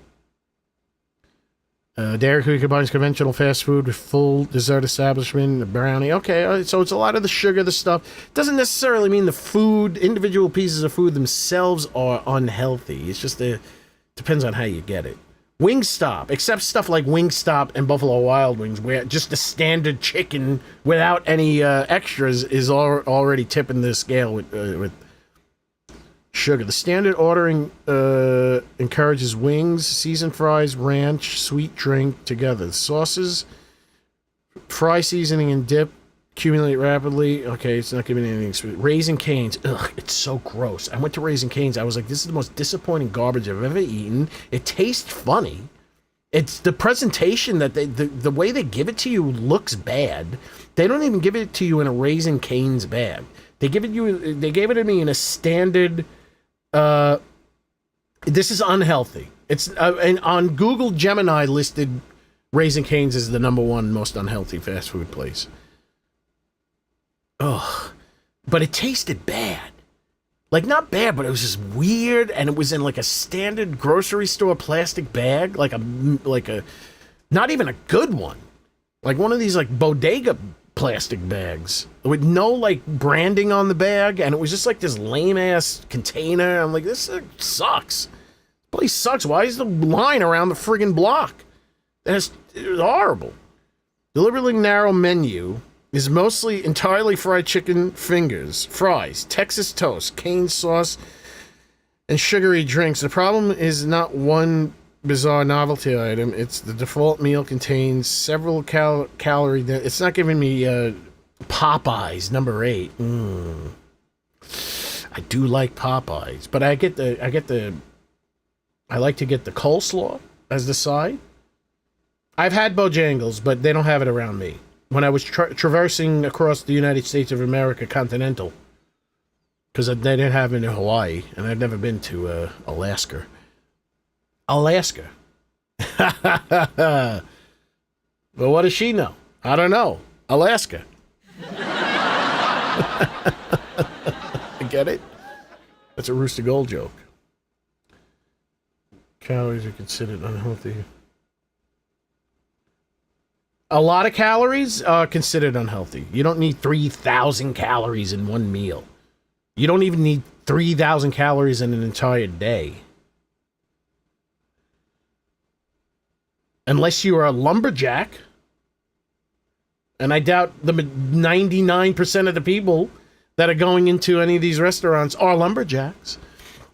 Dairy Queen combines conventional fast food with full dessert establishment, a brownie. Okay, so it's a lot of the sugar, the stuff. Doesn't necessarily mean the food, individual pieces of food themselves are unhealthy. It's just depends on how you get it. Wingstop, except stuff like Wingstop and Buffalo Wild Wings, where just the standard chicken without any extras is already tipping the scale with sugar. The standard ordering encourages wings, seasoned fries, ranch, sweet drink together. The sauces, fry seasoning, and dip accumulate rapidly. Okay, it's not giving anything sweet. Raising Cane's. Ugh, it's so gross. I went to Raising Cane's. I was like, this is the most disappointing garbage I've ever eaten. It tastes funny. It's the presentation that the way they give it to you looks bad. They don't even give it to you in a Raising Cane's bag. They gave it to me in a standard. This is unhealthy. It's and on Google Gemini listed Raising Cane's as the number 1 most unhealthy fast food place. Ugh, but it tasted bad. Like, not bad, but it was just weird, and it was in like a standard grocery store plastic bag, like a not even a good one, like one of these like bodega plastic bags with no like branding on the bag, and it was just like this lame ass container. I'm like, this sucks. This place sucks. Why is the line around the friggin' block? It was horrible. Deliberately narrow menu is mostly entirely fried chicken fingers, fries, Texas toast, cane sauce, and sugary drinks. The problem is not one bizarre novelty item. It's the default meal contains several calorie. It's not giving me Popeyes number 8. I do like Popeyes, but I like to get the coleslaw as the side. I've had Bojangles, but they don't have it around me. When I was traversing across the United States of America continental, because they didn't have it in Hawaii, and I'd never been to Alaska. But what does she know? I don't know. Alaska. Get it? That's a Rooster Gold joke. Calories are considered unhealthy. A lot of calories are considered unhealthy. You don't need 3,000 calories in one meal. You don't even need 3,000 calories in an entire day. Unless you are a lumberjack. And I doubt the 99% of the people that are going into any of these restaurants are lumberjacks.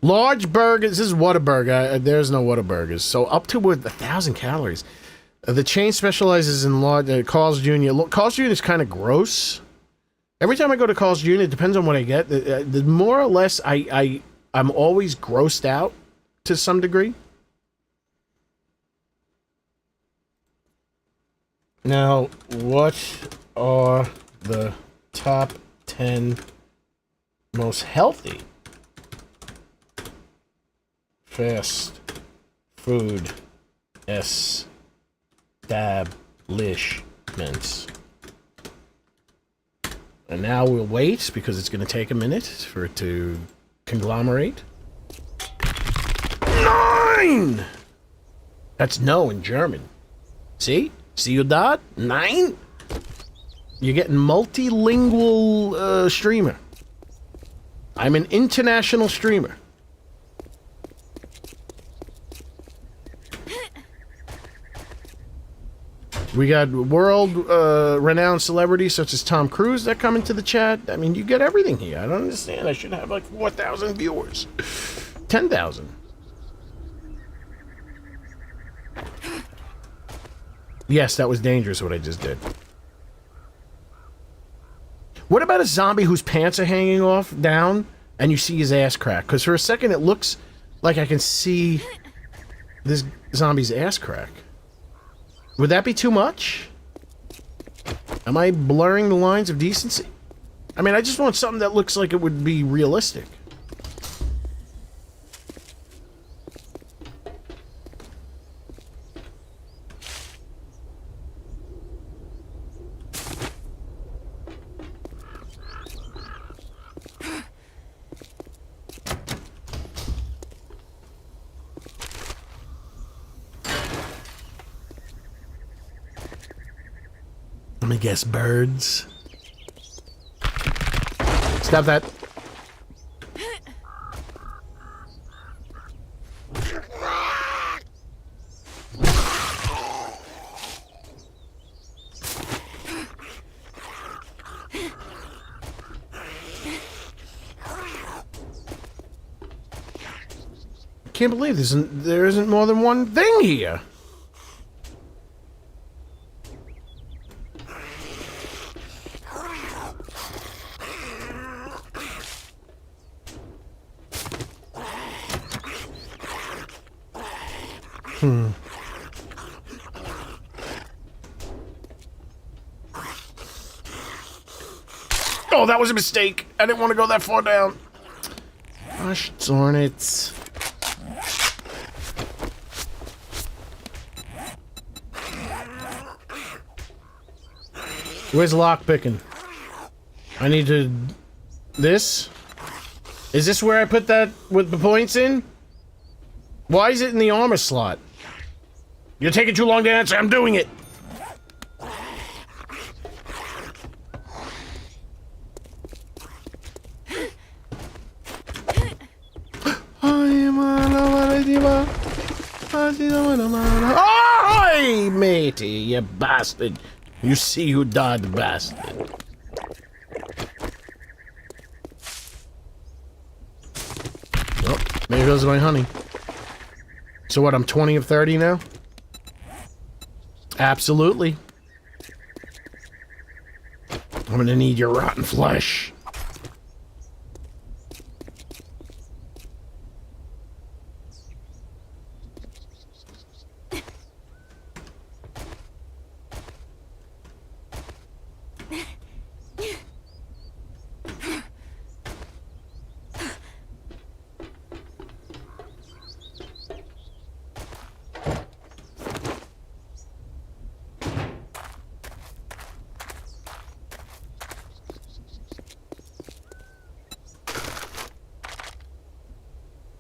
Large burgers. This is Whataburger. There's no Whataburgers. So up to 1,000 calories. The chain specializes in large. Carl's Jr. Carl's Jr. is kind of gross. Every time I go to Carl's Jr., it depends on what I get. The more or less, I'm always grossed out to some degree. Now, what are the top 10 most healthy fast food establishments? And now we'll wait because it's going to take a minute for it to conglomerate. 9! That's no in German. See? Ciudad? 9? You're getting multilingual streamer. I'm an international streamer. We got world-renowned celebrities such as Tom Cruise that come into the chat. I mean, you get everything here. I don't understand. I should have like 4,000 viewers. 10,000. Yes, that was dangerous what I just did. What about a zombie whose pants are hanging off down and you see his ass crack? Because for a second it looks like I can see this zombie's ass crack. Would that be too much? Am I blurring the lines of decency? I mean, I just want something that looks like it would be realistic. Let me guess, birds. Stop that. Can't believe there isn't more than one thing here. Oh, that was a mistake. I didn't want to go that far down. Gosh darn it. Where's lock picking? I need to... This? Is this where I put that with the points in? Why is it in the armor slot? You're taking too long to answer. I'm doing it. Oh, matey, you bastard. You see who died, the bastard. Oh, there goes my honey. So what, I'm 20 of 30 now? Absolutely. I'm gonna need your rotten flesh.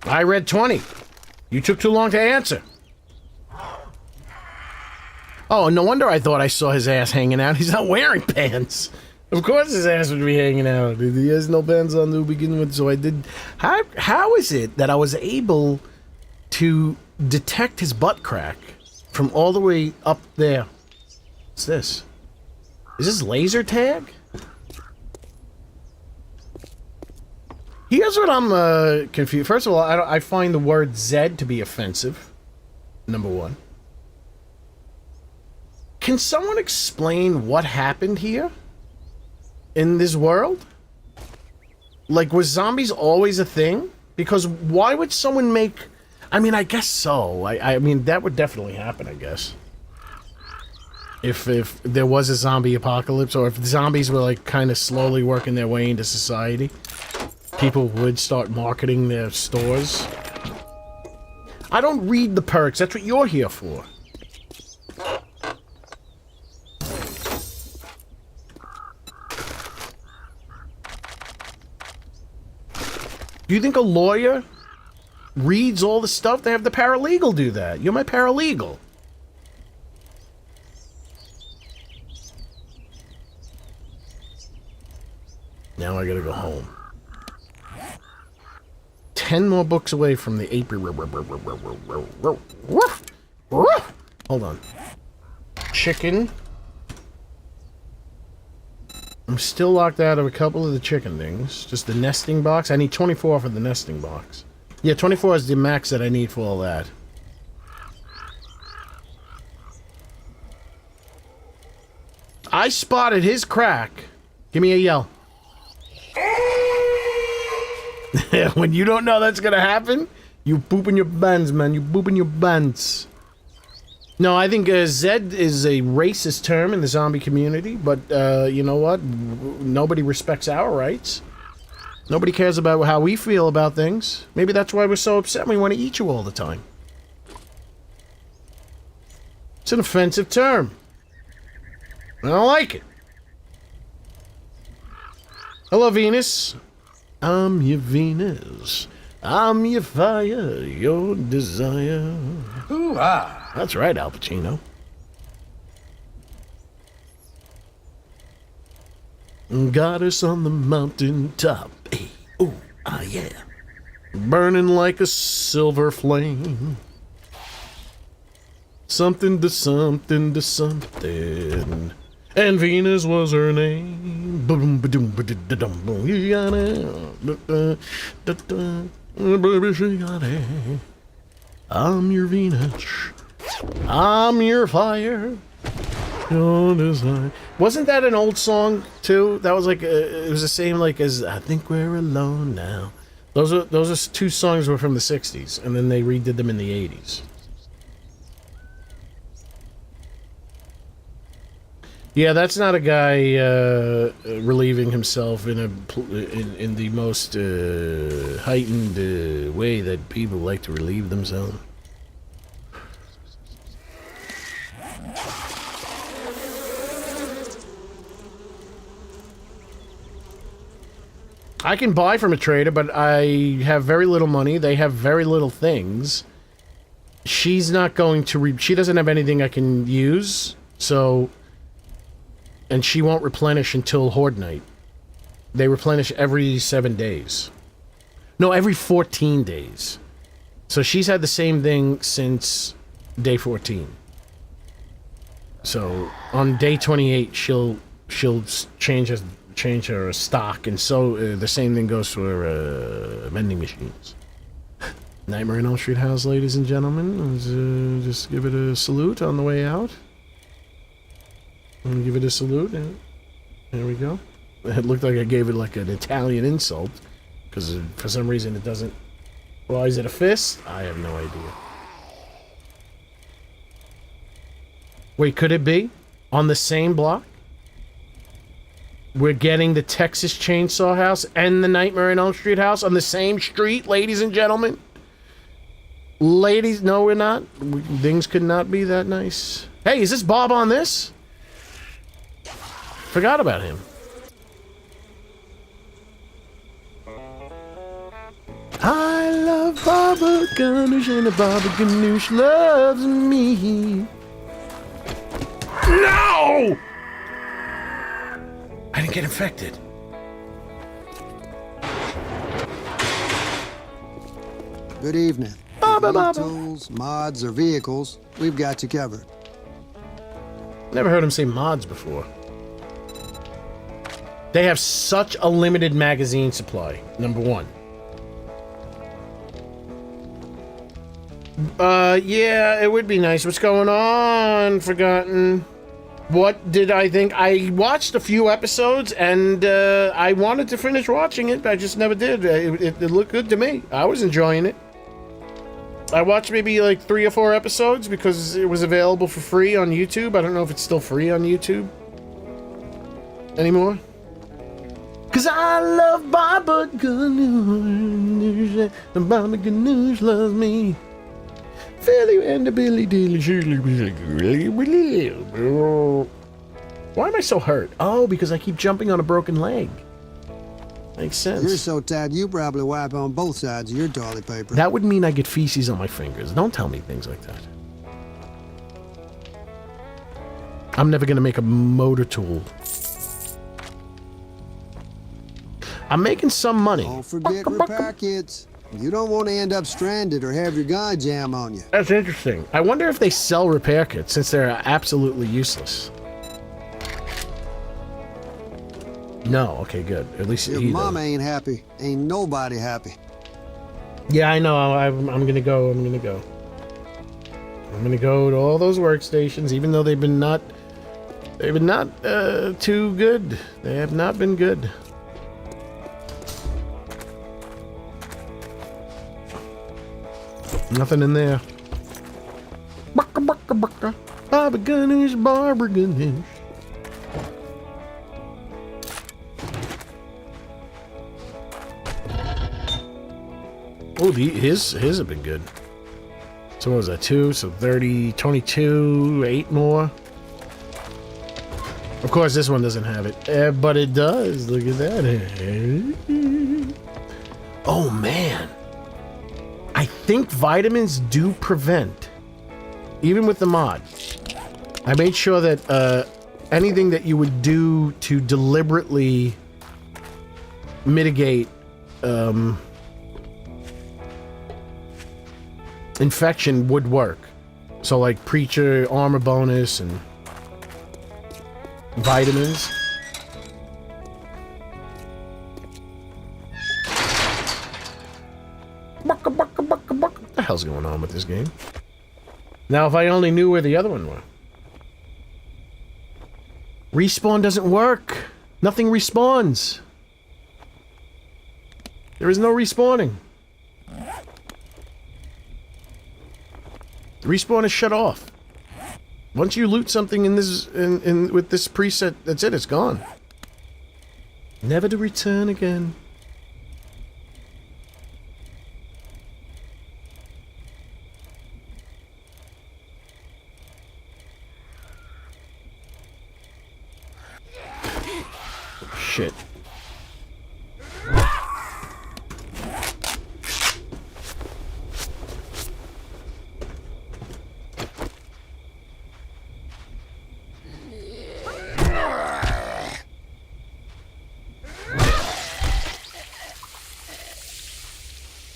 I read 20. You took too long to answer. Oh, no wonder I thought I saw his ass hanging out. He's not wearing pants. Of course his ass would be hanging out. He has no pants on to begin with, so I did... How is it that I was able to detect his butt crack from all the way up there? What's this? Is this laser tag? Here's what I'm confused. First of all, I find the word Zed to be offensive. Number one. Can someone explain what happened here? in this world? Like, was zombies always a thing? Because why would someone make... I mean, I guess so. I mean, that would definitely happen, I guess. If there was a zombie apocalypse, or if zombies were, like, kind of slowly working their way into society, people would start marketing their stores. I don't read the perks. That's what you're here for. Do you think a lawyer reads all the stuff? They have the paralegal do that. You're my paralegal. Now I gotta go home. 10 more books away from the ape. Hold on. Chicken. I'm still locked out of a couple of the chicken things. Just the nesting box. I need 24 for the nesting box. Yeah, 24 is the max that I need for all that. I spotted his crack. Give me a yell. When you don't know that's gonna happen, you poop in your buns, man. You poop in your buns. No, I think Zed is a racist term in the zombie community, but you know what? Nobody respects our rights. Nobody cares about how we feel about things. Maybe that's why we're so upset we want to eat you all the time. It's an offensive term. I don't like it. Hello, Venus. I'm your Venus. I'm your fire, your desire.
Ooh-ah.
That's right, Al Pacino. Got us on the mountain top. Hey, ooh, ah, yeah. Burning like a silver flame. Something to something to something. And Venus was her name. Boom, ba-doom, ba-da-da-dum, boom. You got it. Baby, she got it. I'm your Venus. I'm your fire. Your desire. Wasn't that an old song too? That was like it was the same like as I Think We're Alone Now. Those are two songs were from the 60s, and then they redid them in the 80s. Yeah, that's not a guy relieving himself in the most heightened way that people like to relieve themselves. I can buy from a trader, but I have very little money. They have very little things. She's not going to... she doesn't have anything I can use, so... And she won't replenish until Horde Night. They replenish every 7 days. No, every 14 days. So she's had the same thing since day 14. So on day 28, she'll change her stock, and so the same thing goes for her vending machines. Nightmare on Elm Street house, ladies and gentlemen. Let's, just give it a salute on the way out. I'm gonna give it a salute. And there we go. It looked like I gave it like an Italian insult, because for some reason it doesn't. Well, is it a fist? I have no idea. Wait, could it be on the same block? We're getting the Texas Chainsaw House and the Nightmare on Elm Street house on the same street, ladies and gentlemen. Ladies, no, we're not. Things could not be that nice. Hey, is this Bob on this? Forgot about him. I love Baba Ganoush, and Baba Ganoush loves me. No! I didn't get infected.
Good evening. Tools, mods, or vehicles, we've got you covered.
Never heard him say mods before. They have such a limited magazine supply, number one. Yeah, it would be nice. What's going on, Forgotten? What did I think? I watched a few episodes, and I wanted to finish watching it, but I just never did. It looked good to me. I was enjoying it. I watched maybe like 3 or 4 episodes because it was available for free on YouTube. I don't know if it's still free on YouTube anymore. Cause I love Baba Ganoush, and Baba Ganoush loves me. Philly and the Billy Dilly. Why am I so hurt? Oh, because I keep jumping on a broken leg. Makes sense.
You're so tired, you probably wipe on both sides of your toilet paper.
That would mean I get feces on my fingers. Don't tell me things like that. I'm never gonna make a motor tool. I'm making some money.
Don't forget repair kits. You don't want to end up stranded or have your guy jam on you.
That's interesting. I wonder if they sell repair kits, since they're absolutely useless. No, okay, good. At least
If mama ain't happy, ain't nobody happy.
Yeah, I know. I'm gonna go. I'm gonna go. I'm gonna go to all those workstations, even though they've been not too good. They have not been good. Nothing in there. Baka baka baka. Baba Ganoush, Barbara Ganoush. Oh, his have been good. So what was that? 2, so 30, 22, 8 more. Of course, this one doesn't have it, but it does. Look at that. Oh man. I think vitamins do prevent, even with the mod. I made sure that anything that you would do to deliberately mitigate infection would work. So like preacher, armor bonus, and vitamins. What the hell's going on with this game? Now, if I only knew where the other one were. Respawn doesn't work. Nothing respawns. There is no respawning. Respawn is shut off. Once you loot something in this with this preset, that's it, it's gone. Never to return again. Shit.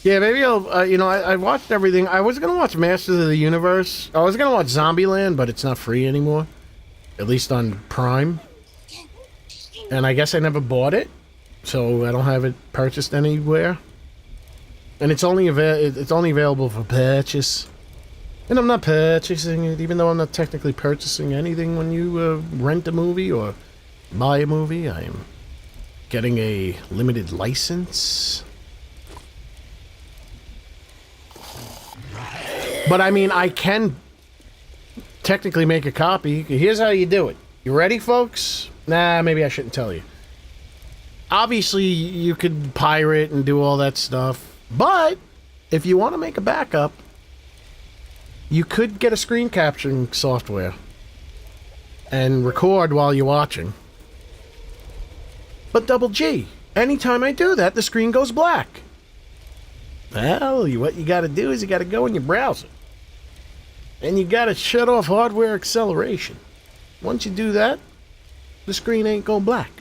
Yeah, maybe I'll, you know, I watched everything. I was going to watch Masters of the Universe. I was going to watch Zombieland, but it's not free anymore. At least on Prime. And I guess I never bought it, so I don't have it purchased anywhere. And it's only available for purchase. And I'm not purchasing it, even though I'm not technically purchasing anything when you rent a movie or buy a movie. I am getting a limited license. But I mean, I can technically make a copy. Here's how you do it. You ready, folks? Nah, maybe I shouldn't tell you. Obviously, you could pirate and do all that stuff. But if you want to make a backup, you could get a screen capturing software and record while you're watching. But double G, anytime I do that, the screen goes black. Well, what you got to do is you got to go in your browser. And you got to shut off hardware acceleration. Once you do that, the screen ain't going black.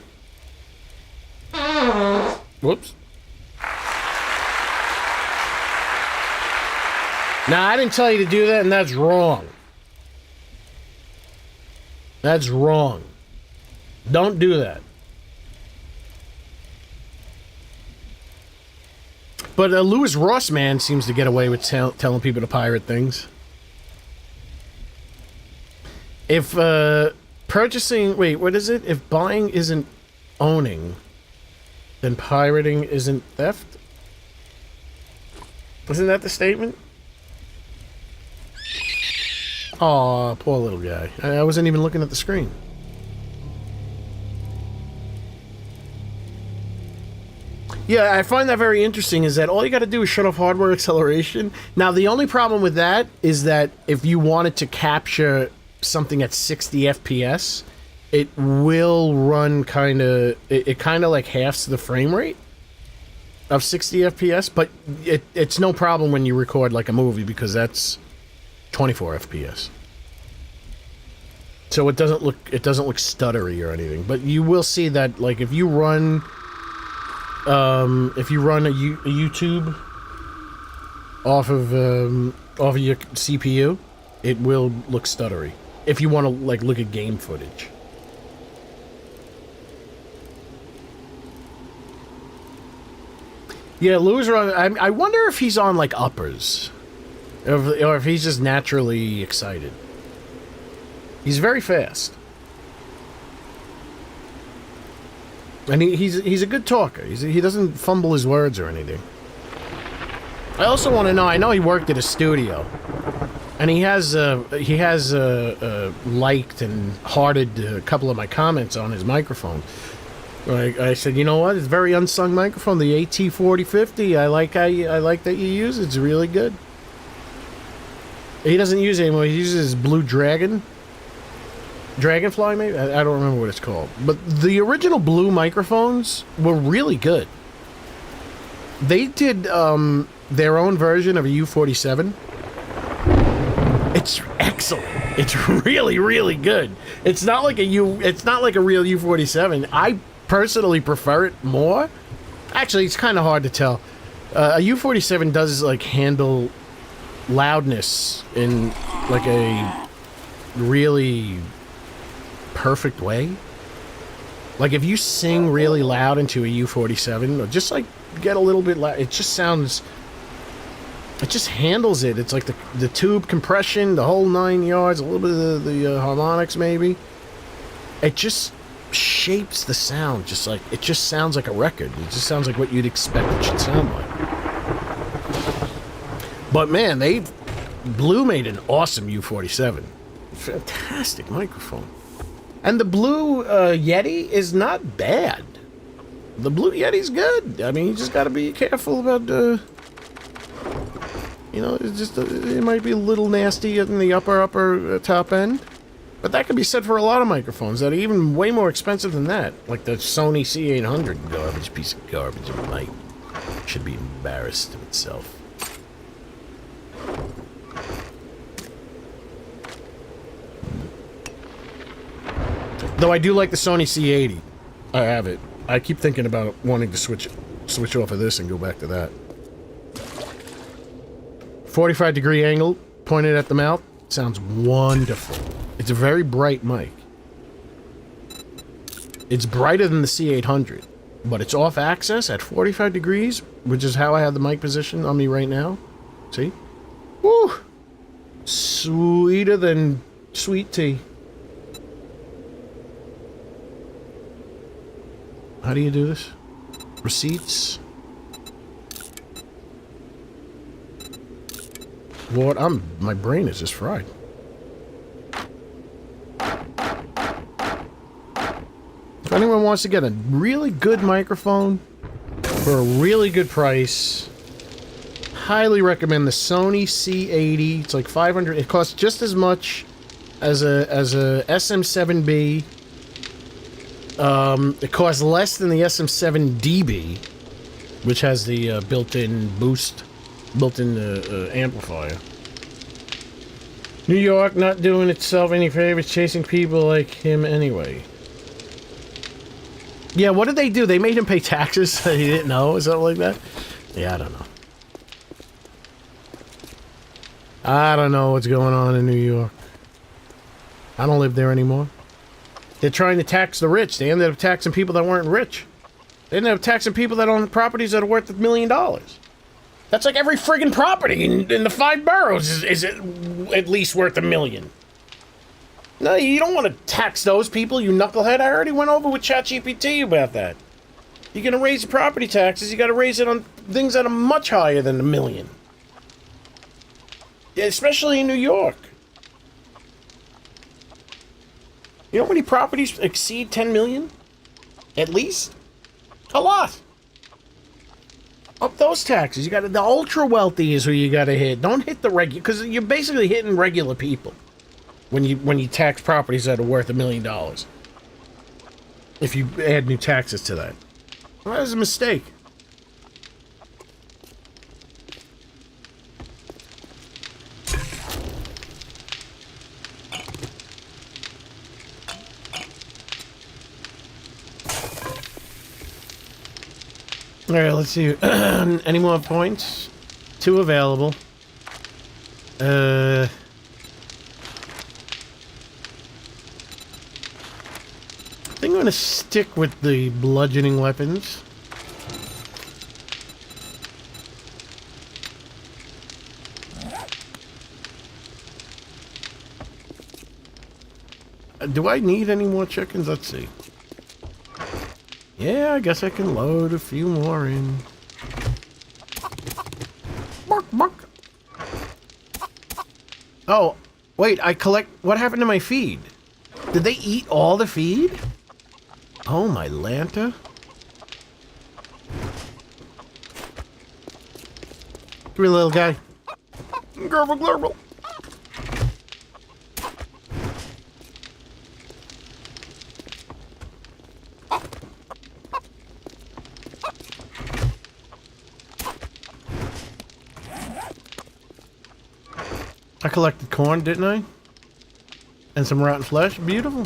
Whoops. Now, I didn't tell you to do that, and that's wrong. That's wrong. Don't do that. But Louis Ross man seems to get away with telling people to pirate things. If Purchasing... Wait, what is it? If buying isn't owning, then pirating isn't theft? Isn't that the statement? Aw, poor little guy. I wasn't even looking at the screen. Yeah, I find that very interesting, is that all you got to do is shut off hardware acceleration. Now, the only problem with that is that if you wanted to capture something at 60 FPS, it will run kind of... It kind of like halves the frame rate of 60 FPS, but it's no problem when you record like a movie, because that's 24 FPS. So it doesn't look stuttery or anything. But you will see that, like, if you run a YouTube off of your CPU, it will look stuttery. If you want to like look at game footage. Yeah, Loser. I wonder if he's on like uppers, or if he's just naturally excited. He's very fast, and he's a good talker. He doesn't fumble his words or anything. I also want to know. I know he worked at a studio, and he has liked and hearted a couple of my comments on his microphone. I said, you know what? It's a very unsung microphone, the AT4050. I like that you use it. It's really good. He doesn't use it anymore. He uses Blue Dragonfly, maybe? I don't remember what it's called. But the original Blue microphones were really good. They did their own version of a U47. It's excellent. It's really, really good. It's not like a real U47. I personally prefer it more. Actually, it's kind of hard to tell. A U47 does like handle loudness in like a really perfect way. Like if you sing really loud into a U47, or just like get a little bit loud, it just handles it. It's like the tube compression, the whole 9 yards, a little bit of the harmonics maybe. It just shapes the sound, just like it just sounds like a record. It just sounds like what you'd expect it should sound like. But man, Blue made an awesome U47. Fantastic microphone. And the Blue Yeti is not bad. The Blue Yeti's good. I mean, you just got to be careful about it might be a little nasty in the upper top end. But that could be said for a lot of microphones that are even way more expensive than that. Like the Sony C800 garbage piece of garbage of a mic. Should be embarrassed of itself. Though I do like the Sony C80. I have it. I keep thinking about wanting to switch off of this and go back to that. 45-degree angle, pointed at the mouth. Sounds wonderful. It's a very bright mic. It's brighter than the C800, but it's off axis at 45 degrees, which is how I have the mic position on me right now. See? Woo! Sweeter than sweet tea. How do you do this? Receipts. Lord, my brain is just fried. If anyone wants to get a really good microphone for a really good price, highly recommend the Sony C80. It's like $500. It costs just as much as a SM7B. It costs less than the SM7DB, which has the built-in amplifier. New York not doing itself any favors, chasing people like him anyway. Yeah, what did they do? They made him pay taxes that he didn't know, or something like that? Yeah, I don't know. I don't know what's going on in New York. I don't live there anymore. They're trying to tax the rich. They ended up taxing people that weren't rich. They ended up taxing people that own properties that are worth $1 million. That's like every friggin' property in the 5 boroughs is at least worth $1 million. No, you don't want to tax those people, you knucklehead. I already went over with ChatGPT about that. You're going to raise the property taxes, you got to raise it on things that are much higher than $1 million. Yeah, especially in New York. You know how many properties exceed 10 million? At least? A lot. Up those taxes. You got the ultra wealthy is who you got to hit. Don't hit the regular, because you're basically hitting regular people when you tax properties that are worth $1 million. If you add new taxes to that, well, that was a mistake. All right, let's see. Any more points? 2 available. I think I'm gonna stick with the bludgeoning weapons. Do I need any more chickens? Let's see. Yeah, I guess I can load a few more in. Bark, bark. Oh, wait, I collect... What happened to my feed? Did they eat all the feed? Oh, my Lanta. Come here, little guy. Gurgle, gurgle. I collected corn, didn't I? And some rotten flesh. Beautiful.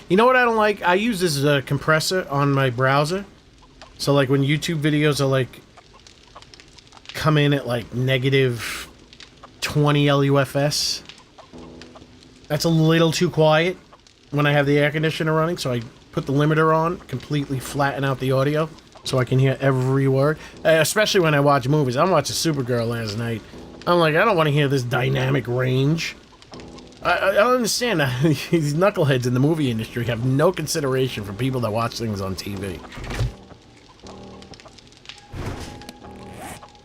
You know what I don't like? I use this compressor on my browser. So like when YouTube videos are like come in at like negative 20 LUFS. That's a little too quiet when I have the air conditioner running, so I put the limiter on, completely flatten out the audio so I can hear every word. Especially when I watch movies. I'm watching Supergirl last night. I'm like, I don't want to hear this dynamic range. I don't understand. These knuckleheads in the movie industry have no consideration for people that watch things on TV.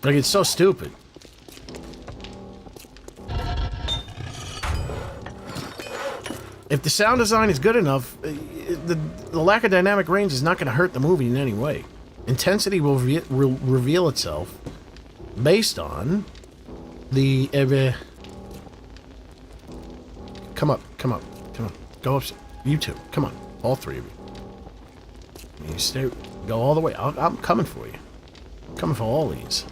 Like, it's so stupid. If the sound design is good enough, the lack of dynamic range is not going to hurt the movie in any way. Intensity will reveal itself based on the... Come up. Go up. You two. Come on. All 3 of you. You stay... Go all the way. I'm coming for you. I'm coming for all these.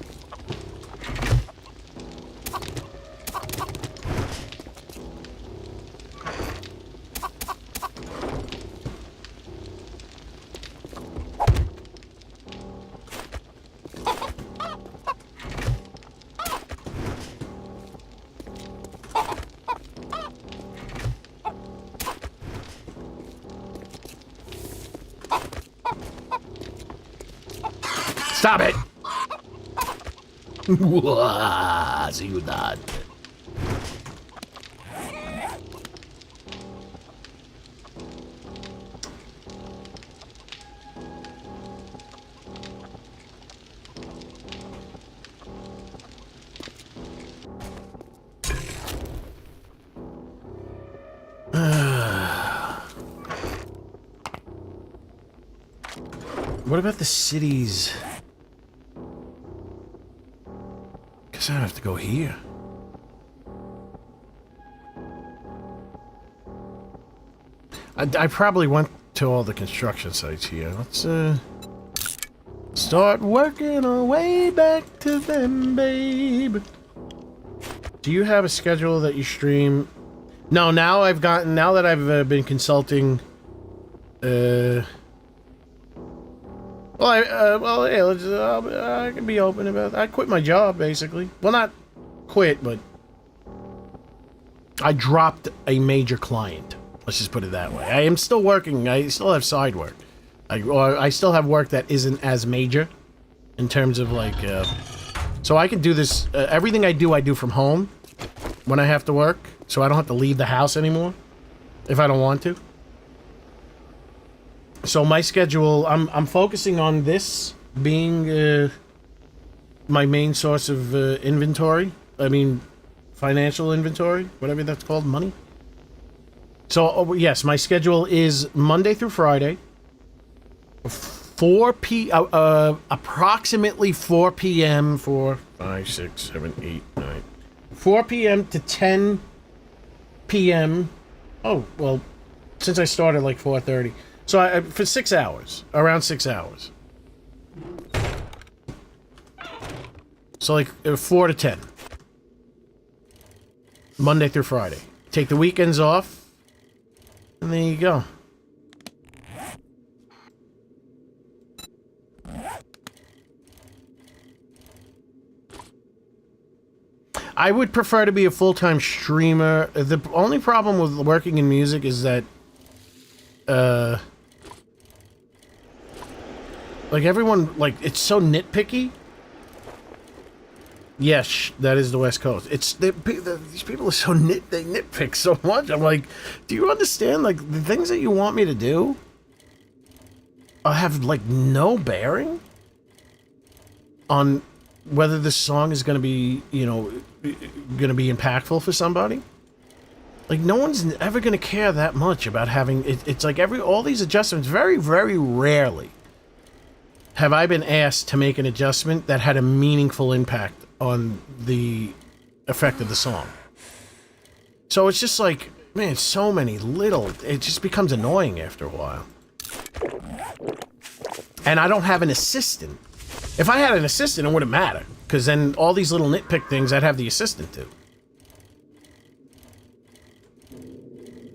Stop it! Ciudad. What about the cities? Guess I have to go here. I probably went to all the construction sites here. Let's start working our way back to them, babe. Do you have a schedule that you stream? No, now that I've been consulting. Well, hey, I can be open about that. I quit my job, basically. Well, not quit, but I dropped a major client. Let's just put it that way. I am still working. I still have side work. I still have work that isn't as major in terms of like, so I can do this, everything I do from home when I have to work, so I don't have to leave the house anymore if I don't want to. So my schedule, I'm focusing on this being my main source of inventory. I mean, financial inventory, whatever that's called, money. So, yes, my schedule is Monday through Friday, approximately 4 p.m. 4, 5, 6, 7, 8, 9. 4 p.m. to 10 p.m. Oh, well, since I started like 4:30. So for 6 hours, around 6 hours. So like 4 to 10. Monday through Friday. Take the weekends off. And there you go. I would prefer to be a full-time streamer. The only problem with working in music is that like everyone, like, it's so nitpicky. Yes, that is the West Coast. It's these people are so they nitpick so much. I'm like, do you understand? Like, the things that you want me to do have like no bearing on whether this song is going to be, you know, going to be impactful for somebody. Like, no one's ever going to care that much about having it. It's like all these adjustments. Very, very rarely have I been asked to make an adjustment that had a meaningful impact on the effect of the song. So it's just like, man, so many little, it just becomes annoying after a while. And I don't have an assistant. If I had an assistant, it wouldn't matter, because then all these little nitpick things I'd have the assistant do.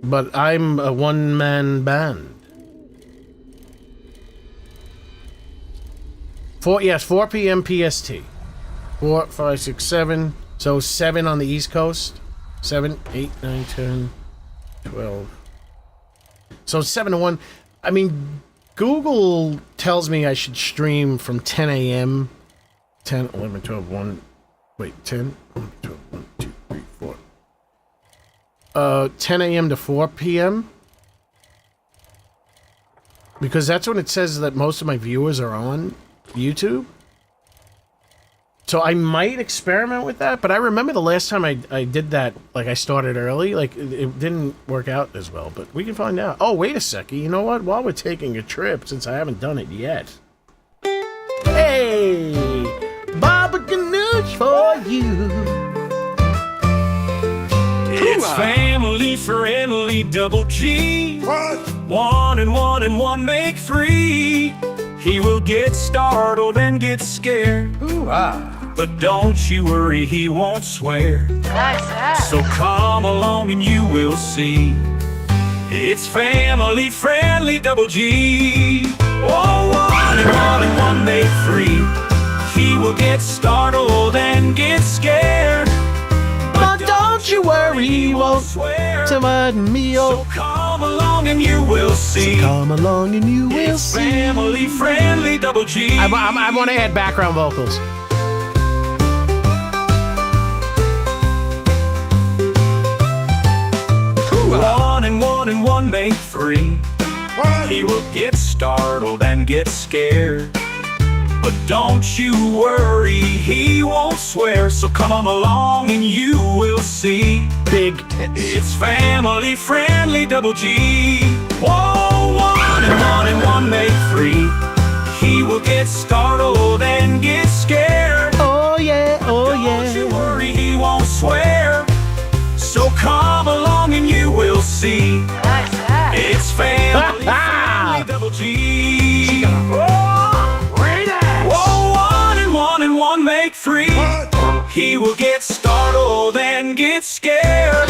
But I'm a one-man band. 4 p.m. PST. 4, 5, 6, 7. So 7 on the East Coast. 7, 8, 9, 10, 12. So 7 to 1. I mean, Google tells me I should stream from 10 a.m. 10, 11, 12, 1. Wait, 10, 11, 12, 1, 2, 3, 4. 10 a.m. to 4 p.m. Because that's when it says that most of my viewers are on YouTube. So I might experiment with that, but I remember the last time I did that, like, I started early, like, it didn't work out as well, but we can find out. Oh, wait a second, you know what? While we're taking a trip, since I haven't done it yet. Hey! Baba Ganoush for you!
It's family friendly double G.
What?
1 and 1 and 1 make 3. He will get startled and get scared. But don't you worry, he won't swear. So come along and you will see. It's family friendly double G. Oh, 1 and 1 and 1 make 3. He will get startled and get scared.
But don't you worry, he won't
swear.
So
come along and you will see.
Come along and you will
It's
see.
family friendly double G.
I want to add background vocals.
1 and 1 and 1 make 3.
What?
He will get startled and get scared. But don't you worry, he won't swear. So come along and you will see.
Big.
It's family friendly double G. Whoa, 1 and 1 and 1 make 3. He will get startled and get scared.
Oh yeah, oh
Don't you
yeah.
worry, he won't swear. So come along and you will see. It's family friendly double G. Whoa, 1 and 1 and 1 make 3. He will get startled and get scared.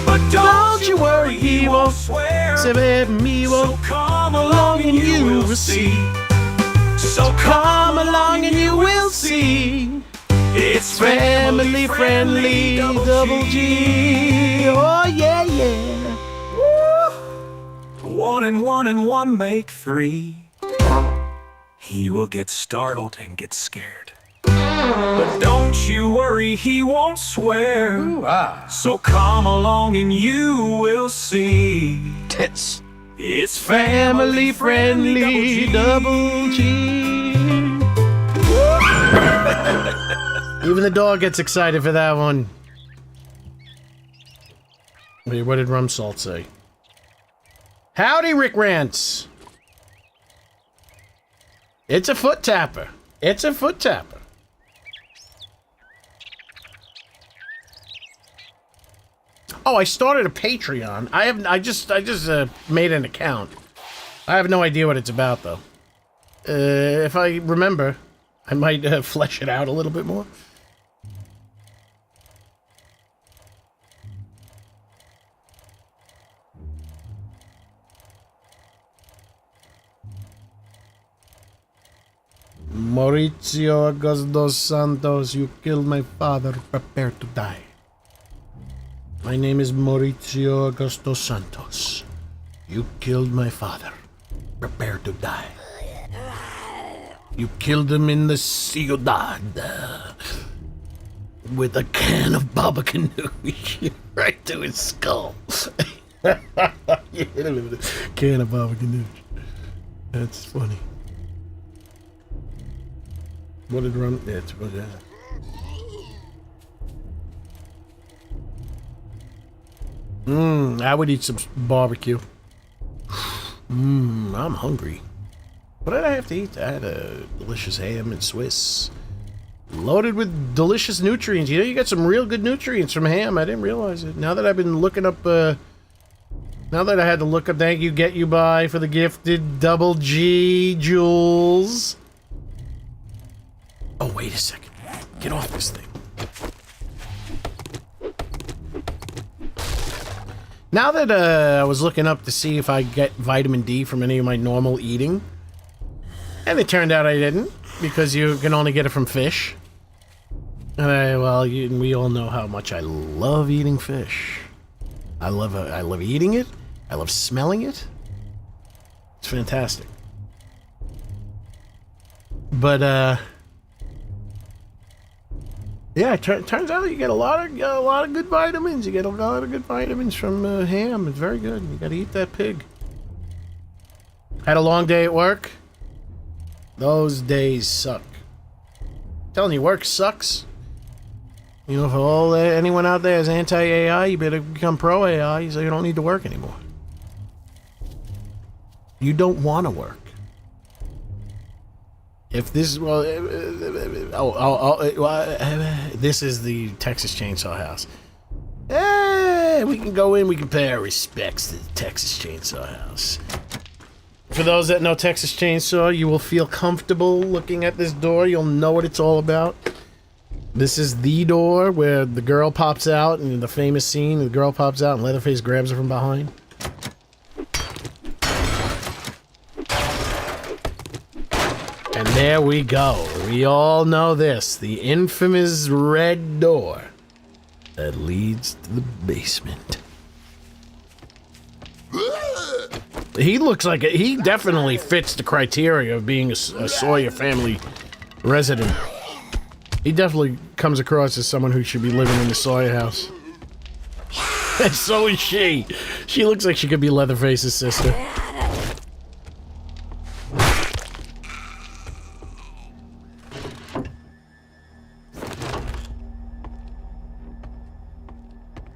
But don't you worry, he won't swear.
So me
So
will
come along and you will see. So
come along and you will see.
It's
Family friendly double G. Oh yeah, yeah. Woo!
1 and 1 make 3. He will get startled and get scared. But don't you worry, he won't swear. So come along and you will see.
Tits.
It's family friendly, double G.
Even the dog gets excited for that one. Wait, what did Rum Salt say? Howdy, Rick Rants. It's a foot tapper. It's a foot tapper. Oh, I started a Patreon. I just made an account. I have no idea what it's about though. If I remember, I might flesh it out a little bit more. Mauricio Augustos Santos, you killed my father. Prepare to die. My name is Mauricio Augusto Santos. You killed my father. Prepare to die. You killed him in the ciudad with a can of baba ganoush right to his skull. You hit him with a can of baba ganoush. That's funny. What did Rum? Yeah, it's what. I would eat some barbecue. I'm hungry. What did I have to eat? I had a delicious ham and Swiss. Loaded with delicious nutrients. You know, you got some real good nutrients from ham. I didn't realize it. Now that I've been looking up, now that I had to look up, thank you, Get You By, for the gifted double G, Jules. Oh, wait a second. Get off this thing. Now that I was looking up to see if I get vitamin D from any of my normal eating, and it turned out I didn't, because you can only get it from fish. And we all know how much I love eating fish. I love eating it. I love smelling it. It's fantastic. But yeah, it turns out you get a lot of good vitamins. You get a lot of good vitamins from ham. It's very good. You gotta eat that pig. Had a long day at work. Those days suck. I'm telling you, work sucks. You know, for anyone out there is anti-AI, you better become pro-AI so you don't need to work anymore. You don't want to work. If this, this is the Texas Chainsaw House. We can go in, we can pay our respects to the Texas Chainsaw House. For those that know Texas Chainsaw, you will feel comfortable looking at this door. You'll know what it's all about. This is the door where the girl pops out, in the famous scene, the girl pops out and Leatherface grabs her from behind. And there we go. We all know this. The infamous red door that leads to the basement. He looks like he definitely fits the criteria of being a Sawyer family resident. He definitely comes across as someone who should be living in the Sawyer house. And so is she. She looks like she could be Leatherface's sister.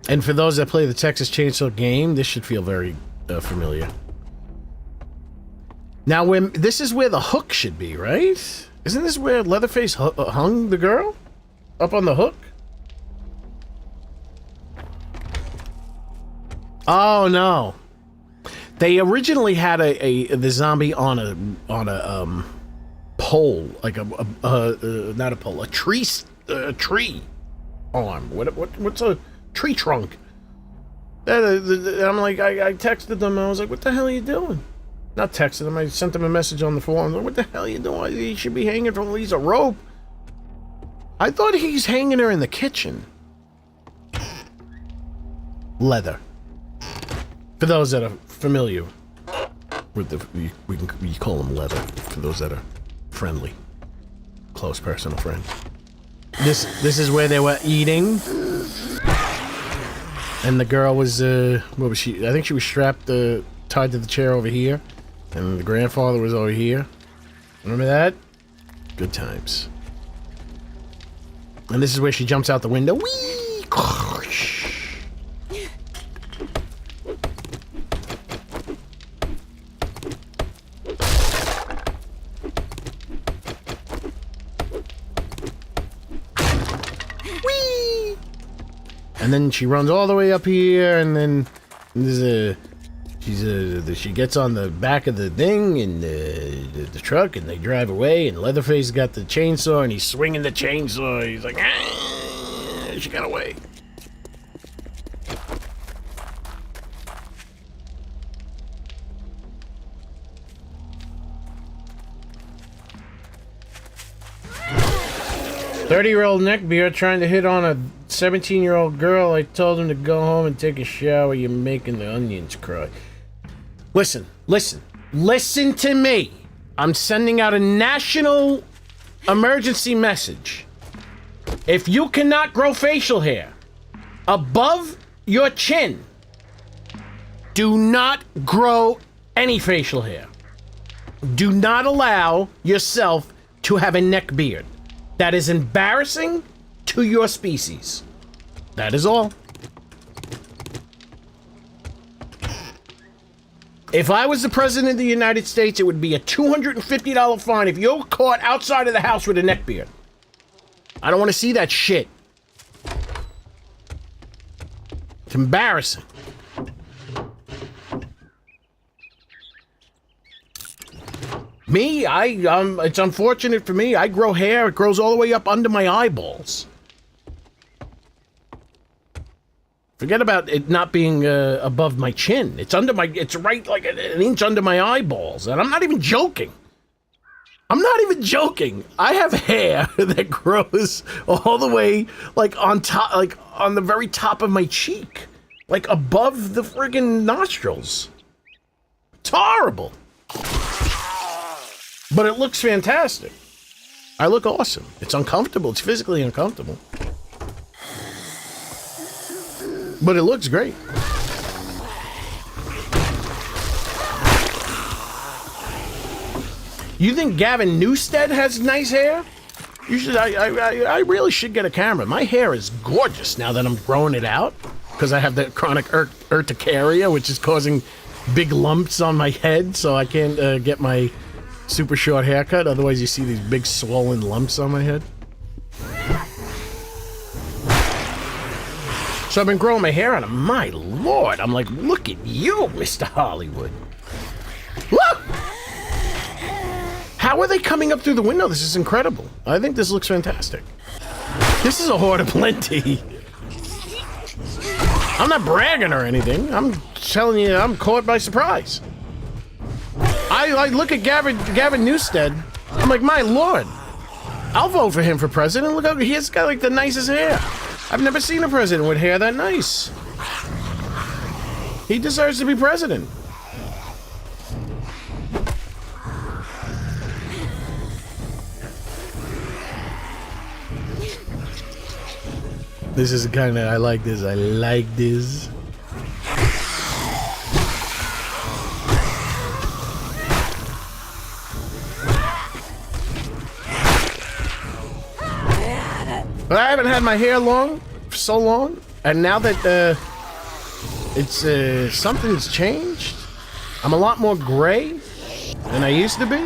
And for those that play the Texas Chainsaw game, this should feel very familiar. Now, this is where the hook should be, right? Isn't this where Leatherface hung the girl? Up on the hook? Oh, no. They originally had the zombie on a pole, like not a pole, a tree arm. What's a tree trunk? I'm like, I texted them. I was like, what the hell are you doing? Not texted them. I sent them a message on the forum. Like, what the hell are you doing? He should be hanging from at least a rope. I thought he's hanging her in the kitchen. Leather. For those that are familiar. with the we call them leather for those that are friendly, close personal friends. This is where they were eating, and the girl was what was she? I think she was strapped tied to the chair over here, and the grandfather was over here. Remember that? Good times. And this is where she jumps out the window. Whee! And then she runs all the way up here, and then there's she gets on the back of the thing and the truck, and they drive away. And Leatherface got the chainsaw, and he's swinging the chainsaw. He's like, ah, she got away. "30-year-old neckbeard trying to hit on a 17-year-old girl. I told him to go home and take a shower. You're making the onions cry." Listen to me. I'm sending out a national emergency message. If you cannot grow facial hair above your chin, do not grow any facial hair. Do not allow yourself to have a neck beard. That is embarrassing to your species. That is all. If I was the president of the United States, it would be a $250 fine if you're caught outside of the house with a neck beard. I don't want to see that shit. It's embarrassing. Me, it's unfortunate for me. I grow hair. It grows all the way up under my eyeballs. Forget about it not being above my chin. It's right like an inch under my eyeballs. And I'm not even joking. I have hair that grows all the way like on top, like on the very top of my cheek. Like above the friggin' nostrils. It's horrible. But it looks fantastic. I look awesome. It's uncomfortable. It's physically uncomfortable. But it looks great. You think Gavin Newstead has nice hair? You should. I really should get a camera. My hair is gorgeous now that I'm growing it out because I have the chronic urticaria, which is causing big lumps on my head, so I can't get my super short haircut. Otherwise, you see these big swollen lumps on my head. So I've been growing my hair out, and my lord, I'm like, look at you, Mr. Hollywood. Look! How are they coming up through the window? This is incredible. I think this looks fantastic. This is a horde of plenty. I'm not bragging or anything. I'm telling you, I'm caught by surprise. I look at Gavin Newstead. I'm like, my lord. I'll vote for him for president. Look how he's got like the nicest hair. I've never seen a president with hair that nice. He deserves to be president. This is kind of, I like this. I like this. But I haven't had my hair long for so long, and now that it's something's changed, I'm a lot more gray than I used to be.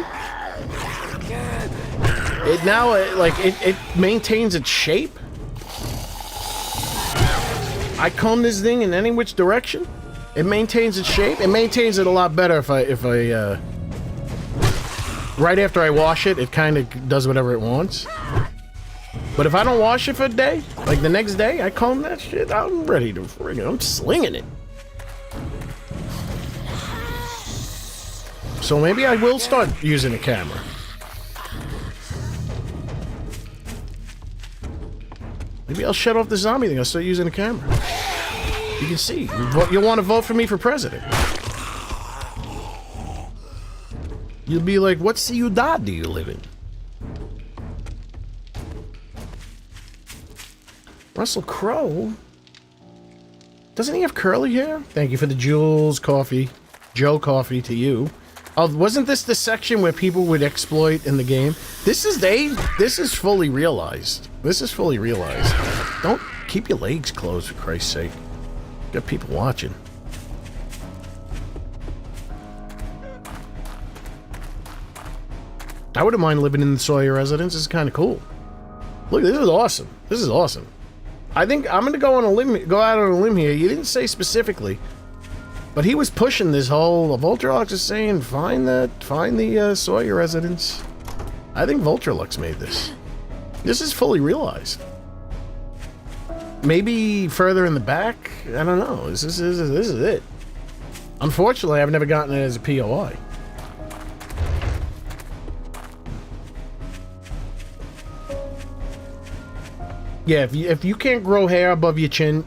It now it maintains its shape. I comb this thing in any which direction. It maintains its shape. It maintains it a lot better if I right after I wash it, it kind of does whatever it wants. But if I don't wash it for a day, like the next day, I comb that shit, I'm ready to friggin', I'm slinging it. So maybe I will start using a camera. Maybe I'll shut off the zombie thing, I'll start using a camera. You can see, you'll want to vote for me for president. You'll be like, what ciudad do you live in? Russell Crowe? Doesn't he have curly hair? Thank you for the Jules coffee. Joe coffee to you. Oh, wasn't this the section where people would exploit in the game? This is fully realized. This is fully realized. Don't keep your legs closed, for Christ's sake. Got people watching. I wouldn't mind living in the Sawyer residence. This is kind of cool. Look, this is awesome. This is awesome. I think I'm going to go out on a limb here. You didn't say specifically, but he was pushing this whole. Voltrolux is saying find the Sawyer residence. I think Voltrolux made this. This is fully realized. Maybe further in the back. I don't know. This is it. Unfortunately, I've never gotten it as a POI. Yeah, if you can't grow hair above your chin,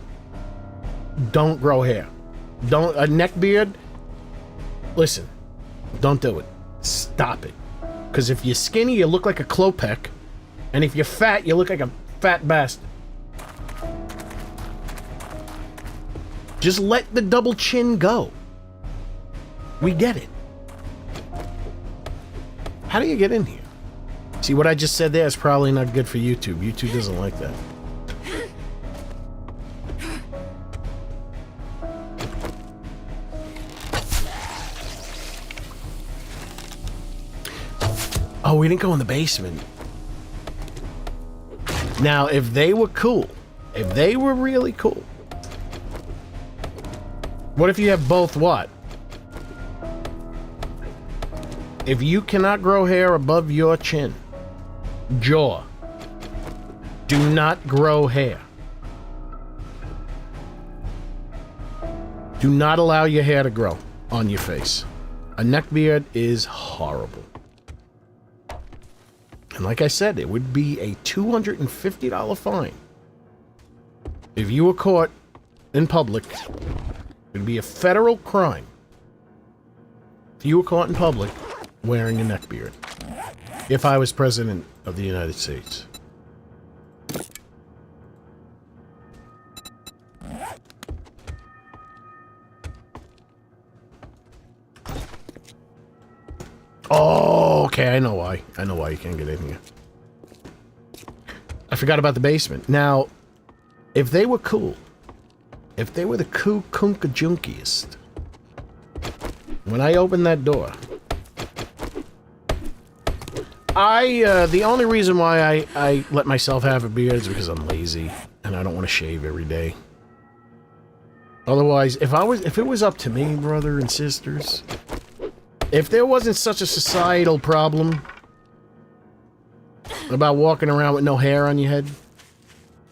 don't grow hair. Don't a neck beard. Listen, don't do it. Stop it. Because if you're skinny, you look like a Klopek, and if you're fat, you look like a fat bastard. Just let the double chin go. We get it. How do you get in here? See, what I just said there is probably not good for YouTube. YouTube doesn't like that. Oh, we didn't go in the basement. Now, if they were cool, if they were really cool, what if you have both what? If you cannot grow hair above your chin, jaw, do not grow hair. Do not allow your hair to grow on your face. A neck beard is horrible. And like I said, it would be a $250 fine. If you were caught in public, it would be a federal crime. If you were caught in public wearing a neck beard. If I was president of the United States. Oh, okay, I know why. I know why you can't get in here. I forgot about the basement. Now, if they were cool, if they were the kunka junkiest, when I opened that door, the only reason why I let myself have a beard is because I'm lazy and I don't want to shave every day. Otherwise, if it was up to me, brother and sisters, if there wasn't such a societal problem about walking around with no hair on your head,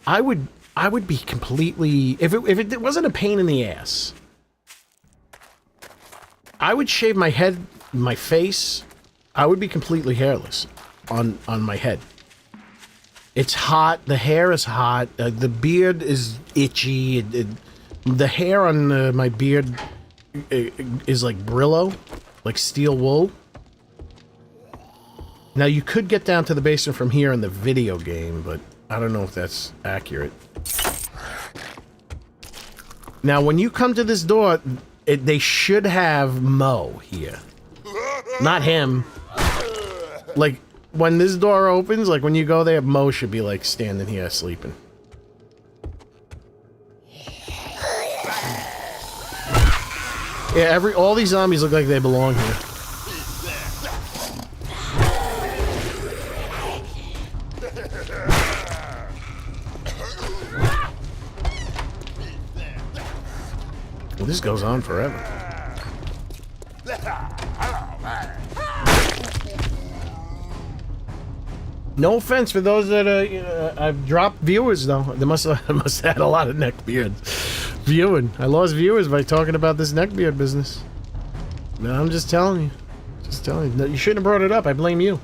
I would be completely, if it wasn't a pain in the ass, I would shave my head, my face. I would be completely hairless on my head. It's hot. The hair is hot. The beard is itchy. The hair on my beard is like Brillo, like steel wool. Now, you could get down to the basement from here in the video game, but I don't know if that's accurate. Now, when you come to this door, they should have Mo here. Not him. Like, when this door opens, like when you go there, Mo should be like standing here sleeping. Yeah, all these zombies look like they belong here. Well, this goes on forever. No offense for those that I've dropped viewers though. They must have had a lot of neck beards viewing. I lost viewers by talking about this neck beard business. No, I'm just telling you. Just telling you. No, you shouldn't have brought it up. I blame you.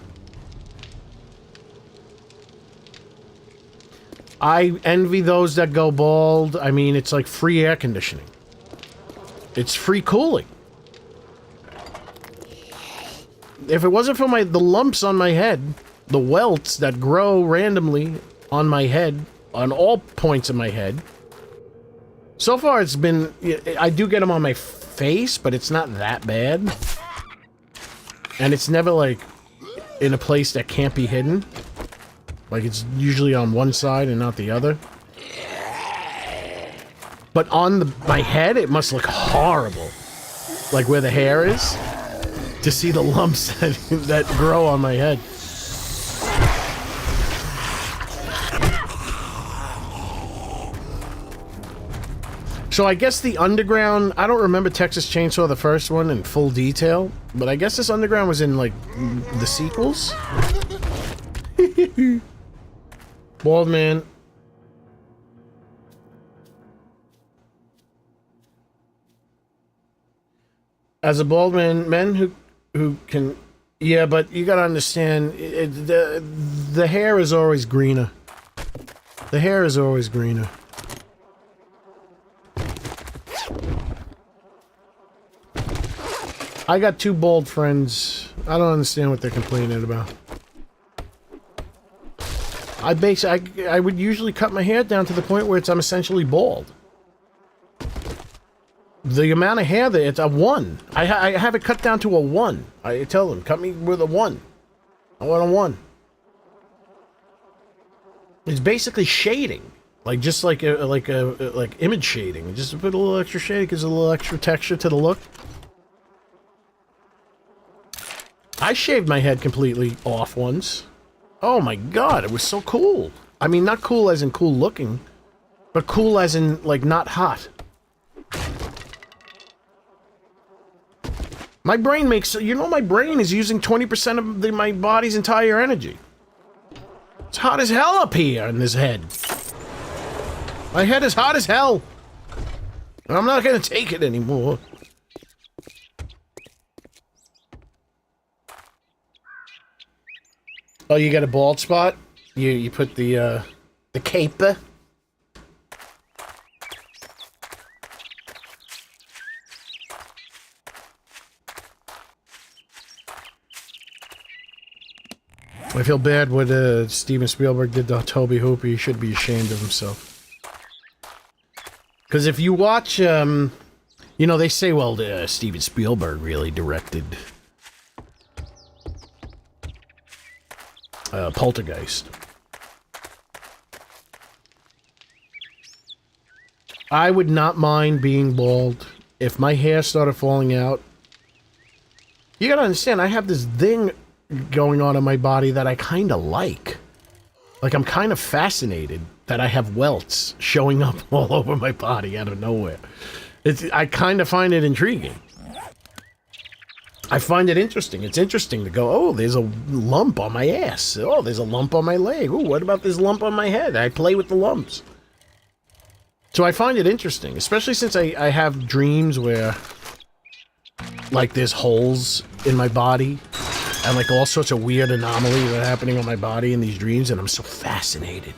I envy those that go bald. I mean, it's like free air conditioning. It's free cooling. if it wasn't for the lumps on my head, the welts that grow randomly on my head, on all points of my head. So far, it's been... I do get them on my face, but it's not that bad. And it's never, like, in a place that can't be hidden. Like, it's usually on one side and not the other. But on my head, it must look horrible. Like where the hair is. To see the lumps that grow on my head. So I guess the underground... I don't remember Texas Chainsaw, the first one, in full detail. But I guess this underground was in, like, the sequels? Bald man. As a bald man, men who can... Yeah, but you gotta understand, the hair is always greener. The hair is always greener. I got 2 bald friends. I don't understand what they're complaining about. I would usually cut my hair down to the point where I'm essentially bald. The amount of hair there, it's a 1. I have it cut down to a 1. I tell them, cut me with a 1. I want a 1. It's basically shading. Like, just like image shading. Just put a little extra shade, gives a little extra texture to the look. I shaved my head completely off once. Oh my god, it was so cool. I mean, not cool as in cool looking, but cool as in, like, not hot. My brain makes... You know, my brain is using 20% of my body's entire energy. It's hot as hell up here in this head. My head is hot as hell. And I'm not gonna take it anymore. Oh, you got a bald spot? You put the cape. I feel bad what Steven Spielberg did to Toby Hooper. He should be ashamed of himself. Because if you watch, you know, they say, well, Steven Spielberg really directed Poltergeist. I would not mind being bald if my hair started falling out. You gotta understand, I have this thing going on in my body that I kind of like. Like, I'm kind of fascinated that I have welts showing up all over my body out of nowhere. I kind of find it intriguing. I find it interesting. It's interesting to go, oh, there's a lump on my ass. Oh, there's a lump on my leg. Oh, what about this lump on my head? I play with the lumps. So I find it interesting, especially since I have dreams where, like, there's holes in my body and, like, all sorts of weird anomalies are happening on my body in these dreams, and I'm so fascinated.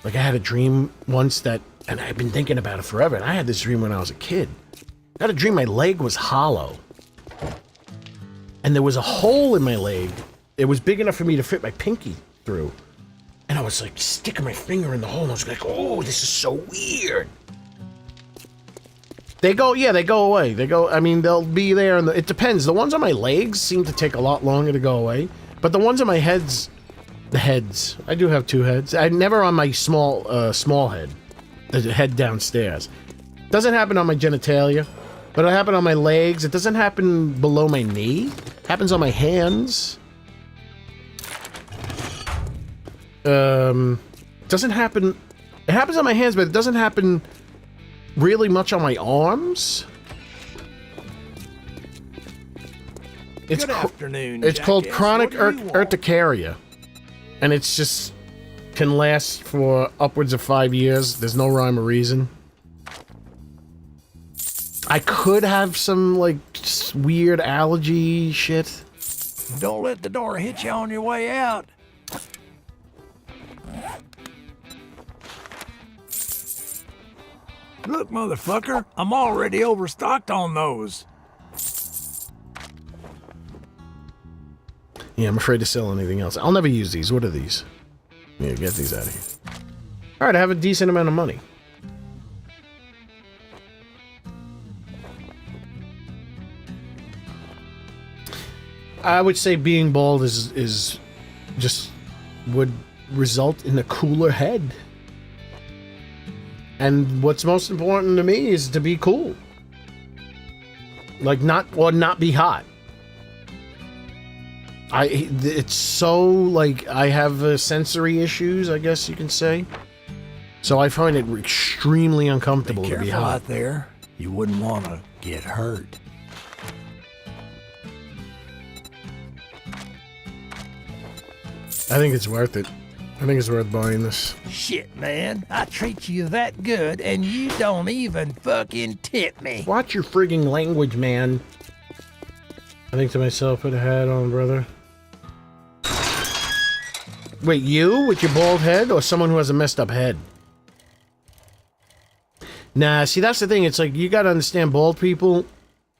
Like, I had a dream once that, and I've been thinking about it forever, and I had this dream when I was a kid. I had a dream my leg was hollow. And there was a hole in my leg. It was big enough for me to fit my pinky through. And I was like sticking my finger in the hole and I was like, oh, this is so weird. They go, yeah, they go away. They go, I mean, they'll be there and it depends. The ones on my legs seem to take a lot longer to go away. But the ones on my heads, I do have 2 heads. I never on my small head. The head downstairs. Doesn't happen on my genitalia. But it happened on my legs. It doesn't happen below my knee. It happens on my hands. Doesn't happen... It happens on my hands, but it doesn't happen really much on my arms. It's
Good afternoon,
It's called
jackass.
chronic
What do you want?
urticaria. And it's just... can last for upwards of 5 years. There's no rhyme or reason. I could have some, like, weird allergy shit.
Don't let the door hit you on your way out. Look, motherfucker, I'm already overstocked on those.
Yeah, I'm afraid to sell anything else. I'll never use these. What are these? Yeah, get these out of here. Alright, I have a decent amount of money. I would say being bald is just would result in a cooler head. And what's most important to me is to be cool. Like not be hot. It's so like I have sensory issues, I guess you can say. So I find it extremely uncomfortable to be hot.
Out there. You wouldn't want to get hurt.
I think it's worth it. I think it's worth buying this.
Shit, man. I treat you that good, and you don't even fucking tip me.
Watch your frigging language, man. I think to myself, put a hat on, brother. Wait, you with your bald head, or someone who has a messed up head? Nah, see, that's the thing. It's like, you gotta understand, bald people,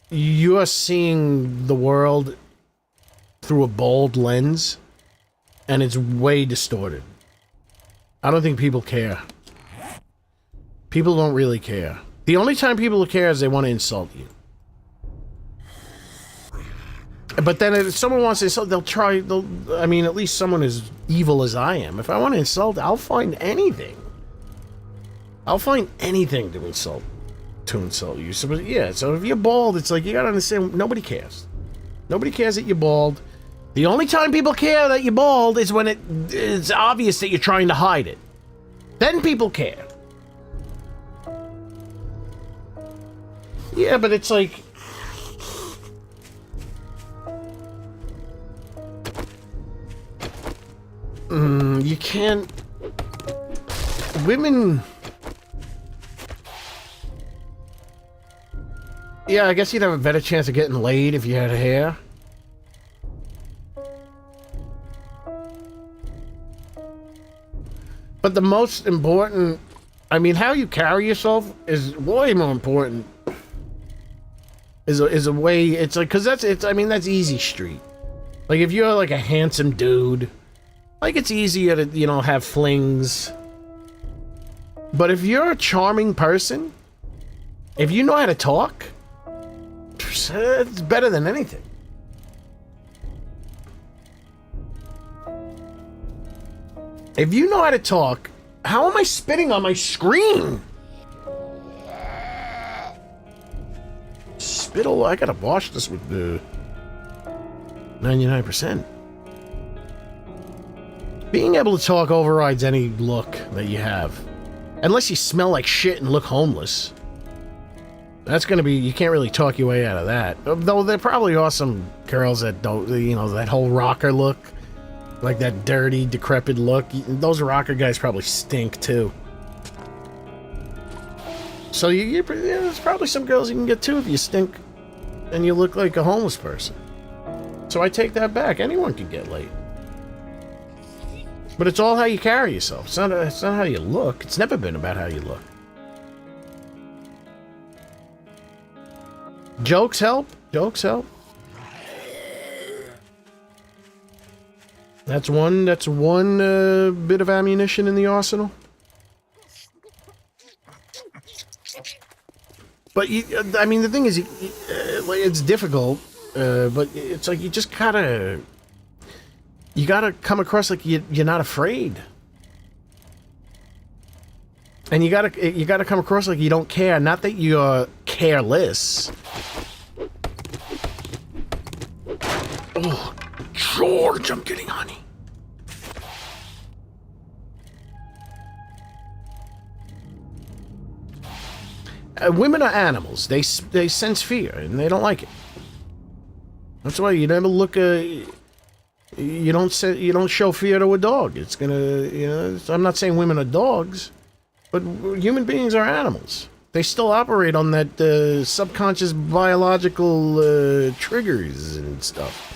you are seeing the world through a bald lens, and it's way distorted. I don't think people care. People don't really care. The only time people care is they want to insult you. But then if someone wants to insult, I mean, at least someone as evil as I am. If I want to insult, I'll find anything. I'll find anything to insult you. So, but yeah, so if you're bald, it's like, you gotta understand, nobody cares. Nobody cares that you're bald. The only time people care that you're bald is when it's obvious that you're trying to hide it. Then people care. Yeah, but it's like... you can't... Women... Yeah, I guess you'd have a better chance of getting laid if you had hair. But the most important, I mean, how you carry yourself is way more important. Is a way, it's like, cause that's easy street. Like if you're like a handsome dude, like it's easier to, you know, have flings. But if you're a charming person, if you know how to talk, it's better than anything. If you know how to talk, how am I spitting on my screen? Spittle, I gotta wash this with the 99%. Being able to talk overrides any look that you have. Unless you smell like shit and look homeless. That's gonna be, you can't really talk your way out of that. Though there probably are some girls that don't, you know, that whole rocker look. Like that dirty, decrepit look. Those rocker guys probably stink too. So there's probably some girls you can get too if you stink and you look like a homeless person. So I take that back. Anyone can get laid. But it's all how you carry yourself. It's not how you look. It's never been about how you look. Jokes help. Jokes help. That's one bit of ammunition in the arsenal. But I mean, the thing is, it's difficult, but it's like you gotta come across like you're not afraid, and you gotta come across like you don't care. Not that you're careless. Oh, George, I'm getting honey. Women are animals. They sense fear and they don't like it. That's why you never look. You don't show fear to a dog. It's gonna. You know. I'm not saying women are dogs, but human beings are animals. They still operate on that subconscious biological triggers and stuff.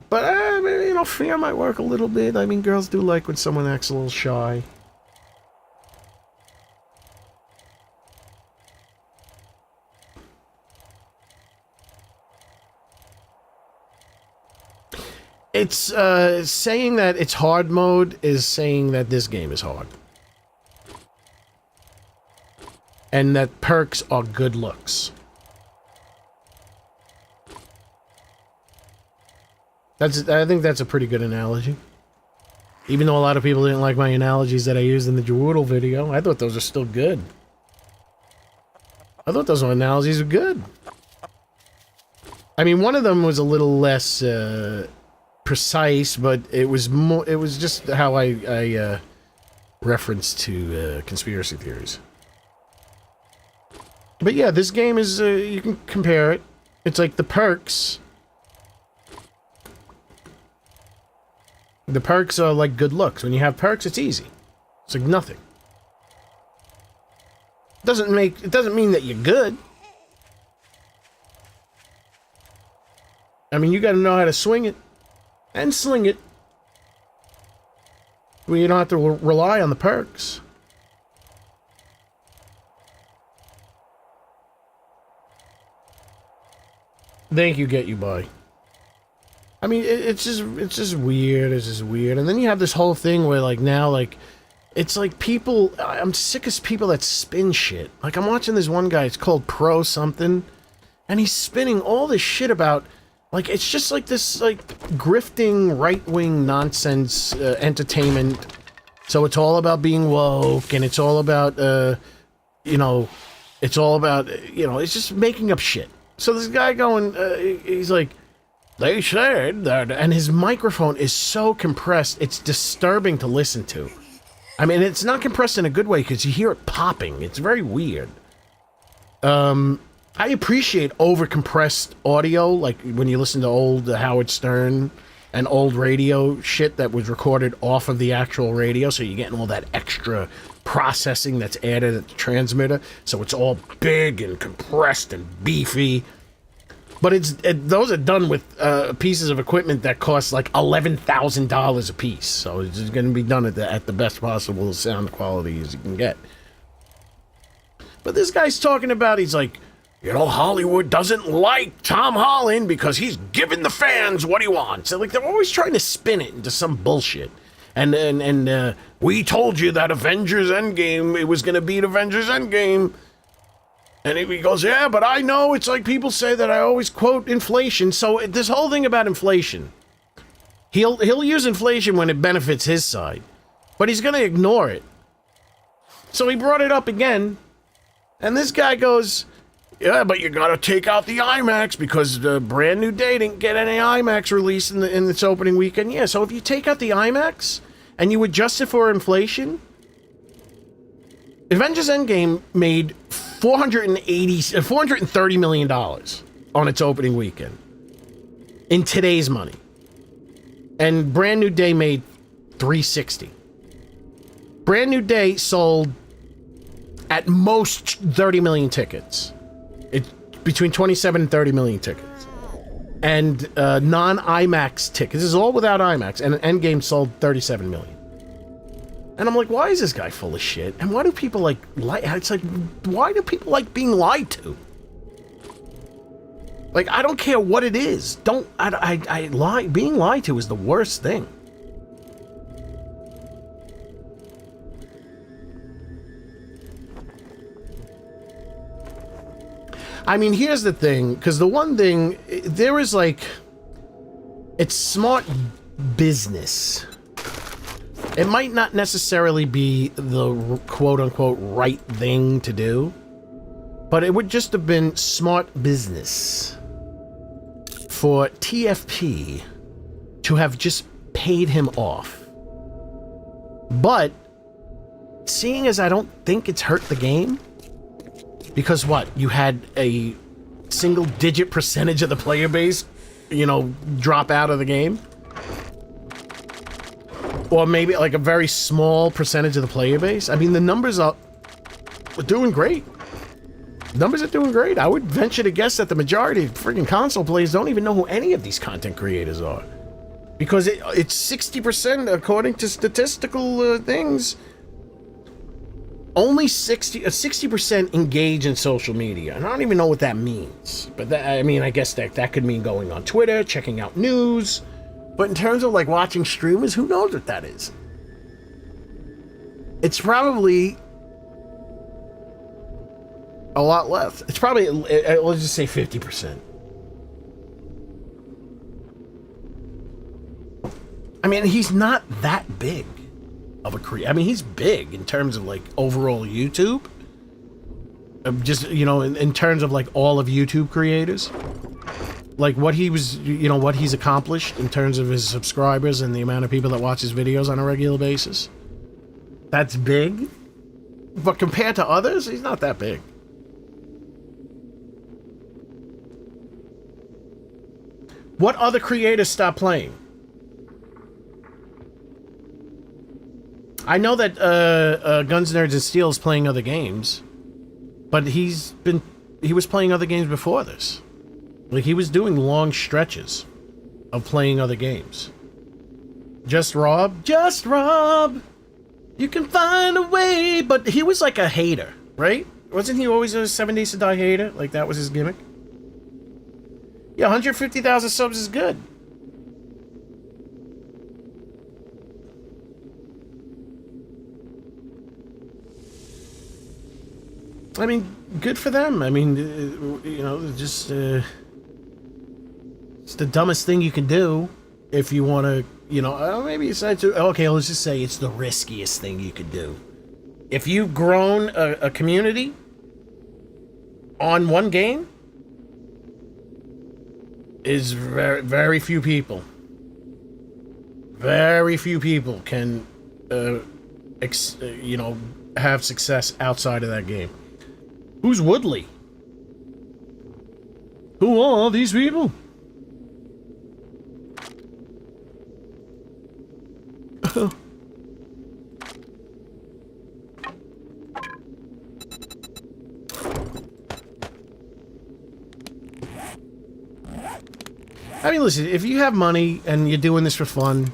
But, you know, fear might work a little bit. I mean, girls do like when someone acts a little shy. It's saying that it's hard mode is saying that this game is hard. And that perks are good looks. I think that's a pretty good analogy. Even though a lot of people didn't like my analogies that I used in the Jawoodle video, I thought those are still good. I thought those analogies were good. I mean, one of them was a little less precise, but it was more. It was just how I referenced to conspiracy theories. But yeah, this game is you can compare it. It's like the perks. The perks are like good looks. When you have perks, it's easy. It's like nothing. It doesn't mean that you're good. I mean, you got to know how to swing it and sling it. Well, you don't have to rely on the perks. Thank you, Get You By. I mean, it's just weird. It's just weird. And then you have this whole thing where, like, now, like, it's like people. I'm sick of people that spin shit. Like, I'm watching this one guy. It's called Pro something, and he's spinning all this shit about. Like, it's just like this, like, grifting right-wing nonsense entertainment. So it's all about being woke, and it's all about, you know, it's all about, you know, it's just making up shit. So this guy going, he's like, they said that, and his microphone is so compressed, it's disturbing to listen to. I mean, it's not compressed in a good way, because you hear it popping. It's very weird. I appreciate over-compressed audio, like when you listen to old Howard Stern and old radio shit that was recorded off of the actual radio, so you're getting all that extra processing that's added at the transmitter, so it's all big and compressed and beefy. But those are done with pieces of equipment that cost like $11,000 a piece, so it's going to be done at the best possible sound quality as you can get. But this guy's talking about, he's like, you know, Hollywood doesn't like Tom Holland because he's giving the fans what he wants. And, like, they're always trying to spin it into some bullshit. And we told you that Avengers Endgame, it was going to beat Avengers Endgame. And he goes, yeah, but I know it's like people say that I always quote inflation. So this whole thing about inflation, he'll use inflation when it benefits his side, but he's going to ignore it. So he brought it up again, and this guy goes, yeah, but you gotta take out the IMAX because the Brand New Day didn't get any IMAX release in its opening weekend. Yeah, so if you take out the IMAX and you adjust it for inflation, Avengers Endgame made $430 million on its opening weekend in today's money, and Brand New Day made $360. Brand New Day sold at most 30 million tickets. It's between 27 and 30 million tickets. And non-IMAX tickets. This is all without IMAX. And Endgame sold 37 million. And I'm like, why is this guy full of shit? And why do people like it's like, why do people like being lied to? Like, I don't care what it is. Being lied to is the worst thing. I mean, here's the thing, because the one thing, there is like, it's smart business. It might not necessarily be the quote-unquote right thing to do, but it would just have been smart business for TFP to have just paid him off. But, seeing as I don't think it's hurt the game, because what? You had a single-digit percentage of the player base, you know, drop out of the game? Or maybe like a very small percentage of the player base? I mean, the numbers are doing great. Numbers are doing great. I would venture to guess that the majority of freaking console players don't even know who any of these content creators are. Because it's 60% according to statistical things. Only 60% engage in social media, and I don't even know what that means. But that, I mean, I guess that could mean going on Twitter, checking out news, But in terms of like watching streamers, who knows what that is? It's probably a lot less. It's probably, let's just say 50%. I mean, he's not that big of a creator. I mean, he's big in terms of like overall YouTube. Just, you know, in terms of like all of YouTube creators. Like what he was, you know, what he's accomplished in terms of his subscribers and the amount of people that watch his videos on a regular basis. That's big. But compared to others, he's not that big. What other creators stopped playing? I know that Guns, Nerds, and Steel is playing other games, but he was playing other games before this. Like, he was doing long stretches of playing other games. Just Rob, you can find a way. But he was like a hater, right? Wasn't he always a 7 Days to Die hater? Like, that was his gimmick? Yeah, 150,000 subs is good. I mean, good for them. I mean, you know, just it's the dumbest thing you can do if you want to, you know, maybe it's not too, okay, let's just say it's the riskiest thing you could do. If you've grown a community on one game, is very, very few people can, you know, have success outside of that game. Who's Woodley? Who are these people? I mean, listen, if you have money and you're doing this for fun,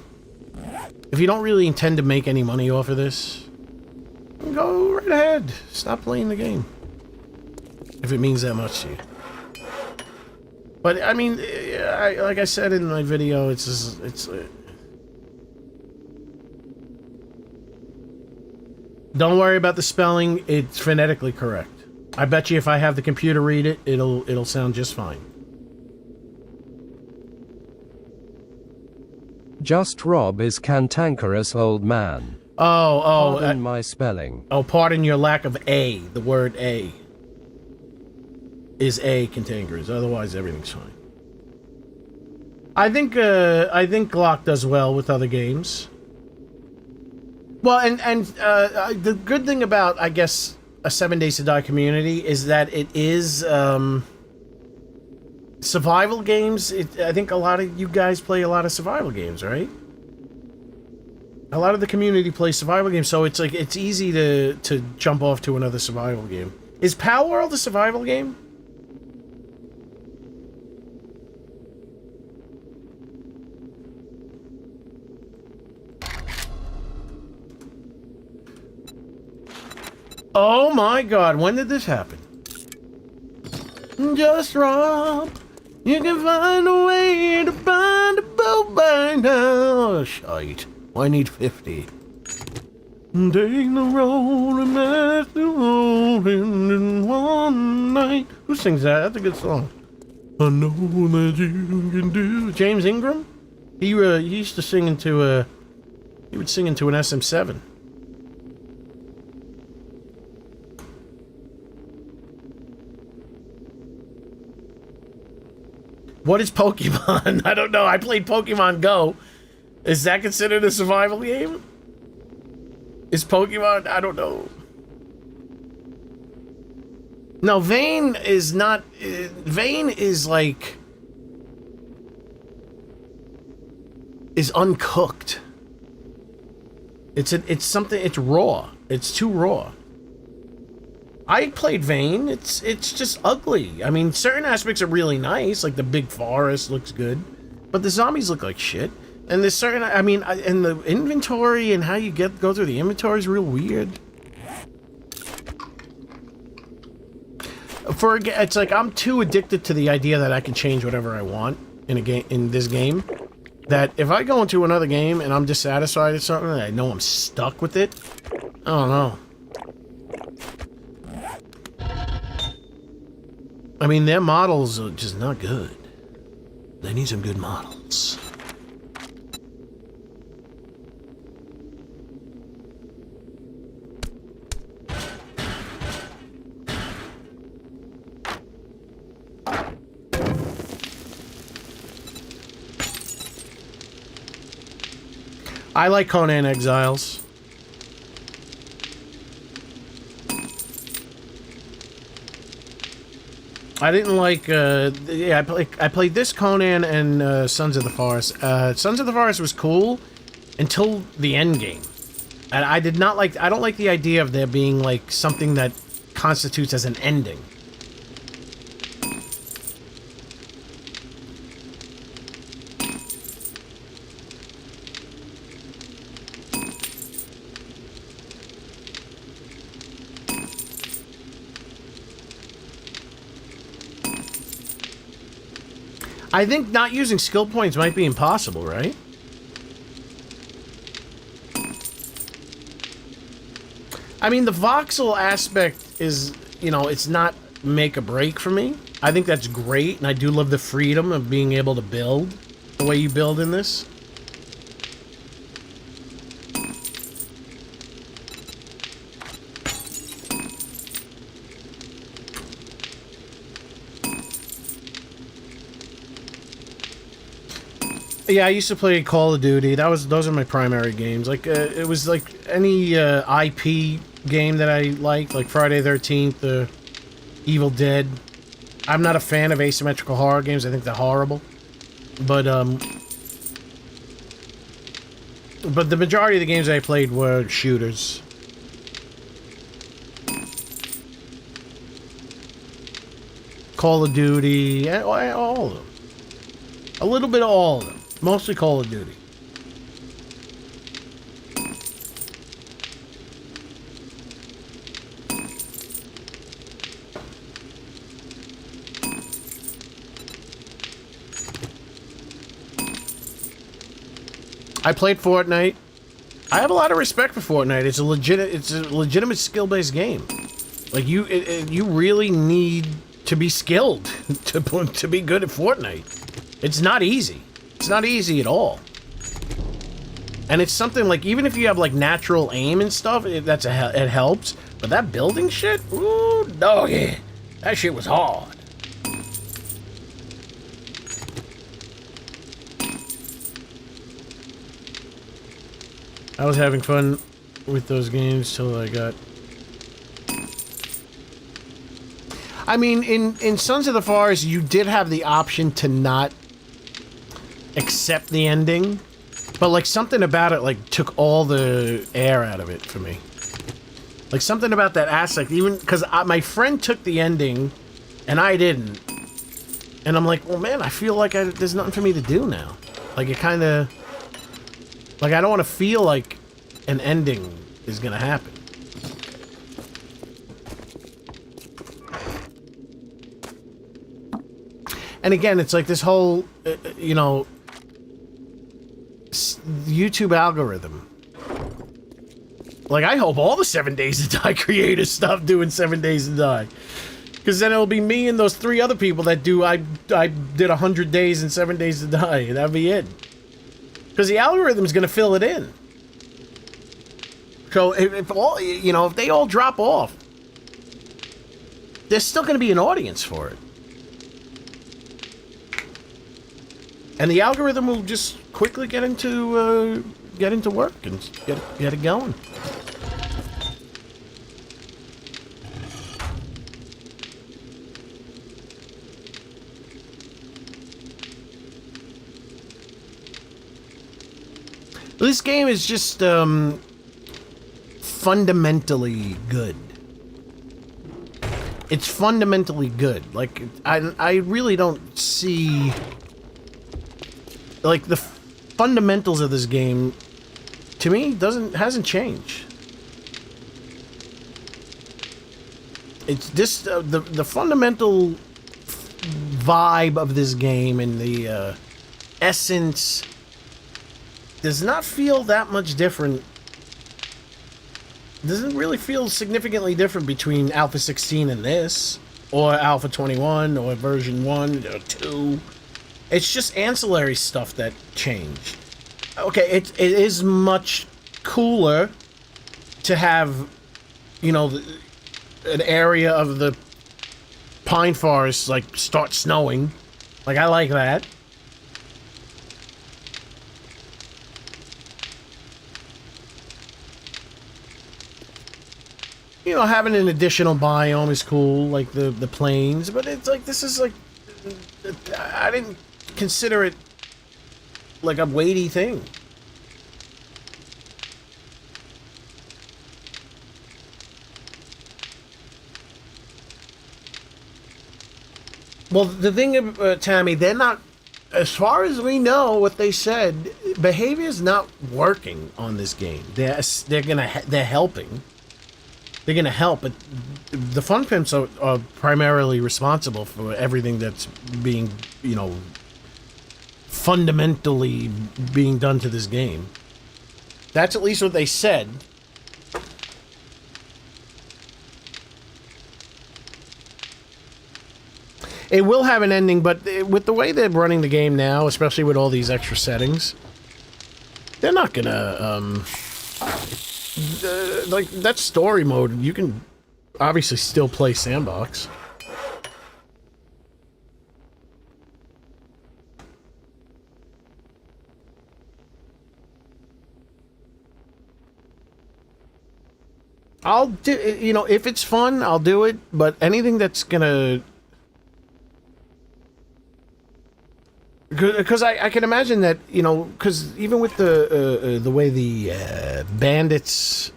if you don't really intend to make any money off of this, go right ahead. Stop playing the game. If it means that much to you. But, I mean, like I said in my video, it's just, don't worry about the spelling, it's phonetically correct. I bet you if I have the computer read it, it'll sound just fine.
Just Rob is cantankerous old man.
Pardon
my spelling.
Oh, pardon your lack of A. The word A. Is A cantankerous. Otherwise, everything's fine. I think Glock does well with other games. Well, and the good thing about, I guess, a 7 Days to Die community is that it is survival games. I think a lot of you guys play a lot of survival games, right? A lot of the community plays survival games, so it's like it's easy to jump off to another survival game. Is Power World a survival game? Oh my god, when did this happen? Just Rob, you can find a way to find a boat by now. Shite, I need 50. Take the road and match the road in one night. Who sings that? That's a good song. I know that you can do. James Ingram? He used to sing into he would sing into an SM7. What is Pokemon? I don't know. I played Pokemon Go. Is that considered a survival game? Is Pokemon? I don't know. No, Vane is not... Vane is like... is uncooked. It's something... It's raw. It's too raw. I played Vane. It's just ugly. I mean, certain aspects are really nice, like the big forest looks good, but the zombies look like shit. And there's certain, I mean, and the inventory and how you go through the inventory is real weird. It's like I'm too addicted to the idea that I can change whatever I want in a game, in this game, that if I go into another game and I'm dissatisfied with something, and I know I'm stuck with it, I don't know. I mean, their models are just not good. They need some good models. I like Conan Exiles. I didn't like, yeah, I played this Conan and Sons of the Forest. Sons of the Forest was cool until the end game. And I did not like, I don't like the idea of there being like something that constitutes as an ending. I think not using skill points might be impossible, right? I mean, the voxel aspect is, you know, it's not make or break for me. I think that's great, and I do love the freedom of being able to build the way you build in this. Yeah, I used to play Call of Duty. Those are my primary games. Like, it was like any IP game that I liked, like Friday the 13th, Evil Dead. I'm not a fan of asymmetrical horror games. I think they're horrible. But the majority of the games I played were shooters. Call of Duty, all of them. A little bit of all of them. Mostly Call of Duty. I played Fortnite. I have a lot of respect for Fortnite. It's a legitimate skill-based game. Like you really need to be skilled to be good at Fortnite. It's not easy. It's not easy at all. And it's something like, even if you have like natural aim and stuff, it helps. But that building shit, ooh, doggy, that shit was hard. I was having fun with those games till I got... I mean, in Sons of the Forest, you did have the option to not accept the ending, but like something about it like took all the air out of it for me. Like something about that aspect, even because my friend took the ending and I didn't, and I'm like, well, man, I feel like there's nothing for me to do now. Like it kind of, like I don't want to feel like an ending is gonna happen. And again, it's like this whole, you know, YouTube algorithm. Like, I hope all the 7 Days to Die creators stop doing 7 Days to Die. Because then it'll be me and those 3 other people that do, I did 100 days and 7 Days to Die. That'll be it. Because the algorithm's going to fill it in. So, if all, you know, if they all drop off, there's still going to be an audience for it. And the algorithm will just quickly get into work and get it going. This game is just fundamentally good. It's fundamentally good. Like I really don't see. Like, the fundamentals of this game, to me, hasn't changed. It's just, the fundamental vibe of this game and the essence does not feel that much different. Doesn't really feel significantly different between Alpha 16 and this, or Alpha 21, or version 1 or 2. It's just ancillary stuff that changed. Okay, it is much cooler to have, you know, an area of the pine forest, like, start snowing. Like, I like that. You know, having an additional biome is cool, like the plains, but it's like, this is like, I didn't consider it like a weighty thing. Well, the thing, Tammy, they're not, as far as we know, what they said, behavior's not working on this game. They're helping. They're gonna help, but the Fun Pimps are primarily responsible for everything that's being, you know, fundamentally being done to this game. That's at least what they said. It will have an ending, but with the way they're running the game now, especially with all these extra settings, they're not gonna, like, that story mode, you can obviously still play Sandbox. I'll do, you know, if it's fun, I'll do it, but anything that's gonna... Because I can imagine that, you know, because even with the way the bandits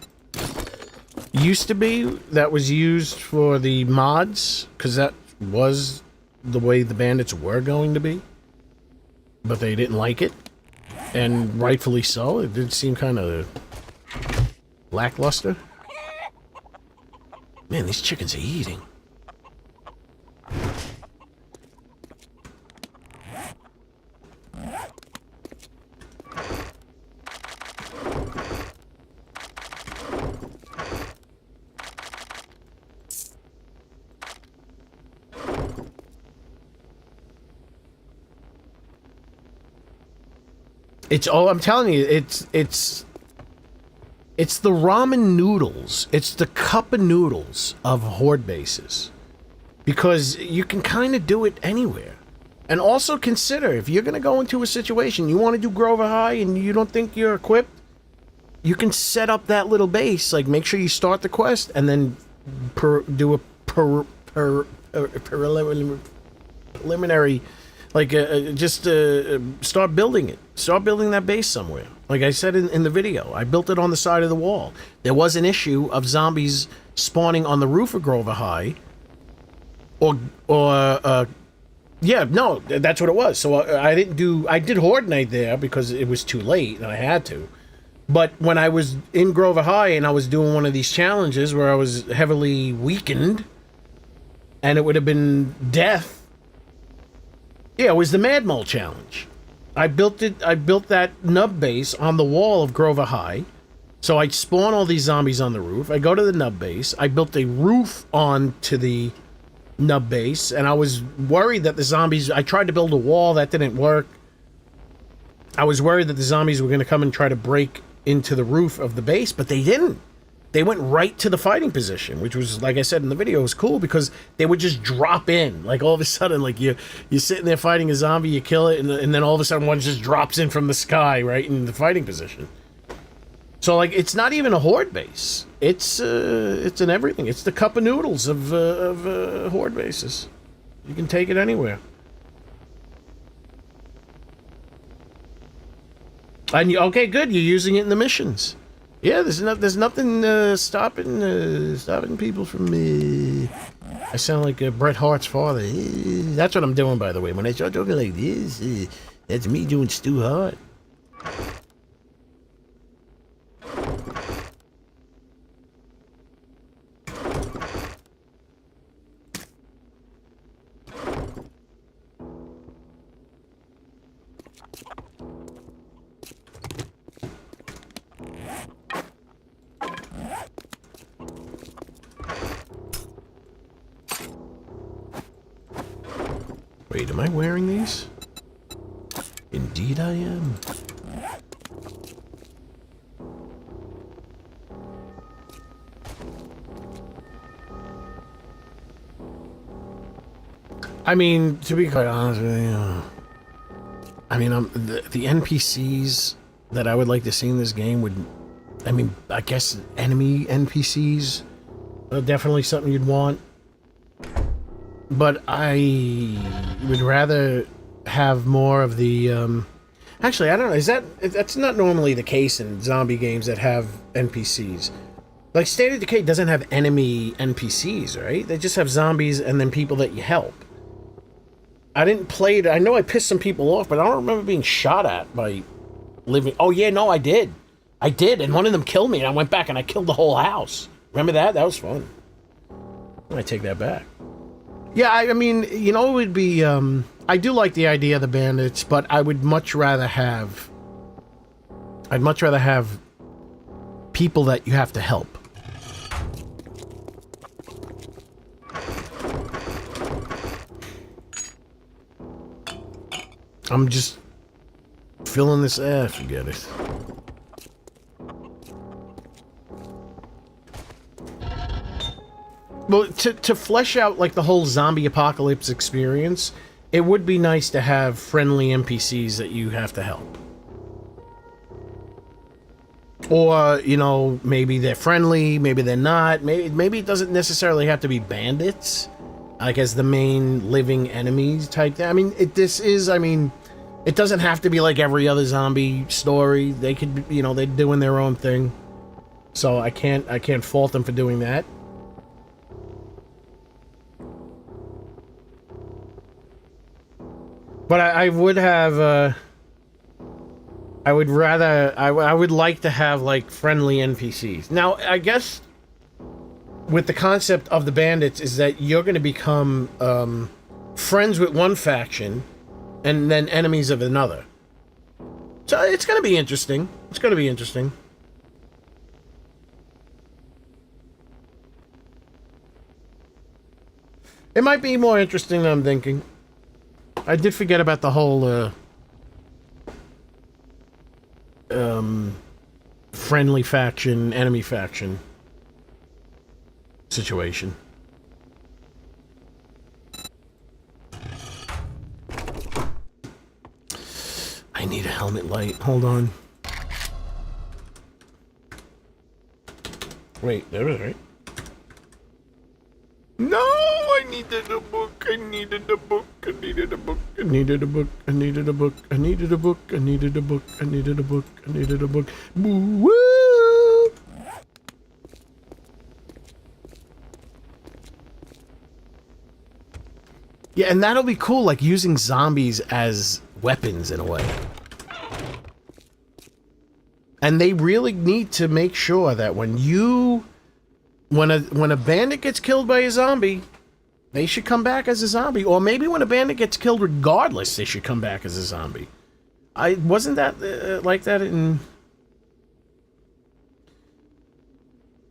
used to be, that was used for the mods, because that was the way the bandits were going to be, but they didn't like it, and rightfully so. It did seem kind of lackluster. Man, these chickens are eating. It's all, I'm telling you, it's the ramen noodles. It's the cup of noodles of horde bases. Because you can kind of do it anywhere. And also consider, if you're going to go into a situation, you want to do Grover High and you don't think you're equipped, you can set up that little base, like make sure you start the quest and then do a preliminary, like just start building it. Start building that base somewhere. Like I said in the video, I built it on the side of the wall. There was an issue of zombies spawning on the roof of Grover High. Yeah, no, that's what it was. So I did Horde Night there because it was too late and I had to. But when I was in Grover High and I was doing one of these challenges where I was heavily weakened and it would have been death. Yeah, it was the Mad Mole challenge. I built that nub base on the wall of Grover High. So I'd spawn all these zombies on the roof. I go to the nub base. I built a roof onto the nub base, and I was worried that the zombies... I tried to build a wall. That didn't work. I was worried that the zombies were going to come and try to break into the roof of the base, but they didn't. They went right to the fighting position, which was, like I said in the video, was cool because they would just drop in. Like, all of a sudden, like, you're sitting there fighting a zombie, you kill it, and then all of a sudden one just drops in from the sky right in the fighting position. So, like, it's not even a horde base. It's an everything. It's the cup of noodles of horde bases. You can take it anywhere. And okay, good. You're using it in the missions. Yeah, there's nothing stopping people from me. I sound like Bret Hart's father. That's what I'm doing, by the way. When I start talking like this, that's me doing Stu Hart. Wait, am I wearing these? Indeed I am. I mean, to be quite honest with you, I mean, the NPCs that I would like to see in this game would, I mean, I guess enemy NPCs are definitely something you'd want. But I would rather have more of the, actually, I don't know, that's not normally the case in zombie games that have NPCs. Like, State of Decay doesn't have enemy NPCs, right? They just have zombies and then people that you help. I didn't play it. I know I pissed some people off, but I don't remember being shot at by living. Oh, yeah, no, I did. I did, and one of them killed me, and I went back and I killed the whole house. Remember that? That was fun. I take that back. Yeah, I mean, you know, it would be, I do like the idea of the bandits, but I would much rather have, I'd much rather have people that you have to help. I'm just filling this air, forget it. Well, to flesh out, like, the whole zombie apocalypse experience, it would be nice to have friendly NPCs that you have to help. Or, you know, maybe they're friendly, maybe they're not. Maybe it doesn't necessarily have to be bandits, like, as the main living enemies type thing. I mean, it doesn't have to be like every other zombie story. They could, you know, they're doing their own thing. So I can't fault them for doing that. But I would have, I would like to have, like, friendly NPCs. Now, I guess with the concept of the bandits is that you're going to become friends with one faction and then enemies of another. So it's going to be interesting. It's going to be interesting. It might be more interesting than I'm thinking. I did forget about the whole friendly faction, enemy faction situation. I need a helmet light. Hold on. Wait, that was right. No, I needed a book. I needed a book. I needed a book. I needed a book. I needed a book. I needed a book. I needed a book. I needed a book. I needed a book. Woo! Yeah, and that'll be cool, like using zombies as weapons in a way. And they really need to make sure that when a bandit gets killed by a zombie, they should come back as a zombie. Or maybe when a bandit gets killed regardless, they should come back as a zombie. Wasn't that like that in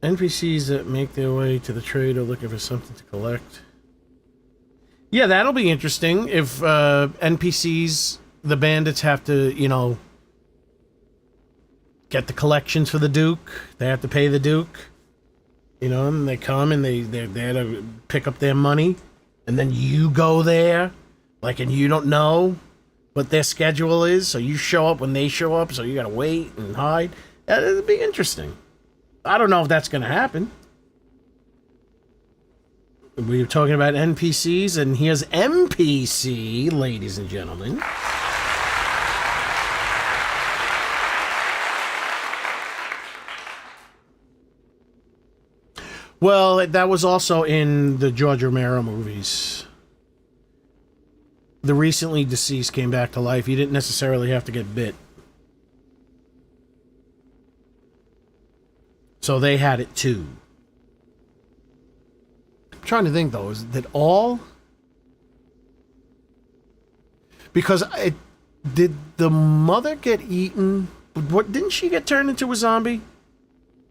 NPCs that make their way to the trade are looking for something to collect? Yeah, that'll be interesting if NPCs, the bandits, have to, you know, get the collections for the Duke. They have to pay the Duke. You know, and they come and they're there to pick up their money. And then you go there, like, and you don't know what their schedule is. So you show up when they show up, so you gotta wait and hide. It'll be interesting. I don't know if that's gonna happen. We're talking about NPCs, and here's MPC, ladies and gentlemen. Well, that was also in the George Romero movies. The recently deceased came back to life. He didn't necessarily have to get bit. So they had it too. I'm trying to think, though, is that all? Because did the mother get eaten? What, didn't she get turned into a zombie?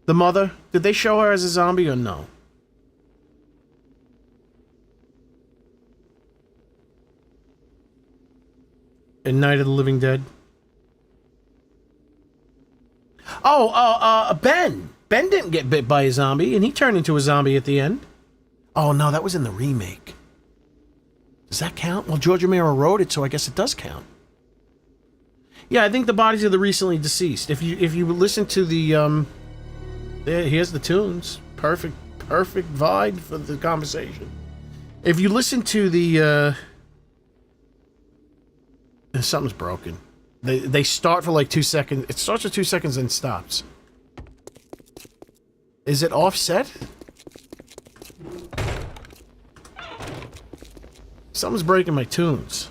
The mother? Did they show her as a zombie or no? in Night of the Living Dead? Ben. Ben didn't get bit by a zombie, and he turned into a zombie at the end. Oh, no, that was in the remake. Does that count? Well, George Romero wrote it, so I guess it does count. Yeah, I think the bodies of the recently deceased. If you listen to the, here's the tunes. Perfect vibe for the conversation. If you listen to the, something's broken. They start for like 2 seconds. It starts for 2 seconds and stops. Is it offset? Something's breaking my tunes.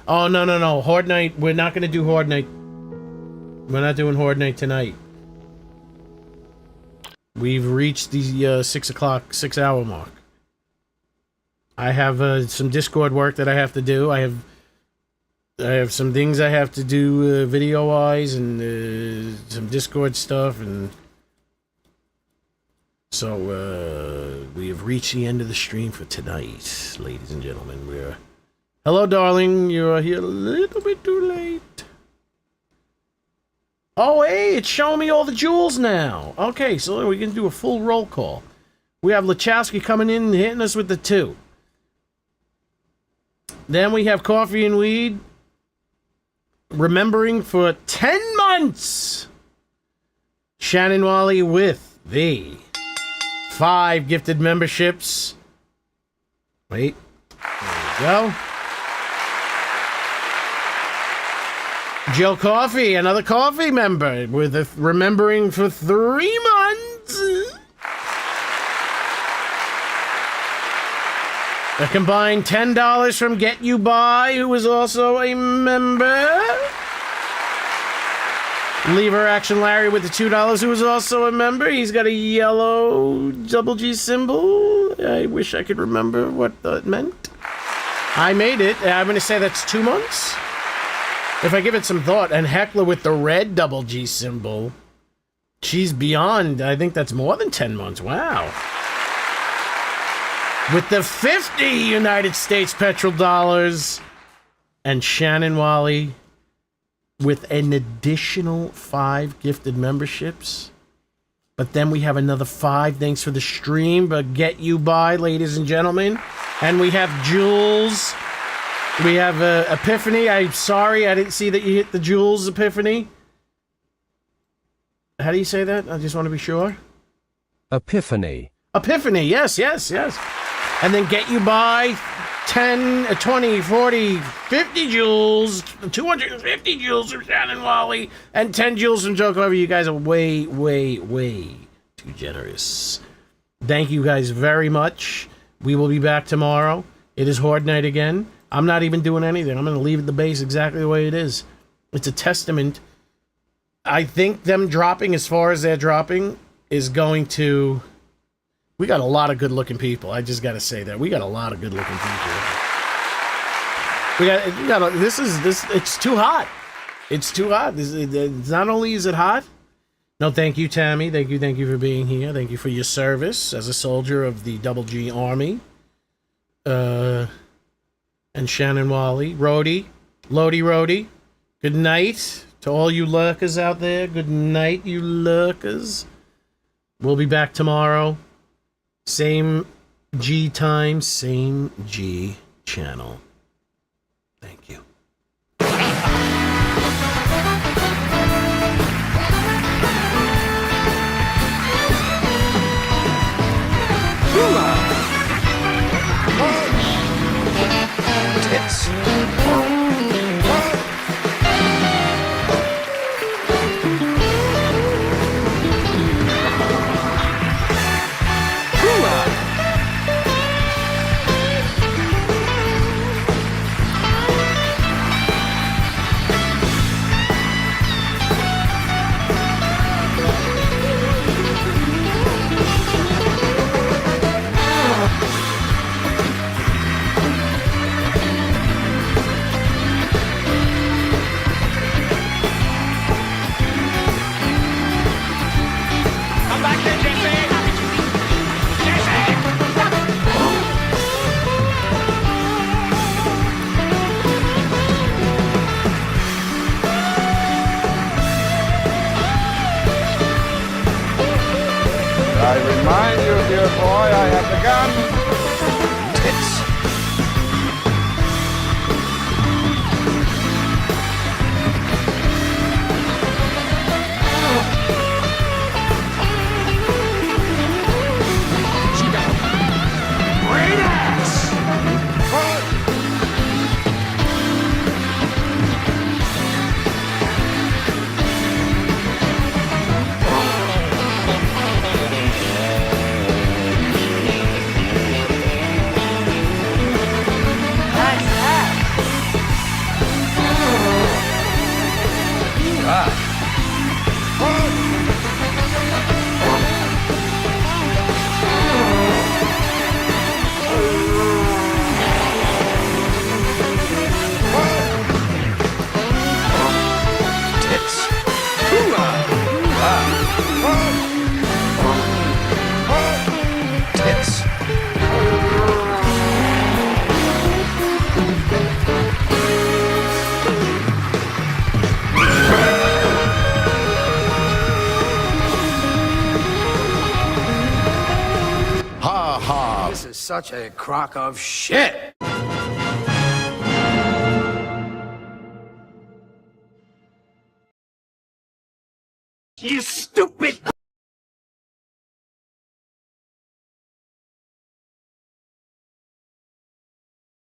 Oh, no. Horde Night. We're not going to do Horde Night. We're not doing Horde Night tonight. We've reached the 6 hour mark. I have some Discord work that I have to do. I have some things I have to do video-wise and some Discord stuff. And so we have reached the end of the stream for tonight, ladies and gentlemen. Hello, darling. You are here a little bit too late. Oh, hey, it's showing me all the jewels now. Okay, so we can do a full roll call. We have Lachowski coming in and hitting us with the 2. Then we have Coffee and Weed remembering for 10 months. Shannon Wally with the 5 gifted memberships. Wait. There we go. Joe Coffee, another coffee member, with a remembering for 3 months. A combined $10 from Get You By, who is also a member. Lever Action Larry with the $2, who is also a member. He's got a yellow double G symbol. I wish I could remember what that meant. I made it. I'm going to say that's 2 months. If I give it some thought, and Heckler with the red double G symbol, she's beyond, I think that's more than 10 months. Wow. With the 50 United States petrol dollars, and Shannon Wally with an additional 5 gifted memberships. But then we have another 5. Thanks for the stream, but Get You By, ladies and gentlemen. And we have Jules. We have Epiphany. I'm sorry, I didn't see that you hit the Jules Epiphany. How do you say that? I just want to be sure.
Epiphany.
Epiphany, yes. And then Get You By, 10, 20, 40, 50 jewels, 250 jewels from Shannon Wally, and 10 jewels from Joe Clever. You guys are way too generous. Thank you guys very much. We will be back tomorrow. It is Horde Night again. I'm not even doing anything. I'm going to leave the base exactly the way it is. It's a testament. I think them dropping as far as they're dropping is going to... We got a lot of good-looking people. I just got to say that. We got a lot of good-looking people. It's too hot. It's too hot. Not only is it hot... No, thank you, Tammy. Thank you for being here. Thank you for your service as a soldier of the Double G Army. And Shannon Wally, Rhodey, good night to all you lurkers out there. Good night, you lurkers. We'll be back tomorrow. Same G time, same G channel. Thank you.
I remind you, dear boy, I have the gun. Tits. She got great ass. Tits.
Ha ha. This is such a crock of shit.
You stupid